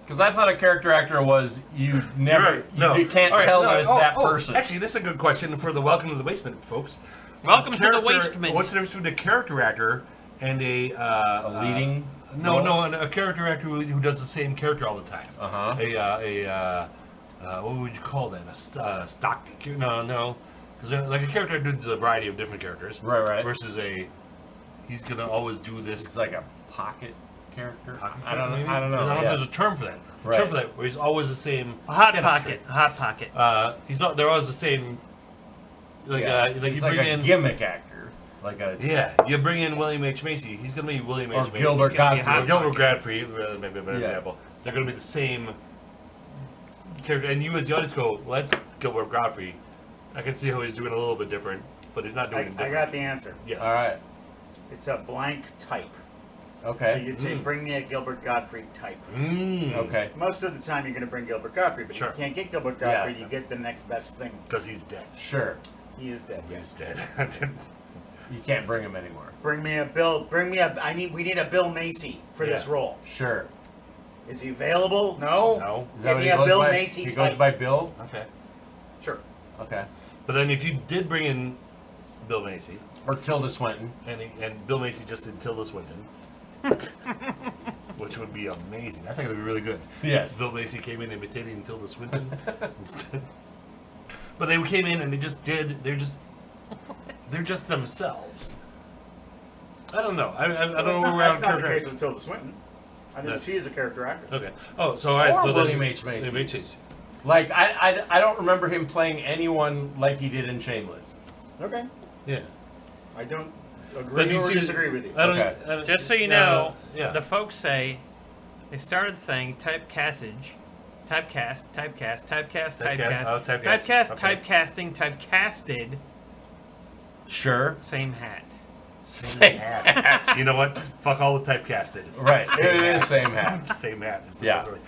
Because I thought a character actor was you never you can't All right, tell no, that it's that person. Actually, this is a good question for the Welcome to the Basement, folks. Welcome to the Character- Wasteman. What's the difference between a character actor and a leading. No, a character actor who does the same character all the time. Uh-huh. What would you call that? A stock? No, because like a character who does a variety of different characters. Right. Versus he's gonna always do this. It's like a pocket character. pocket I don't know. maybe? I don't know. I don't know yeah. if there's a term for that. A Right. term for that where he's always the same. A hot chemistry. pocket. A hot pocket. They're always the same. Like Yeah. like He's you bring like a in. gimmick actor. Like a Yeah, you bring in William H. Macy. He's gonna be William or H. Macy. Gilbert He's gonna be Gottfried. hot Or Gilbert pocket. Godfrey, maybe a better Yeah. example. They're going to be the same character, and you as the audience go, "Well, that's Gilbert Godfrey." I can see how he's doing a little bit different, but he's not doing it I different. got the answer. Yes. All right. It's a blank type. So Okay. you'd say, bring me a Gilbert Gottfried type. Okay. Most of the time, you're going to bring Gilbert Gottfried, but Sure. you can't get Gilbert Yeah. Gottfried. You get the next best thing. Because he's dead. Sure. He is dead. He's Yes. dead. You can't bring him anymore. Bring me a Bill. I mean, we need a Bill Macy for this Yeah. role. Sure. Is he available? No. No. Is that Give what me he a goes Bill by? Macy He type. goes by Bill. Okay. Sure. Okay. But then if you did bring in Bill Macy, Or Tilda Swinton. and Bill Macy just did Tilda Swinton, which would be amazing. I think it would be really good. Yes. Bill Macy came in imitating Tilda Swinton instead. But they came in and they're just themselves. I don't know. I don't know where we're at That's not on the case character. with Tilda Swinton. I think No. she is a character actress. Okay. Oh, so all right. Or so William then, H. Macy. William H. Macy. Like I don't remember him playing anyone like he did in Shameless. Okay. Yeah. I don't But agree you or see- disagree with you. I don't, Okay. I don't- Just so you know, yeah. the folks say they started saying typecasting, typecasting, typecasted, Sure. same hat. You know what? Fuck all the typecasted. Right. Same It is hat. same hat. Same hat. Is the Yeah. best way.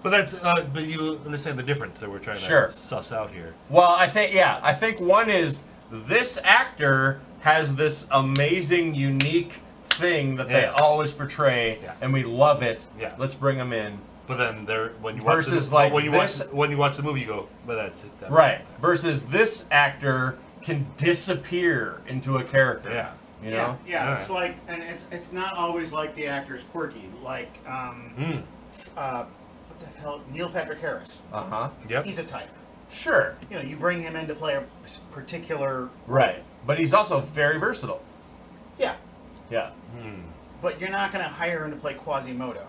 But that's. But you understand the difference that we're trying to Sure. suss out here. Well, I think one is this actor has this amazing, unique thing that they Yeah. always portray, Yeah. and we love it. Yeah. Let's bring him in. But then when you watch Versus, the, like, when you this- watch the movie, you go, "But that's it." That- Right. Versus this actor can disappear into a character. Yeah. You know? Yeah, Alright. it's like, and it's not always like the actor's quirky. Like, what the hell, Neil Patrick Harris. Uh-huh. Yep. He's a type. Sure. You know, you bring him in to play a particular. Right. But he's also very versatile. Yeah, Yeah. but you're not going to hire him to play Quasimodo.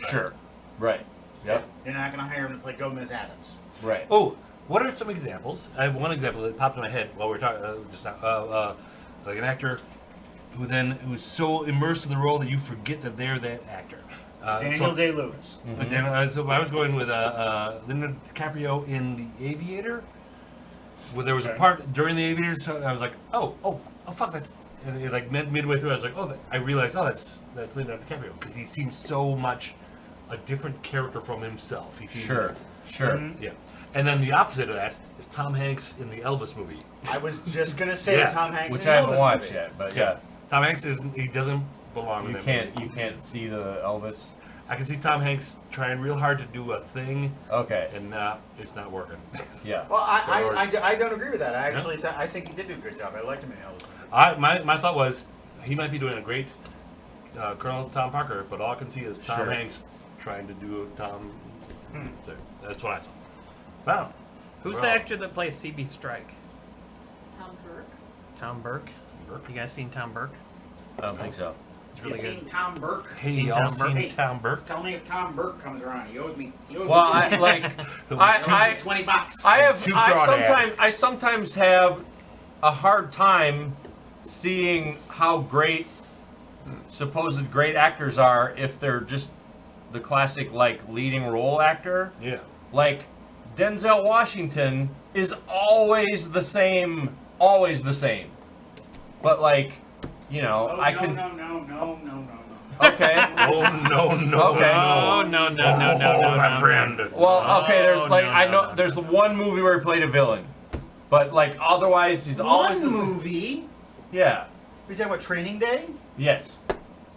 Sure. Right. Yep. You're not going to hire him to play Gomez Adams. Right. Oh, what are some examples? I have one example that popped in my head while we were talking just now. Like an actor who's so immersed in the role that you forget that they're that actor. Daniel Day-Lewis. So I was going with Leonardo DiCaprio in The Aviator, where there was a part during The Aviator. So I was like, oh, fuck, that's. And it, like midway through, I was like, I realized, that's Leonardo DiCaprio because he seems so much a different character from himself. He seems, Sure. Sure. Mhm. Yeah. And then the opposite of that is Tom Hanks in the Elvis movie. I was just gonna say Yeah. Tom Hanks, Which in I the haven't Elvis watched movie. yet, but yeah. Tom Hanks he doesn't belong in You that can't movie. you can't see the Elvis. I can see Tom Hanks trying real hard to do a thing, Okay. and it's not working. Yeah. Well, I don't agree with that. I actually I think he did do a good job. I liked him in the Elvis movie. My thought was he might be doing a great Colonel Tom Parker, but all I can see is Tom Sure. Hanks trying to do a Tom. So that's what I saw. Wow. Who's Well, the actor that plays CB Strike? Tom Burke. Tom Burke. Burke. You guys seen Tom Burke? I don't think so. It's really you good. seen Tom Burke? Hey, Seen y'all Tom Burke? seen Tom Burke? Tell me if Tom Burke comes around. He owes me. Well, I like I $20. I sometimes have a hard time seeing how great supposed great actors are if they're just the classic like leading role actor. Yeah. Like Denzel Washington is always the same. But like, you know, Oh, I no, can. no. Okay. Oh no! Okay. Oh no my friend. Well, okay. There's like no, I no, know no, there's the one movie where he played a villain, but like otherwise he's always One the same. movie. Yeah. Are you talking about Training Day? Yes.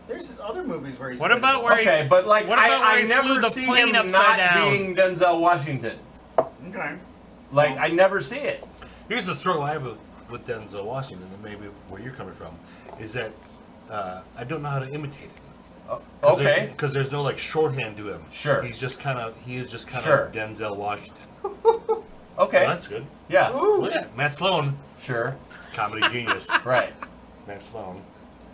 There's other movies where he's. What played about a- where he- Okay, but like What about where I he flew never the see plane him upside not down? being Denzel Washington. Okay. Like I never see it. Here's the struggle I have with Denzel Washington, and maybe where you're coming from, is that I don't know how to imitate him. Okay. Because there's no like shorthand to him. Sure. He is just kind of Sure. Denzel Washington. Okay. Well, that's good. Yeah. Well, yeah, Matt Sloan, Sure. comedy genius. Right. Matt Sloan.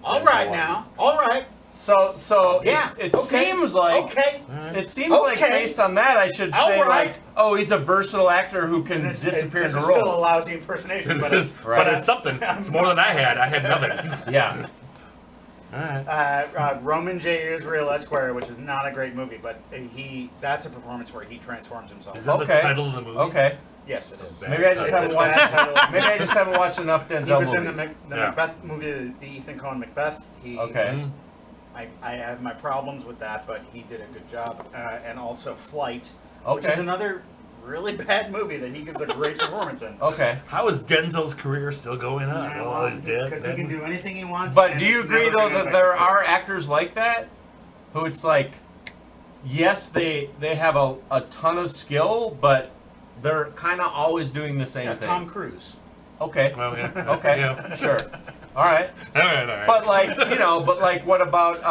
All Denzel right Washington. now. All right. So Yeah. it okay. seems like Okay. it seems like Okay. based on that I should All say right. like, oh, he's a versatile actor who can disappear this into is still a roles. lousy impersonation, but it's, Right. But it's something. It's more than I had. I had nothing. Yeah. All right. Roman J. Israel Esquire, which is not a great movie, but that's a performance where he transforms himself. Is that the Okay. title of the movie? Okay. Yes, it is. bad Maybe I just It's haven't a watched. bad title. Maybe I just haven't watched enough He Denzel was in movies. the Yeah. Macbeth movie, the Ethan Coen Macbeth. Okay. I have my problems with that, but he did a good job. And also Flight, which Okay. is another really bad movie that he gives a great performance in. Okay. How is Denzel's career still going on? Oh, he's dead. Because he can do anything he wants. But and do you it's agree never though gonna that affect there his are career. actors like that, who it's like, yes, they have a ton of skill, but they're kind of always doing the same Yeah, thing. Tom Cruise. Okay. Well, yeah. Okay. Yeah. Sure. All right. All right. But like what about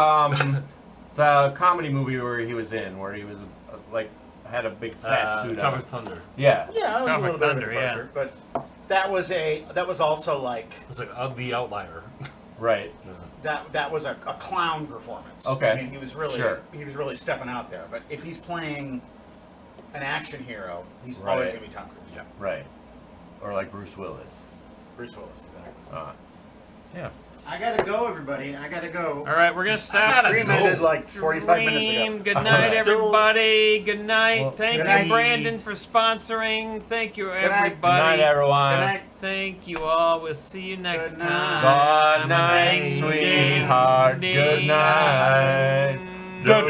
the comedy movie where he was in, where he was like had a big fat suit on? Tropic Thunder. Yeah. Yeah, that was Tropic a little bit Thunder, of a departure, but that was also like It's like the outlier. Right. that was a clown performance. Okay. I mean, he was really stepping out there. But if he's playing an action hero, he's always Right. gonna be Tom Cruise. Yeah. Right. Or like Bruce Willis. Bruce Willis, exactly. Yeah. I gotta go, everybody. I gotta go. All right, we're gonna stop. gotta Stream go. ended like 45 minutes Dream. ago. Good night, Still- everybody. Good night. Well, Thank good you, night. Brandon, for sponsoring. Thank you, night. everybody. Good night, everyone. Good night. Thank you all. We'll see you next Good time. Good night, Ding, sweetheart. ding, Good ding. night. Good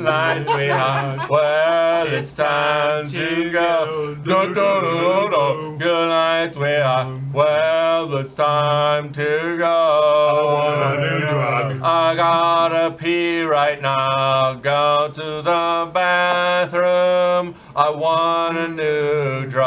night, sweetheart. Well, it's time to go. Good night, sweetheart. Well, it's time to go. I want a new drug. I gotta pee right now. Go to the bathroom. I want a new drug.